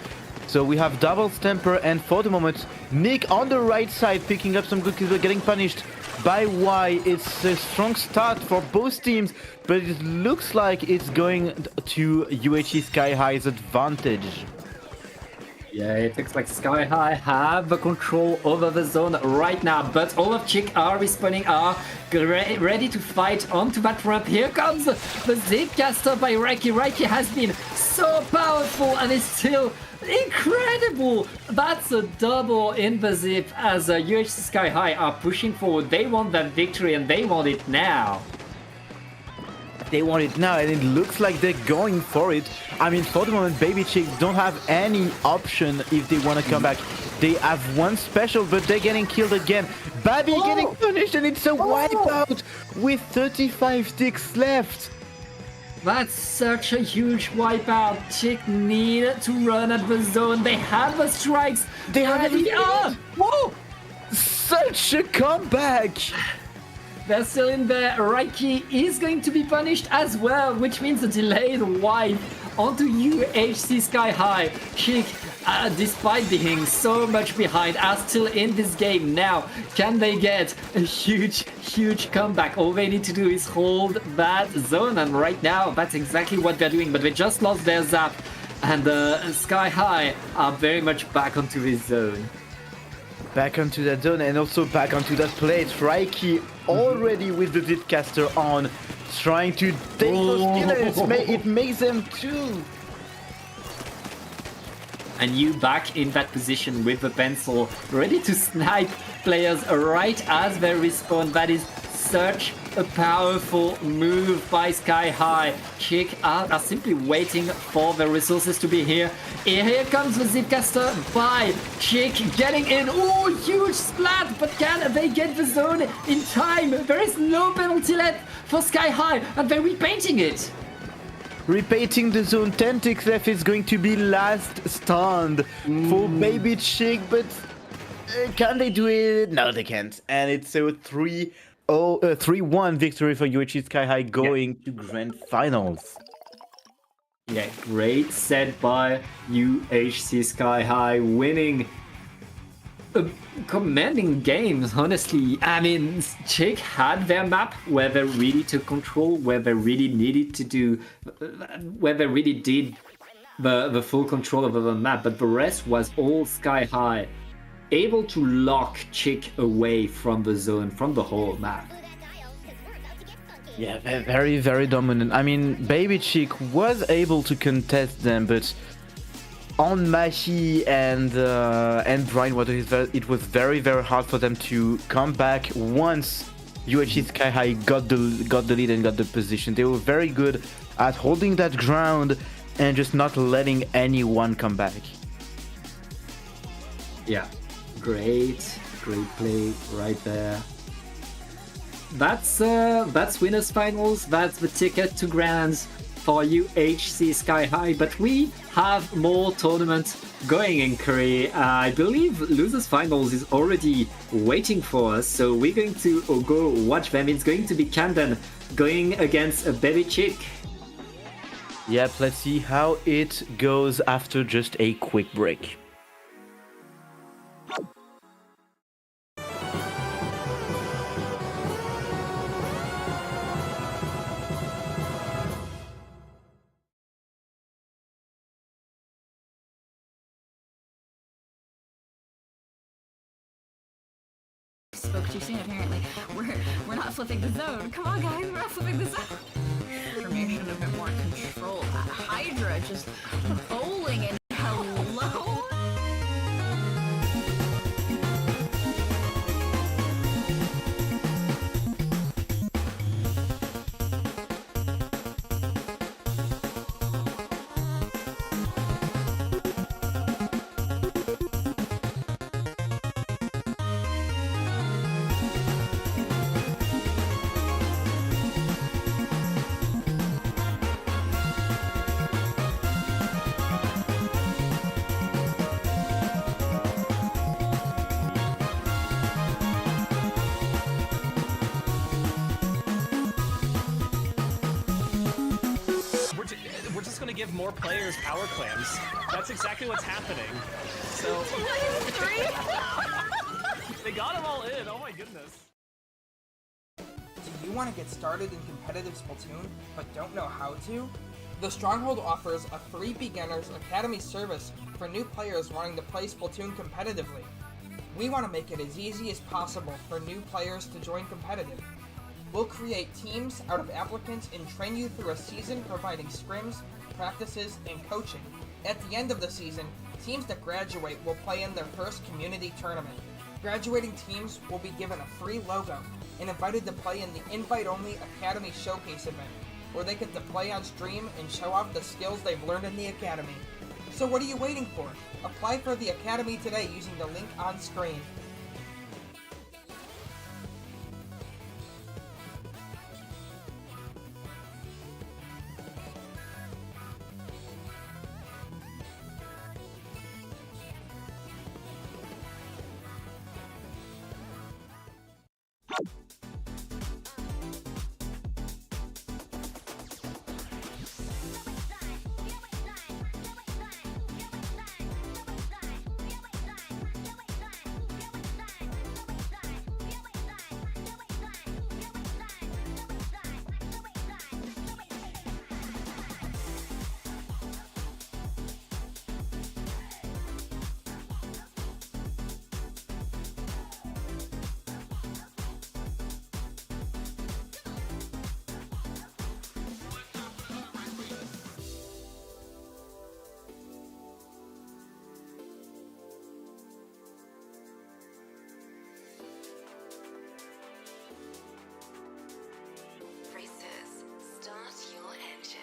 So we have double Stamper, and for the moment, Nick on the right side picking up some good kills, but getting punished by Y. It's a strong start for both teams, but it looks like it's going to UHC Sky High's advantage. Yeah, it looks like Sky High have the control over the zone right now, but all of Chick are respawning, are ready to fight onto that ramp. Here comes the Zipcaster by Reiki. Reiki has been so powerful and is still incredible. That's a double in the Zip as UHC Sky High are pushing forward. They want that victory and they want it now. They want it now, and it looks like they're going for it. I mean, for the moment, Baby Chick don't have any option if they want to come back. They have one special, but they're getting killed again. Baby getting punished, and it's a wipeout with 35 ticks left. That's such a huge wipeout. Chick need to run at the zone. They have the strikes. They have the Whoa! Such a comeback! They're still in there. Reiki is going to be punished as well, which means a delayed wipe onto UHC Sky High. Chick, despite being so much behind, are still in this game now. Can they get a huge comeback? All they need to do is hold that zone, and right now, that's exactly what they're doing, but they just lost their zap, and Sky High are very much back onto this zone. Back onto that zone and also back onto that plate. Reiki already with the Zipcaster on, trying to take those killers. It makes them two. And you back in that position with the pencil, ready to snipe players right as they respawn. That is such a powerful move by Sky High. Chick are simply waiting for the resources to be here. Here comes the Zipcaster by Chick, getting in. Oh, huge splat, but can they get the zone in time? There is no penalty left for Sky High, and they're repainting it. Repainting the zone, 10 ticks left is going to be last stand for Baby Chick, but can they do it? No, they can't. And it's a 3-1 victory for UHC Sky High going to grand finals. Yeah, great set by UHC Sky High, winning commanding games, honestly. I mean, Chick had their map where they really took control, where they really needed to do, where they really did the full control over the map, but the rest was all Sky High, able to lock Chick away from the zone, from the whole map. Yeah, they're very dominant. I mean, Baby Chick was able to contest them, but on Mahi and Brian Water, it was very hard for them to come back once UHC Sky High got the lead and got the position. They were very good at holding that ground and just not letting anyone come back. Yeah, great play right there. That's winners finals. That's the ticket to grands for UHC Sky High. But we have more tournaments going in Korea. I believe losers finals is already waiting for us, so we're going to go watch them. It's going to be Camden going against a Baby Chick. Yep, let's see how it goes after just a quick break. Spoke too soon, apparently. We're not flipping the zone. Come on, guys, we're not flipping the zone. Information a bit more control. Hydra just bowling and hello. We're just gonna give more players power clams. That's exactly what's happening. So they got them all in. Oh my goodness. Do you want to get started in competitive Splatoon, but don't know how to? The Stronghold offers a free beginner's academy service for new players wanting to play Splatoon competitively. We want to make it as easy as possible for new players to join competitive. We'll create teams out of applicants and train you through a season providing scrims, practices, and coaching. At the end of the season, teams that graduate will play in their first community tournament. Graduating teams will be given a free logo and invited to play in the invite-only Academy Showcase event, where they get to play on stream and show off the skills they've learned in the Academy. So what are you waiting for? Apply for the Academy today using the link on screen. Racers, start your engines.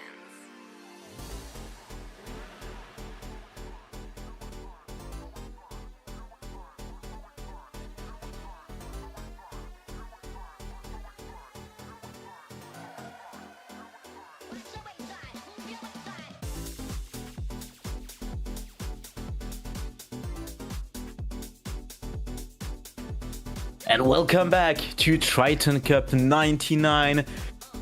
And welcome back to Triton-Cup 99.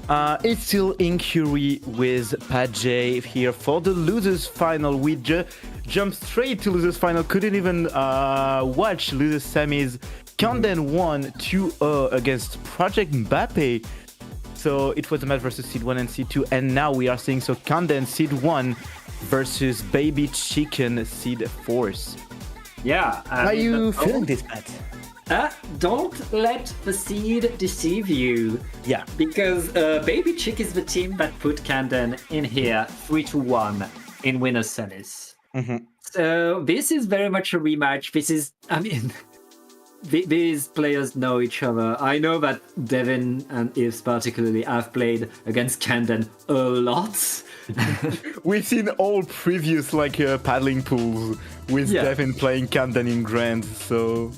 It's still Inquiry with Pat J here for the losers final. We jumped straight to losers final, couldn't even watch losers semis. Camden won 2-0 against Project Mbappe. So it was a match versus Seed 1 and Seed 2, and now we are seeing Camden Seed 1 versus Baby Chicken Seed Force. Yeah. How are you feeling this, Pat? Don't let the seed deceive you. Yeah. Because Baby Chick is the team that put Camden in here 3-1 in winners semis. Mm-hmm. So this is very much a rematch. This is, I mean, these players know each other. I know that Devin and Yves particularly have played against Camden a lot. We've seen all previous paddling pools with Devin playing Camden in Grand, so...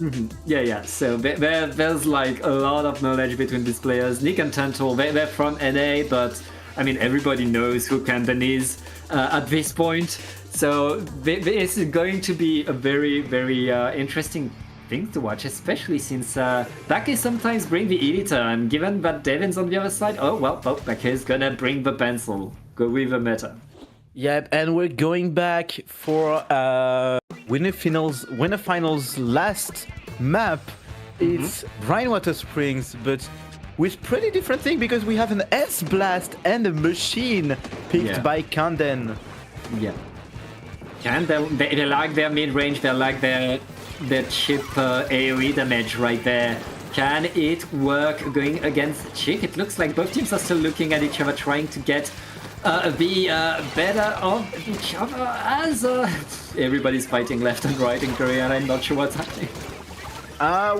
Yeah. So there's like a lot of knowledge between these players. Nick and Tantor, they're from NA, but I mean, everybody knows who Camden is at this point. So this is going to be a very, very interesting thing to watch, especially since Bake sometimes bring the editor, and given that Devin's on the other side, Bake is gonna bring the pencil. Go with the meta. Yep, and we're going back for winner finals last map. It's Rainwater Springs, but with pretty different thing because we have an S Blast and a machine picked by Camden. Yeah. Camden, they like their mid range. They like their chip AoE damage right there. Can it work going against Chick? It looks like both teams are still looking at each other, trying to get the better of each other as everybody's fighting left and right in Korea, and I'm not sure what's happening.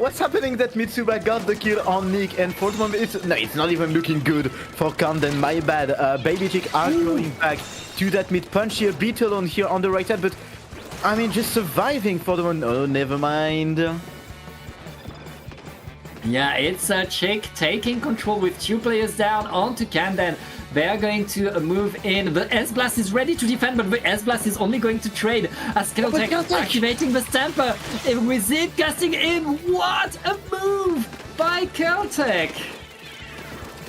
What's happening that Mitsuba got the kill on Nick, and for the moment it's not even looking good for Camden, my bad. Baby Chick are going back to that mid punch here, beat alone here on the right side, but I mean just surviving for the one. Oh, never mind. Yeah, it's Chick taking control with 2 players down onto Camden. They are going to move in. The S-Blast is ready to defend, but the S-Blast is only going to trade as Keltec activating the Stamper with Zip casting in. What a move by Keltec!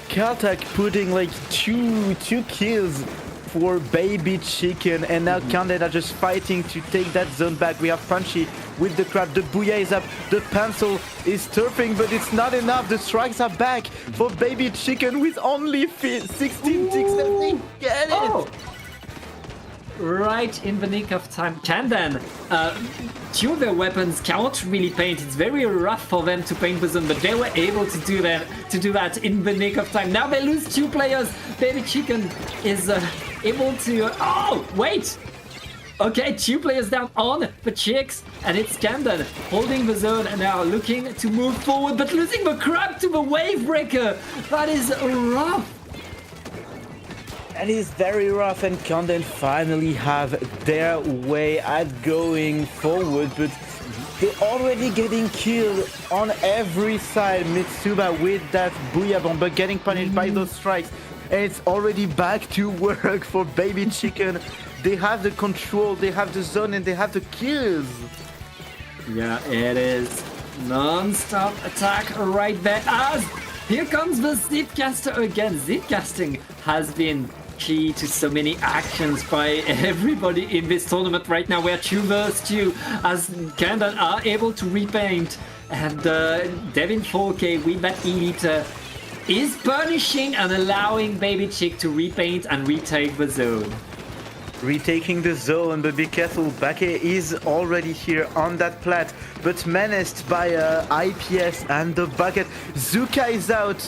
Keltec putting like two kills for Baby Chicken, and now Camden are just fighting to take that zone back. We have Punchy with the crab, the Booyah is up, the pencil is turfing, but it's not enough. The strikes are back for Baby Chicken with only 16 ticks. Get it! right in the nick of time. Kandan, two of their weapons can't really paint. It's very rough for them to paint the zone, but they were able to do that in the nick of time. Now they lose 2 players. Baby Chicken is able to... Oh, wait! Okay, 2 players down on the Chicks, and it's Camden holding the zone and now looking to move forward, but losing the crab to the wave breaker. That is rough. That is very rough, and Camden finally have their way at going forward, but they're already getting killed on every side. Mitsuba with that Booyah Bomber getting punished by those strikes, and it's already back to work for Baby Chicken. They have the control, they have the zone, and they have the kills. Yeah, it is non-stop attack right there. As here comes the Zipcaster again. Zipcasting has been key to so many actions by everybody in this tournament right now. We're 2 vs 2 as Kandan are able to repaint, and Devin 4K with that Elite is punishing and allowing Baby Chick to repaint and retake the zone. Retaking the zone, but be careful, Bake is already here on that plat, but menaced by IPS and the bucket. Zuka is out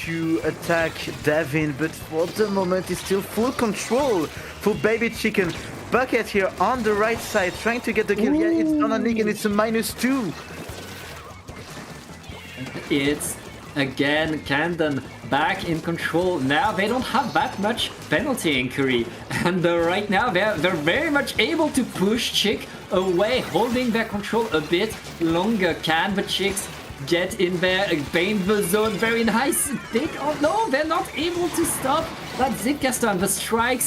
to attack Devin, but for the moment it's still full control for Baby Chicken. Bucket here on the right side trying to get the kill. Yeah, it's on a nick and it's a -2. It's again Camden back in control. Now they don't have that much penalty inquiry, and right now they're very much able to push Chick away, holding their control a bit longer. Can the Chicks get in there, paint the zone? Very nice. They're not able to stop that Zipcaster, and the strikes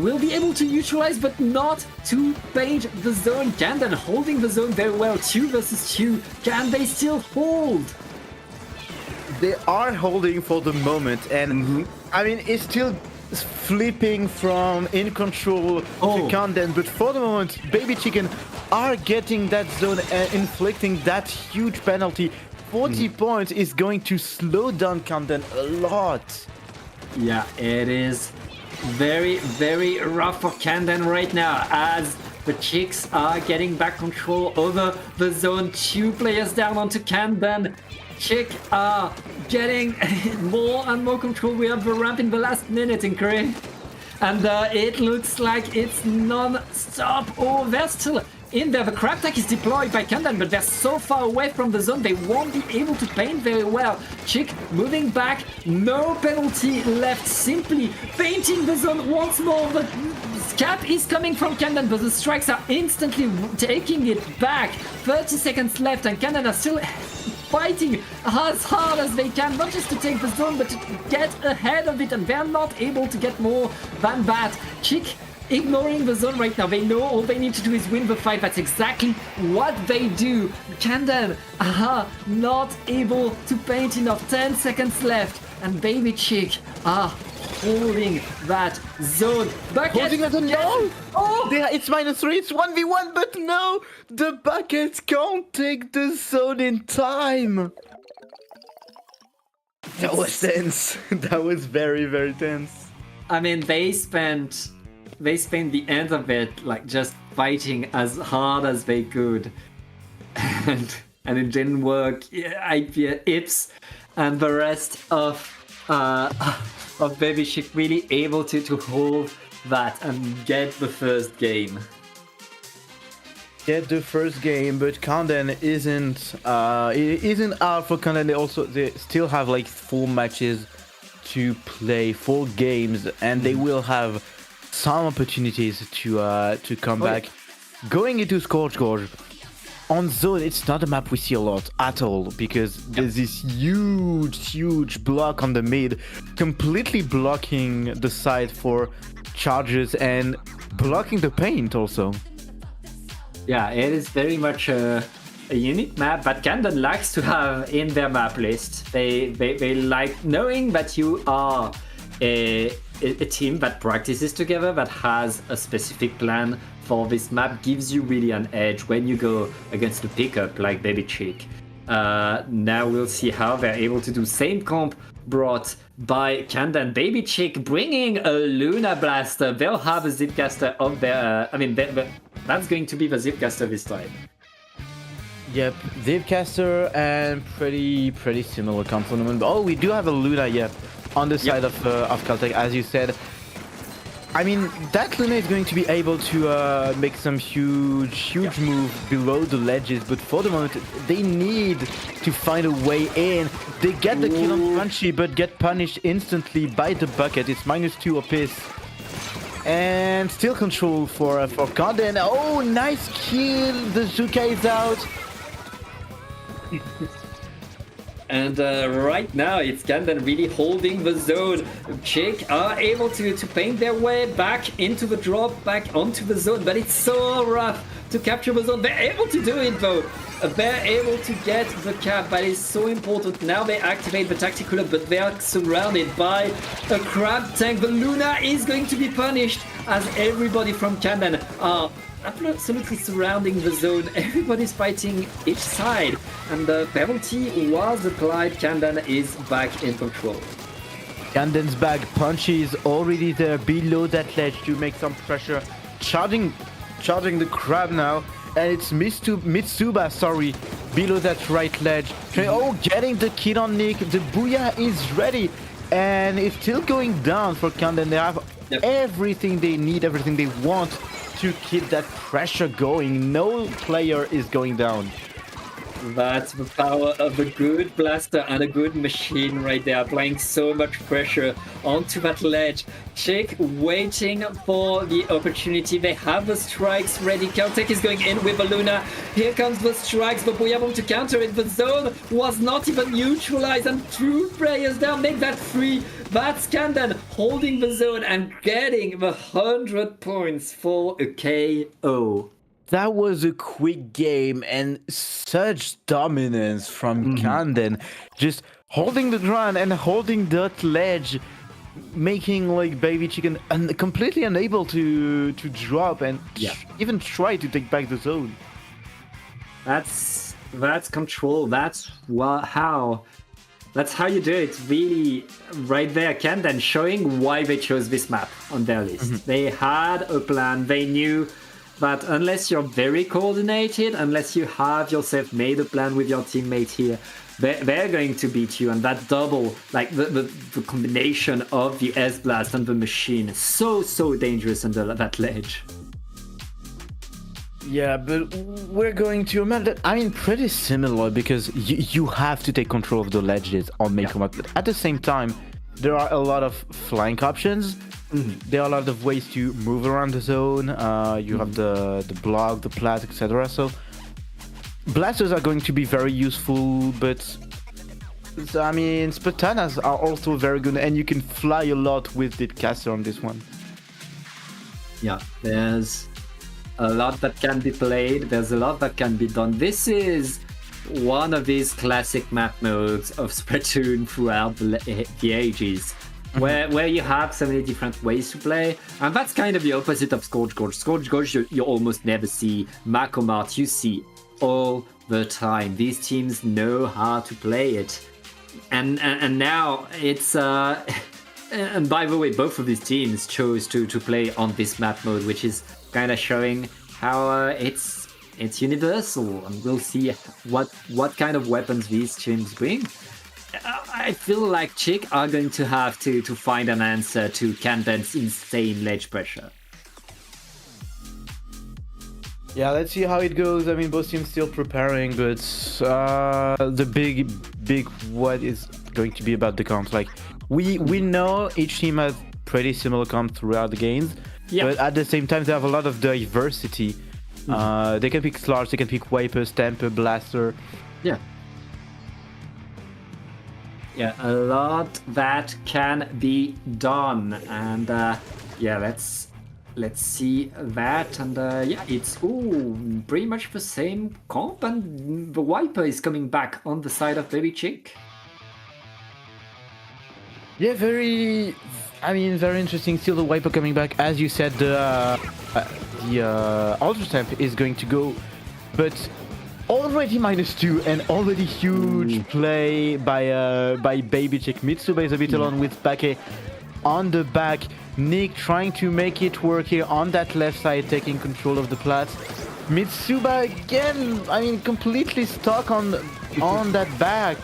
will be able to neutralize, but not to paint the zone. Camden holding the zone very well. 2 vs 2. Can they still hold? They are holding for the moment, and I mean it's still flipping from in control to Camden, but for the moment Baby Chicken are getting that zone and inflicting that huge penalty. 40 points is going to slow down Camden a lot. Yeah, it is very, very rough for Camden right now as the Chicks are getting back control over the zone. 2 players down onto Camden. Chick are getting more and more control. We have the ramp in the last minute in Korea, and it looks like it's non-stop. Oh, they're still in there. The crab tag is deployed by Camden, but they're so far away from the zone they won't be able to paint very well. Chick moving back, no penalty left, simply painting the zone once more. The cap is coming from Camden, but the strikes are instantly taking it back. 30 seconds left, and Camden are still fighting as hard as they can, not just to take the zone, but to get ahead of it, and they're not able to get more than that. Chick ignoring the zone right now. They know all they need to do is win the fight. That's exactly what they do. Camden not able to paint enough. 10 seconds left, and Baby Chick are holding that zone. Bucket! Holding that zone, no! Oh! It's -3, it's 1v1, but no! The Bucket can't take the zone in time! That was tense. That was very, very tense. I mean, they spent the end of it like just fighting as hard as they could, and it didn't work. Ips and the rest of Baby Chick really able to hold that and get the first game. Get the first game, but Camden isn't out for Camden. They still have like 4 matches to play, 4 games, and they will have some opportunities to come back. Going into Scorch Gorge on zone, it's not a map we see a lot at all, because there's this huge block on the mid, completely blocking the side for charges and blocking the paint also. Yeah, it is very much a unique map that Camden likes to have in their map list. They like knowing that you are a team that practices together, that has a specific plan for this map, gives you really an edge when you go against a pickup like Baby Chick. Now we'll see how they're able to do same comp brought by Kandan. Baby Chick bringing a Luna Blaster. They'll have a Zipcaster of their... that's going to be the Zipcaster this time. Yep, Zipcaster and pretty similar component. Oh, we do have a Luna, yeah, on the side of Caltech, as you said. I mean, that Luna is going to be able to make some huge move below the ledges, but for the moment, they need to find a way in. They get the kill on Punchy, but get punished instantly by the bucket. It's -2 apiece. And still control for Condon. Oh, nice kill! The Zuka is out. And right now, it's Kandan really holding the zone. Chick are able to paint their way back into the drop, back onto the zone, but it's so rough to capture the zone. They're able to do it though. They're able to get the cap, but it's so important. Now they activate the tactical up, but they are surrounded by a crab tank. The Luna is going to be punished as everybody from Kandan are absolutely surrounding the zone. Everybody's fighting each side, and the penalty was applied. Kandan is back in control. Kandan's back. Punchy is already there below that ledge to make some pressure. Charging the crab now, and it's Mitsuba, sorry, below that right ledge. Oh, getting the kill on Nick. The Booyah is ready, and it's still going down for Kandan. They have everything they need, everything they want to keep that pressure going. No player is going down. That's the power of a good blaster and a good machine right there, applying so much pressure onto that ledge. Chick waiting for the opportunity. They have the strikes ready. Caltech is going in with a Luna. Here comes the strikes, but Booyabom to counter it. The zone was not even neutralized, and two players down make that free. That's Kandan holding the zone and getting the 100 points for a KO. That was a quick game and such dominance from Kandan. Just holding the ground and holding that ledge, making like Baby Chicken completely unable to drop and even try to take back the zone. That's control. That's how you do it. Really, right there, Kandan showing why they chose this map on their list. They had a plan. They knew that unless you're very coordinated, unless you have yourself made a plan with your teammate here, they're going to beat you. And that double, like the combination of the S-Blast and the machine, is so dangerous under that ledge. Yeah, but we're going to remember that, I mean, pretty similar, because you have to take control of the ledges on main combat. But at the same time, there are a lot of flank options. There are a lot of ways to move around the zone. You have the block, the plat, etc. So blasters are going to be very useful, but I mean, Spatanas are also very good, and you can fly a lot with the caster on this one. Yeah, there's a lot that can be played. There's a lot that can be done. This is one of these classic map modes of Splatoon throughout the ages. Where you have so many different ways to play, and that's kind of the opposite of Scorch Gorge. Scorch Gorge you almost never see. Macomart you see all the time. These teams know how to play it, and now it's and by the way, both of these teams chose to play on this map mode, which is kind of showing how it's universal, and we'll see what kind of weapons these teams bring. I feel like Chick are going to have to find an answer to Kandan's insane ledge pressure. Yeah, let's see how it goes. I mean, both teams still preparing, but the big what is going to be about the comps. Like, we know each team has pretty similar comps throughout the games, but at the same time, they have a lot of diversity. They can pick Slarge, they can pick Wiper, Stamper, Blaster. Yeah, a lot that can be done, and let's see that, and it's pretty much the same comp, and the Wiper is coming back on the side of Baby Chick. Yeah, very interesting. Still the Wiper coming back, as you said. The Ultra Stamp is going to go, but already -2 and already huge play by Baby Chick. Mitsuba is a bit alone with Bake on the back. Nick trying to make it work here on that left side, taking control of the plat. Mitsuba again, I mean, completely stuck on that back.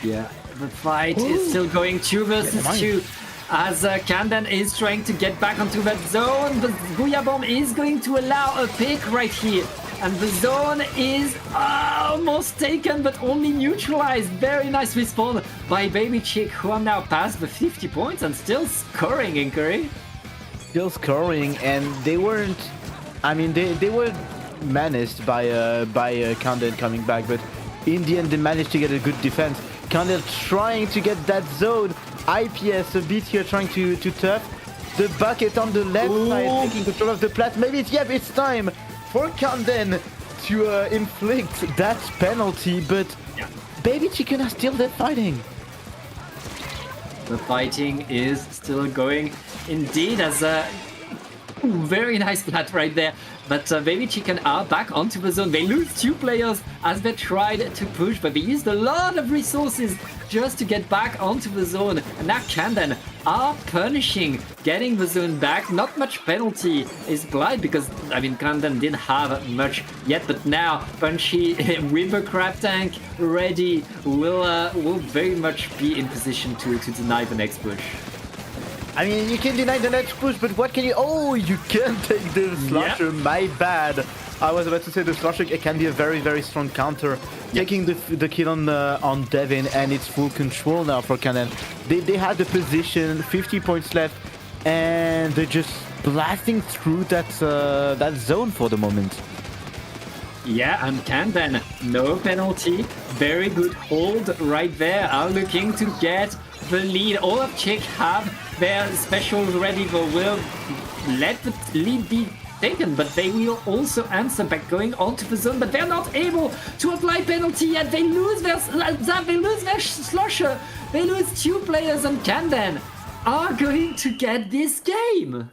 Yeah, the fight is still going 2 versus 2. As Kanden is trying to get back onto that zone, the Booyah Bomb is going to allow a pick right here. And the zone is almost taken, but only neutralized. Very nice respawn by Baby Chick, who are now past the 50 points and still scoring, Inquiry. Still scoring, and they weren't... I mean, they were menaced by Kanden coming back, but in the end they managed to get a good defense. Kanden trying to get that zone. IPS a bit here trying to turf. The bucket on the left side, taking control of the plat. Maybe it's time for Kanden to inflict that penalty, but Baby Chicken are still there fighting. The fighting is still going indeed, as a very nice plat right there. But Baby Chicken are back onto the zone. They lose 2 players as they tried to push, but they used a lot of resources just to get back onto the zone. And now Kanden are punishing, getting the zone back. Not much penalty is applied because, I mean, Kanden didn't have much yet, but now Punchy with the crab tank ready will very much be in position to deny the next push. I mean, you can deny the next push, but what can you... Oh, you can take the slasher, my bad. I was about to say the slasher can be a very, very strong counter. Taking the kill on Devin, and it's full control now for Kanden. They had the position, 50 points left, and they're just blasting through that zone for the moment. Yeah, and Kanden, no penalty. Very good hold right there. Are looking to get the lead. All of Chick have their specials ready. They will let the lead be taken, but they will also answer by going onto the zone. But they're not able to apply penalty yet. They lose their slasher. They lose 2 players, and Kanden are going to get this game.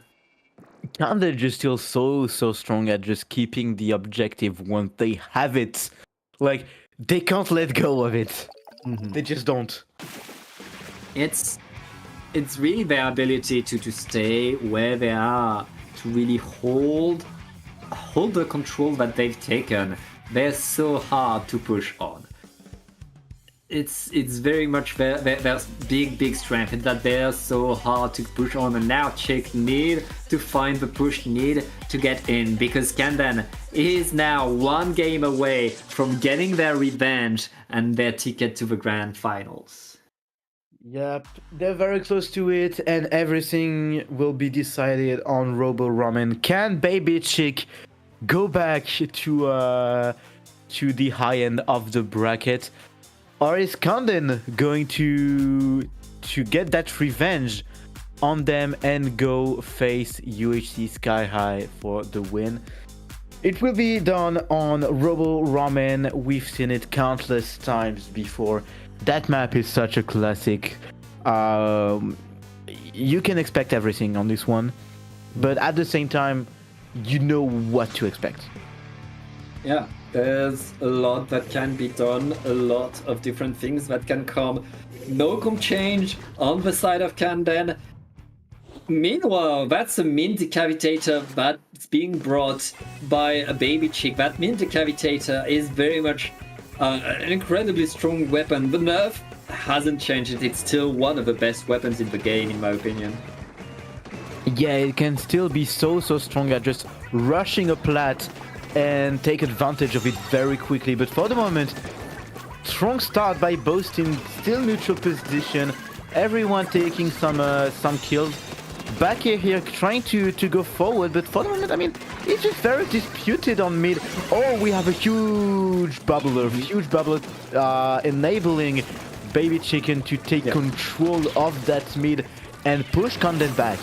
Kanden just still so strong at just keeping the objective when they have it. Like, they can't let go of it. They just don't. It's really their ability to stay where they are, to really hold the control that they've taken. They're so hard to push on. It's very much their big strength, that they're so hard to push on, and now Chick need to find the push, need to get in, because Kanden is now 1 game away from getting their revenge and their ticket to the grand finals. Yep, they're very close to it, and everything will be decided on Robo Ramen. Can Baby Chick go back to the high end of the bracket? Or is Kanden going to get that revenge on them and go face UHC Sky High for the win? It will be done on Robo Ramen. We've seen it countless times before. That map is such a classic. You can expect everything on this one, but at the same time, you know what to expect. Yeah, there's a lot that can be done, a lot of different things that can come. No comp change on the side of Kanden. Meanwhile, that's a min decavitator that's being brought by a Baby Chick. That min decavitator is very much an incredibly strong weapon. The nerf hasn't changed it. It's still one of the best weapons in the game, in my opinion. Yeah, it can still be so strong at just rushing a plat and take advantage of it very quickly. But for the moment, strong start by both teams, still neutral position. Everyone taking some kills. Back here trying to go forward, but for the moment, I mean, it's just very disputed on mid. Oh, we have a huge bubbler, enabling Baby Chicken to take control of that mid and push Kanden back.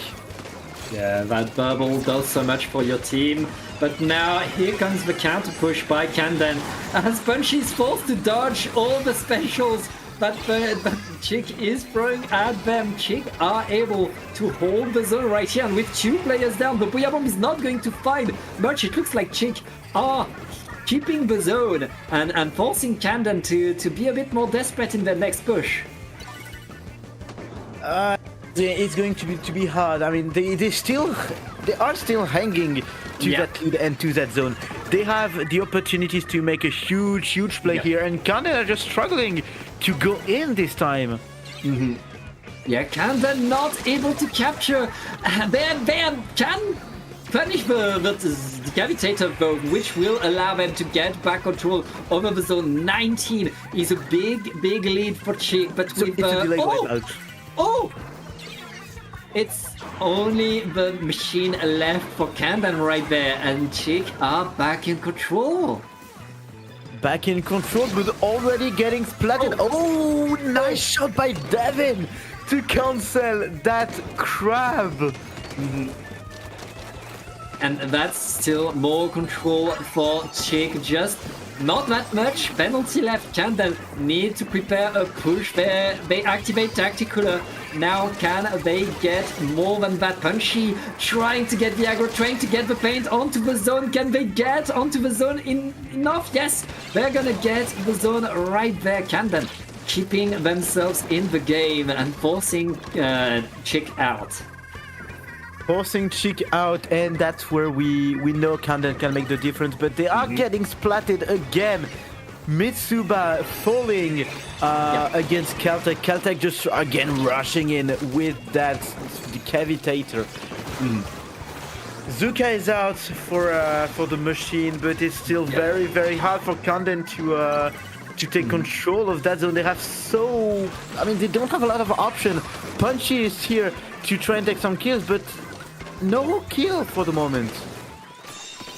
Yeah, that bubble does so much for your team. But now here comes the counter push by Kanden, as Punchy is forced to dodge all the specials that Chick is throwing at them. Chick are able to hold the zone right here, and with 2 players down, the Booyah Bomb is not going to find much. It looks like Chick are keeping the zone and forcing Camden to be a bit more desperate in the next push. It's going to be hard. I mean, they are still hanging to that lead and to that zone. They have the opportunities to make a huge play here, and Camden are just struggling to go in this time. Yeah, Camden not able to capture. They can punish the Decapitator though, which will allow them to get back control over the zone. 19 is a big lead for Chick, but So with it's a delay wipeout. Oh! It's only the machine left for Camden right there, and Chick are back in control. Back in control, but already getting splattered. Oh, nice shot by Devin to cancel that crab. And that's still more control for Chick. Just not that much penalty left. Camden need to prepare a push there. They activate Tacticular. Now can they get more than that? Punchy trying to get the aggro, trying to get the paint onto the zone. Can they get onto the zone enough? Yes, they're gonna get the zone right there. Camden keeping themselves in the game and forcing Chick out. Forcing Chick out, and that's where we know Camden can make the difference, but they are getting splatted again. Mitsuba falling against Caltech. Caltech just again rushing in with that Decapitator. Zuka is out for the machine, but it's still very hard for Camden to take control of that zone. They have they don't have a lot of option. Punchy is here to try and take some kills, but no kill for the moment.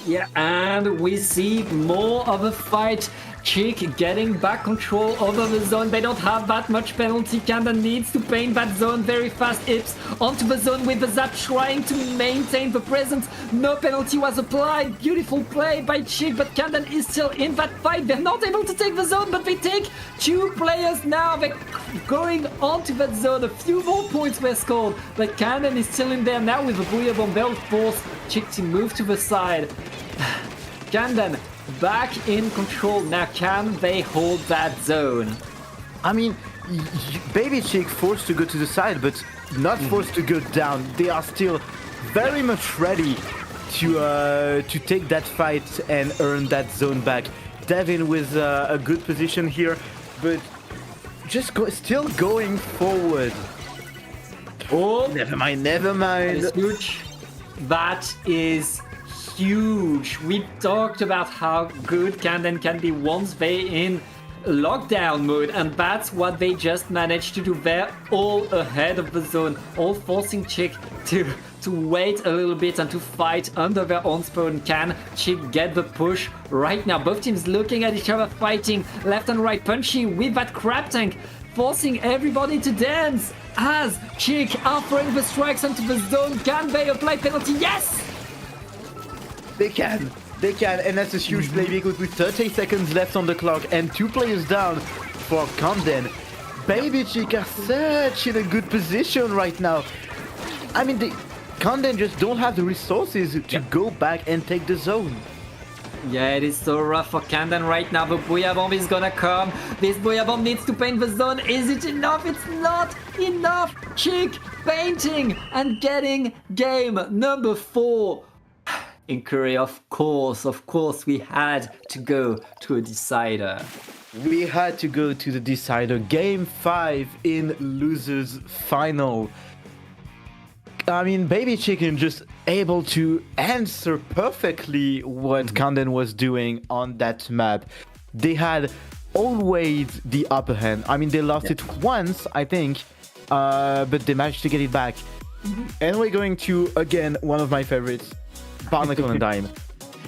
Yeah, and we see more of a fight. Chick getting back control over the zone. They don't have that much penalty. Camden needs to paint that zone very fast. Ips onto the zone with the zap, trying to maintain the presence. No penalty was applied. Beautiful play by Chick, but Camden is still in that fight. They're not able to take the zone, but they take 2 players now. They're going onto that zone. A few more points were scored, but Camden is still in there now with the Booyah Bomb. They'll force Chick to move to the side. Camden back in control now. Can they hold that zone? I mean, Baby Chick forced to go to the side, but not forced to go down. They are still very much ready to take that fight and earn that zone back. Devin with a good position here, but just still going forward. Oh, never mind. That is huge. That is huge. We talked about how good Camden can be once they in lockdown mode, and that's what they just managed to do. They're all ahead of the zone, all forcing Chick to wait a little bit and to fight under their own spawn. Can Chick get the push right now? Both teams looking at each other, fighting left and right. Punchy with that crab tank, forcing everybody to dance as Chick are throwing the strikes into the zone. Can they apply penalty? Yes! They can, and that's a huge play because with 30 seconds left on the clock and 2 players down for Camden, Baby Chick are such in a good position right now. I mean, Camden just don't have the resources to go back and take the zone. Yeah, it is so rough for Camden right now. The Booyah Bomb is gonna come. This Booyah Bomb needs to paint the zone. Is it enough? It's not enough. Chick painting and getting game number 4. In Korea, of course, we had to go to a decider. We had to go to the decider. Game 5 in losers final. I mean, Baby Chicken just able to answer perfectly what Camden was doing on that map. They had always the upper hand. I mean, they lost it once, I think, but they managed to get it back. And we're going to, again, one of my favorites, Barnacle and Dime.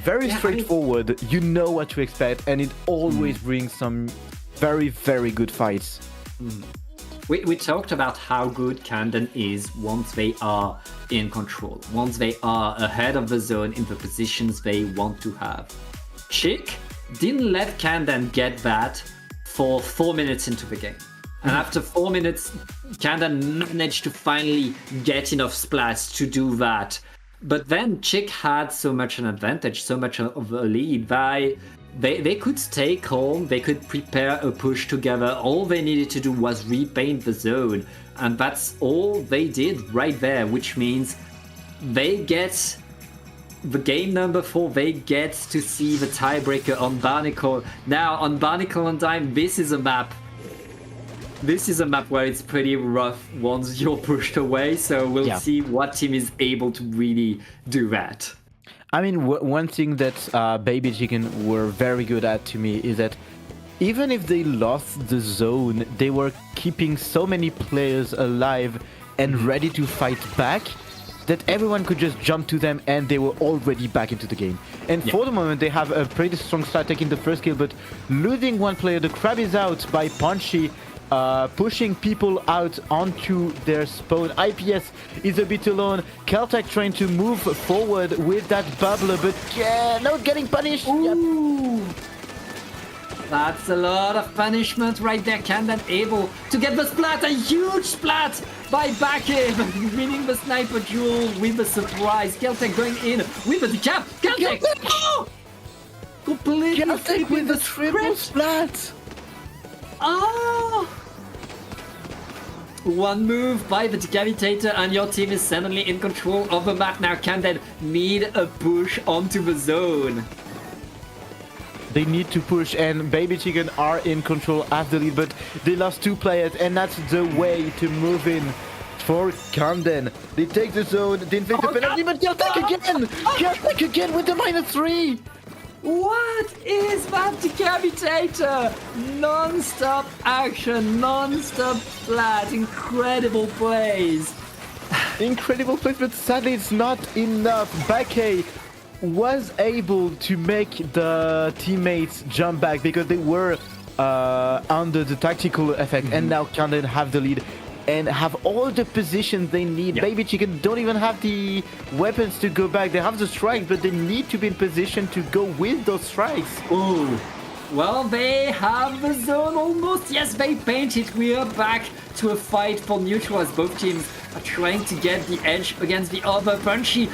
Very straightforward. You know what to expect, and it always brings some very, very good fights. We talked about how good Camden is once they are in control, once they are ahead of the zone in the positions they want to have. Chick didn't let Camden get that for 4 minutes into the game. And after 4 minutes, Camden managed to finally get enough splats to do that. But then Chick had so much an advantage, so much of a lead. They could stay calm, they could prepare a push together. All they needed to do was repaint the zone. And that's all they did right there, which means they get the game number 4, they get to see the tiebreaker on Barnacle. Now, on Barnacle on Dime, this is a map. This is a map where it's pretty rough once you're pushed away, so we'll see what team is able to really do that. I mean, one thing that Baby Chicken were very good at to me is that even if they lost the zone, they were keeping so many players alive and ready to fight back that everyone could just jump to them and they were already back into the game. And for the moment, they have a pretty strong start taking the first kill, but losing one player, the crab is out by Punchy, pushing people out onto their spawn. IPS is a bit alone. Caltech trying to move forward with that bubbler, but not getting punished. Ooh. That's a lot of punishment right there. Kandan able to get the splat, a huge splat by Bakim, winning the sniper duel with a surprise. Caltech going in with the decap. Caltech! Oh! Completely Caltech with the triple splat! Oh! One move by the Decapitator and your team is suddenly in control of the map. Now Kandan need a push onto the zone. They need to push, and Baby Chicken are in control of the lead, but they lost 2 players, and that's the way to move in for Camden. They take the zone, they inflict the penalty, but Caltech again! Caltech again with the -3! What is that Decapitator? Non-stop action, non-stop flat, incredible plays. Incredible plays, but sadly it's not enough. Bakke was able to make the teammates jump back because they were under the tactical effect, and now Camden have the lead and have all the positions they need. Baby Chicken don't even have the weapons to go back. They have the strikes, but they need to be in position to go with those strikes. Ooh. Well, they have the zone almost. Yes, they painted. We are back to a fight for neutral as both teams are trying to get the edge against the other. Punchy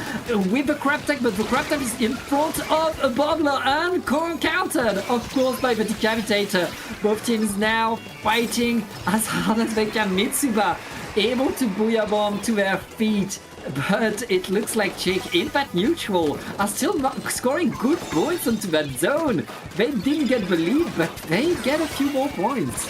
with the crab tech, but the crab tech is in front of a bobbler and countered, of course, by the Decapitator. Both teams now fighting as hard as they can. Mitsuba able to booyah bomb to their feet. But it looks like Jake in that neutral are still not scoring good points into that zone. They didn't get the lead, but they get a few more points.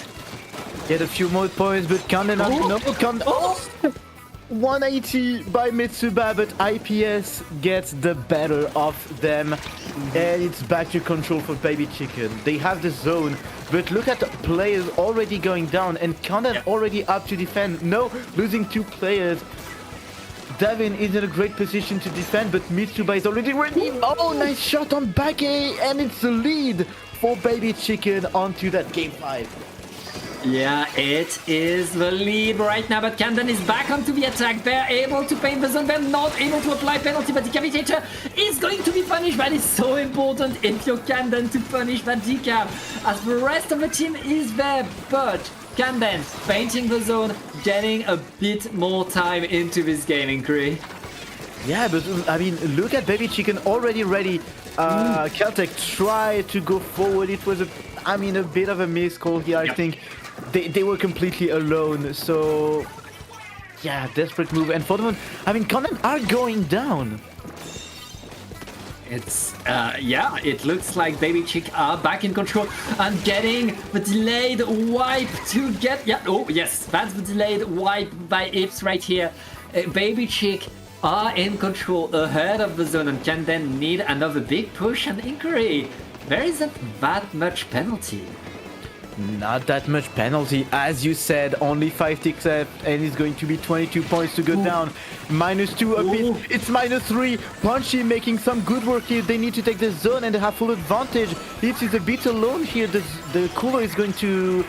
Get a few more points, but Camden 180 by Mitsuba, but IPS gets the better of them. And it's back to control for Baby Chicken. They have the zone, but look at the players already going down, and Camden already up to defend. No, losing 2 players. Davin is in a great position to defend, but Mitsuba is already ready. Oh, nice shot on Bakke, and it's the lead for Baby Chicken onto that game 5. Yeah, it is the lead right now, but Camden is back onto the attack. They're able to paint the zone. They're not able to apply penalty, but Decapitator is going to be punished. That is so important if you're Camden to punish that decap, as the rest of the team is there, but Camden painting the zone, getting a bit more time into this gaming crew. Yeah, but I mean, look at Baby Chicken already ready. Caltech tried to go forward. It was a bit of a miscall here. I think they were completely alone. So yeah, desperate move. And for the moment, I mean, Camden are going down. It's, it looks like Baby Chick are back in control and getting the delayed wipe to get, that's the delayed wipe by Ips right here. Baby Chick are in control ahead of the zone and can then need another big push and inquiry. There isn't that much penalty. Not that much penalty, as you said, only 5 ticks left, and it's going to be 22 points to go down. -2 a bit, it's -3. Punchy making some good work here. They need to take the zone and they have full advantage. It is a bit alone here. The cooler is going to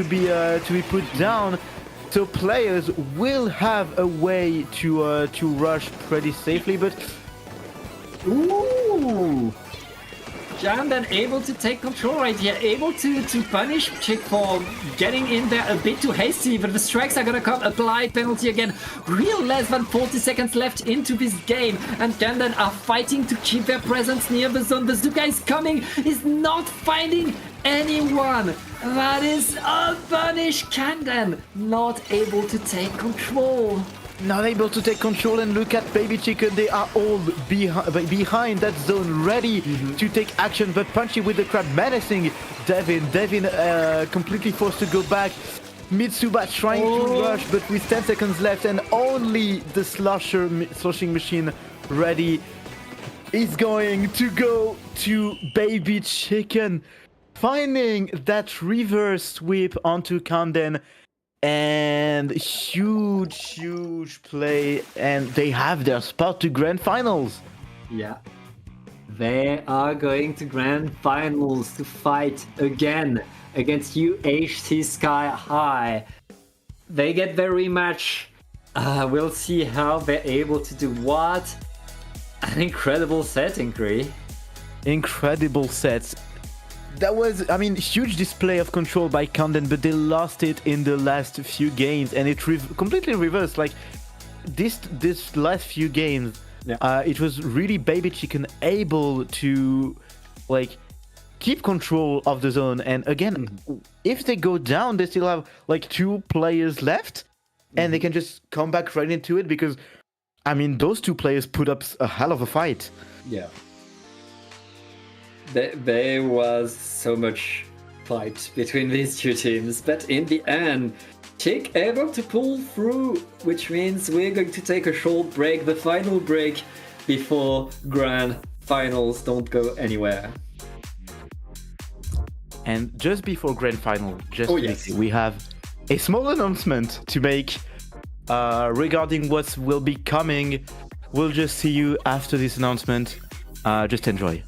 be put down. So players will have a way to rush pretty safely, but ooh, Camden able to take control right here, able to punish Chick for getting in there a bit too hasty, but the strikes are gonna come, applied penalty again. Real less than 40 seconds left into this game, and Camden are fighting to keep their presence near the zone. Bazooka is coming, is not finding anyone. That is a punish. Camden not able to take control. Not able to take control, and look at Baby Chicken, they are all behind that zone, ready to take action, but Punchy with the crab menacing Devin. Devin completely forced to go back. Mitsuba trying to rush, but with 10 seconds left and only the sloshing machine ready, is going to go to Baby Chicken, finding that reverse sweep onto Camden. And huge play, and they have their spot to grand finals. Yeah, they are going to grand finals to fight again against UHC Sky High. They get their rematch. We'll see how they're able to do what. An incredible setting, Cree. Incredible sets. That was, I mean, huge display of control by Camden, but they lost it in the last few games, and it completely reversed. Like this last few games, it was really Baby Chicken able to like keep control of the zone. And again, if they go down, they still have like 2 players left, and they can just come back right into it, because I mean, those 2 players put up a hell of a fight. Yeah. There was so much fight between these 2 teams, but in the end, Chick able to pull through, which means we're going to take a short break, the final break before grand finals. Don't go anywhere. And just before grand final, we have a small announcement to make regarding what will be coming. We'll just see you after this announcement. Just enjoy.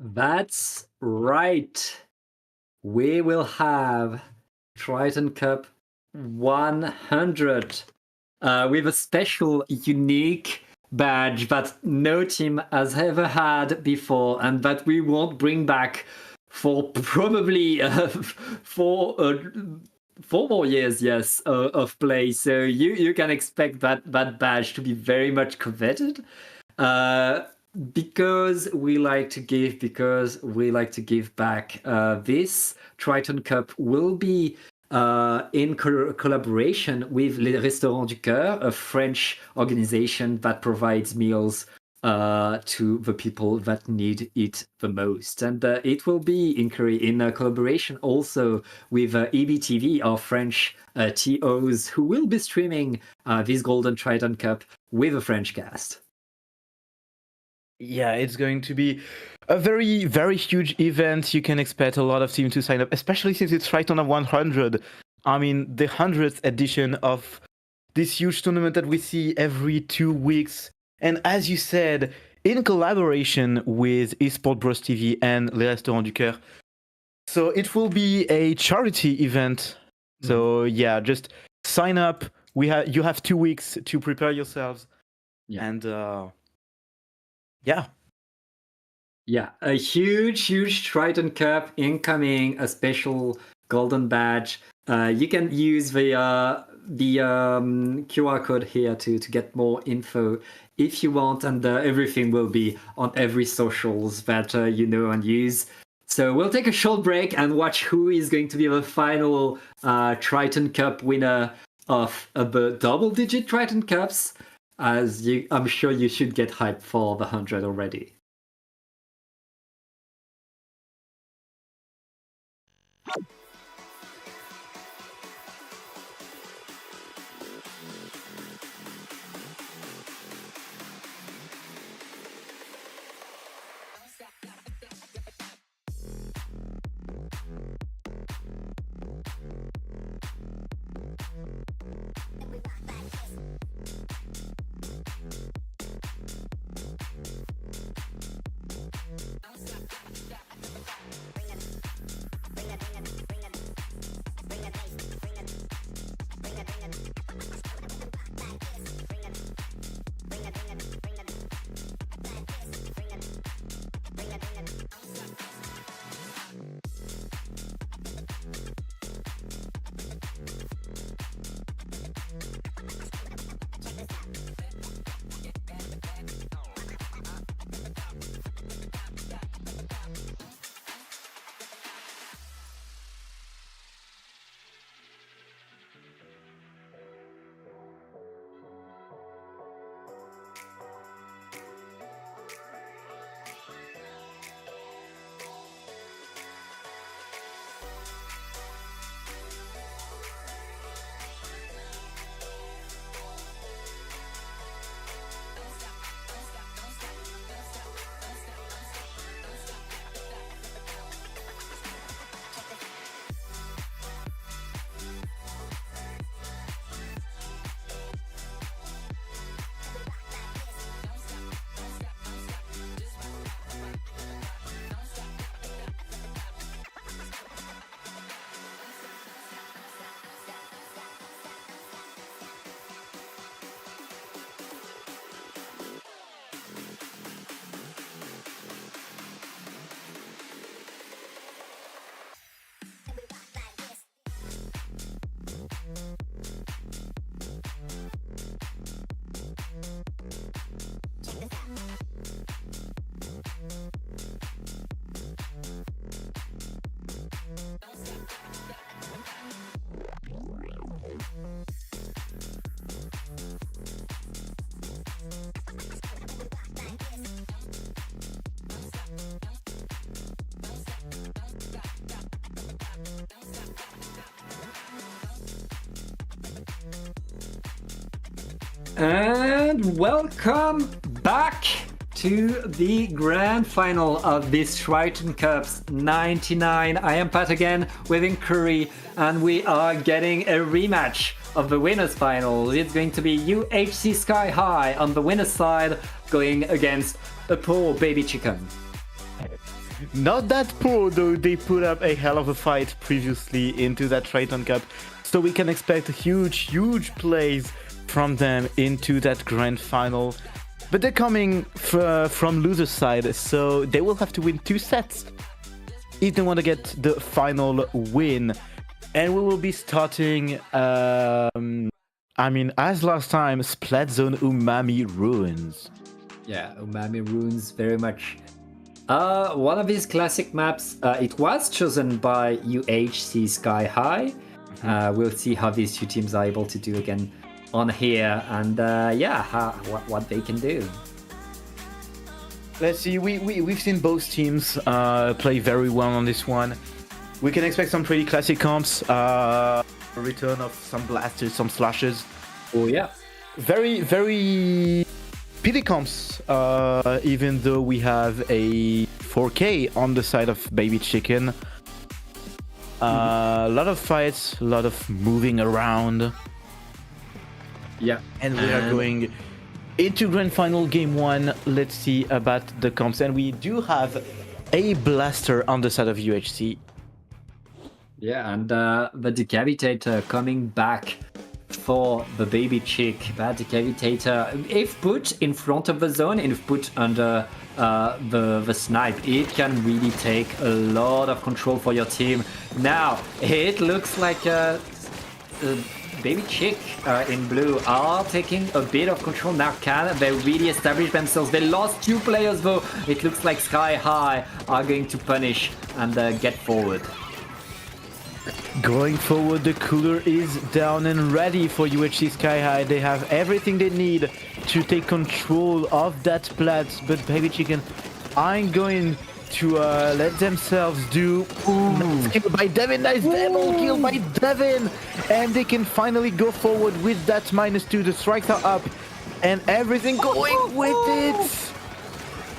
That's right. We will have Triton-Cup 100 with a special, unique badge that no team has ever had before, and that we won't bring back for probably 4 more years, of play. So you can expect that badge to be very much coveted. Because we like to give back. This Triton-Cup will be in collaboration with Les Restaurants du Cœur, a French organization that provides meals to the people that need it the most. And it will be in collaboration also with EBTV, our French TOs, who will be streaming this Golden Triton-Cup with a French cast. Yeah, it's going to be a very, very huge event. You can expect a lot of teams to sign up, especially since it's right on a 100. I mean, the 100th edition of this huge tournament that we see every 2 weeks. And as you said, in collaboration with eSport Bros TV and Les Restaurants du Cœur. So it will be a charity event. So yeah, just sign up. You have 2 weeks to prepare yourselves. Yeah. And yeah, a huge Triton-Cup incoming, a special golden badge. You can use the QR code here to get more info if you want, and everything will be on every socials that you know and use. So we'll take a short break and watch who is going to be the final Triton-Cup winner of the double-digit Triton-Cups. I'm sure you should get hyped for the 100 already. And welcome back to the grand final of this Triton Cups 99. I am Pat again with Inquiry, and we are getting a rematch of the winners final. It's going to be UHC Sky High on the winner's side going against a poor baby chicken. Not that poor, though. They put up a hell of a fight previously into that Triton Cup, so we can expect huge plays from them into that grand final. But they're coming from loser side, so they will have to win 2 sets if they want to get the final win. And we will be starting, as last time, Splat Zone Umami Ruins. Yeah, Umami Ruins, very much. One of these classic maps, it was chosen by UHC Sky High. We'll see how these two teams are able to do again on here, and what they can do. Let's see, we've seen both teams play very well on this one. We can expect some pretty classic comps, return of some blasters, some slashes. Oh yeah. Very PD comps, even though we have a 4K on the side of Baby Chicken. A lot of fights, a lot of moving around. Yeah. And we are going into Grand Final Game 1. Let's see about the comps. And we do have a blaster on the side of UHC. Yeah, and the Decavitator coming back for the baby chick. That Decavitator, if put in front of the zone, if put under the snipe, it can really take a lot of control for your team. Now, it looks like baby chick in blue are taking a bit of control now. Can they really establish themselves? They lost 2 players though. It looks like Sky High are going to punish and get forward. Going forward, the cooler is down and ready for UHC Sky High. They have everything they need to take control of that plat, but Baby Chicken aren't going to let themselves do. Nice kill by Devin, nice double kill by Devin, and they can finally go forward with that -2. The strikes are up and everything going with it.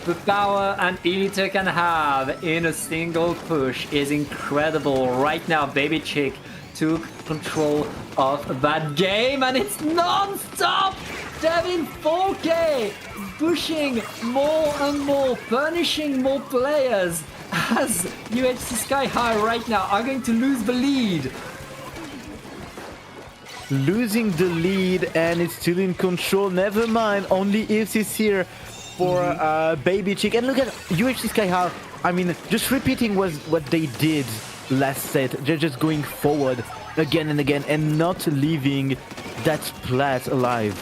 The power an Elite can have in a single push is incredible. Right now, Baby Chick took control of that game, and it's non-stop! Devin 4K pushing more and more, punishing more players, as UHC Sky High right now are going to lose the lead. Losing the lead, and it's still in control. Never mind, only Ilse is here for Baby Chick. And look at UHC Sky High. I mean, just repeating what they did last set. They're just going forward again and again and not leaving that plat alive.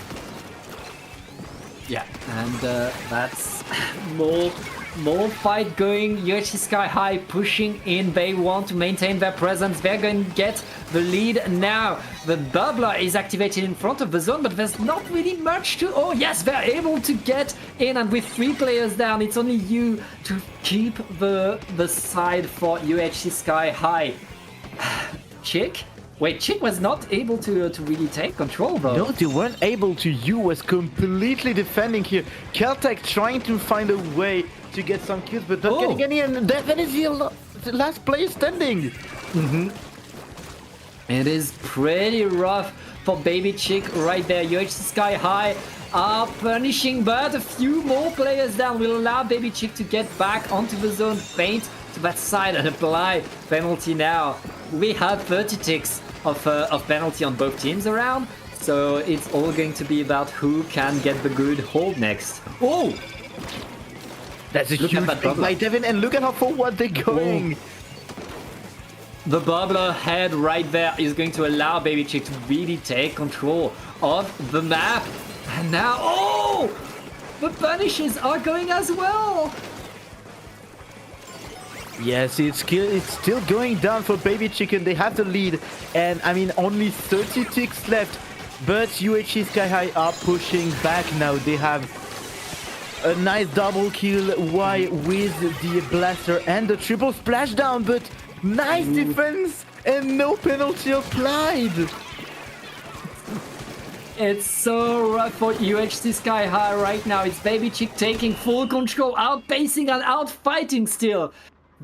Yeah, and that's more fight going. UHC Sky High pushing in. They want to maintain their presence. They're going to get the lead now. The bubbler is activated in front of the zone, but there's not really much to... Oh yes, they're able to get in, and with 3 players down, it's only you to keep the side for UHC Sky High. Chick? Wait, Chick was not able to really take control though. No, they weren't able to. You was completely defending here. Keltec trying to find a way to get some kills, but not getting any, and Devin is the last player standing. It is pretty rough for Baby Chick right there. UHC Sky High are punishing, but a few more players down will allow Baby Chick to get back onto the zone, feint to that side and apply penalty now. We have 30 ticks of penalty on both teams around, so it's all going to be about who can get the good hold next. Oh! That's a huge thing by Devin, and look at how forward they're going. The bubbler head right there is going to allow Baby Chick to really take control of the map. And now, the punishes are going as well. Yes, it's still going down for Baby Chicken. They have the lead, and I mean only 30 ticks left. But UHC Sky High are pushing back now. They have a nice double kill with the blaster and the triple splashdown, but nice defense and no penalty applied. It's so rough for UHC Sky High right now. It's Baby Chick taking full control, outpacing and outfighting still.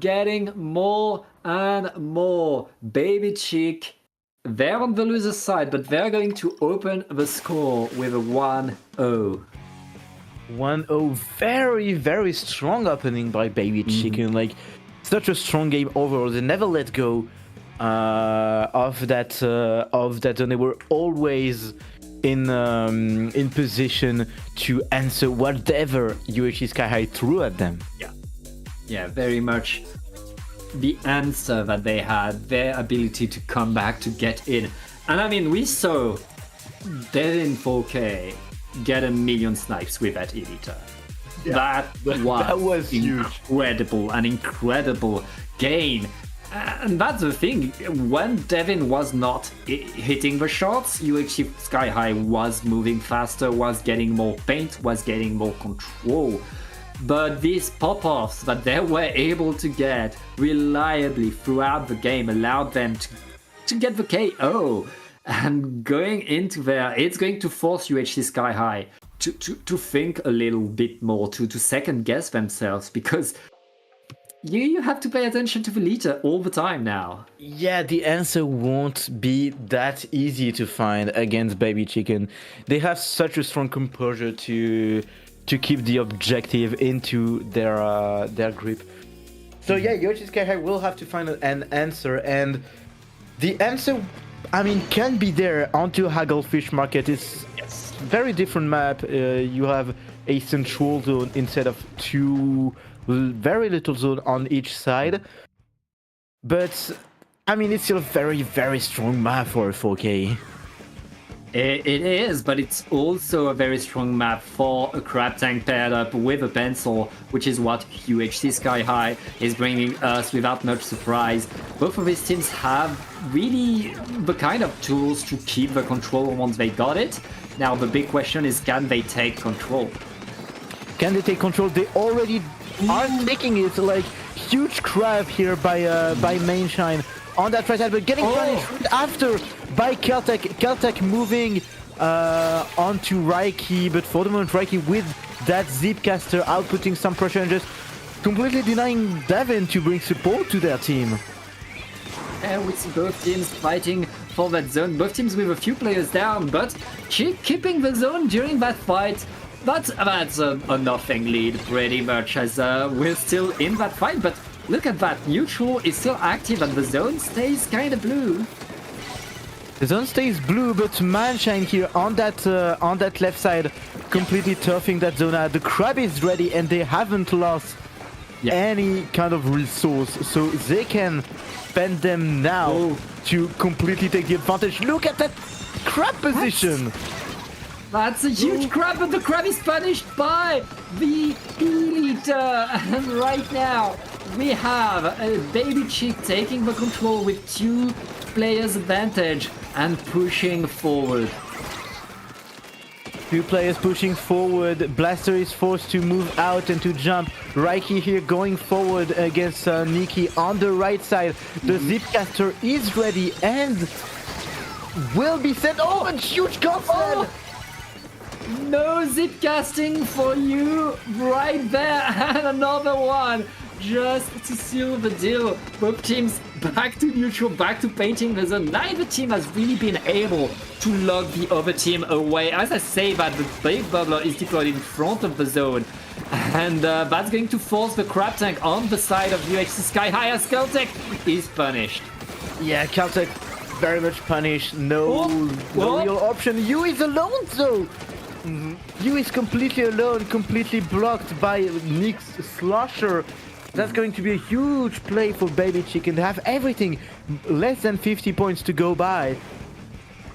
Getting more and more. Baby Chick, they're on the loser side, but they're going to open the score with a 1-0. 1-0, very, very strong opening by Baby Chicken. Like, such a strong game overall. They never let go of that zone. They were always in position to answer whatever UHC Sky High threw at them. Yeah, very much the answer that they had, their ability to come back to get in. And I mean, we saw Devin 4K get 1,000,000 snipes with that Elita. That was incredible, an incredible game. And that's the thing, when Devin was not hitting the shots, UHC Sky High was moving faster, was getting more paint, was getting more control. But these pop-offs that they were able to get reliably throughout the game allowed them to get the KO. And going into there, it's going to force UHC Sky High to think a little bit more, to second guess themselves, because you have to pay attention to the leader all the time now. Yeah, the answer won't be that easy to find against Baby Chicken. They have such a strong composure to keep the objective into their grip. So yeah, UHC Sky High will have to find an answer, and the answer, I mean, can be there onto Hagglefish Market. It's very different map. You have a central zone instead of two very little zone on each side. But I mean, it's still a very, very strong map for a 4K. It is, but it's also a very strong map for a crab tank paired up with a pencil, which is what UHC Sky High is bringing us without much surprise. Both of these teams have really the kind of tools to keep the control once they got it. Now the big question is, can they take control? Can they take control? They already are taking it. Like, huge crab here by Mainshine on that right side, but getting punished right after by Keltec. Keltec moving onto Reiki, but for the moment Reiki with that Zipcaster outputting some pressure and just completely denying Devin to bring support to their team. And we see both teams fighting for that zone, both teams with a few players down, but Chick keeping the zone during that fight. That's a nothing lead pretty much, as we're still in that fight, but look at that, neutral is still active and the zone stays kind of blue. The zone stays blue, but Manshine here on that left side, completely turfing that zone out. The crab is ready and they haven't lost any kind of resource, so they can spend them now to completely take the advantage. Look at that crab position! That's a huge crab, but the crab is punished by the Elita. And right now, we have a Baby Chick taking the control with 2 players advantage and pushing forward. 2 players pushing forward. Blaster is forced to move out and to jump. Reiki here going forward against Nikki on the right side. The Zipcaster is ready and will be sent. Oh, a huge godsend! No zip casting for you right there, and another one just to seal the deal. Both teams back to neutral, back to painting the zone. Neither team has really been able to lock the other team away. As I say that, the big bubbler is deployed in front of the zone, and that's going to force the crab tank on the side of UHC Sky High as Caltech is punished. Yeah, Caltech very much punished. No real option. You is alone though. You is completely alone, completely blocked by Nick's Slosher. That's going to be a huge play for Baby Chicken. They have everything, less than 50 points to go by.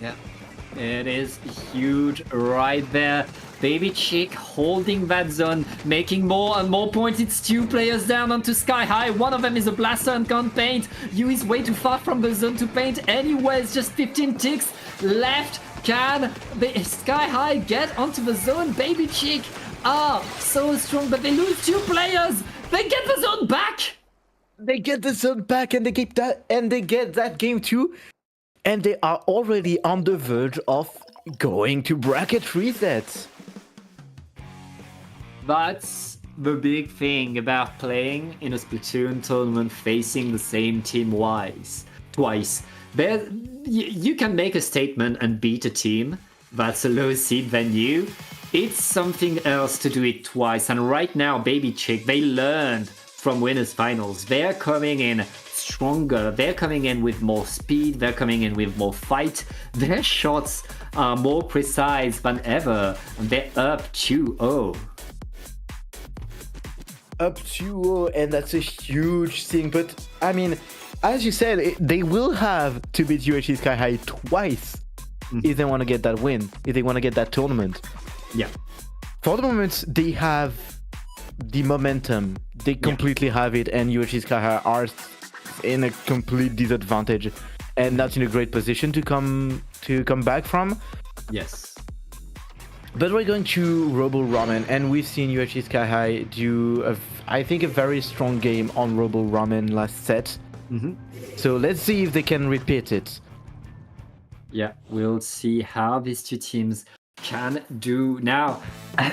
Yeah, it is huge right there. Baby Chick holding that zone, making more and more points. It's 2 players down onto Sky High. One of them is a blaster and can't paint. Yu is way too far from the zone to paint anyways. Just 15 ticks left. Can the Sky High get onto the zone? Baby Chick are so strong, but they lose 2 players. They get the zone back. They get the zone back, and they get that game too. And they are already on the verge of going to bracket reset. That's the big thing about playing in a Splatoon tournament facing the same team twice. You can make a statement and beat a team that's a lower seed than you. It's something else to do it twice. And right now, Baby Chick, they learned from winners finals. They're coming in stronger. They're coming in with more speed. They're coming in with more fight. Their shots are more precise than ever. And they're up 2-0. Up 2-0, and that's a huge thing. But I mean, as you said, they will have to beat UHC Sky High twice if they want to get that win, if they want to get that tournament. Yeah. For the moment, they have the momentum. They completely have it, and UHC Sky High are in a complete disadvantage and not in a great position to come back from. Yes. But we're going to Robo Ramen, and we've seen UHC Sky High do, I think, a very strong game on Robo Ramen last set. So let's see if they can repeat it. Yeah, we'll see how these two teams can do. Now,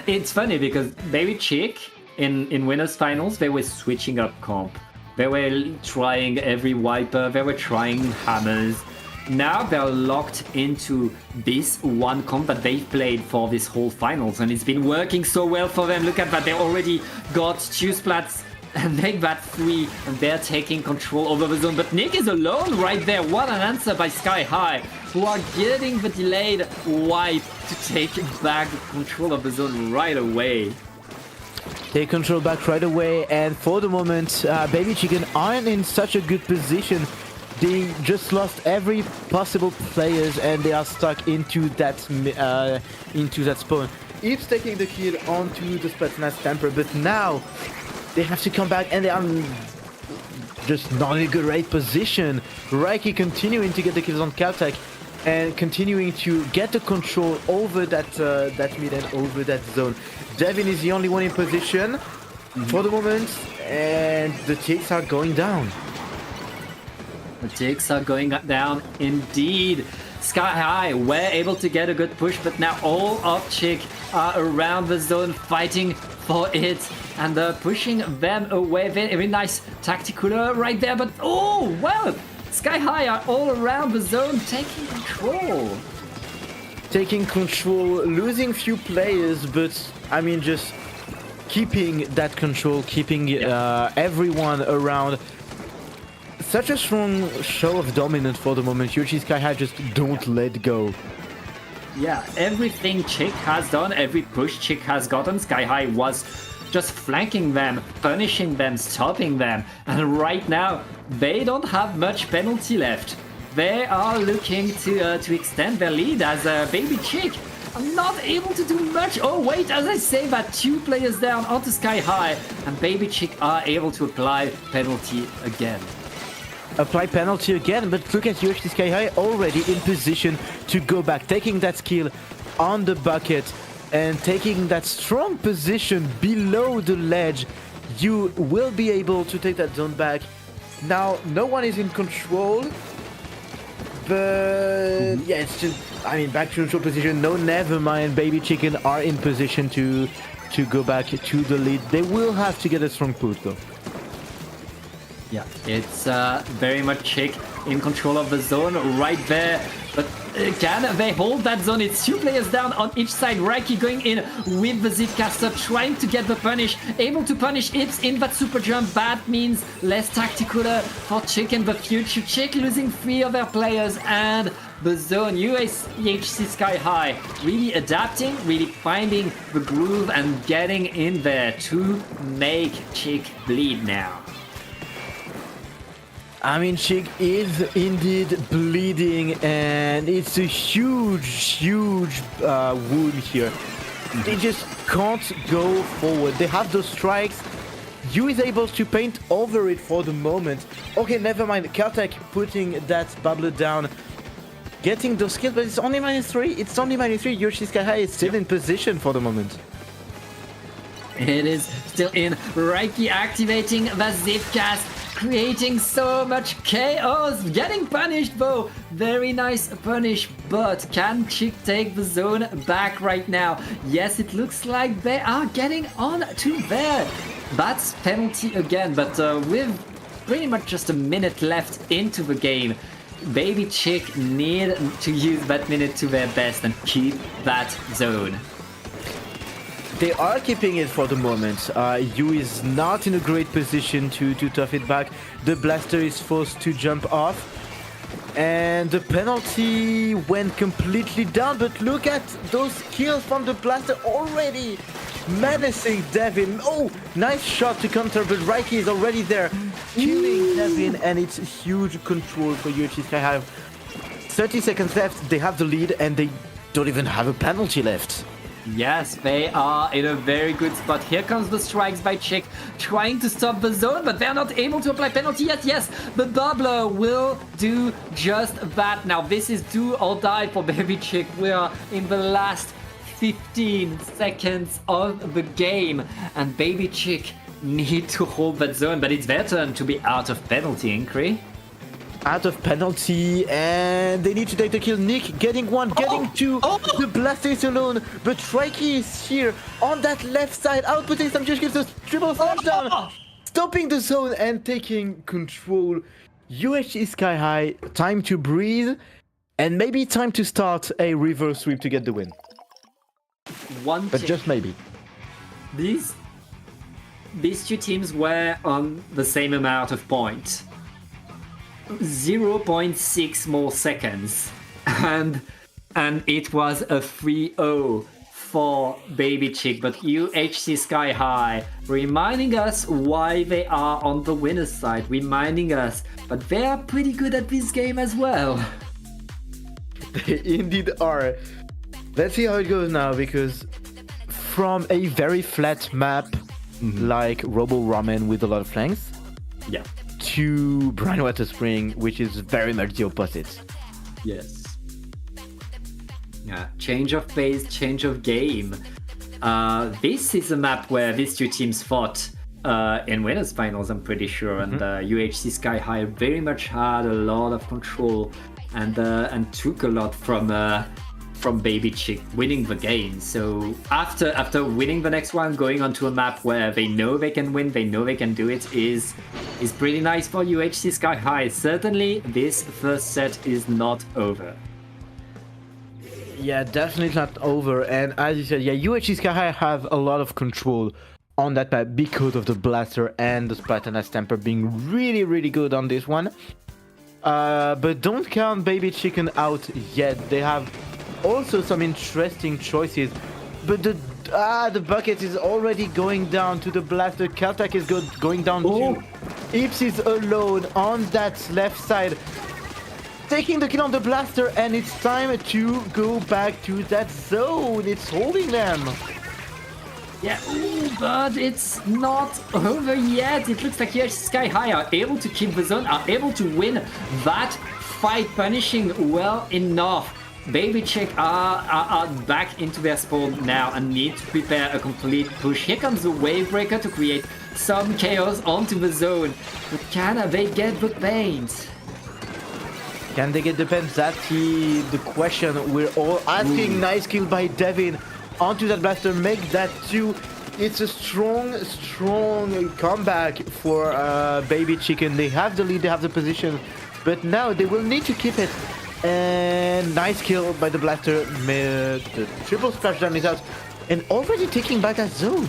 it's funny because Baby Chick in winners finals, they were switching up comp. They were trying every wiper, they were trying hammers. Now they're locked into this one comp that they've played for this whole finals, and it's been working so well for them. Look at that, they already got 2 splats and make that 3, and they're taking control over the zone. But Nick is alone right there. What an answer by Sky High, who are getting the delayed wipe to take back control of the zone right away. Take control back right away, and for the moment, Baby Chicken aren't in such a good position. They just lost every possible players, and they are stuck into that spawn. It's taking the kill onto the Splatna's Temper, but now they have to come back, and they are just not in a great position. Reiki continuing to get the kills on Caltech and continuing to get the control over that mid and over that zone. Devin is the only one in position for the moment, and the ticks are going down. The ticks are going down indeed. Sky High were able to get a good push, but now all of Chick are around the zone fighting for it, and they're pushing them away. Very nice tactical right there, but oh, well, Sky High are all around the zone taking control. Taking control, losing few players, but I mean just keeping that control, keeping everyone around. Such a strong show of dominance for the moment. UHC Sky High just don't let go. Yeah, everything Chick has done, every push Chick has gotten, Sky High was just flanking them, punishing them, stopping them. And right now, they don't have much penalty left. They are looking to extend their lead as Baby Chick are not able to do much. Oh wait, as I say that, 2 players down onto Sky High, and Baby Chick are able to apply penalty again. Apply penalty again, but look at UHC Sky High already in position to go back, taking that skill on the bucket and taking that strong position below the ledge. You will be able to take that zone back. Now, no one is in control, but yeah, it's just, I mean, back to neutral position. No, never mind. Baby Chicken are in position to go back to the lead. They will have to get a strong push though. Yeah, it's very much Chick in control of the zone right there. But can they hold that zone? It's 2 players down on each side. Reiki going in with the Zipcaster, trying to get the punish. Able to punish Ips in that super jump. That means less tactical for Chick in the future. Chick losing 3 of their players, and the zone, UHC Sky High, really adapting, really finding the groove and getting in there to make Chick bleed now. I mean, Chick is indeed bleeding, and it's a huge wound here. They just can't go forward. They have those strikes. Yu is able to paint over it for the moment. Okay, never mind. Caltech putting that bubbler down, getting those kills, but it's only -3. It's only -3. UHC Sky High is still in position for the moment. It is still in. Reiki activating the Zipcast. creating so much chaos, getting punished though. Very nice punish, but can Chick take the zone back right now? Yes, it looks like they are getting on to there. That's penalty again, but with pretty much just a minute left into the game, Baby Chick need to use that minute to their best and keep that zone. They are keeping it for the moment. Yu is not in a great position to tough it back. The blaster is forced to jump off. And the penalty went completely down. But look at those kills from the blaster already. Menacing Devin. Oh, nice shot to counter, but Reiki is already there. Killing Devin, and it's huge control for UHC Sky High. 30 seconds left. They have the lead, and they don't even have a penalty left. Yes, they are in a very good spot. Here comes the strikes by Chick, trying to stop the zone, but they're not able to apply penalty yet. Yes, the bubbler will do just that. Now, this is do or die for Baby Chick. We are in the last 15 seconds of the game, and Baby Chick need to hold that zone, but it's their turn to be out of penalty, Incree. Out of penalty, and they need to take the kill. Nick getting one, getting two. The blaster is alone, but Reiki is here on that left side, outputting some huge kills. So triple slash down, stopping the zone and taking control. UHC Sky High, time to breathe, and maybe time to start a reverse sweep to get the win. But just maybe. These two teams were on the same amount of points. 0.6 more seconds, and it was a 3-0 for Baby Chick, but UHC Sky High reminding us why they are on the winner's side, reminding us, but they are pretty good at this game as well. They indeed are. Let's see how it goes now, because from a very flat map like Robo Ramen with a lot of flanks, yeah, to Brine Water Spring, which is very much the opposite. Yes. Yeah, change of pace, change of game. This is a map where these two teams fought in winners finals, I'm pretty sure, and UHC Sky High very much had a lot of control and took a lot from Baby Chick winning the game. So after winning the next one, going onto a map where they know they can win, they know they can do it, is pretty nice for UHC Sky High. Certainly, this first set is not over. Yeah, definitely not over. And as you said, yeah, UHC Sky High have a lot of control on that map because of the blaster and the Spartan Stamper being really, really good on this one. But don't count Baby Chicken out yet. They have also some interesting choices, but the bucket is already going down to the blaster. Caltech is going down too. Ips is alone on that left side, taking the kill on the blaster, and it's time to go back to that zone. It's holding them. Yeah, but it's not over yet. It looks like UHC Sky High are able to keep the zone, are able to win that fight, punishing well enough. Baby Chick are back into their spawn now and need to prepare a complete push. Here comes the Wave Breaker to create some chaos onto the zone. But can they get the paint? Can they get the paint? That's the question we're all asking. Nice kill by Devin onto that blaster. Make that two. It's a strong comeback for Baby Chicken. They have the lead, they have the position, but now they will need to keep it. And nice kill by the blaster. The triple splashdown is out and already taking back that zone.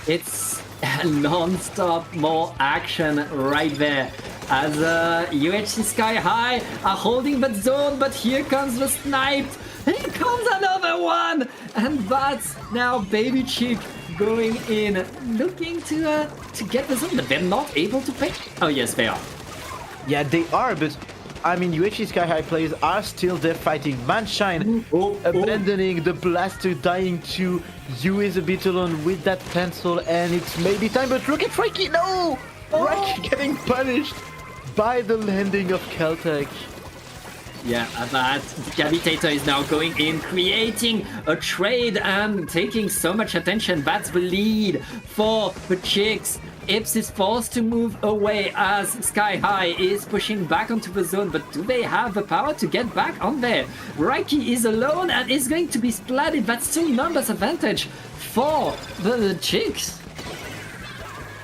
It's non-stop more action right there as UHC Sky High are holding that zone, but here comes the snipe. Here comes another one, and that's now Baby Chick going in, looking to get the zone, but they're not able to pick. Oh yes, they are. Yeah, they are, but I mean, UHC Sky High players are still there fighting. Manshine abandoning the blaster, dying to. Yu is a bit alone with that pencil, and it's maybe time, but look at Reiki! No! Reiki getting punished by the landing of Caltech. Yeah, that Decapitator is now going in, creating a trade and taking so much attention. That's the lead for the Chicks. Ips is forced to move away as Sky High is pushing back onto the zone, but do they have the power to get back on there? Reiki is alone and is going to be splatted. That's still numbers advantage for the Chicks.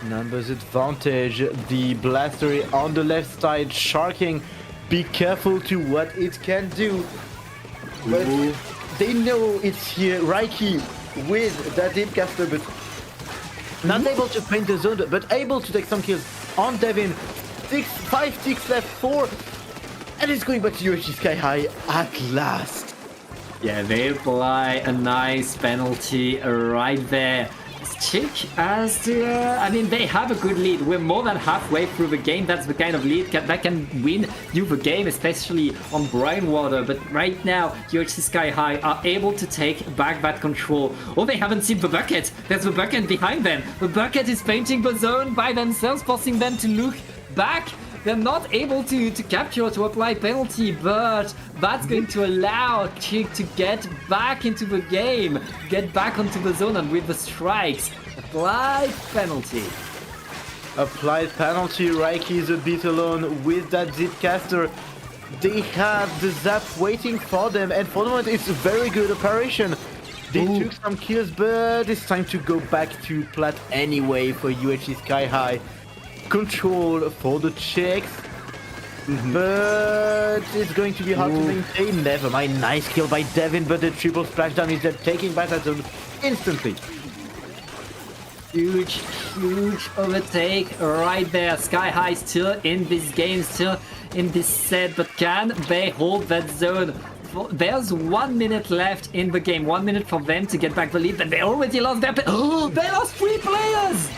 Numbers advantage. The blaster on the left side, sharking. Be careful to what it can do. But they know it's here. Reiki with that Deepcaster, but not able to paint the zone, but able to take some kills on Devin. 5 ticks left, 4. And it's going back to UHG Sky High at last. Yeah, they apply a nice penalty right there. Chick has to, I mean, they have a good lead. We're more than halfway through the game. That's the kind of lead that can win you the game, especially on Brine Water. But right now, UHC Sky High are able to take back that control. Oh, they haven't seen the bucket. There's the bucket behind them. The bucket is painting the zone by themselves, forcing them to look back. They're not able to capture or to apply penalty, but that's going to allow Chick to get back into the game, get back onto the zone, and with the strikes, apply penalty. Applied penalty, Reiki is a bit alone with that Zipcaster. They have the Zap waiting for them, and for the moment it's a very good operation. They took some kills, but it's time to go back to plat anyway for UHG Sky High. Control for the Chicks, but it's going to be hard to maintain. Never mind, nice kill by Devin, but the triple splashdown is taking back that zone instantly. Huge overtake right there. Sky High still in this game, still in this set, but can they hold that zone? There's 1 minute left in the game, 1 minute for them to get back the lead, but they already lost their... Oh, they lost 3 players!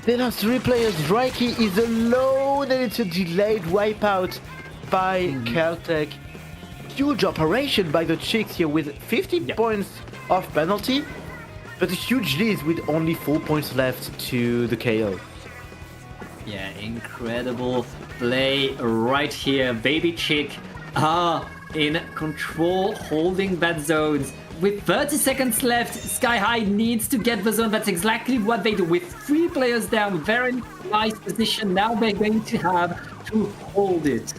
They lost 3 players. Reiki is alone, and it's a delayed wipeout by Caltech. Huge operation by the Chicks here with 50 points of penalty, but a huge lead with only 4 points left to the KO. Yeah, incredible play right here. Baby Chick are in control, holding that zone. With 30 seconds left, Sky High needs to get the zone. That's exactly what they do. With 3 players down, very nice position. Now they're going to have to hold it.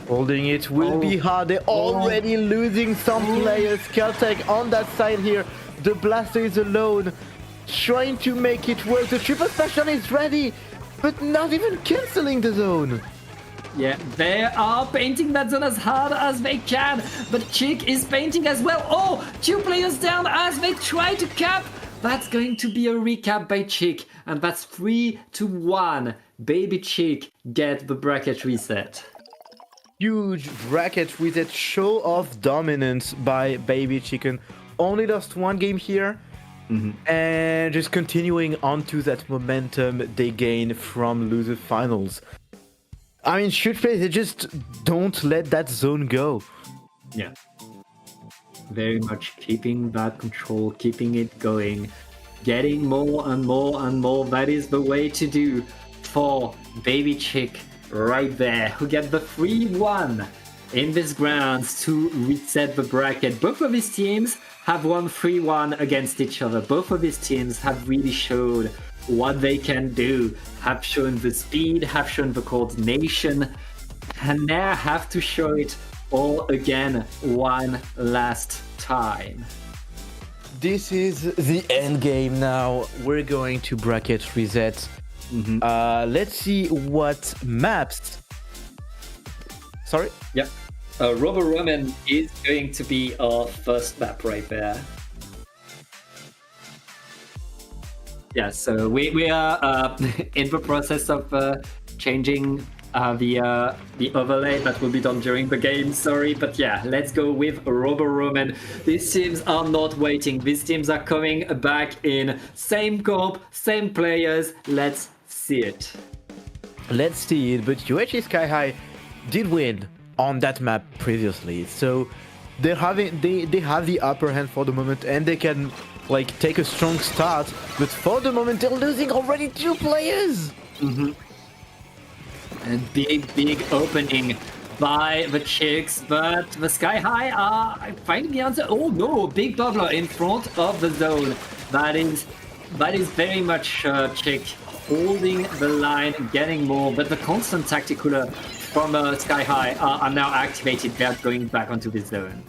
Holding it will be hard. They're already losing some players. Caltech on that side here. The blaster is alone, trying to make it work. The triple session is ready, but not even cancelling the zone. Yeah, they are painting that zone as hard as they can, but Chick is painting as well. Oh, 2 players down as they try to cap. That's going to be a recap by Chick, and that's 3-1. Baby Chick get the bracket reset. Huge bracket with a show of dominance by Baby Chicken. Only lost 1 game here, and just continuing on to that momentum they gain from loser finals. I mean, should play, they just don't let that zone go. Yeah. Very much keeping that control, keeping it going, getting more and more and more. That is the way to do for Baby Chick right there, who get the 3-1 in this grounds to reset the bracket. Both of these teams have won 3-1 against each other. Both of these teams have really showed what they can do, have shown the speed, have shown the coordination, and now have to show it all again one last time. This is the end game now. We're going to bracket reset. Let's see what maps. Sorry? Yep. Robo Roman is going to be our first map right there. Yeah, so we are in the process of changing the overlay that will be done during the game, sorry, but yeah, let's go with Robo Roman. These teams are not waiting, these teams are coming back in. Same comp, same players, let's see it. Let's see it, but UHG Sky High did win on that map previously, so they have the upper hand for the moment, and they can like take a strong start, but for the moment they're losing already 2 players. And big opening by the Chicks, but the Sky High are finding the answer. Oh no, big bubbler in front of the zone. That is That is very much Chick holding the line, getting more, but the constant tactical from Sky High are now activated. They're going back onto the zone.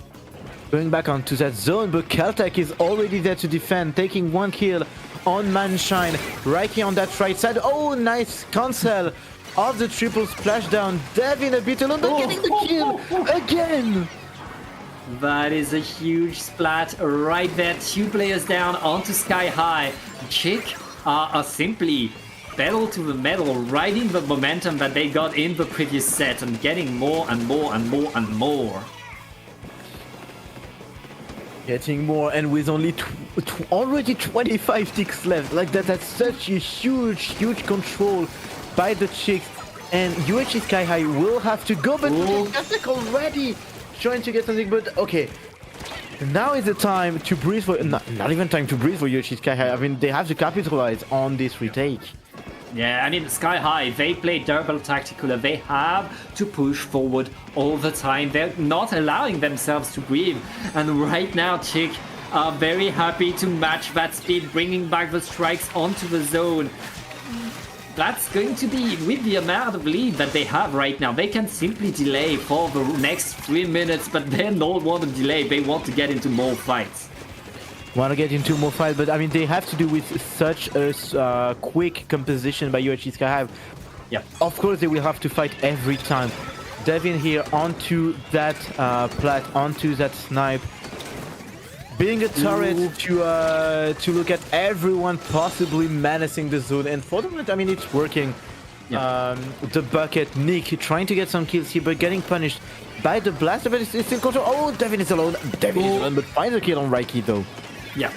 Going back onto that zone, but Caltech is already there to defend, taking one kill on Manshine. Reiki on that right side. Oh, nice cancel of the triple splashdown. Devin a bit alone, but getting the kill again. That is a huge splat right there. 2 players down onto Sky High. Chick are simply pedal to the metal, riding the momentum that they got in the previous set and getting more and more and more and more. Getting more, and with only already 25 ticks left. Like that's such a huge control by the Chicks. And UHC Sky High will have to go, but Caltech already trying to get something, but okay. Now is the time to breathe for... Not even time to breathe for Yoshi Sky High. I mean, they have to capitalize on this retake. Yeah, I mean, Sky High, they play double tactical. They have to push forward all the time. They're not allowing themselves to breathe. And right now, Chick are very happy to match that speed, bringing back the strikes onto the zone. That's going to be, with the amount of lead that they have right now, they can simply delay for the next 3 minutes, but they don't want to delay. They want to get into more fights. Want to get into more fights, but I mean, they have to do with such a quick composition by UHC Sky High. Yeah. Of course, they will have to fight every time. Devin here onto that plat, onto that snipe. Being a turret to look at everyone possibly menacing the zone, and for the moment, I mean, it's working. Yeah. The bucket, Nick trying to get some kills here, but getting punished by the blaster, but it's in control. Oh, Devin is alone. Devin is alone, but finds a kill on Reiki though. Yeah.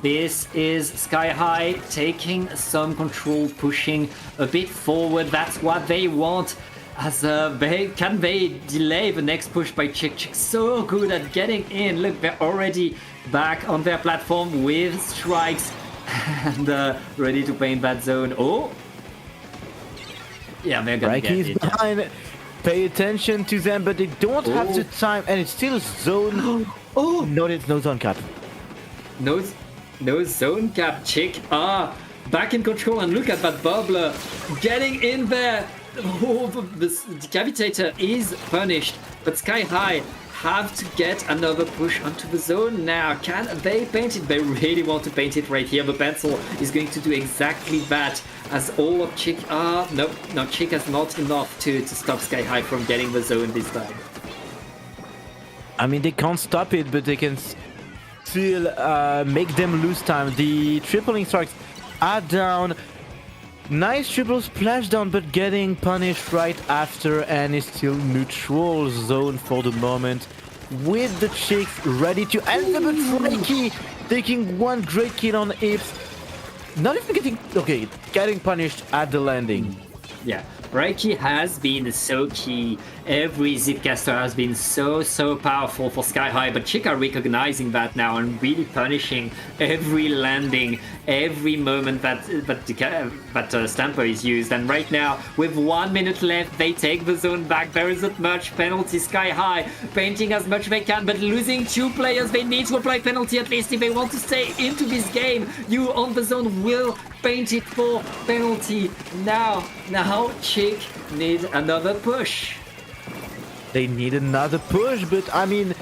This is Sky High taking some control, pushing a bit forward. That's what they want. As can they delay the next push by Chick? Chick so good at getting in. Look, they're already back on their platform with strikes and ready to paint that zone. Oh, yeah, they're gonna get it. Behind. Pay attention to them, but they don't have the time, and it's still zone. No, it's no zone cap. No zone cap. Chick back in control, and look at that bubbler getting in there. Oh, the decapitator is punished, but Sky High have to get another push onto the zone now. Can they paint it? They really want to paint it right here. The pencil is going to do exactly that, as all of Chick... no, Chick has not enough to stop Sky High from getting the zone this time. I mean, they can't stop it, but they can still make them lose time. The tripling strikes are down. Nice triple splashdown, but getting punished right after, and is still neutral zone for the moment. With the Chicks ready to answer, but Reiki taking one great kill on Ips. Not even getting punished at the landing. Yeah, Reiki has been so key. Every Zipcaster has been so powerful for Sky High, but Chick are recognizing that now and really punishing every landing, every moment that Stamper is used. And right now, with 1 minute left, they take the zone back. There isn't much penalty. Sky High painting as much they can, but losing 2 players. They need to apply penalty at least if they want to stay into this game. You on the zone will paint it for penalty. Now Chick need another push. They need another push, but I mean,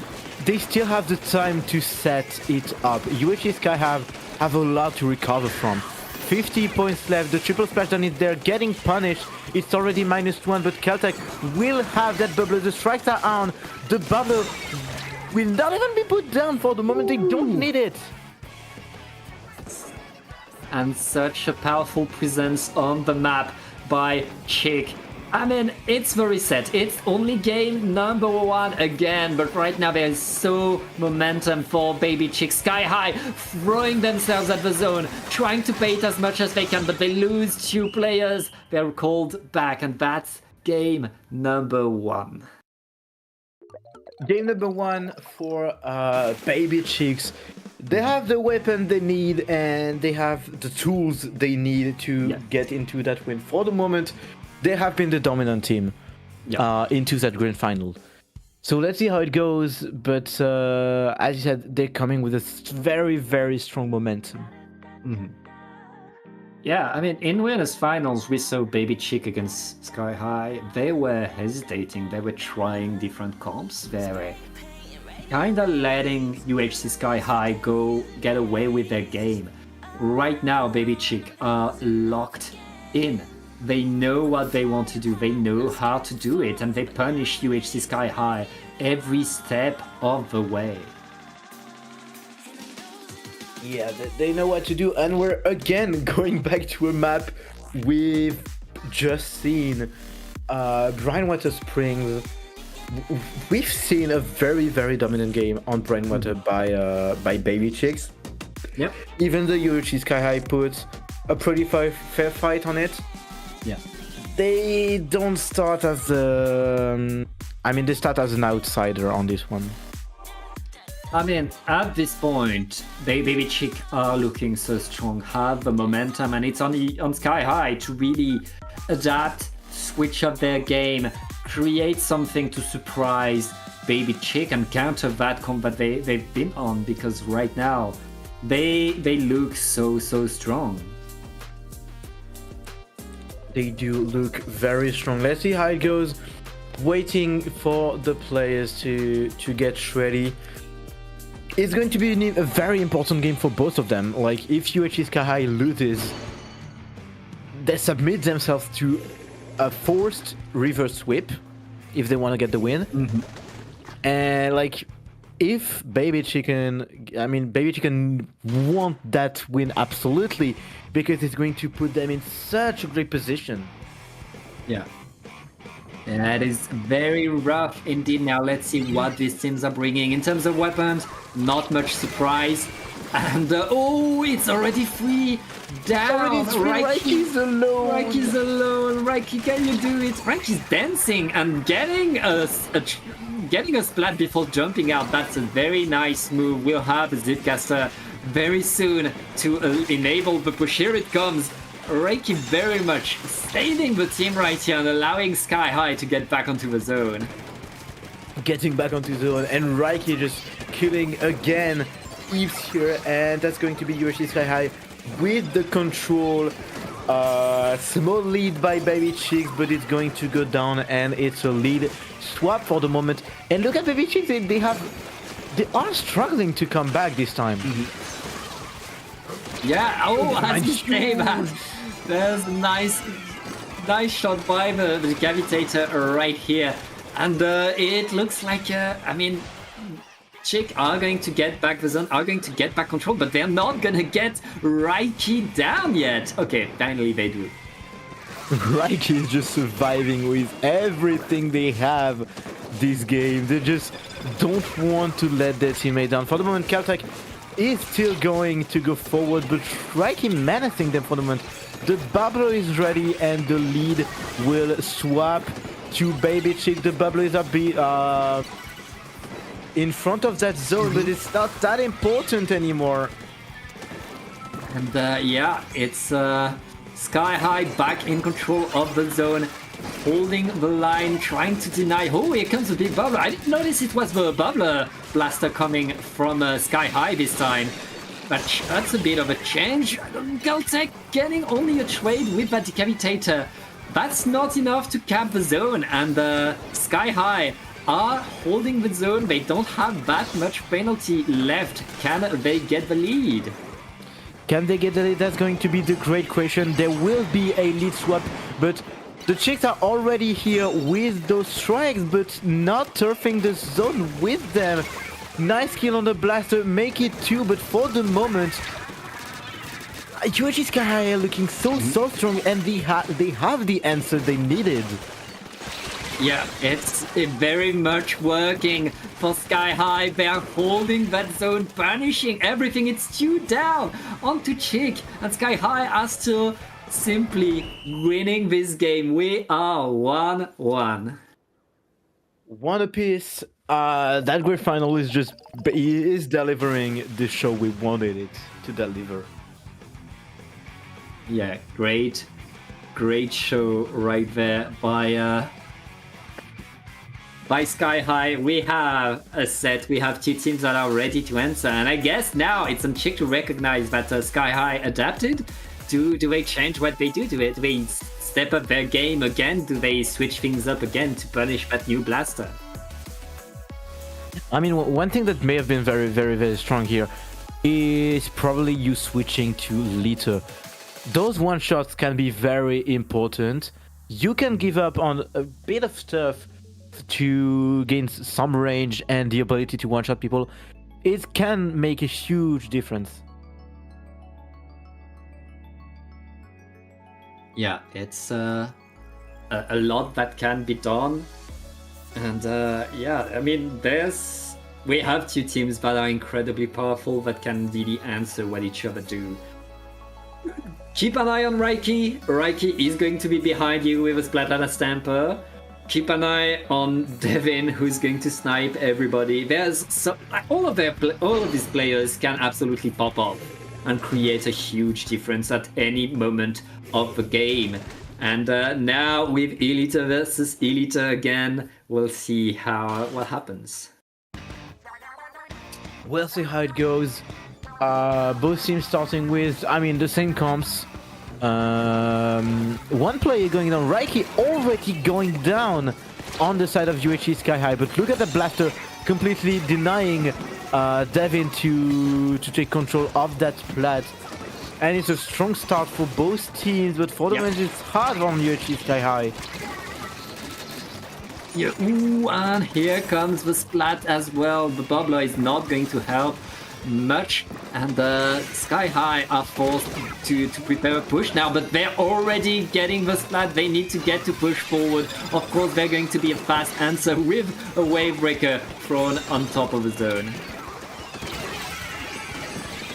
they still have the time to set it up. UHC Sky have a lot to recover from. 50 points left, the triple splashdown is there, getting punished. It's already -1, but Caltech will have that bubble. The strikes are on. The bubble will not even be put down for the moment. They don't need it. And such a powerful presence on the map by Chick. I mean, it's the reset. It's only game number 1 again, but right now there is so momentum for Baby Chick. Sky High throwing themselves at the zone, trying to paint as much as they can, but they lose 2 players. They're called back, and that's game number 1. Game number 1 for Baby Chicks. They have the weapon they need, and they have the tools they need to get into that win. For the moment, they have been the dominant team into that grand final. So let's see how it goes. But as you said, they're coming with a very, very strong momentum. Yeah, I mean, in winners finals, we saw Baby Chick against Sky High. They were hesitating. They were trying different comps. They were kind of letting UHC Sky High get away with their game. Right now, Baby Chick are locked in. They know what they want to do. They know how to do it, and they punish UHC Sky High every step of the way. Yeah, they know what to do, and we're again going back to a map we've just seen. Brightwater Springs. We've seen a very, very dominant game on Brightwater by Baby Chicks. Yep. Even though UHC Sky High put a pretty fair fight on it. Yeah. They don't start as they start as an outsider on this one. I mean, at this point, Baby Chick are looking so strong, have the momentum, and it's on Sky High to really adapt, switch up their game, create something to surprise Baby Chick and counter that combat they've been on, because right now, they look so strong. They do look very strong. Let's see how it goes. Waiting for the players to get ready. It's going to be a very important game for both of them. Like, if UHC Sky High loses, they submit themselves to a forced reverse sweep if they want to get the win. Mm-hmm. And like, if Baby Chicken want that win absolutely, because it's going to put them in such a great position. Yeah. That is very rough indeed. Now let's see what these teams are bringing. In terms of weapons, not much surprise. And it's already 3 down. Raiki's alone. Raiki's alone. Raiki, can you do it? Raiki's dancing and getting a splat before jumping out. That's a very nice move. We'll have a Zipcaster very soon to enable the push. Here it comes. Reiki very much saving the team right here and allowing Sky High to get back onto the zone. Getting back onto the zone, and Reiki just killing again Eves here, and that's going to be UHC Sky High with the control. Small lead by Baby Chicks, but it's going to go down, and it's a lead swap for the moment. And look at Baby Chicks, they are struggling to come back this time. Yeah, as you say that. There's a nice shot by the Decapitator right here. And it looks like, Chick are going to get back the zone, are going to get back control, but they're not gonna get Raiki down yet. Okay, finally they do. Raiki is just surviving with everything they have this game. They just don't want to let their teammate down. For the moment, Caltech is still going to go forward, but Raiki menacing them for the moment. The Bubbler is ready, and the lead will swap to Baby Chick. The Bubbler is in front of that zone, but it's not that important anymore. And it's Sky High back in control of the zone, holding the line, trying to deny. Oh, here comes the big Bubbler. I didn't notice it was the Bubbler blaster coming from Sky High this time. But that's a bit of a change. Galtech getting only a trade with that Decapitator. That's not enough to cap the zone, and Sky High are holding the zone. They don't have that much penalty left. Can they get the lead? Can they get the lead? That's going to be the great question. There will be a lead swap, but the Chicks are already here with those strikes, but not turfing the zone with them. Nice kill on the blaster, make it 2, but for the moment, UHC Sky High are looking so strong, and they have the answer they needed. Yeah, it's very much working for Sky High. They are holding that zone, punishing everything. It's 2 down onto Chick, and Sky High are still simply winning this game. We are 1-1. One apiece. That great final is delivering the show we wanted it to deliver. Yeah, great show right there by Sky High. We have a set, we have 2 teams that are ready to answer, and I guess now it's on Chick to recognize that Sky High adapted do they change what they do? Do they step up their game again? Do they switch things up again to punish that new blaster? I mean, one thing that may have been very, very, very strong here is probably you switching to Lita. Those one-shots can be very important. You can give up on a bit of stuff to gain some range and the ability to one-shot people. It can make a huge difference. Yeah, it's a lot that can be done. And yeah, I mean, we have two teams that are incredibly powerful that can really answer what each other do. Keep an eye on Reiki. Reiki is going to be behind you with a Splatlana Stamper. Keep an eye on Devin, who's going to snipe everybody. All of these players can absolutely pop up and create a huge difference at any moment of the game. And now with Elita versus Elita again, we'll see what happens. We'll see how it goes. Both teams starting with, I mean, the same comps. One player going down, Reiki already going down on the side of UHC Sky High, but look at the blaster completely denying Devin to take control of that plat. And it's a strong start for both teams, but for the moment it's hard on UHC Sky High. Yeah, ooh, and here comes the splat as well. The bubbler is not going to help much, and Sky High are forced to prepare a push now, but they're already getting the splat. They need to get to push forward. Of course, they're going to be a fast answer with a wave breaker thrown on top of the zone.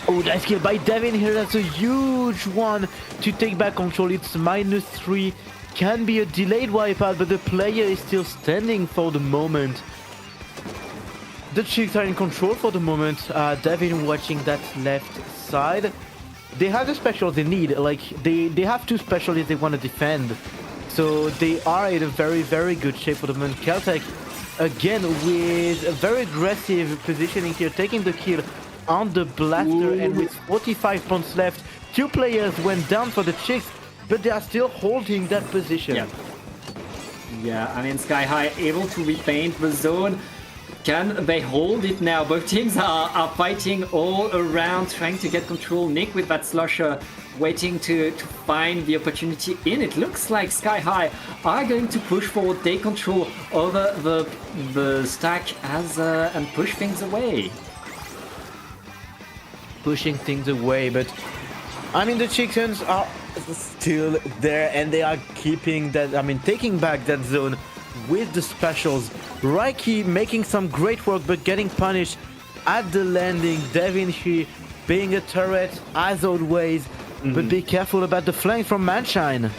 Oh, nice kill by Devin here. That's a huge one to take back control. It's -3. Can be a delayed wipeout, but the player is still standing for the moment. The Chicks are in control for the moment. Devin watching that left side. They have the special they need. Like, they have two specials if they want to defend. So they are in a very, very good shape for the moment. Caltech, again, with a very aggressive positioning here, taking the kill on the blaster. Ooh. And with 45 points left, two players went down for the Chicks, but they are still holding that position. Yeah, I mean, Sky High able to repaint the zone. Can they hold it now? Both teams are fighting all around, trying to get control. Nick with that slusher, waiting to find the opportunity in. It looks like Sky High are going to push forward, take control over the stack and push things away. Pushing things away, but I mean, the Chickens are still there and they are keeping that, I mean, taking back that zone with the specials. Reiki making some great work, but getting punished at the landing. Devin here being a turret as always, but be careful about the flank from Manshine.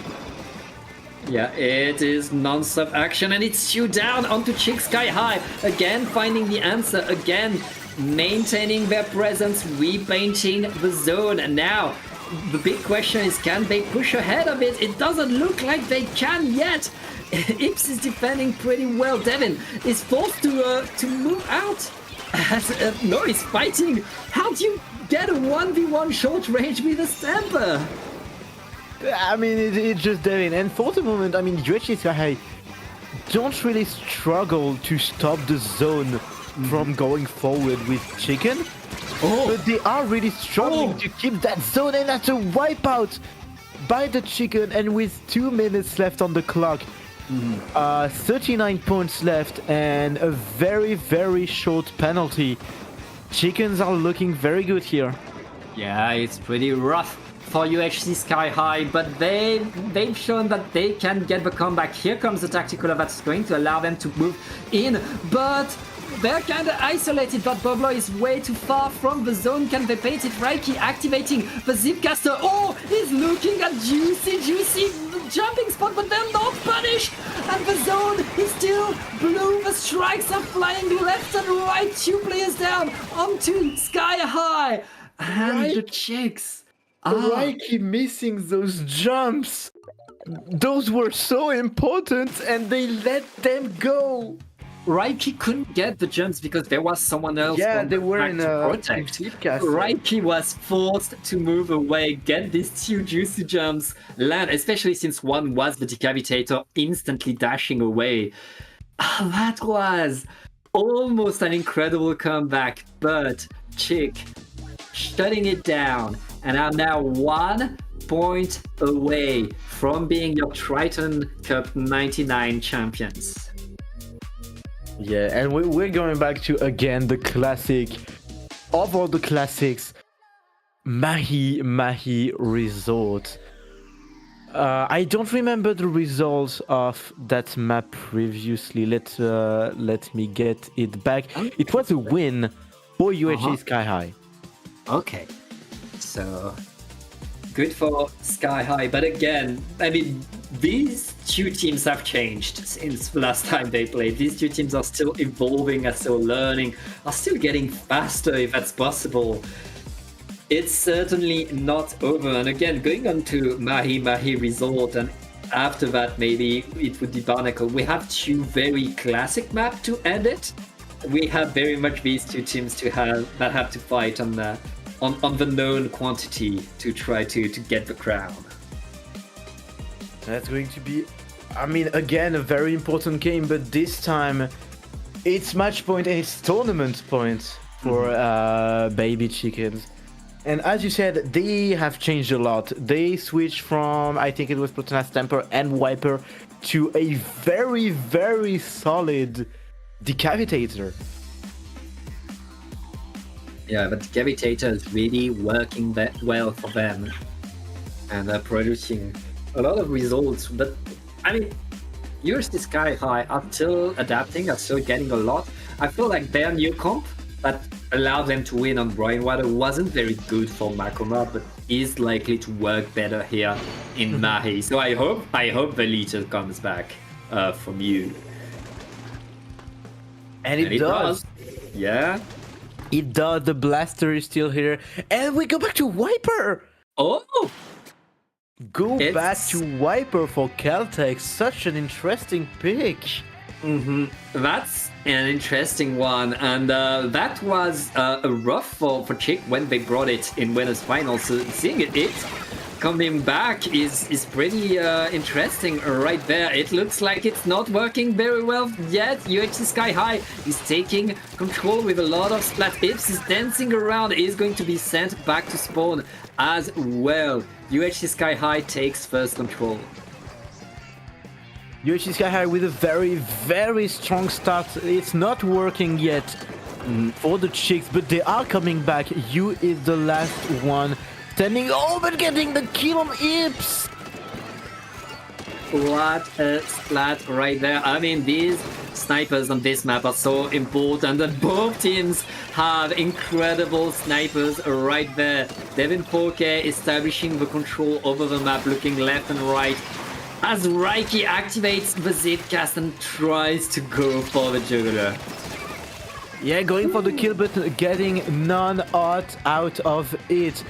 Yeah, it is non-stop action, and it's you down onto Chick Sky High. Again, finding the answer, again, maintaining their presence, repainting the zone. And now, the big question is, can they push ahead of it? It doesn't look like they can yet. Ips is defending pretty well. Devin is forced to move out. No, he's fighting. How do you get a 1v1 short range with a Stamper? I mean, it's just Devin. And for the moment, I mean, UHC Sky High don't really struggle to stop the zone from going forward with Chicken. But they are really struggling to keep that zone, and that's a wipeout by the Chicken. And with 2 minutes left on the clock, 39 points left and a very, very short penalty. Chickens are looking very good here. Yeah, it's pretty rough for UHC Sky High, but they've shown that they can get the comeback. Here comes the tactical that's going to allow them to move in, but they're kind of isolated. That bubbler is way too far from the zone. Can they bait it? Reiki activating the Zipcaster. Oh, he's looking at Juicy jumping spot, but they're not punished. And the zone is still blue. The strikes are flying left and right. 2 players down onto Sky High. And the Chicks. Reiki missing those jumps. Those were so important and they let them go. Raiki couldn't get the jumps because there was someone else Yeah, on they the were back in to a protect. Slipcast. Raiki was forced to move away, get these 2 juicy jumps, land, especially since one was the decapitator instantly dashing away. That was almost an incredible comeback, but Chick shutting it down and are now 1 point away from being your Triton-Cup 99 champions. Yeah, and we're going back to, again, the classic of all the classics, Mahi Resort. I don't remember the results of that map previously. Let me get it back. It was a win for UHC Sky High. Okay, so good for Sky High, but again, I mean, these 2 teams have changed since the last time they played. These 2 teams are still evolving, are still learning, are still getting faster if that's possible. It's certainly not over. And again, going on to Mahi Resort, and after that, maybe it would be Barnacle. We have 2 very classic maps to end it. We have very much these 2 teams that have to fight on the known quantity to try to get the crown. That's going to be, I mean, again, a very important game, but this time it's match point and it's tournament point for Baby Chickens. And as you said, they have changed a lot. They switched from, I think it was Protean Stamper and Wiper, to a very, very solid Decapitator. Yeah, but Decapitator is really working that well for them. And they're producing a lot of results. But, I mean, UHC Sky High are still adapting, are still getting a lot. I feel like their new comp that allowed them to win on Brainwater wasn't very good for Makoma, but is likely to work better here in Mahi. So I hope Velita comes back from you. And it does. Yeah. It does. The blaster is still here. And we go back to Wiper. Oh! Back to Wiper for Caltech. Such an interesting pick. That's an interesting one, and that was rough for Chick when they brought it in winners finals. So seeing it coming back is pretty interesting right there. It looks like it's not working very well yet. UHC Sky High is taking control with a lot of splat hips. Is dancing around. Is going to be sent back to spawn as well. UHC Sky High takes first control. UHC Sky High with a very, very strong start. It's not working yet for the Chicks, but they are coming back. You is the last one standing. Oh, but getting the kill on Ips. What a splat right there. I mean, these snipers on this map are so important, and both teams have incredible snipers right there. Devin 4K establishing the control over the map, looking left and right, as Raiki activates the Zipcast and tries to go for the juggler. Yeah, going for the kill, but getting none out of it.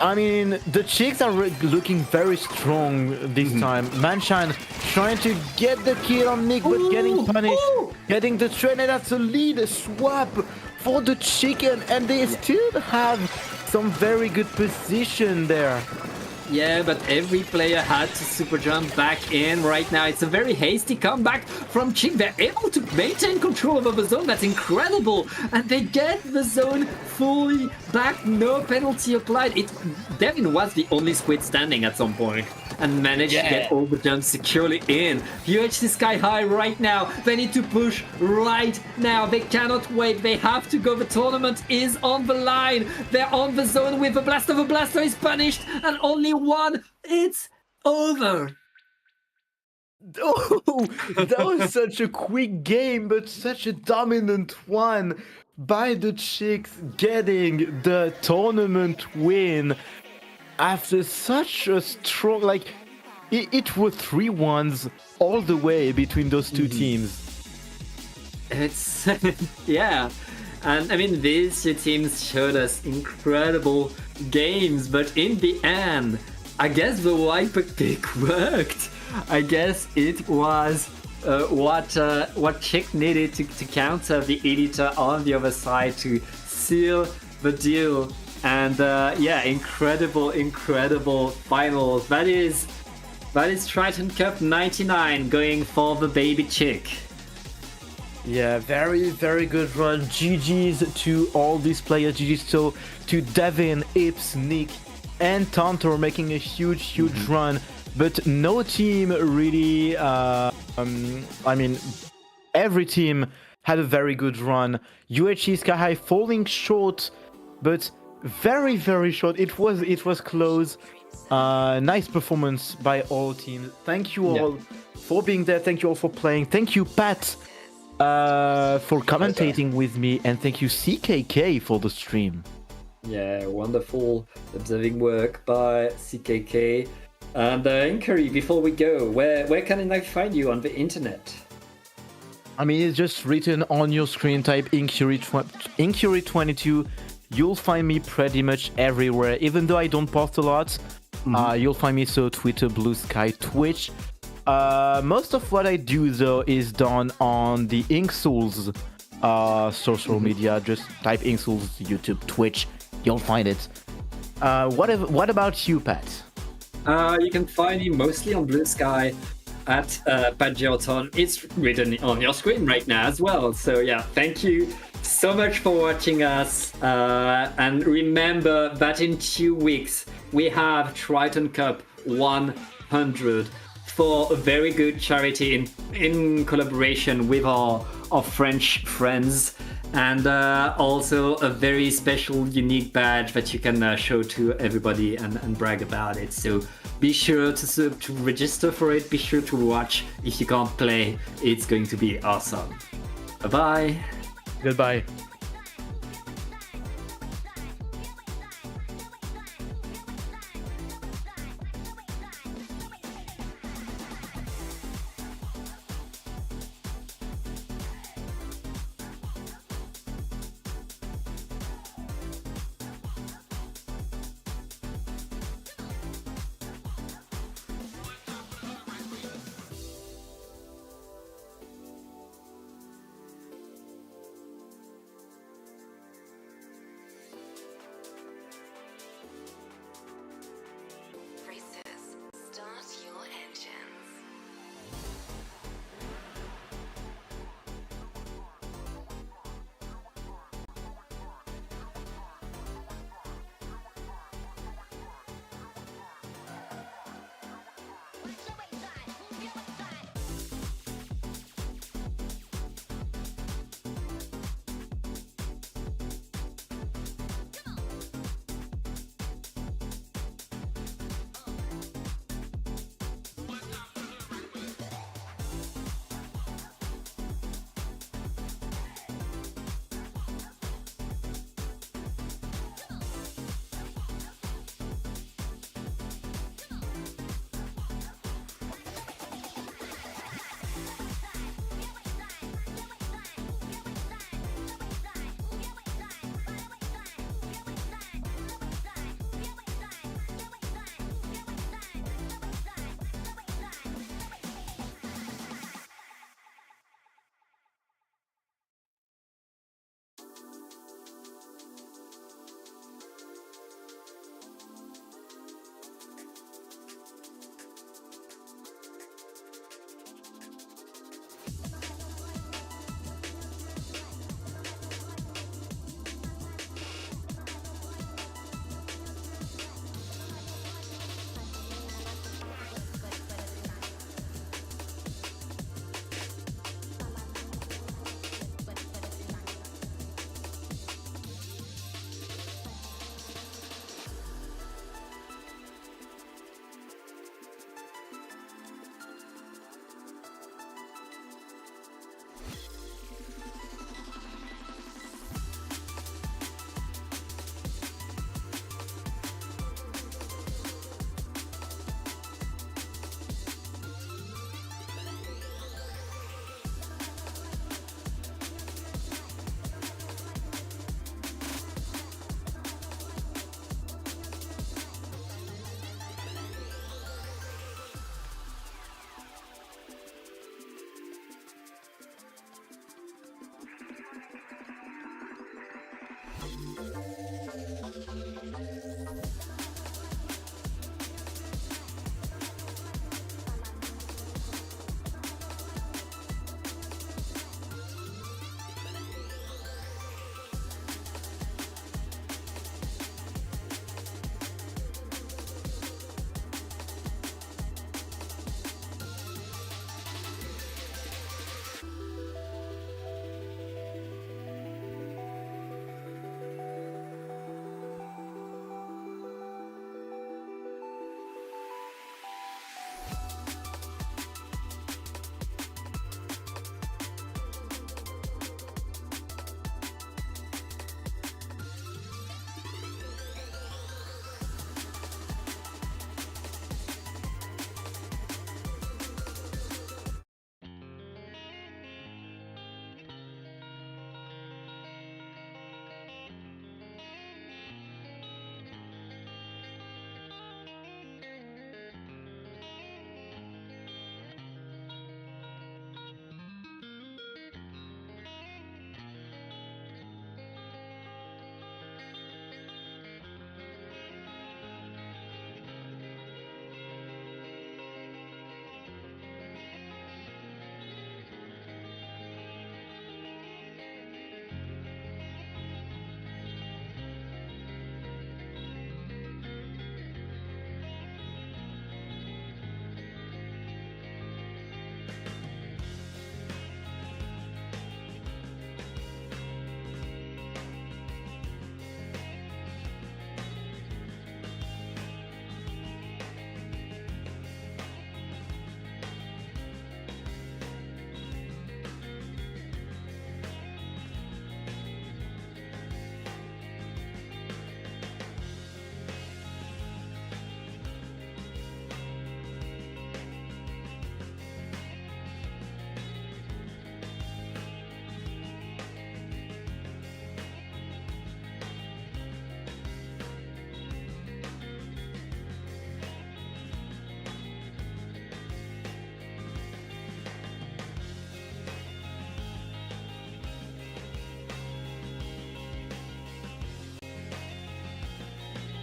I mean, the Chicks are looking very strong this time. Manshine trying to get the kill on Nick, but getting punished. Getting the trade, and that's a lead swap for the Chicken, and they still have some very good position there. Yeah, but every player had to super jump back in right now. It's a very hasty comeback from Chick. They're able to maintain control over the zone. That's incredible. And they get the zone fully back. No penalty applied. Devin was the only squid standing at some point and managed to get all the jumps securely in. UHC Sky High right now. They need to push right now. They cannot wait. They have to go. The tournament is on the line. They're on the zone with the blaster. The blaster is punished and only one. It's over. Oh, that was such a quick game, but such a dominant one by the Chicks, getting the tournament win after such a strong, like, it was 3-1s all the way between those two teams. It's, yeah. And I mean, these two teams showed us incredible games, but in the end, I guess the Wiper pick worked. I guess it was what Chick needed to counter the Editor on the other side to seal the deal. And yeah, incredible finals. That is Triton-Cup 99 going for the baby Chick. Yeah, very good run. GG's to all these players. GG's to Devin, Ips, Nick, and Tontor making a huge run. But no team really. I mean, every team had a very good run. UHC Sky High falling short, but very short. It was close. Nice performance by all teams. Thank you all for being there. Thank you all for playing. Thank you, Pat, for commentating with me, and thank you, CKK, for the stream. Yeah, wonderful observing work by CKK. And Inquiry, before we go, where can I find you on the internet? I mean, it's just written on your screen. Type Inquiry22. You'll find me pretty much everywhere. Even though I don't post a lot, you'll find me Twitter, Blue Sky, Twitch. Most of what I do though is done on the Inksouls social media. Just type Inksouls, YouTube, Twitch. You'll find it. What about you, Pat? You can find me mostly on Blue Sky at Pat Giorton. It's written on your screen right now as well. So yeah, thank you so much for watching us. And remember that in 2 weeks we have Triton-Cup 100 for a very good charity in collaboration with our French friends. And also a very special, unique badge that you can show to everybody and brag about it. So be sure to register for it. Be sure to watch. If you can't play, it's going to be awesome. Bye-bye. Goodbye.